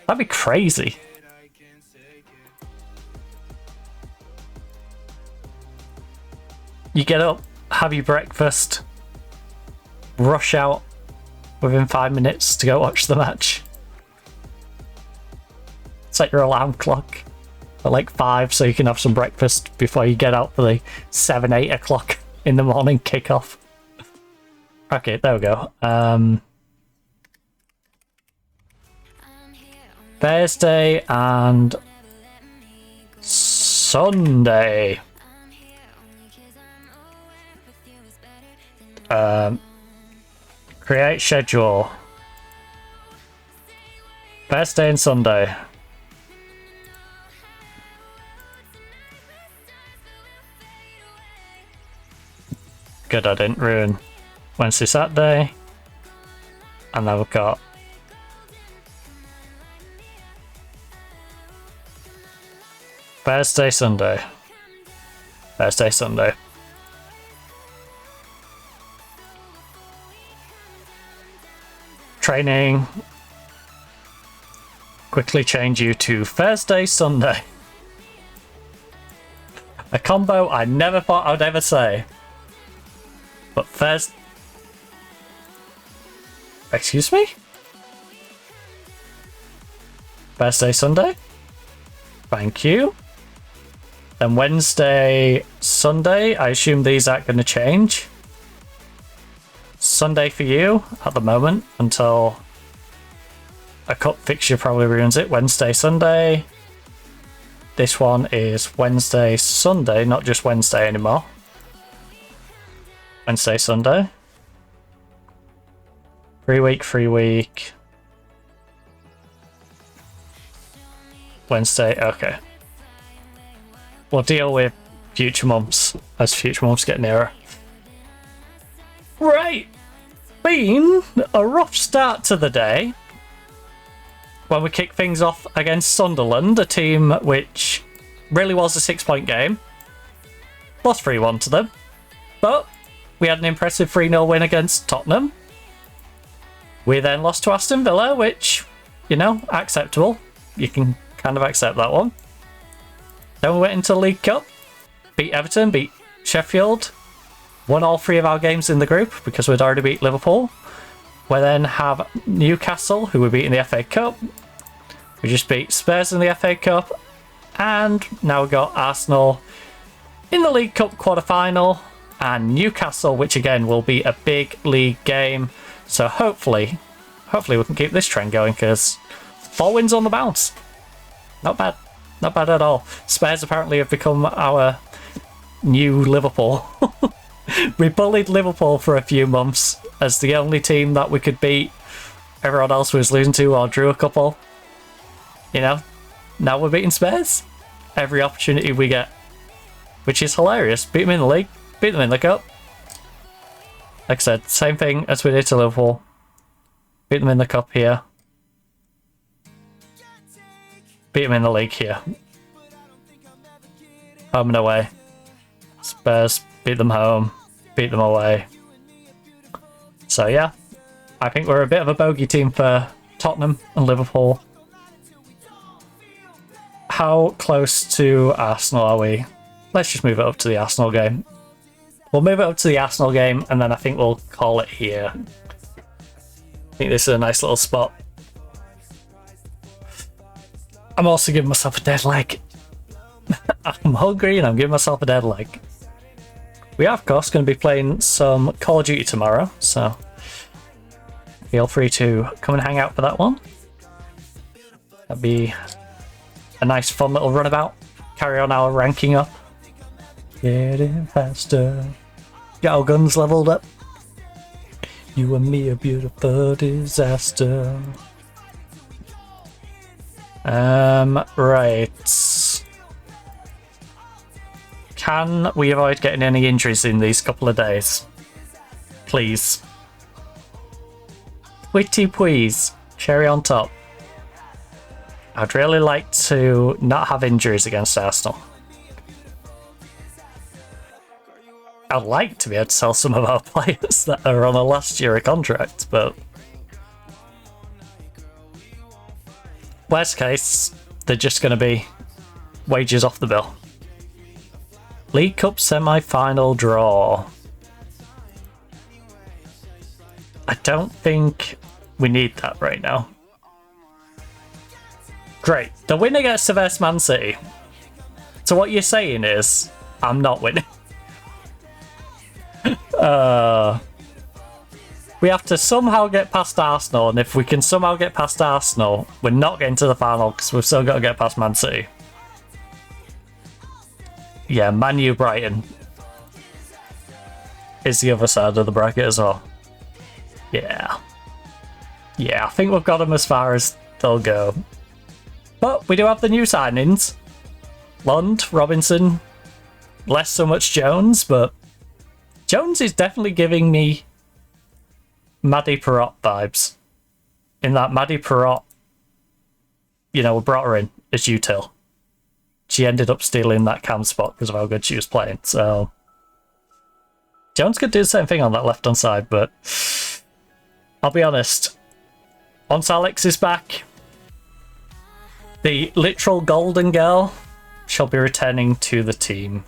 That'd be crazy. You get up, have your breakfast, rush out within 5 minutes to go watch the match. Set your alarm clock at like 5 so you can have some breakfast before you get out for the 7-8 o'clock in the morning kickoff. Okay, there we go. Thursday and Sunday. Create schedule. Thursday and Sunday. Good, I didn't ruin Wednesday, Saturday. And then we've got Thursday, Sunday. Thursday, Sunday. Training. Quickly change you to Thursday, Sunday. A combo I never thought I'd ever say. But Thursday... Excuse me? Thursday, Sunday? Thank you. Then Wednesday, Sunday. I assume these aren't going to change. Sunday for you at the moment until a cup fixture probably ruins it. Wednesday, Sunday. This one is Wednesday, Sunday, not just Wednesday anymore. Wednesday, Sunday. 3 week, 3 week. Wednesday, okay. We'll deal with future months as future months get nearer. Right. Been a rough start to the day when we kick things off against Sunderland, a team which really was a 6-point game. Lost 3-1 to them. But we had an impressive 3-0 win against Tottenham. We then lost to Aston Villa, which, you know, acceptable. You can kind of accept that one. Then we went into the League Cup, beat Everton, beat Sheffield, won all 3 of our games in the group because we'd already beat Liverpool. We then have Newcastle, who we beat in the FA Cup. We just beat Spurs in the FA Cup. And now we've got Arsenal in the League Cup quarter-final. And Newcastle, which again will be a big league game. So hopefully we can keep this trend going because 4 wins on the bounce. Not bad. Not bad at all. Spurs apparently have become our new Liverpool. We bullied Liverpool for a few months as the only team that we could beat. Everyone else was losing to or drew a couple. You know, now we're beating Spurs. Every opportunity we get. Which is hilarious. Beat them in the league, beat them in the cup. Like I said, same thing as we did to Liverpool. Beat them in the cup here. Beat them in the league here. Home and away. Spurs, beat them home. Beat them away. So yeah, I think we're a bit of a bogey team for Tottenham and Liverpool. How close to Arsenal are we? Let's just move it up to the Arsenal game. We'll move it up to the Arsenal game and then I think we'll call it here. I think this is a nice little spot. I'm also giving myself a dead leg. I'm hungry and I'm giving myself a dead leg. We are, of course, going to be playing some Call of Duty tomorrow, so feel free to come and hang out for that one. That'd be a nice, fun little runabout. Carry on our ranking up. Getting faster. Get our guns leveled up. You and me a beautiful disaster. Right. Can we avoid getting any injuries in these couple of days? Please. Witty please. Cherry on top. I'd really like to not have injuries against Arsenal. I'd like to be able to sell some of our players that are on a last year of contract, but worst case, they're just going to be wages off the bill. League Cup semi-final draw. I don't think we need that right now. Great. The winner gets to versus Man City. So what you're saying is, I'm not winning. We have to somehow get past Arsenal, and if we can somehow get past Arsenal, we're not getting to the final because we've still got to get past Man City. Yeah, Man U Brighton is the other side of the bracket as well. Yeah. Yeah, I think we've got them as far as they'll go. But we do have the new signings. Lund, Robinson, less so much Jones, but Jones is definitely giving me Maddie Perrott vibes. In that Maddie Perrott, you know, we brought her in as util. She ended up stealing that cam spot because of how good she was playing, so Jones could do the same thing on that left-hand side, but I'll be honest, Once Alex is back, the literal golden girl shall be returning to the team.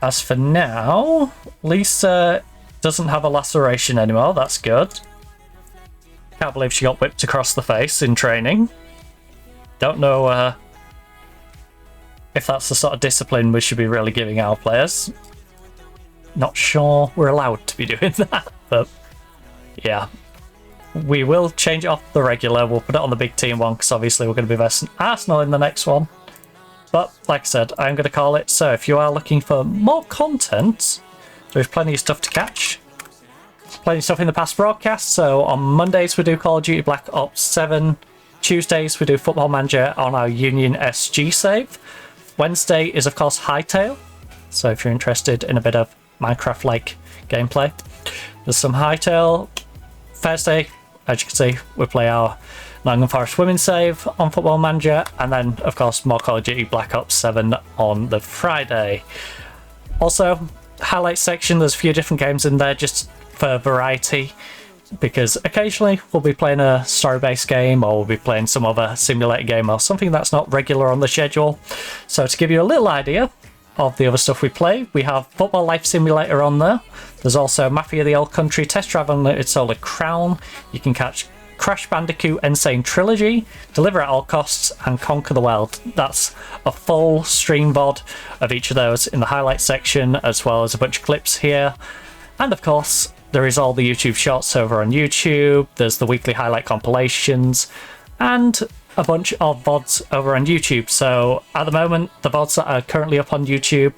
As for now, Lisa doesn't have a laceration anymore. That's good. Can't believe she got whipped across the face in training. Don't know if that's the sort of discipline we should be really giving our players. Not sure we're allowed to be doing that, but yeah. We will change it off the regular. We'll put it on the big team one because obviously we're going to be versing Arsenal in the next one. But like I said, I'm going to call it. So if you are looking for more content, there's plenty of stuff to catch. Plenty of stuff in the past broadcast. So on Mondays we do Call of Duty Black Ops 7. Tuesdays we do Football Manager on our Union SG save. Wednesday is of course Hightail. So if you're interested in a bit of Minecraft-like gameplay, there's some Hightail. Thursday, as you can see, we play our Nottingham Forest Women save on Football Manager, and then of course more Call of Duty Black Ops 7 on the Friday. Also, highlights section, there's a few different games in there just for variety, because occasionally we'll be playing a story-based game, or we'll be playing some other simulator game or something that's not regular on the schedule. So to give you a little idea of the other stuff we play, we have Football Life Simulator on there. There's also Mafia the Old Country, Test Drive Unlimited Solar Crown. You can catch Crash Bandicoot Insane Trilogy, Deliver at All Costs, and Conquer the World. That's a full stream VOD of each of those in the highlights section, as well as a bunch of clips here. And of course, there is all the YouTube shorts over on YouTube. There's the weekly highlight compilations, and a bunch of VODs over on YouTube. So at the moment, the VODs that are currently up on YouTube,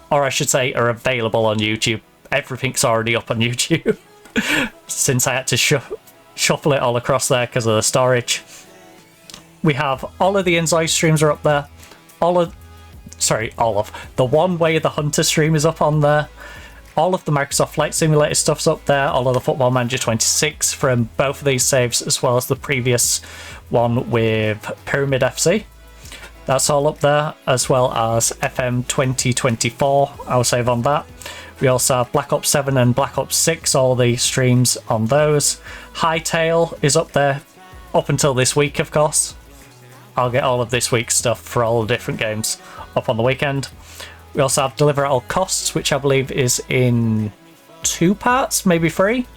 or I should say are available on YouTube, everything's already up on YouTube since I had to shuffle it all across there because of the storage. We have all of the Enjoy streams are up there. All of the One Way the Hunter stream is up on there. All of the Microsoft Flight Simulator stuff's up there. All of the Football Manager 26 from both of these saves, as well as the previous one with Pyramid FC. That's all up there, as well as FM2024, our save on that. We also have Black Ops 7 and Black Ops 6, all the streams on those. Hightail is up there up until this week, of course. I'll get all of this week's stuff for all the different games up on the weekend. We also have Deliver at All Costs, which I believe is in 2 parts, maybe 3.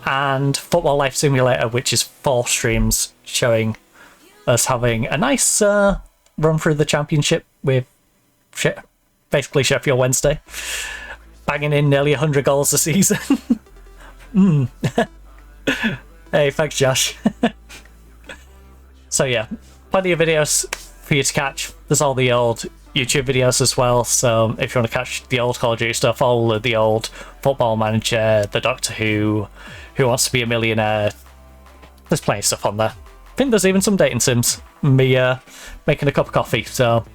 And Football Life Simulator, which is 4 streams, showing us having a nice run through the championship with basically Sheffield Wednesday. Banging in nearly 100 goals a season. Hey, thanks Josh. So yeah, plenty of videos for you to catch. There's all the old YouTube videos as well, so if you want to catch the old Call of Duty stuff, all of the old Football Manager, the Doctor Who Wants to Be a Millionaire, there's plenty of stuff on there. I think there's even some dating sims, me making a cup of coffee, so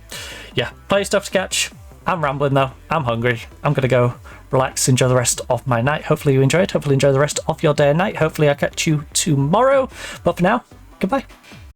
yeah, plenty of stuff to catch. I'm rambling though, I'm hungry, I'm gonna go relax, enjoy the rest of my night. Hopefully you enjoyed, hopefully enjoy the rest of your day and night. Hopefully I'll catch you tomorrow, but for now, goodbye.